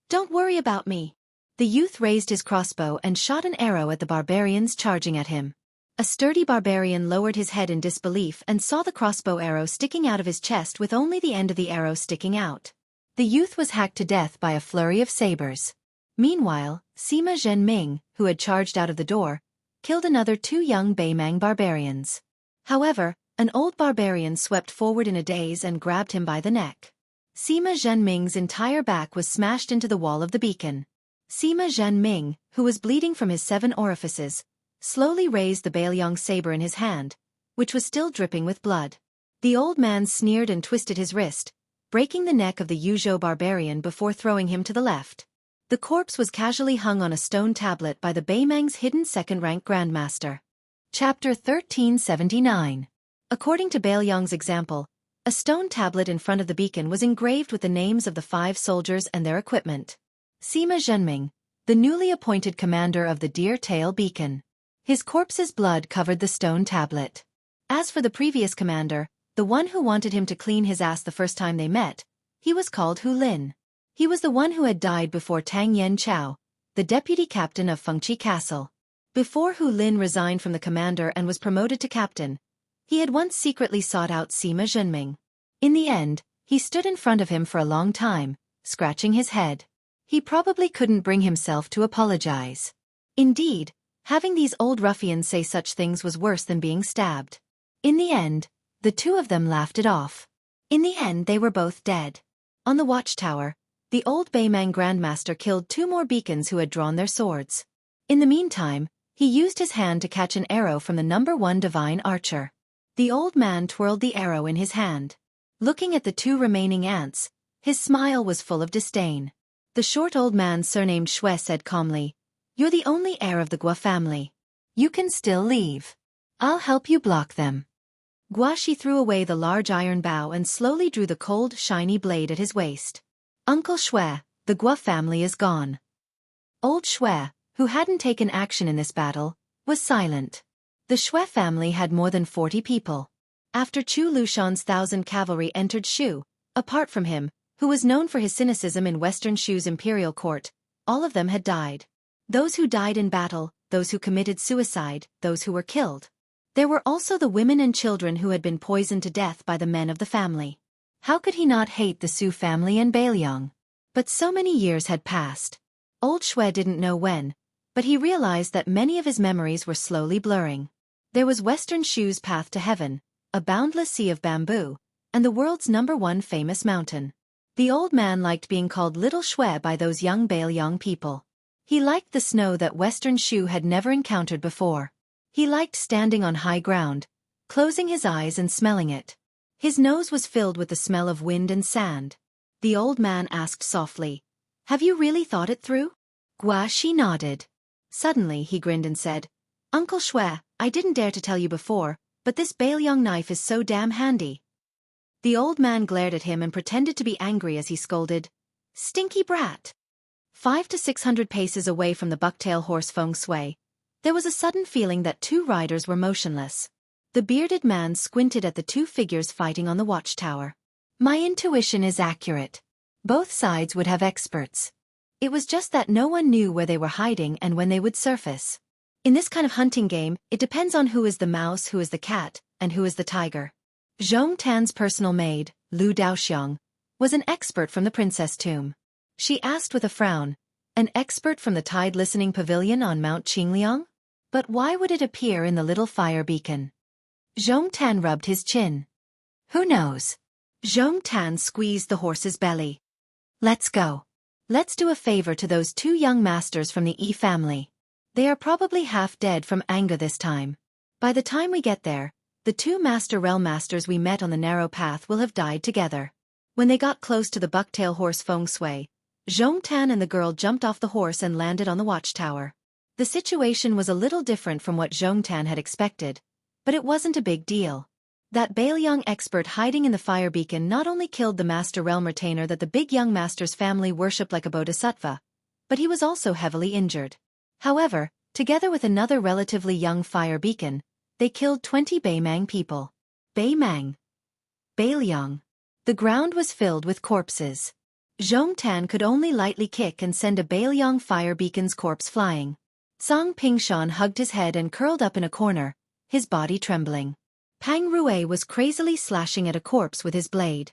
"Don't worry about me." The youth raised his crossbow and shot an arrow at the barbarians charging at him. A sturdy barbarian lowered his head in disbelief and saw the crossbow arrow sticking out of his chest with only the end of the arrow sticking out. The youth was hacked to death by a flurry of sabers. Meanwhile, Sima Zhenming, who had charged out of the door, killed another 2 young Beimang barbarians. However, an old barbarian swept forward in a daze and grabbed him by the neck. Sima Zhenming's entire back was smashed into the wall of the beacon. Sima Zhenming, who was bleeding from his 7 orifices, slowly raised the Beiliang saber in his hand, which was still dripping with blood. The old man sneered and twisted his wrist, breaking the neck of the Yuzhou barbarian before throwing him to the left. The corpse was casually hung on a stone tablet by the Beimang's hidden second-rank grandmaster. Chapter 1379. According to Beiliang's example, a stone tablet in front of the beacon was engraved with the names of the 5 soldiers and their equipment. Sima Zhenming, the newly appointed commander of the Deer Tail Beacon. His corpse's blood covered the stone tablet. As for the previous commander, the one who wanted him to clean his ass the first time they met, he was called Hu Lin. He was the one who had died before Tang Yen Chao, the deputy captain of Fengqi Castle. Before Hu Lin resigned from the commander and was promoted to captain, he had once secretly sought out Sima Zhenming. In the end, he stood in front of him for a long time, scratching his head. He probably couldn't bring himself to apologize. Indeed, having these old ruffians say such things was worse than being stabbed. In the end, the 2 of them laughed it off. In the end they were both dead. On the watchtower, the old Beimang Grandmaster killed 2 more beacons who had drawn their swords. In the meantime, he used his hand to catch an arrow from the number 1 divine archer. The old man twirled the arrow in his hand. Looking at the 2 remaining ants, his smile was full of disdain. The short old man surnamed Shui said calmly, "You're the only heir of the Gua family. You can still leave. I'll help you block them." Guaxi threw away the large iron bow and slowly drew the cold, shiny blade at his waist. "Uncle Shui, the Gua family is gone." Old Shui, who hadn't taken action in this battle, was silent. The Shui family had more than 40 people. After Chu Lushan's 1,000 cavalry entered Shu, apart from him, who was known for his cynicism in Western Shu's imperial court, all of them had died. Those who died in battle, those who committed suicide, those who were killed. There were also the women and children who had been poisoned to death by the men of the family. How could he not hate the Su family and Beiliang? But so many years had passed. Old Shui didn't know when, but he realized that many of his memories were slowly blurring. There was Western Shu's path to heaven, a boundless sea of bamboo, and the world's number 1 famous mountain. The old man liked being called Little Shui by those young Beiliang people. He liked the snow that Western Shu had never encountered before. He liked standing on high ground, closing his eyes and smelling it. His nose was filled with the smell of wind and sand. The old man asked softly, "Have you really thought it through?" Guaxi nodded. Suddenly he grinned and said, "Uncle Shui, I didn't dare to tell you before, but this Beiliang knife is so damn handy." The old man glared at him and pretended to be angry as he scolded, "Stinky brat." 500 to 600 paces away from the bucktail horse Feng Sui, There was a sudden feeling that two riders were motionless. The bearded man squinted at the two figures fighting on the watchtower. My intuition is accurate. Both sides would have experts. It was just that no one knew where they were hiding and when they would surface. In this kind of hunting game, it depends on who is the mouse, who is the cat, and who is the tiger. Zhong Tan's personal maid, Lu Daoxiang, was an expert from the princess tomb. She asked with a frown, an expert from the tide listening pavilion on Mount Qingliang? But why would it appear in the little fire beacon? Zhong Tan rubbed his chin. Who knows? Zhong Tan squeezed the horse's belly. Let's go. Let's do a favor to those two young masters from the Yi family. They are probably half dead from anger this time. By the time we get there, the two master realm masters we met on the narrow path will have died together. When they got close to the bucktail horse Feng Shui, Zhong Tan and the girl jumped off the horse and landed on the watchtower. The situation was a little different from what Zhong Tan had expected, but it wasn't a big deal. That Bailiang expert hiding in the fire beacon not only killed the master realm retainer that the big young master's family worshipped like a bodhisattva, but he was also heavily injured. However, together with another relatively young fire beacon, they killed 20 Beimang people. Beimang. Bailiang. The ground was filled with corpses. Zhong Tan could only lightly kick and send a Bailiang fire beacon's corpse flying. Zhang Pingshan hugged his head and curled up in a corner, his body trembling. Pang Rui was crazily slashing at a corpse with his blade.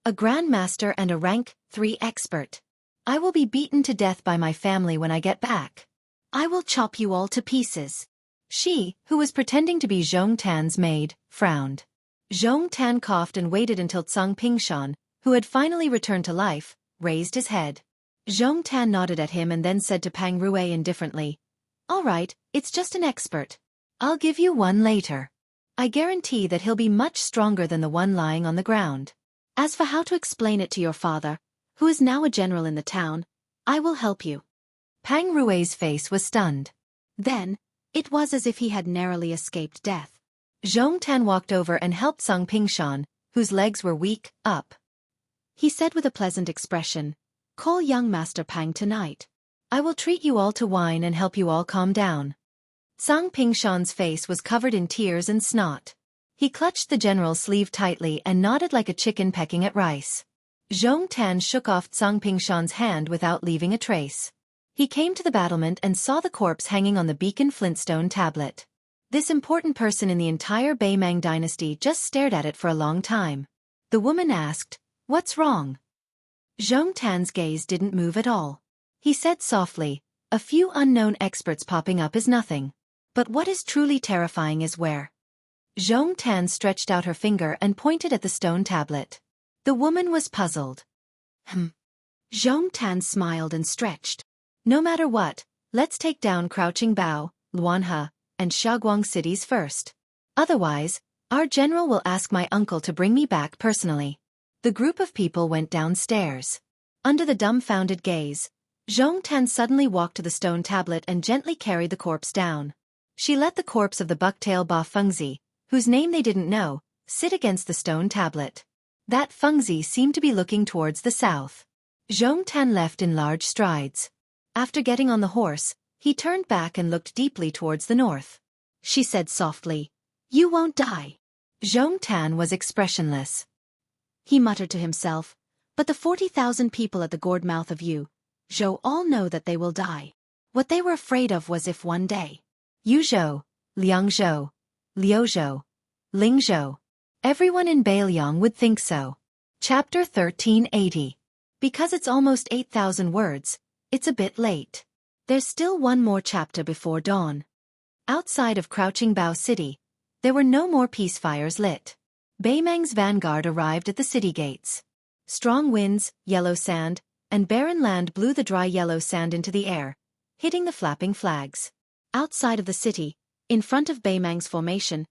A grandmaster and a rank 3 expert. I will be beaten to death by my family when I get back. I will chop you all to pieces. She, who was pretending to be Zhong Tan's maid, frowned. Zhong Tan coughed and waited until Zhang Pingshan, who had finally returned to life, raised his head. Zhong Tan nodded at him and then said to Pang Rui indifferently, All right, it's just an expert. I'll give you one later. I guarantee that he'll be much stronger than the one lying on the ground. As for how to explain it to your father, who is now a general in the town, I will help you. Pang Rui's face was stunned. Then, it was as if he had narrowly escaped death. Zhong Tan walked over and helped Zhang Pingshan, whose legs were weak, up. He said with a pleasant expression, Call young Master Pang tonight. I will treat you all to wine and help you all calm down. Zhang Pingshan's face was covered in tears and snot. He clutched the general's sleeve tightly and nodded like a chicken pecking at rice. Zhong Tan shook off Zhang Pingshan's hand without leaving a trace. He came to the battlement and saw the corpse hanging on the beacon flintstone tablet. This important person in the entire Beimang dynasty just stared at it for a long time. The woman asked, What's wrong? Zhong Tan's gaze didn't move at all. He said softly, A few unknown experts popping up is nothing. But what is truly terrifying is where. Zhong Tan stretched out her finger and pointed at the stone tablet. The woman was puzzled. Zhong Tan smiled and stretched. No matter what, let's take down Crouching Bao, Luanhe, and Shaguang cities first. Otherwise, our general will ask my uncle to bring me back personally. The group of people went downstairs. Under the dumbfounded gaze, Zhong Tan suddenly walked to the stone tablet and gently carried the corpse down. She let the corpse of the bucktail Ba Fengzi, whose name they didn't know, sit against the stone tablet. That Fengzi seemed to be looking towards the south. Zhong Tan left in large strides. After getting on the horse, he turned back and looked deeply towards the north. She said softly, You won't die. Zhong Tan was expressionless. He muttered to himself, But the 40,000 people at the gourd mouth of Yu Zhou all know that they will die. What they were afraid of was if one day Yu Zhou, Liang Zhou, Liu Zhou, Ling Zhou. Everyone in Bailiang would think so. Chapter 1380. Because it's almost 8,000 words, it's a bit late. There's still one more chapter before dawn. Outside of Crouching Bao City, there were no more peace fires lit. Beimang's vanguard arrived at the city gates. Strong winds, yellow sand, and barren land blew the dry yellow sand into the air, hitting the flapping flags. Outside of the city, in front of Beimang's formation,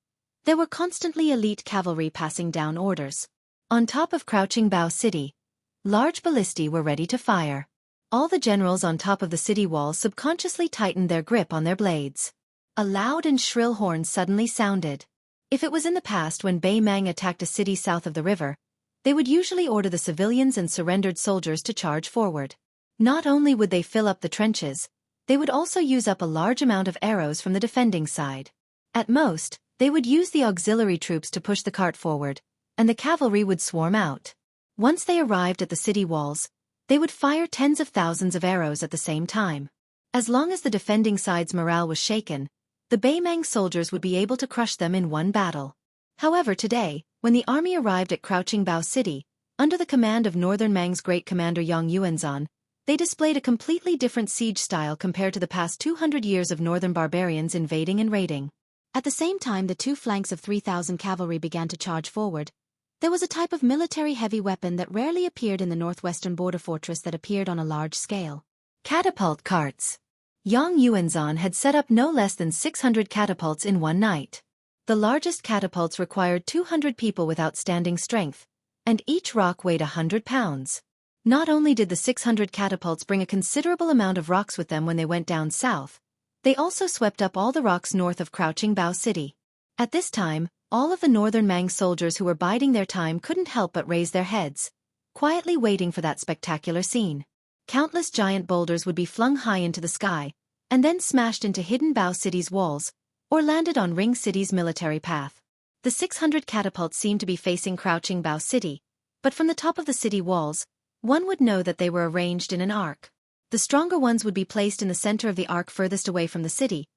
there were constantly elite cavalry passing down orders. On top of Crouching Bao City, large ballistae were ready to fire. All the generals on top of the city wall subconsciously tightened their grip on their blades. A loud and shrill horn suddenly sounded. If it was in the past when Beimang attacked a city south of the river, they would usually order the civilians and surrendered soldiers to charge forward. Not only would they fill up the trenches, They would also use up a large amount of arrows from the defending side. At most, they would use the auxiliary troops to push the cart forward, and the cavalry would swarm out. Once they arrived at the city walls, they would fire tens of thousands of arrows at the same time. As long as the defending side's morale was shaken, the Beimang soldiers would be able to crush them in one battle. However, today, when the army arrived at Crouching Bao City, under the command of Northern Mang's great commander Yang Yuanzhan, they displayed a completely different siege style compared to the past 200 years of northern barbarians invading and raiding. At the same time the two flanks of 3,000 cavalry began to charge forward, there was a type of military heavy weapon that rarely appeared in the northwestern border fortress that appeared on a large scale. Catapult carts. Yang Yuanzhan had set up no less than 600 catapults in one night. The largest catapults required 200 people with outstanding strength, and each rock weighed 100 pounds. Not only did the 600 catapults bring a considerable amount of rocks with them when they went down south, they also swept up all the rocks north of Crouching Bao City. At this time, all of the northern Mang soldiers who were biding their time couldn't help but raise their heads, quietly waiting for that spectacular scene. Countless giant boulders would be flung high into the sky, and then smashed into hidden Bao City's walls, or landed on Ring City's military path. The 600 catapults seemed to be facing Crouching Bao City, but from the top of the city walls, one would know that they were arranged in an arc. The stronger ones would be placed in the center of the arc furthest away from the city,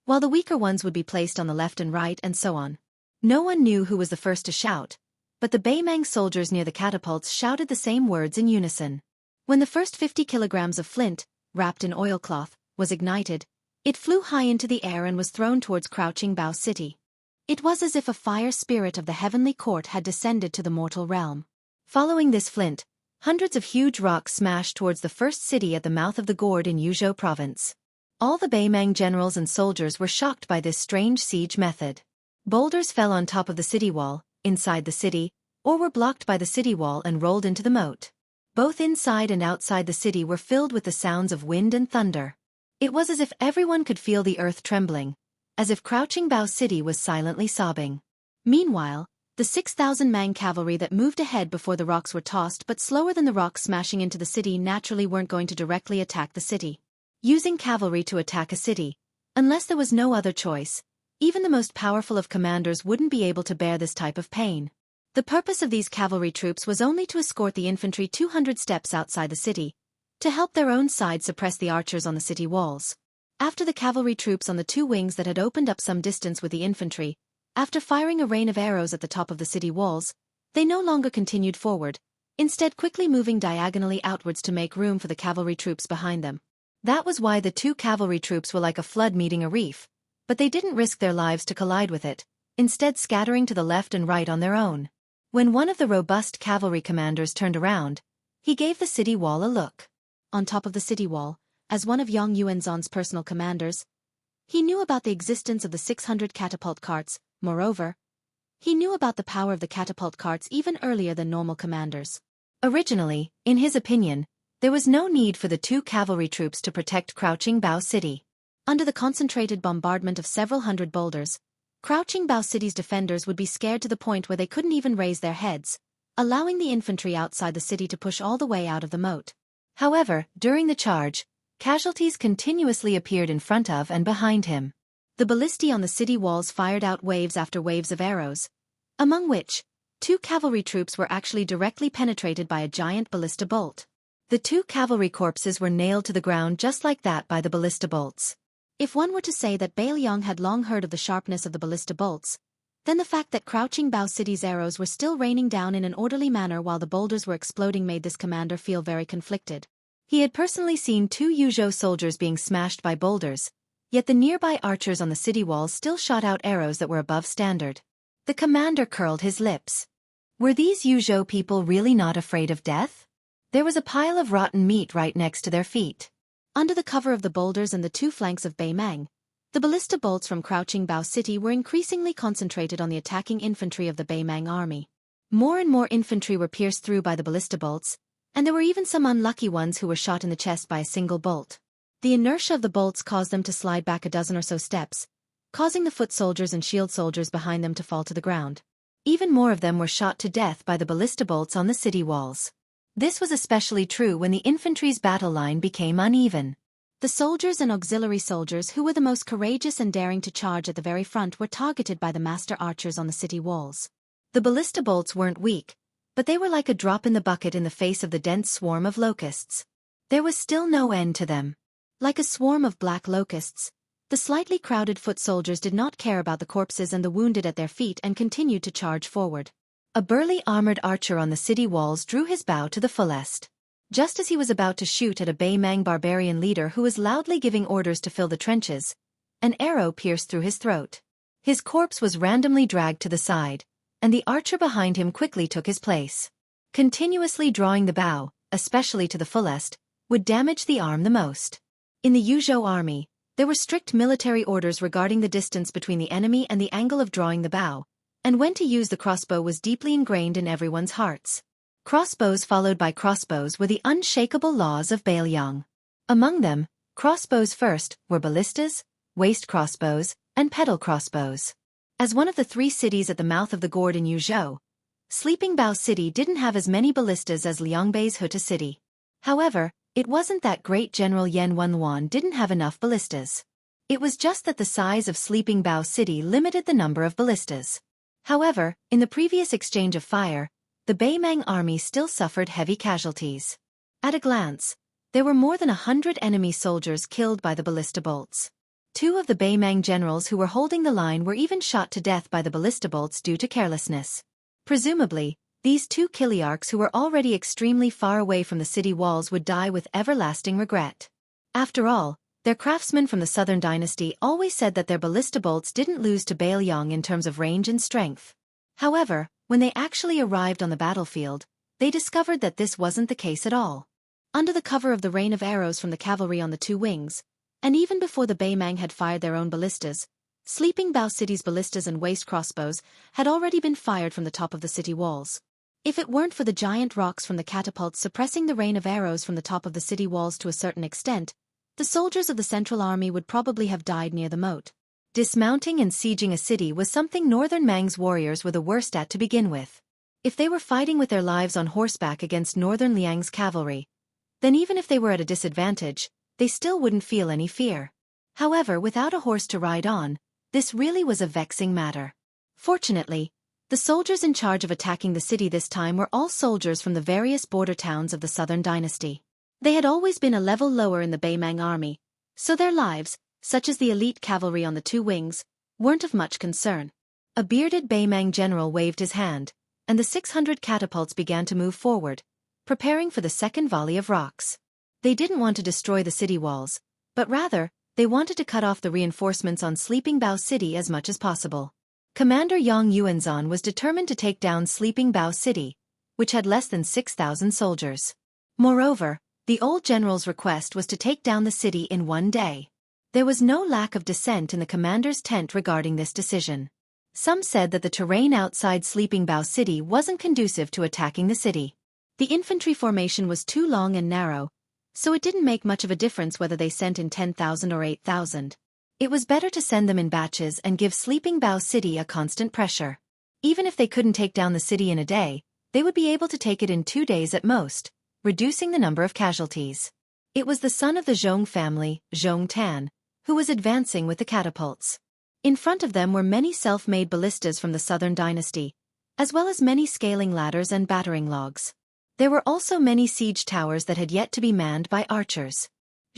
while the weaker ones would be placed on the left and right and so on. No one knew who was the first to shout, but the Beimang soldiers near the catapults shouted the same words in unison. When the first 50 kilograms of flint, wrapped in oilcloth, was ignited, it flew high into the air and was thrown towards Crouching Bao City. It was as if a fire spirit of the heavenly court had descended to the mortal realm. Following this flint, hundreds of huge rocks smashed towards the first city at the mouth of the gorge in Yuzhou province. All the Beimang generals and soldiers were shocked by this strange siege method. Boulders fell on top of the city wall, inside the city, or were blocked by the city wall and rolled into the moat. Both inside and outside the city were filled with the sounds of wind and thunder. It was as if everyone could feel the earth trembling, as if Crouching Bao City was silently sobbing. Meanwhile, the 6,000 Mang cavalry that moved ahead before the rocks were tossed but slower than the rocks smashing into the city naturally weren't going to directly attack the city. Using cavalry to attack a city, unless there was no other choice, even the most powerful of commanders wouldn't be able to bear this type of pain. The purpose of these cavalry troops was only to escort the infantry 200 steps outside the city, to help their own side suppress the archers on the city walls. After the cavalry troops on the two wings that had opened up some distance with the infantry, after firing a rain of arrows at the top of the city walls, they no longer continued forward, instead quickly moving diagonally outwards to make room for the cavalry troops behind them. That was why the two cavalry troops were like a flood meeting a reef, but they didn't risk their lives to collide with it, instead scattering to the left and right on their own. When one of the robust cavalry commanders turned around, he gave the city wall a look. On top of the city wall, as one of Yang Yuanzhan's personal commanders, he knew about the existence of the 600 catapult carts. Moreover, he knew about the power of the catapult carts even earlier than normal commanders. Originally, in his opinion, there was no need for the two cavalry troops to protect Crouching Bao City. Under the concentrated bombardment of several hundred boulders, Crouching Bao City's defenders would be scared to the point where they couldn't even raise their heads, allowing the infantry outside the city to push all the way out of the moat. However, during the charge, casualties continuously appeared in front of and behind him. The ballistae on the city walls fired out waves after waves of arrows, among which, two cavalry troops were actually directly penetrated by a giant ballista bolt. The two cavalry corpses were nailed to the ground just like that by the ballista bolts. If one were to say that Bailiang had long heard of the sharpness of the ballista bolts, then the fact that Crouching Bao City's arrows were still raining down in an orderly manner while the boulders were exploding made this commander feel very conflicted. He had personally seen two Yuzhou soldiers being smashed by boulders, yet the nearby archers on the city walls still shot out arrows that were above standard. The commander curled his lips. Were these Yuzhou people really not afraid of death? There was a pile of rotten meat right next to their feet. Under the cover of the boulders and the two flanks of Beimang, the ballista bolts from Crouching Bao City were increasingly concentrated on the attacking infantry of the Beimang army. More and more infantry were pierced through by the ballista bolts, and there were even some unlucky ones who were shot in the chest by a single bolt. The inertia of the bolts caused them to slide back a dozen or so steps, causing the foot soldiers and shield soldiers behind them to fall to the ground. Even more of them were shot to death by the ballista bolts on the city walls. This was especially true when the infantry's battle line became uneven. The soldiers and auxiliary soldiers who were the most courageous and daring to charge at the very front were targeted by the master archers on the city walls. The ballista bolts weren't weak, but they were like a drop in the bucket in the face of the dense swarm of locusts. There was still no end to them. Like a swarm of black locusts, the slightly crowded foot soldiers did not care about the corpses and the wounded at their feet and continued to charge forward. A burly armored archer on the city walls drew his bow to the fullest. Just as he was about to shoot at a Baimang barbarian leader who was loudly giving orders to fill the trenches, an arrow pierced through his throat. His corpse was randomly dragged to the side, and the archer behind him quickly took his place. Continuously drawing the bow, especially to the fullest, would damage the arm the most. In the Yuzhou army, there were strict military orders regarding the distance between the enemy and the angle of drawing the bow, and when to use the crossbow was deeply ingrained in everyone's hearts. Crossbows followed by crossbows were the unshakable laws of Bailiang. Among them, crossbows first were ballistas, waist crossbows, and pedal crossbows. As one of the 3 cities at the mouth of the gourd in Yuzhou, Sleeping Bao City didn't have as many ballistas as Liangbei's Huta City. However, it wasn't that great General Yan Wenluan didn't have enough ballistas. It was just that the size of Sleeping Bao City limited the number of ballistas. However, in the previous exchange of fire, the Baimang army still suffered heavy casualties. At a glance, there were more than 100 enemy soldiers killed by the ballista bolts. 2 of the Baimang generals who were holding the line were even shot to death by the ballista bolts due to carelessness. Presumably, these 2 Kiliarchs who were already extremely far away from the city walls would die with everlasting regret. After all, their craftsmen from the Southern Dynasty always said that their ballista bolts didn't lose to Bailiang in terms of range and strength. However, when they actually arrived on the battlefield, they discovered that this wasn't the case at all. Under the cover of the rain of arrows from the cavalry on the 2 wings, and even before the Baimang had fired their own ballistas, Sleeping Bao City's ballistas and waist crossbows had already been fired from the top of the city walls. If it weren't for the giant rocks from the catapults suppressing the rain of arrows from the top of the city walls to a certain extent, the soldiers of the Central Army would probably have died near the moat. Dismounting and sieging a city was something Northern Mang's warriors were the worst at to begin with. If they were fighting with their lives on horseback against Northern Liang's cavalry, then even if they were at a disadvantage, they still wouldn't feel any fear. However, without a horse to ride on, this really was a vexing matter. Fortunately, the soldiers in charge of attacking the city this time were all soldiers from the various border towns of the Southern Dynasty. They had always been a level lower in the Baimang army, so their lives, such as the elite cavalry on the 2 wings, weren't of much concern. A bearded Baimang general waved his hand, and the 600 catapults began to move forward, preparing for the second volley of rocks. They didn't want to destroy the city walls, but rather, they wanted to cut off the reinforcements on Sleeping Bao City as much as possible. Commander Yang Yuanzhan was determined to take down Sleeping Bao City, which had less than 6,000 soldiers. Moreover, the old general's request was to take down the city in 1 day. There was no lack of dissent in the commander's tent regarding this decision. Some said that the terrain outside Sleeping Bao City wasn't conducive to attacking the city. The infantry formation was too long and narrow, so it didn't make much of a difference whether they sent in 10,000 or 8,000. It was better to send them in batches and give Sleeping Bao City a constant pressure. Even if they couldn't take down the city in a day, they would be able to take it in 2 days at most, reducing the number of casualties. It was the son of the Zhong family, Zhong Tan, who was advancing with the catapults. In front of them were many self-made ballistas from the Southern Dynasty, as well as many scaling ladders and battering logs. There were also many siege towers that had yet to be manned by archers.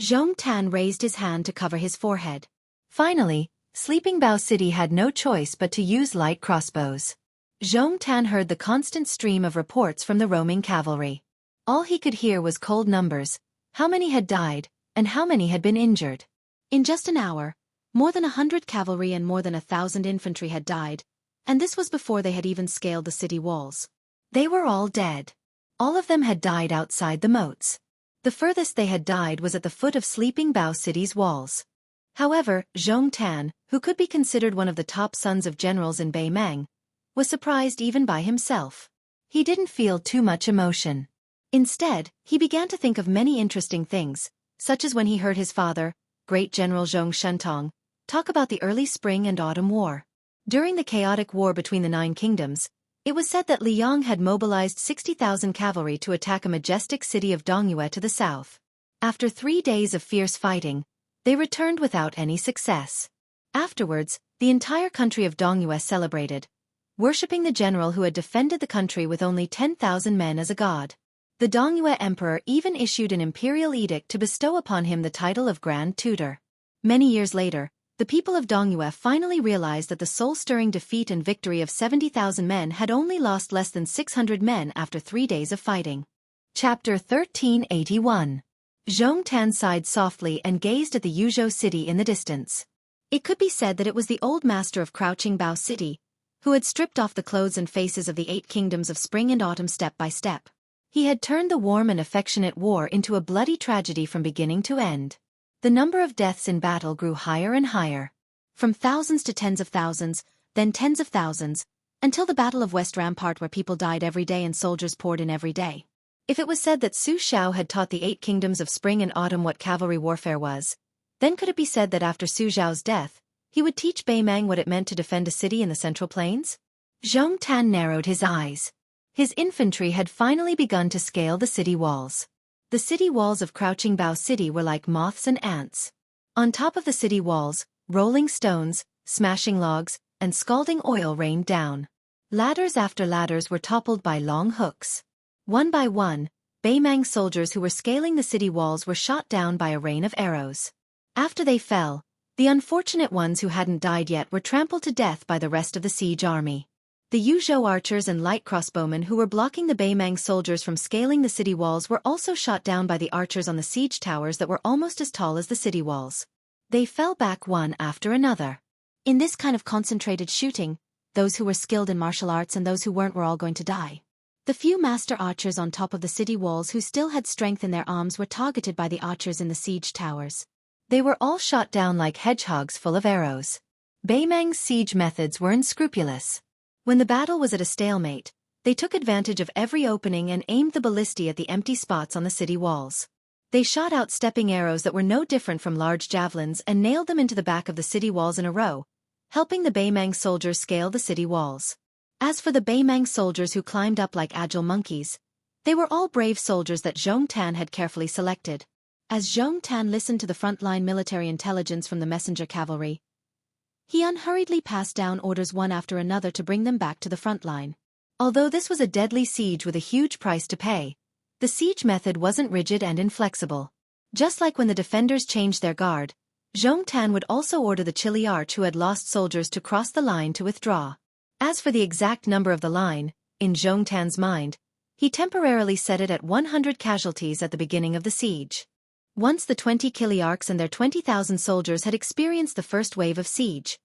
Zhong Tan raised his hand to cover his forehead. Finally, Sleeping Bao City had no choice but to use light crossbows. Zhong Tan heard the constant stream of reports from the roaming cavalry. All he could hear was cold numbers, how many had died, and how many had been injured. In just an hour, more than 100 cavalry and more than 1,000 infantry had died, and this was before they had even scaled the city walls. They were all dead. All of them had died outside the moats. The furthest they had died was at the foot of Sleeping Bao City's walls. However, Zhong Tan, who could be considered one of the top sons of generals in Baimang, was surprised even by himself. He didn't feel too much emotion. Instead, he began to think of many interesting things, such as when he heard his father, Great General Zhong Shentong, talk about the early spring and autumn war. During the chaotic war between the 9 kingdoms, it was said that Liang had mobilized 60,000 cavalry to attack a majestic city of Dongyue to the south. After 3 days of fierce fighting, they returned without any success. Afterwards, the entire country of Dongyue celebrated, worshipping the general who had defended the country with only 10,000 men as a god. The Dongyue emperor even issued an imperial edict to bestow upon him the title of Grand Tutor. Many years later, the people of Dongyue finally realized that the soul-stirring defeat and victory of 70,000 men had only lost less than 600 men after 3 days of fighting. Chapter 1381. Zhong Tan sighed softly and gazed at the Yuzhou city in the distance. It could be said that it was the old master of Crouching Bao City, who had stripped off the clothes and faces of the 8 kingdoms of spring and autumn step by step. He had turned the warm and affectionate war into a bloody tragedy from beginning to end. The number of deaths in battle grew higher and higher. From thousands to tens of thousands, then tens of thousands, until the Battle of West Rampart where people died every day and soldiers poured in every day. If it was said that Su Xiao had taught the 8 kingdoms of spring and autumn what cavalry warfare was, then could it be said that after Su Xiao's death, he would teach Beimang what it meant to defend a city in the Central Plains? Zhong Tan narrowed his eyes. His infantry had finally begun to scale the city walls. The city walls of Crouching Bao City were like moths and ants. On top of the city walls, rolling stones, smashing logs, and scalding oil rained down. Ladders after ladders were toppled by long hooks. One by one, Beimang soldiers who were scaling the city walls were shot down by a rain of arrows. After they fell, the unfortunate ones who hadn't died yet were trampled to death by the rest of the siege army. The Yuzhou archers and light crossbowmen who were blocking the Beimang soldiers from scaling the city walls were also shot down by the archers on the siege towers that were almost as tall as the city walls. They fell back one after another. In this kind of concentrated shooting, those who were skilled in martial arts and those who weren't were all going to die. The few master archers on top of the city walls who still had strength in their arms were targeted by the archers in the siege towers. They were all shot down like hedgehogs full of arrows. Beimang's siege methods were unscrupulous. When the battle was at a stalemate, they took advantage of every opening and aimed the ballistae at the empty spots on the city walls. They shot out stepping arrows that were no different from large javelins and nailed them into the back of the city walls in a row, helping the Beimang soldiers scale the city walls. As for the Beimang soldiers who climbed up like agile monkeys, they were all brave soldiers that Zhong Tan had carefully selected. As Zhong Tan listened to the frontline military intelligence from the messenger cavalry, he unhurriedly passed down orders one after another to bring them back to the front line. Although this was a deadly siege with a huge price to pay, the siege method wasn't rigid and inflexible. Just like when the defenders changed their guard, Zhong Tan would also order the Chili Arch who had lost soldiers to cross the line to withdraw. As for the exact number of the line, in Zhong Tan's mind, he temporarily set it at 100 casualties at the beginning of the siege. Once the 20 Kiliarchs and their 20,000 soldiers had experienced the first wave of siege,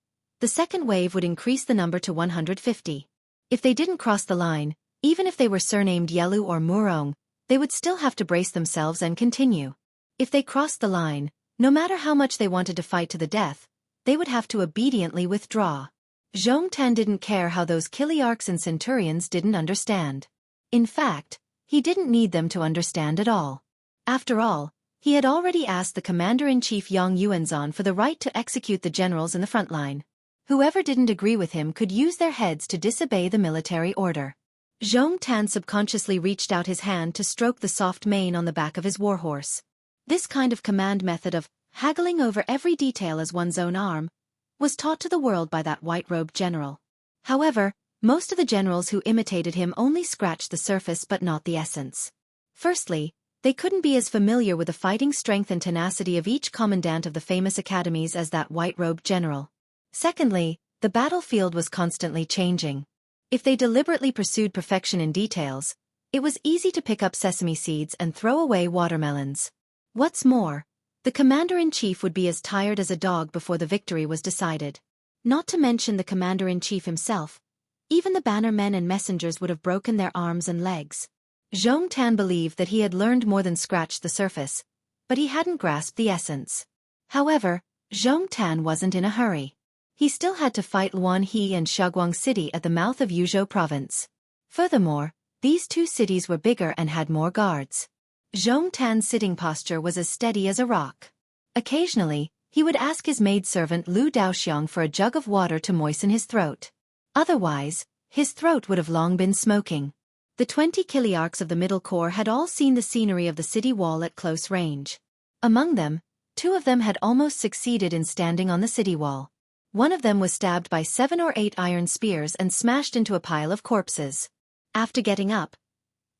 the second wave would increase the number to 150. If they didn't cross the line, even if they were surnamed Yelu or Murong, they would still have to brace themselves and continue. If they crossed the line, no matter how much they wanted to fight to the death, they would have to obediently withdraw. Zhong Tan didn't care how those Kiliarchs and Centurions didn't understand. In fact, he didn't need them to understand at all. After all, he had already asked the Commander-in-Chief Yang Yuanzhan for the right to execute the generals in the front line. Whoever didn't agree with him could use their heads to disobey the military order. Zhong Tan subconsciously reached out his hand to stroke the soft mane on the back of his warhorse. This kind of command method of haggling over every detail as one's own arm was taught to the world by that white-robed general. However, most of the generals who imitated him only scratched the surface but not the essence. Firstly, they couldn't be as familiar with the fighting strength and tenacity of each commandant of the famous academies as that white-robed general. Secondly, the battlefield was constantly changing. If they deliberately pursued perfection in details, it was easy to pick up sesame seeds and throw away watermelons. What's more, the commander-in-chief would be as tired as a dog before the victory was decided. Not to mention the commander-in-chief himself, even the bannermen and messengers would have broken their arms and legs. Zhong Tan believed that he had learned more than scratched the surface, but he hadn't grasped the essence. However, Zhong Tan wasn't in a hurry. He still had to fight Luanhe and Shaoguang City at the mouth of Yuzhou province. Furthermore, these two cities were bigger and had more guards. Zhong Tan's sitting posture was as steady as a rock. Occasionally, he would ask his maidservant Lu Daoxiang for a jug of water to moisten his throat. Otherwise, his throat would have long been smoking. The 20 Kiliarchs of the Middle Corps had all seen the scenery of the city wall at close range. Among them, 2 of them had almost succeeded in standing on the city wall. One of them was stabbed by 7 or 8 iron spears and smashed into a pile of corpses. After getting up,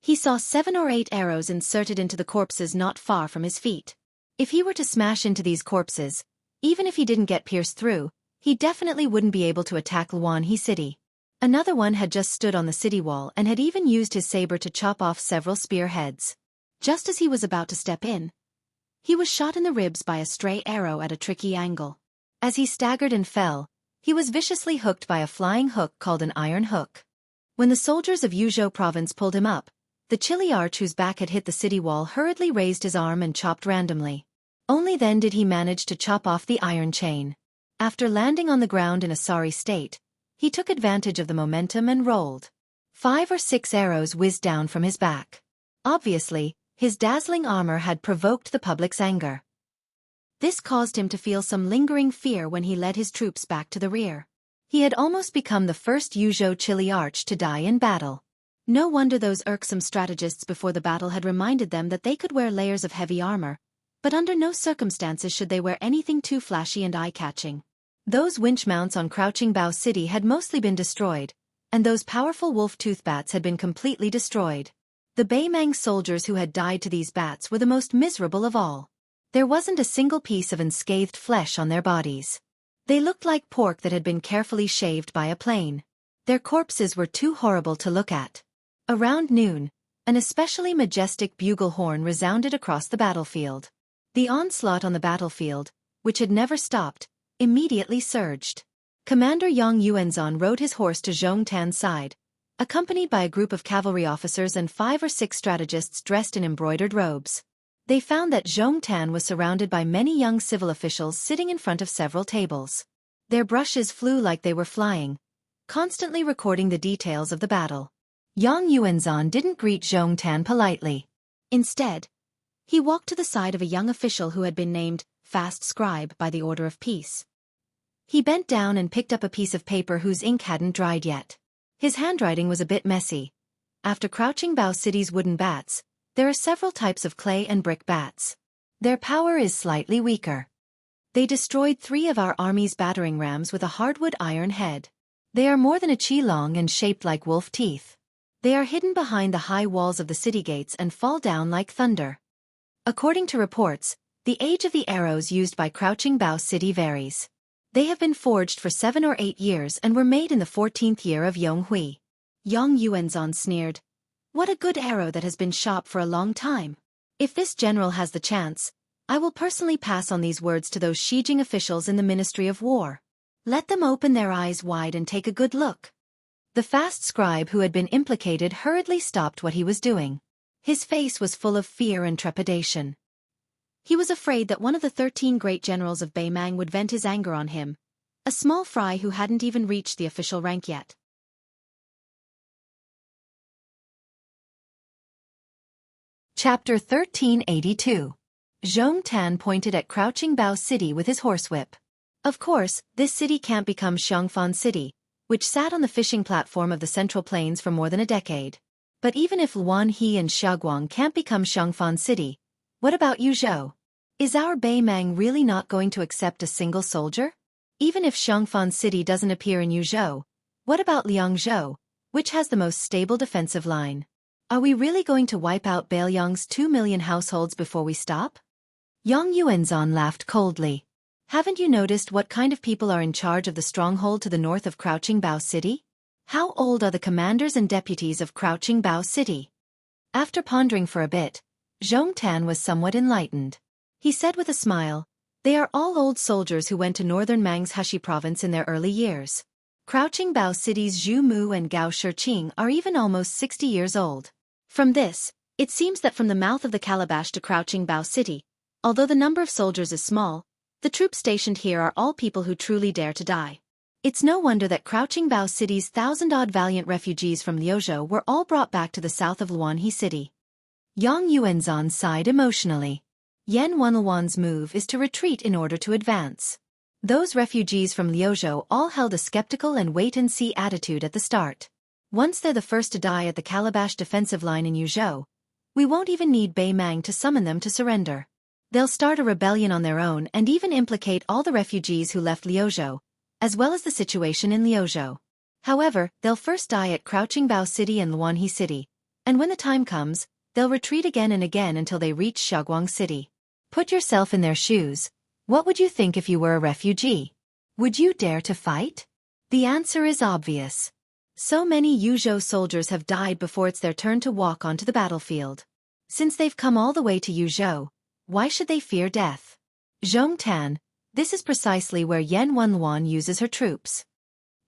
he saw 7 or 8 arrows inserted into the corpses not far from his feet. If he were to smash into these corpses, even if he didn't get pierced through, he definitely wouldn't be able to attack Luanhe City. Another one had just stood on the city wall and had even used his saber to chop off several spear heads. Just as he was about to step in, he was shot in the ribs by a stray arrow at a tricky angle. As he staggered and fell, he was viciously hooked by a flying hook called an iron hook. When the soldiers of Yuzhou province pulled him up, the chilly arch whose back had hit the city wall hurriedly raised his arm and chopped randomly. Only then did he manage to chop off the iron chain. After landing on the ground in a sorry state, he took advantage of the momentum and rolled. 5 or 6 arrows whizzed down from his back. Obviously, his dazzling armor had provoked the public's anger. This caused him to feel some lingering fear when he led his troops back to the rear. He had almost become the first Yuzhou chilly arch to die in battle. No wonder those irksome strategists before the battle had reminded them that they could wear layers of heavy armor, but under no circumstances should they wear anything too flashy and eye-catching. Those winch mounts on Crouching Bao City had mostly been destroyed, and those powerful wolf-tooth bats had been completely destroyed. The Beimang soldiers who had died to these bats were the most miserable of all. There wasn't a single piece of unscathed flesh on their bodies. They looked like pork that had been carefully shaved by a plane. Their corpses were too horrible to look at. Around noon, an especially majestic bugle horn resounded across the battlefield. The onslaught on the battlefield, which had never stopped, immediately surged. Commander Yang Yuanzhan rode his horse to Zhong Tan's side, accompanied by a group of cavalry officers and 5 or 6 strategists dressed in embroidered robes. They found that Zhong Tan was surrounded by many young civil officials sitting in front of several tables. Their brushes flew like they were flying, constantly recording the details of the battle. Yang Yuanzhan didn't greet Zhong Tan politely. Instead, he walked to the side of a young official who had been named Fast Scribe by the order of peace. He bent down and picked up a piece of paper whose ink hadn't dried yet. His handwriting was a bit messy. After Crouching Bao City's wooden bats, there are several types of clay and brick bats. Their power is slightly weaker. They destroyed 3 of our army's battering rams with a hardwood iron head. They are more than a chi long and shaped like wolf teeth. They are hidden behind the high walls of the city gates and fall down like thunder. According to reports, the age of the arrows used by Crouching Bao City varies. They have been forged for 7 or 8 years and were made in the 14th year of Yonghui. Yang Yuanzhan sneered. What a good arrow that has been sharp for a long time. If this general has the chance, I will personally pass on these words to those Shijing officials in the Ministry of War. Let them open their eyes wide and take a good look. The fast scribe who had been implicated hurriedly stopped what he was doing. His face was full of fear and trepidation. He was afraid that one of the 13 great generals of Beimang would vent his anger on him, a small fry who hadn't even reached the official rank yet. Chapter 1382. Zhong Tan pointed at Crouching Bao City with his horsewhip. Of course, this city can't become Xianxia City, which sat on the fishing platform of the Central Plains for more than a decade. But even if Luanhe and Xiaoguang can't become Xianxia City, what about Yuzhou? Is our Beimang really not going to accept a single soldier? Even if Xianxia City doesn't appear in Yuzhou, what about Liangzhou, which has the most stable defensive line? Are we really going to wipe out Bailiang's 2 million households before we stop? Yang Yuanzhan laughed coldly. Haven't you noticed what kind of people are in charge of the stronghold to the north of Crouching Bao City? How old are the commanders and deputies of Crouching Bao City? After pondering for a bit, Zhong Tan was somewhat enlightened. He said with a smile, they are all old soldiers who went to northern Mang's Heshi province in their early years. Crouching Bao City's Zhu Mu and Gao Shiqing are even almost 60 years old. From this, it seems that from the mouth of the Calabash to Crouching Bao City, although the number of soldiers is small, the troops stationed here are all people who truly dare to die. It's no wonder that Crouching Bao City's 1,000-odd valiant refugees from Liuzhou were all brought back to the south of Luanhe City. Yang Yuanzhan sighed emotionally. Yan Wenluan's move is to retreat in order to advance. Those refugees from Liuzhou all held a skeptical and wait-and-see attitude at the start. Once they're the first to die at the Calabash defensive line in Yuzhou, we won't even need Beimang to summon them to surrender. They'll start a rebellion on their own and even implicate all the refugees who left Liuzhou, as well as the situation in Liuzhou. However, they'll first die at Crouching Bao City and Luanhe City, and when the time comes, they'll retreat again and again until they reach Xiaoguang City. Put yourself in their shoes. What would you think if you were a refugee? Would you dare to fight? The answer is obvious. So many Yuzhou soldiers have died before it's their turn to walk onto the battlefield. Since they've come all the way to Yuzhou, why should they fear death? Zhongtan, this is precisely where Yan Wenluan uses her troops.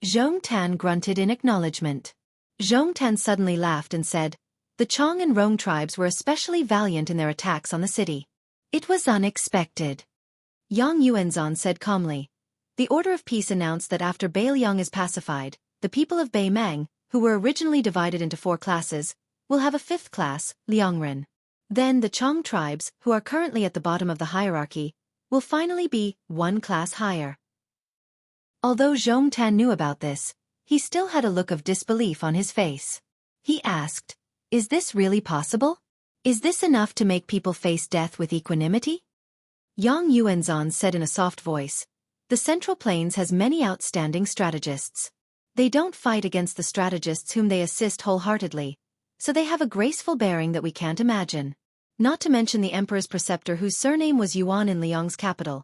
Zhongtan grunted in acknowledgement. Zhongtan suddenly laughed and said, the Chong and Rong tribes were especially valiant in their attacks on the city. It was unexpected. Yang Yuanzhan said calmly. The Order of Peace announced that after Beiliang is pacified, the people of Beimang, who were originally divided into 4 classes, will have a 5th class, Liangren. Then the Chong tribes, who are currently at the bottom of the hierarchy, will finally be 1 class higher. Although Zhongtan knew about this, he still had a look of disbelief on his face. He asked, is this really possible? Is this enough to make people face death with equanimity? Yang Yuanzhan said in a soft voice, the Central Plains has many outstanding strategists. They don't fight against the strategists whom they assist wholeheartedly, so they have a graceful bearing that we can't imagine. Not to mention the Emperor's preceptor whose surname was Yuan in Liang's capital.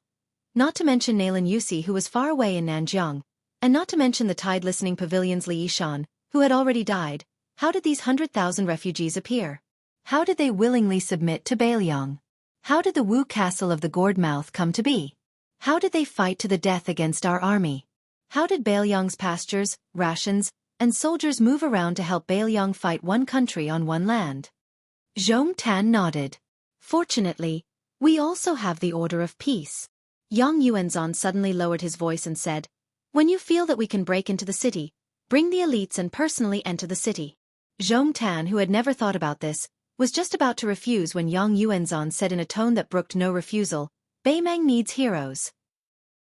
Not to mention Nalin Yusi who was far away in Nanjiang. And not to mention the tide-listening pavilion's Li Yishan, who had already died. How did these 100,000 refugees appear? How did they willingly submit to Beiliang? How did the Wu castle of the Gourd Mouth come to be? How did they fight to the death against our army? How did Beiliang's pastures, rations, and soldiers move around to help Beiliang fight 1 country on 1 land? Zhongtan nodded. Fortunately, we also have the Order of Peace. Yang Yuanzhan suddenly lowered his voice and said, when you feel that we can break into the city, bring the elites and personally enter the city. Zhongtan, who had never thought about this, was just about to refuse when Yang Yuanzhan said in a tone that brooked no refusal, Beimang needs heroes.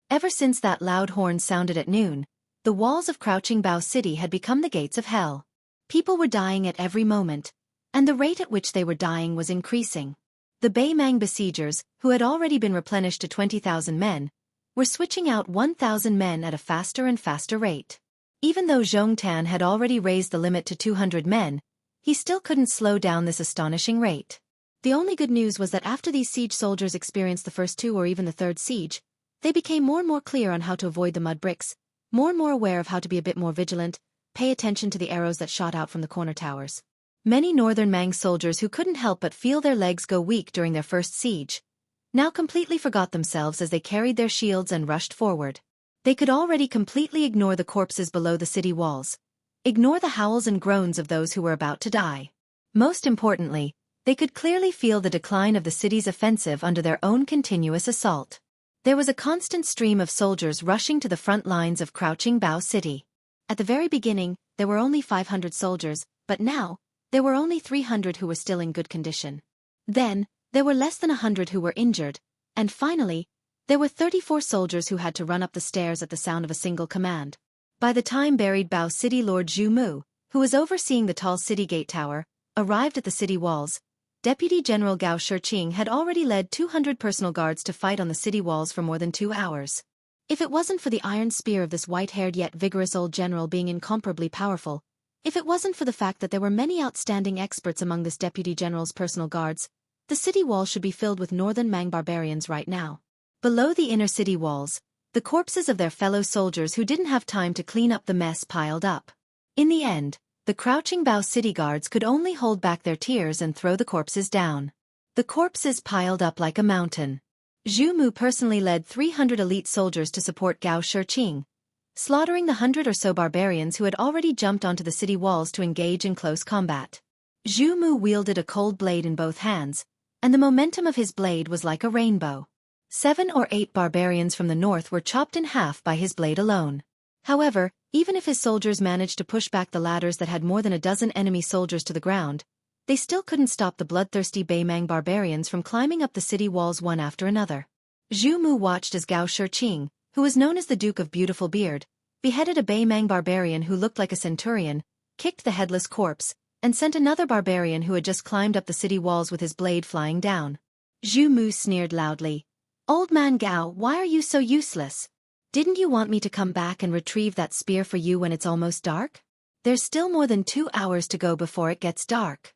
Ever since that loud horn sounded at noon, the walls of Crouching Bao City had become the gates of hell. People were dying at every moment, and the rate at which they were dying was increasing. The Beimang besiegers, who had already been replenished to 20,000 men, were switching out 1,000 men at a faster and faster rate. Even though Zhongtan had already raised the limit to 200 men, he still couldn't slow down this astonishing rate. The only good news was that after these siege soldiers experienced the first 2 or even the 3rd siege, they became more and more clear on how to avoid the mud bricks, more and more aware of how to be a bit more vigilant, pay attention to the arrows that shot out from the corner towers. Many northern Mang soldiers who couldn't help but feel their legs go weak during their first siege, now completely forgot themselves as they carried their shields and rushed forward. They could already completely ignore the corpses below the city walls, ignore the howls and groans of those who were about to die. Most importantly, they could clearly feel the decline of the city's offensive under their own continuous assault. There was a constant stream of soldiers rushing to the front lines of Crouching Bao City. At the very beginning, there were only 500 soldiers, but now, there were only 300 who were still in good condition. Then, there were less than 100 who were injured, and finally, there were 34 soldiers who had to run up the stairs at the sound of a single command. By the time buried Bao City Lord Zhu Mu, who was overseeing the tall city gate tower, arrived at the city walls, Deputy General Gao Shiqing had already led 200 personal guards to fight on the city walls for more than 2 hours. If it wasn't for the iron spear of this white-haired yet vigorous old general being incomparably powerful, if it wasn't for the fact that there were many outstanding experts among this Deputy General's personal guards, the city wall should be filled with northern Mang barbarians right now. Below the inner city walls, the corpses of their fellow soldiers who didn't have time to clean up the mess piled up. In the end, the Crouching Bao city guards could only hold back their tears and throw the corpses down. The corpses piled up like a mountain. Zhu Mu personally led 300 elite soldiers to support Gao Shiqing, slaughtering the 100 or so barbarians who had already jumped onto the city walls to engage in close combat. Zhu Mu wielded a cold blade in both hands, and the momentum of his blade was like a rainbow. 7 or 8 barbarians from the north were chopped in half by his blade alone. However, even if his soldiers managed to push back the ladders that had more than a dozen enemy soldiers to the ground, they still couldn't stop the bloodthirsty Beimang barbarians from climbing up the city walls one after another. Zhu Mu watched as Gao Shiqing, who was known as the Duke of Beautiful Beard, beheaded a Beimang barbarian who looked like a centurion, kicked the headless corpse, and sent another barbarian who had just climbed up the city walls with his blade flying down. Zhu Mu sneered loudly. Old man Gao, why are you so useless? Didn't you want me to come back and retrieve that spear for you when it's almost dark? There's still more than 2 hours to go before it gets dark.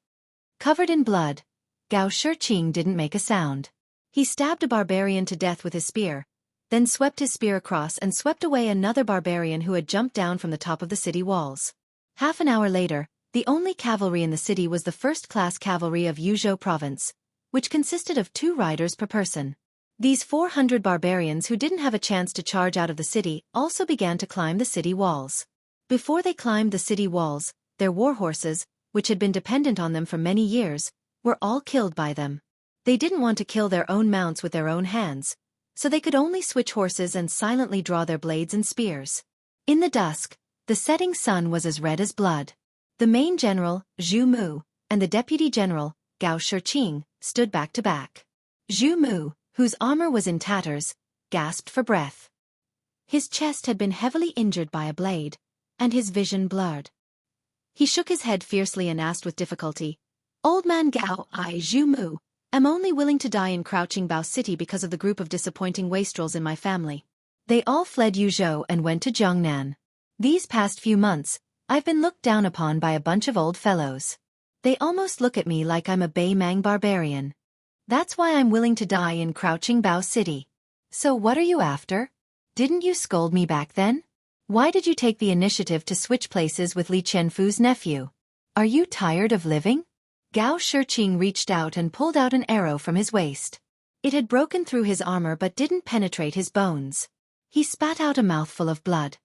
Covered in blood, Gao Shiqing didn't make a sound. He stabbed a barbarian to death with his spear, then swept his spear across and swept away another barbarian who had jumped down from the top of the city walls. Half an hour later, the only cavalry in the city was the first-class cavalry of Yuzhou province, which consisted of 2 riders per person. These 400 barbarians who didn't have a chance to charge out of the city also began to climb the city walls. Before they climbed the city walls, their war horses, which had been dependent on them for many years, were all killed by them. They didn't want to kill their own mounts with their own hands, so they could only switch horses and silently draw their blades and spears. In the dusk, the setting sun was as red as blood. The main general, Zhu Mu, and the deputy general, Gao Shiqing, stood back to back. Zhu Mu, whose armor was in tatters, gasped for breath. His chest had been heavily injured by a blade, and his vision blurred. He shook his head fiercely and asked with difficulty, Old man Gao, I, Zhu Mu, am only willing to die in Crouching Bao City because of the group of disappointing wastrels in my family. They all fled Yuzhou and went to Jiangnan. These past few months, I've been looked down upon by a bunch of old fellows. They almost look at me like I'm a Beimang barbarian. That's why I'm willing to die in Crouching Bao City. So what are you after? Didn't you scold me back then? Why did you take the initiative to switch places with Li Qianfu's nephew? Are you tired of living? Gao Shiqing reached out and pulled out an arrow from his waist. It had broken through his armor but didn't penetrate his bones. He spat out a mouthful of blood.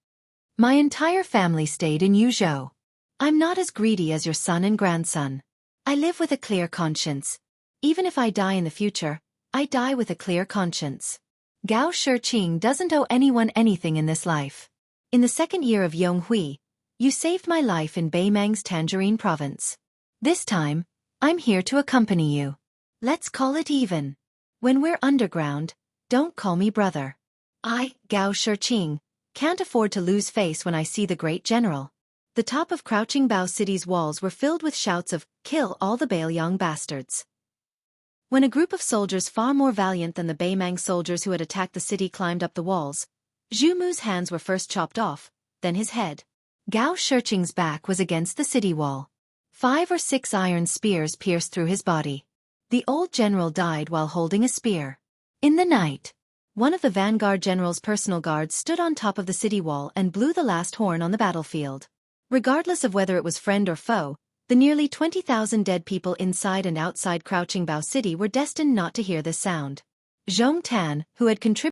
My entire family stayed in Yuzhou. I'm not as greedy as your son and grandson. I live with a clear conscience. Even if I die in the future, I die with a clear conscience. Gao Shiqing doesn't owe anyone anything in this life. In the 2nd year of Yonghui, you saved my life in Beimang's Tangerine province. This time, I'm here to accompany you. Let's call it even. When we're underground, don't call me brother. I, Gao Shiqing, can't afford to lose face when I see the great general. The top of Crouching Bao City's walls were filled with shouts of, kill all the Bailiang bastards. When a group of soldiers far more valiant than the Beimang soldiers who had attacked the city climbed up the walls, Zhu Mu's hands were first chopped off, then his head. Gao Shiqing's back was against the city wall. 5 or 6 iron spears pierced through his body. The old general died while holding a spear. In the night, one of the vanguard general's personal guards stood on top of the city wall and blew the last horn on the battlefield. Regardless of whether it was friend or foe, the nearly 20,000 dead people inside and outside Crouching Bao City were destined not to hear this sound. Zhong Tan, who had contributed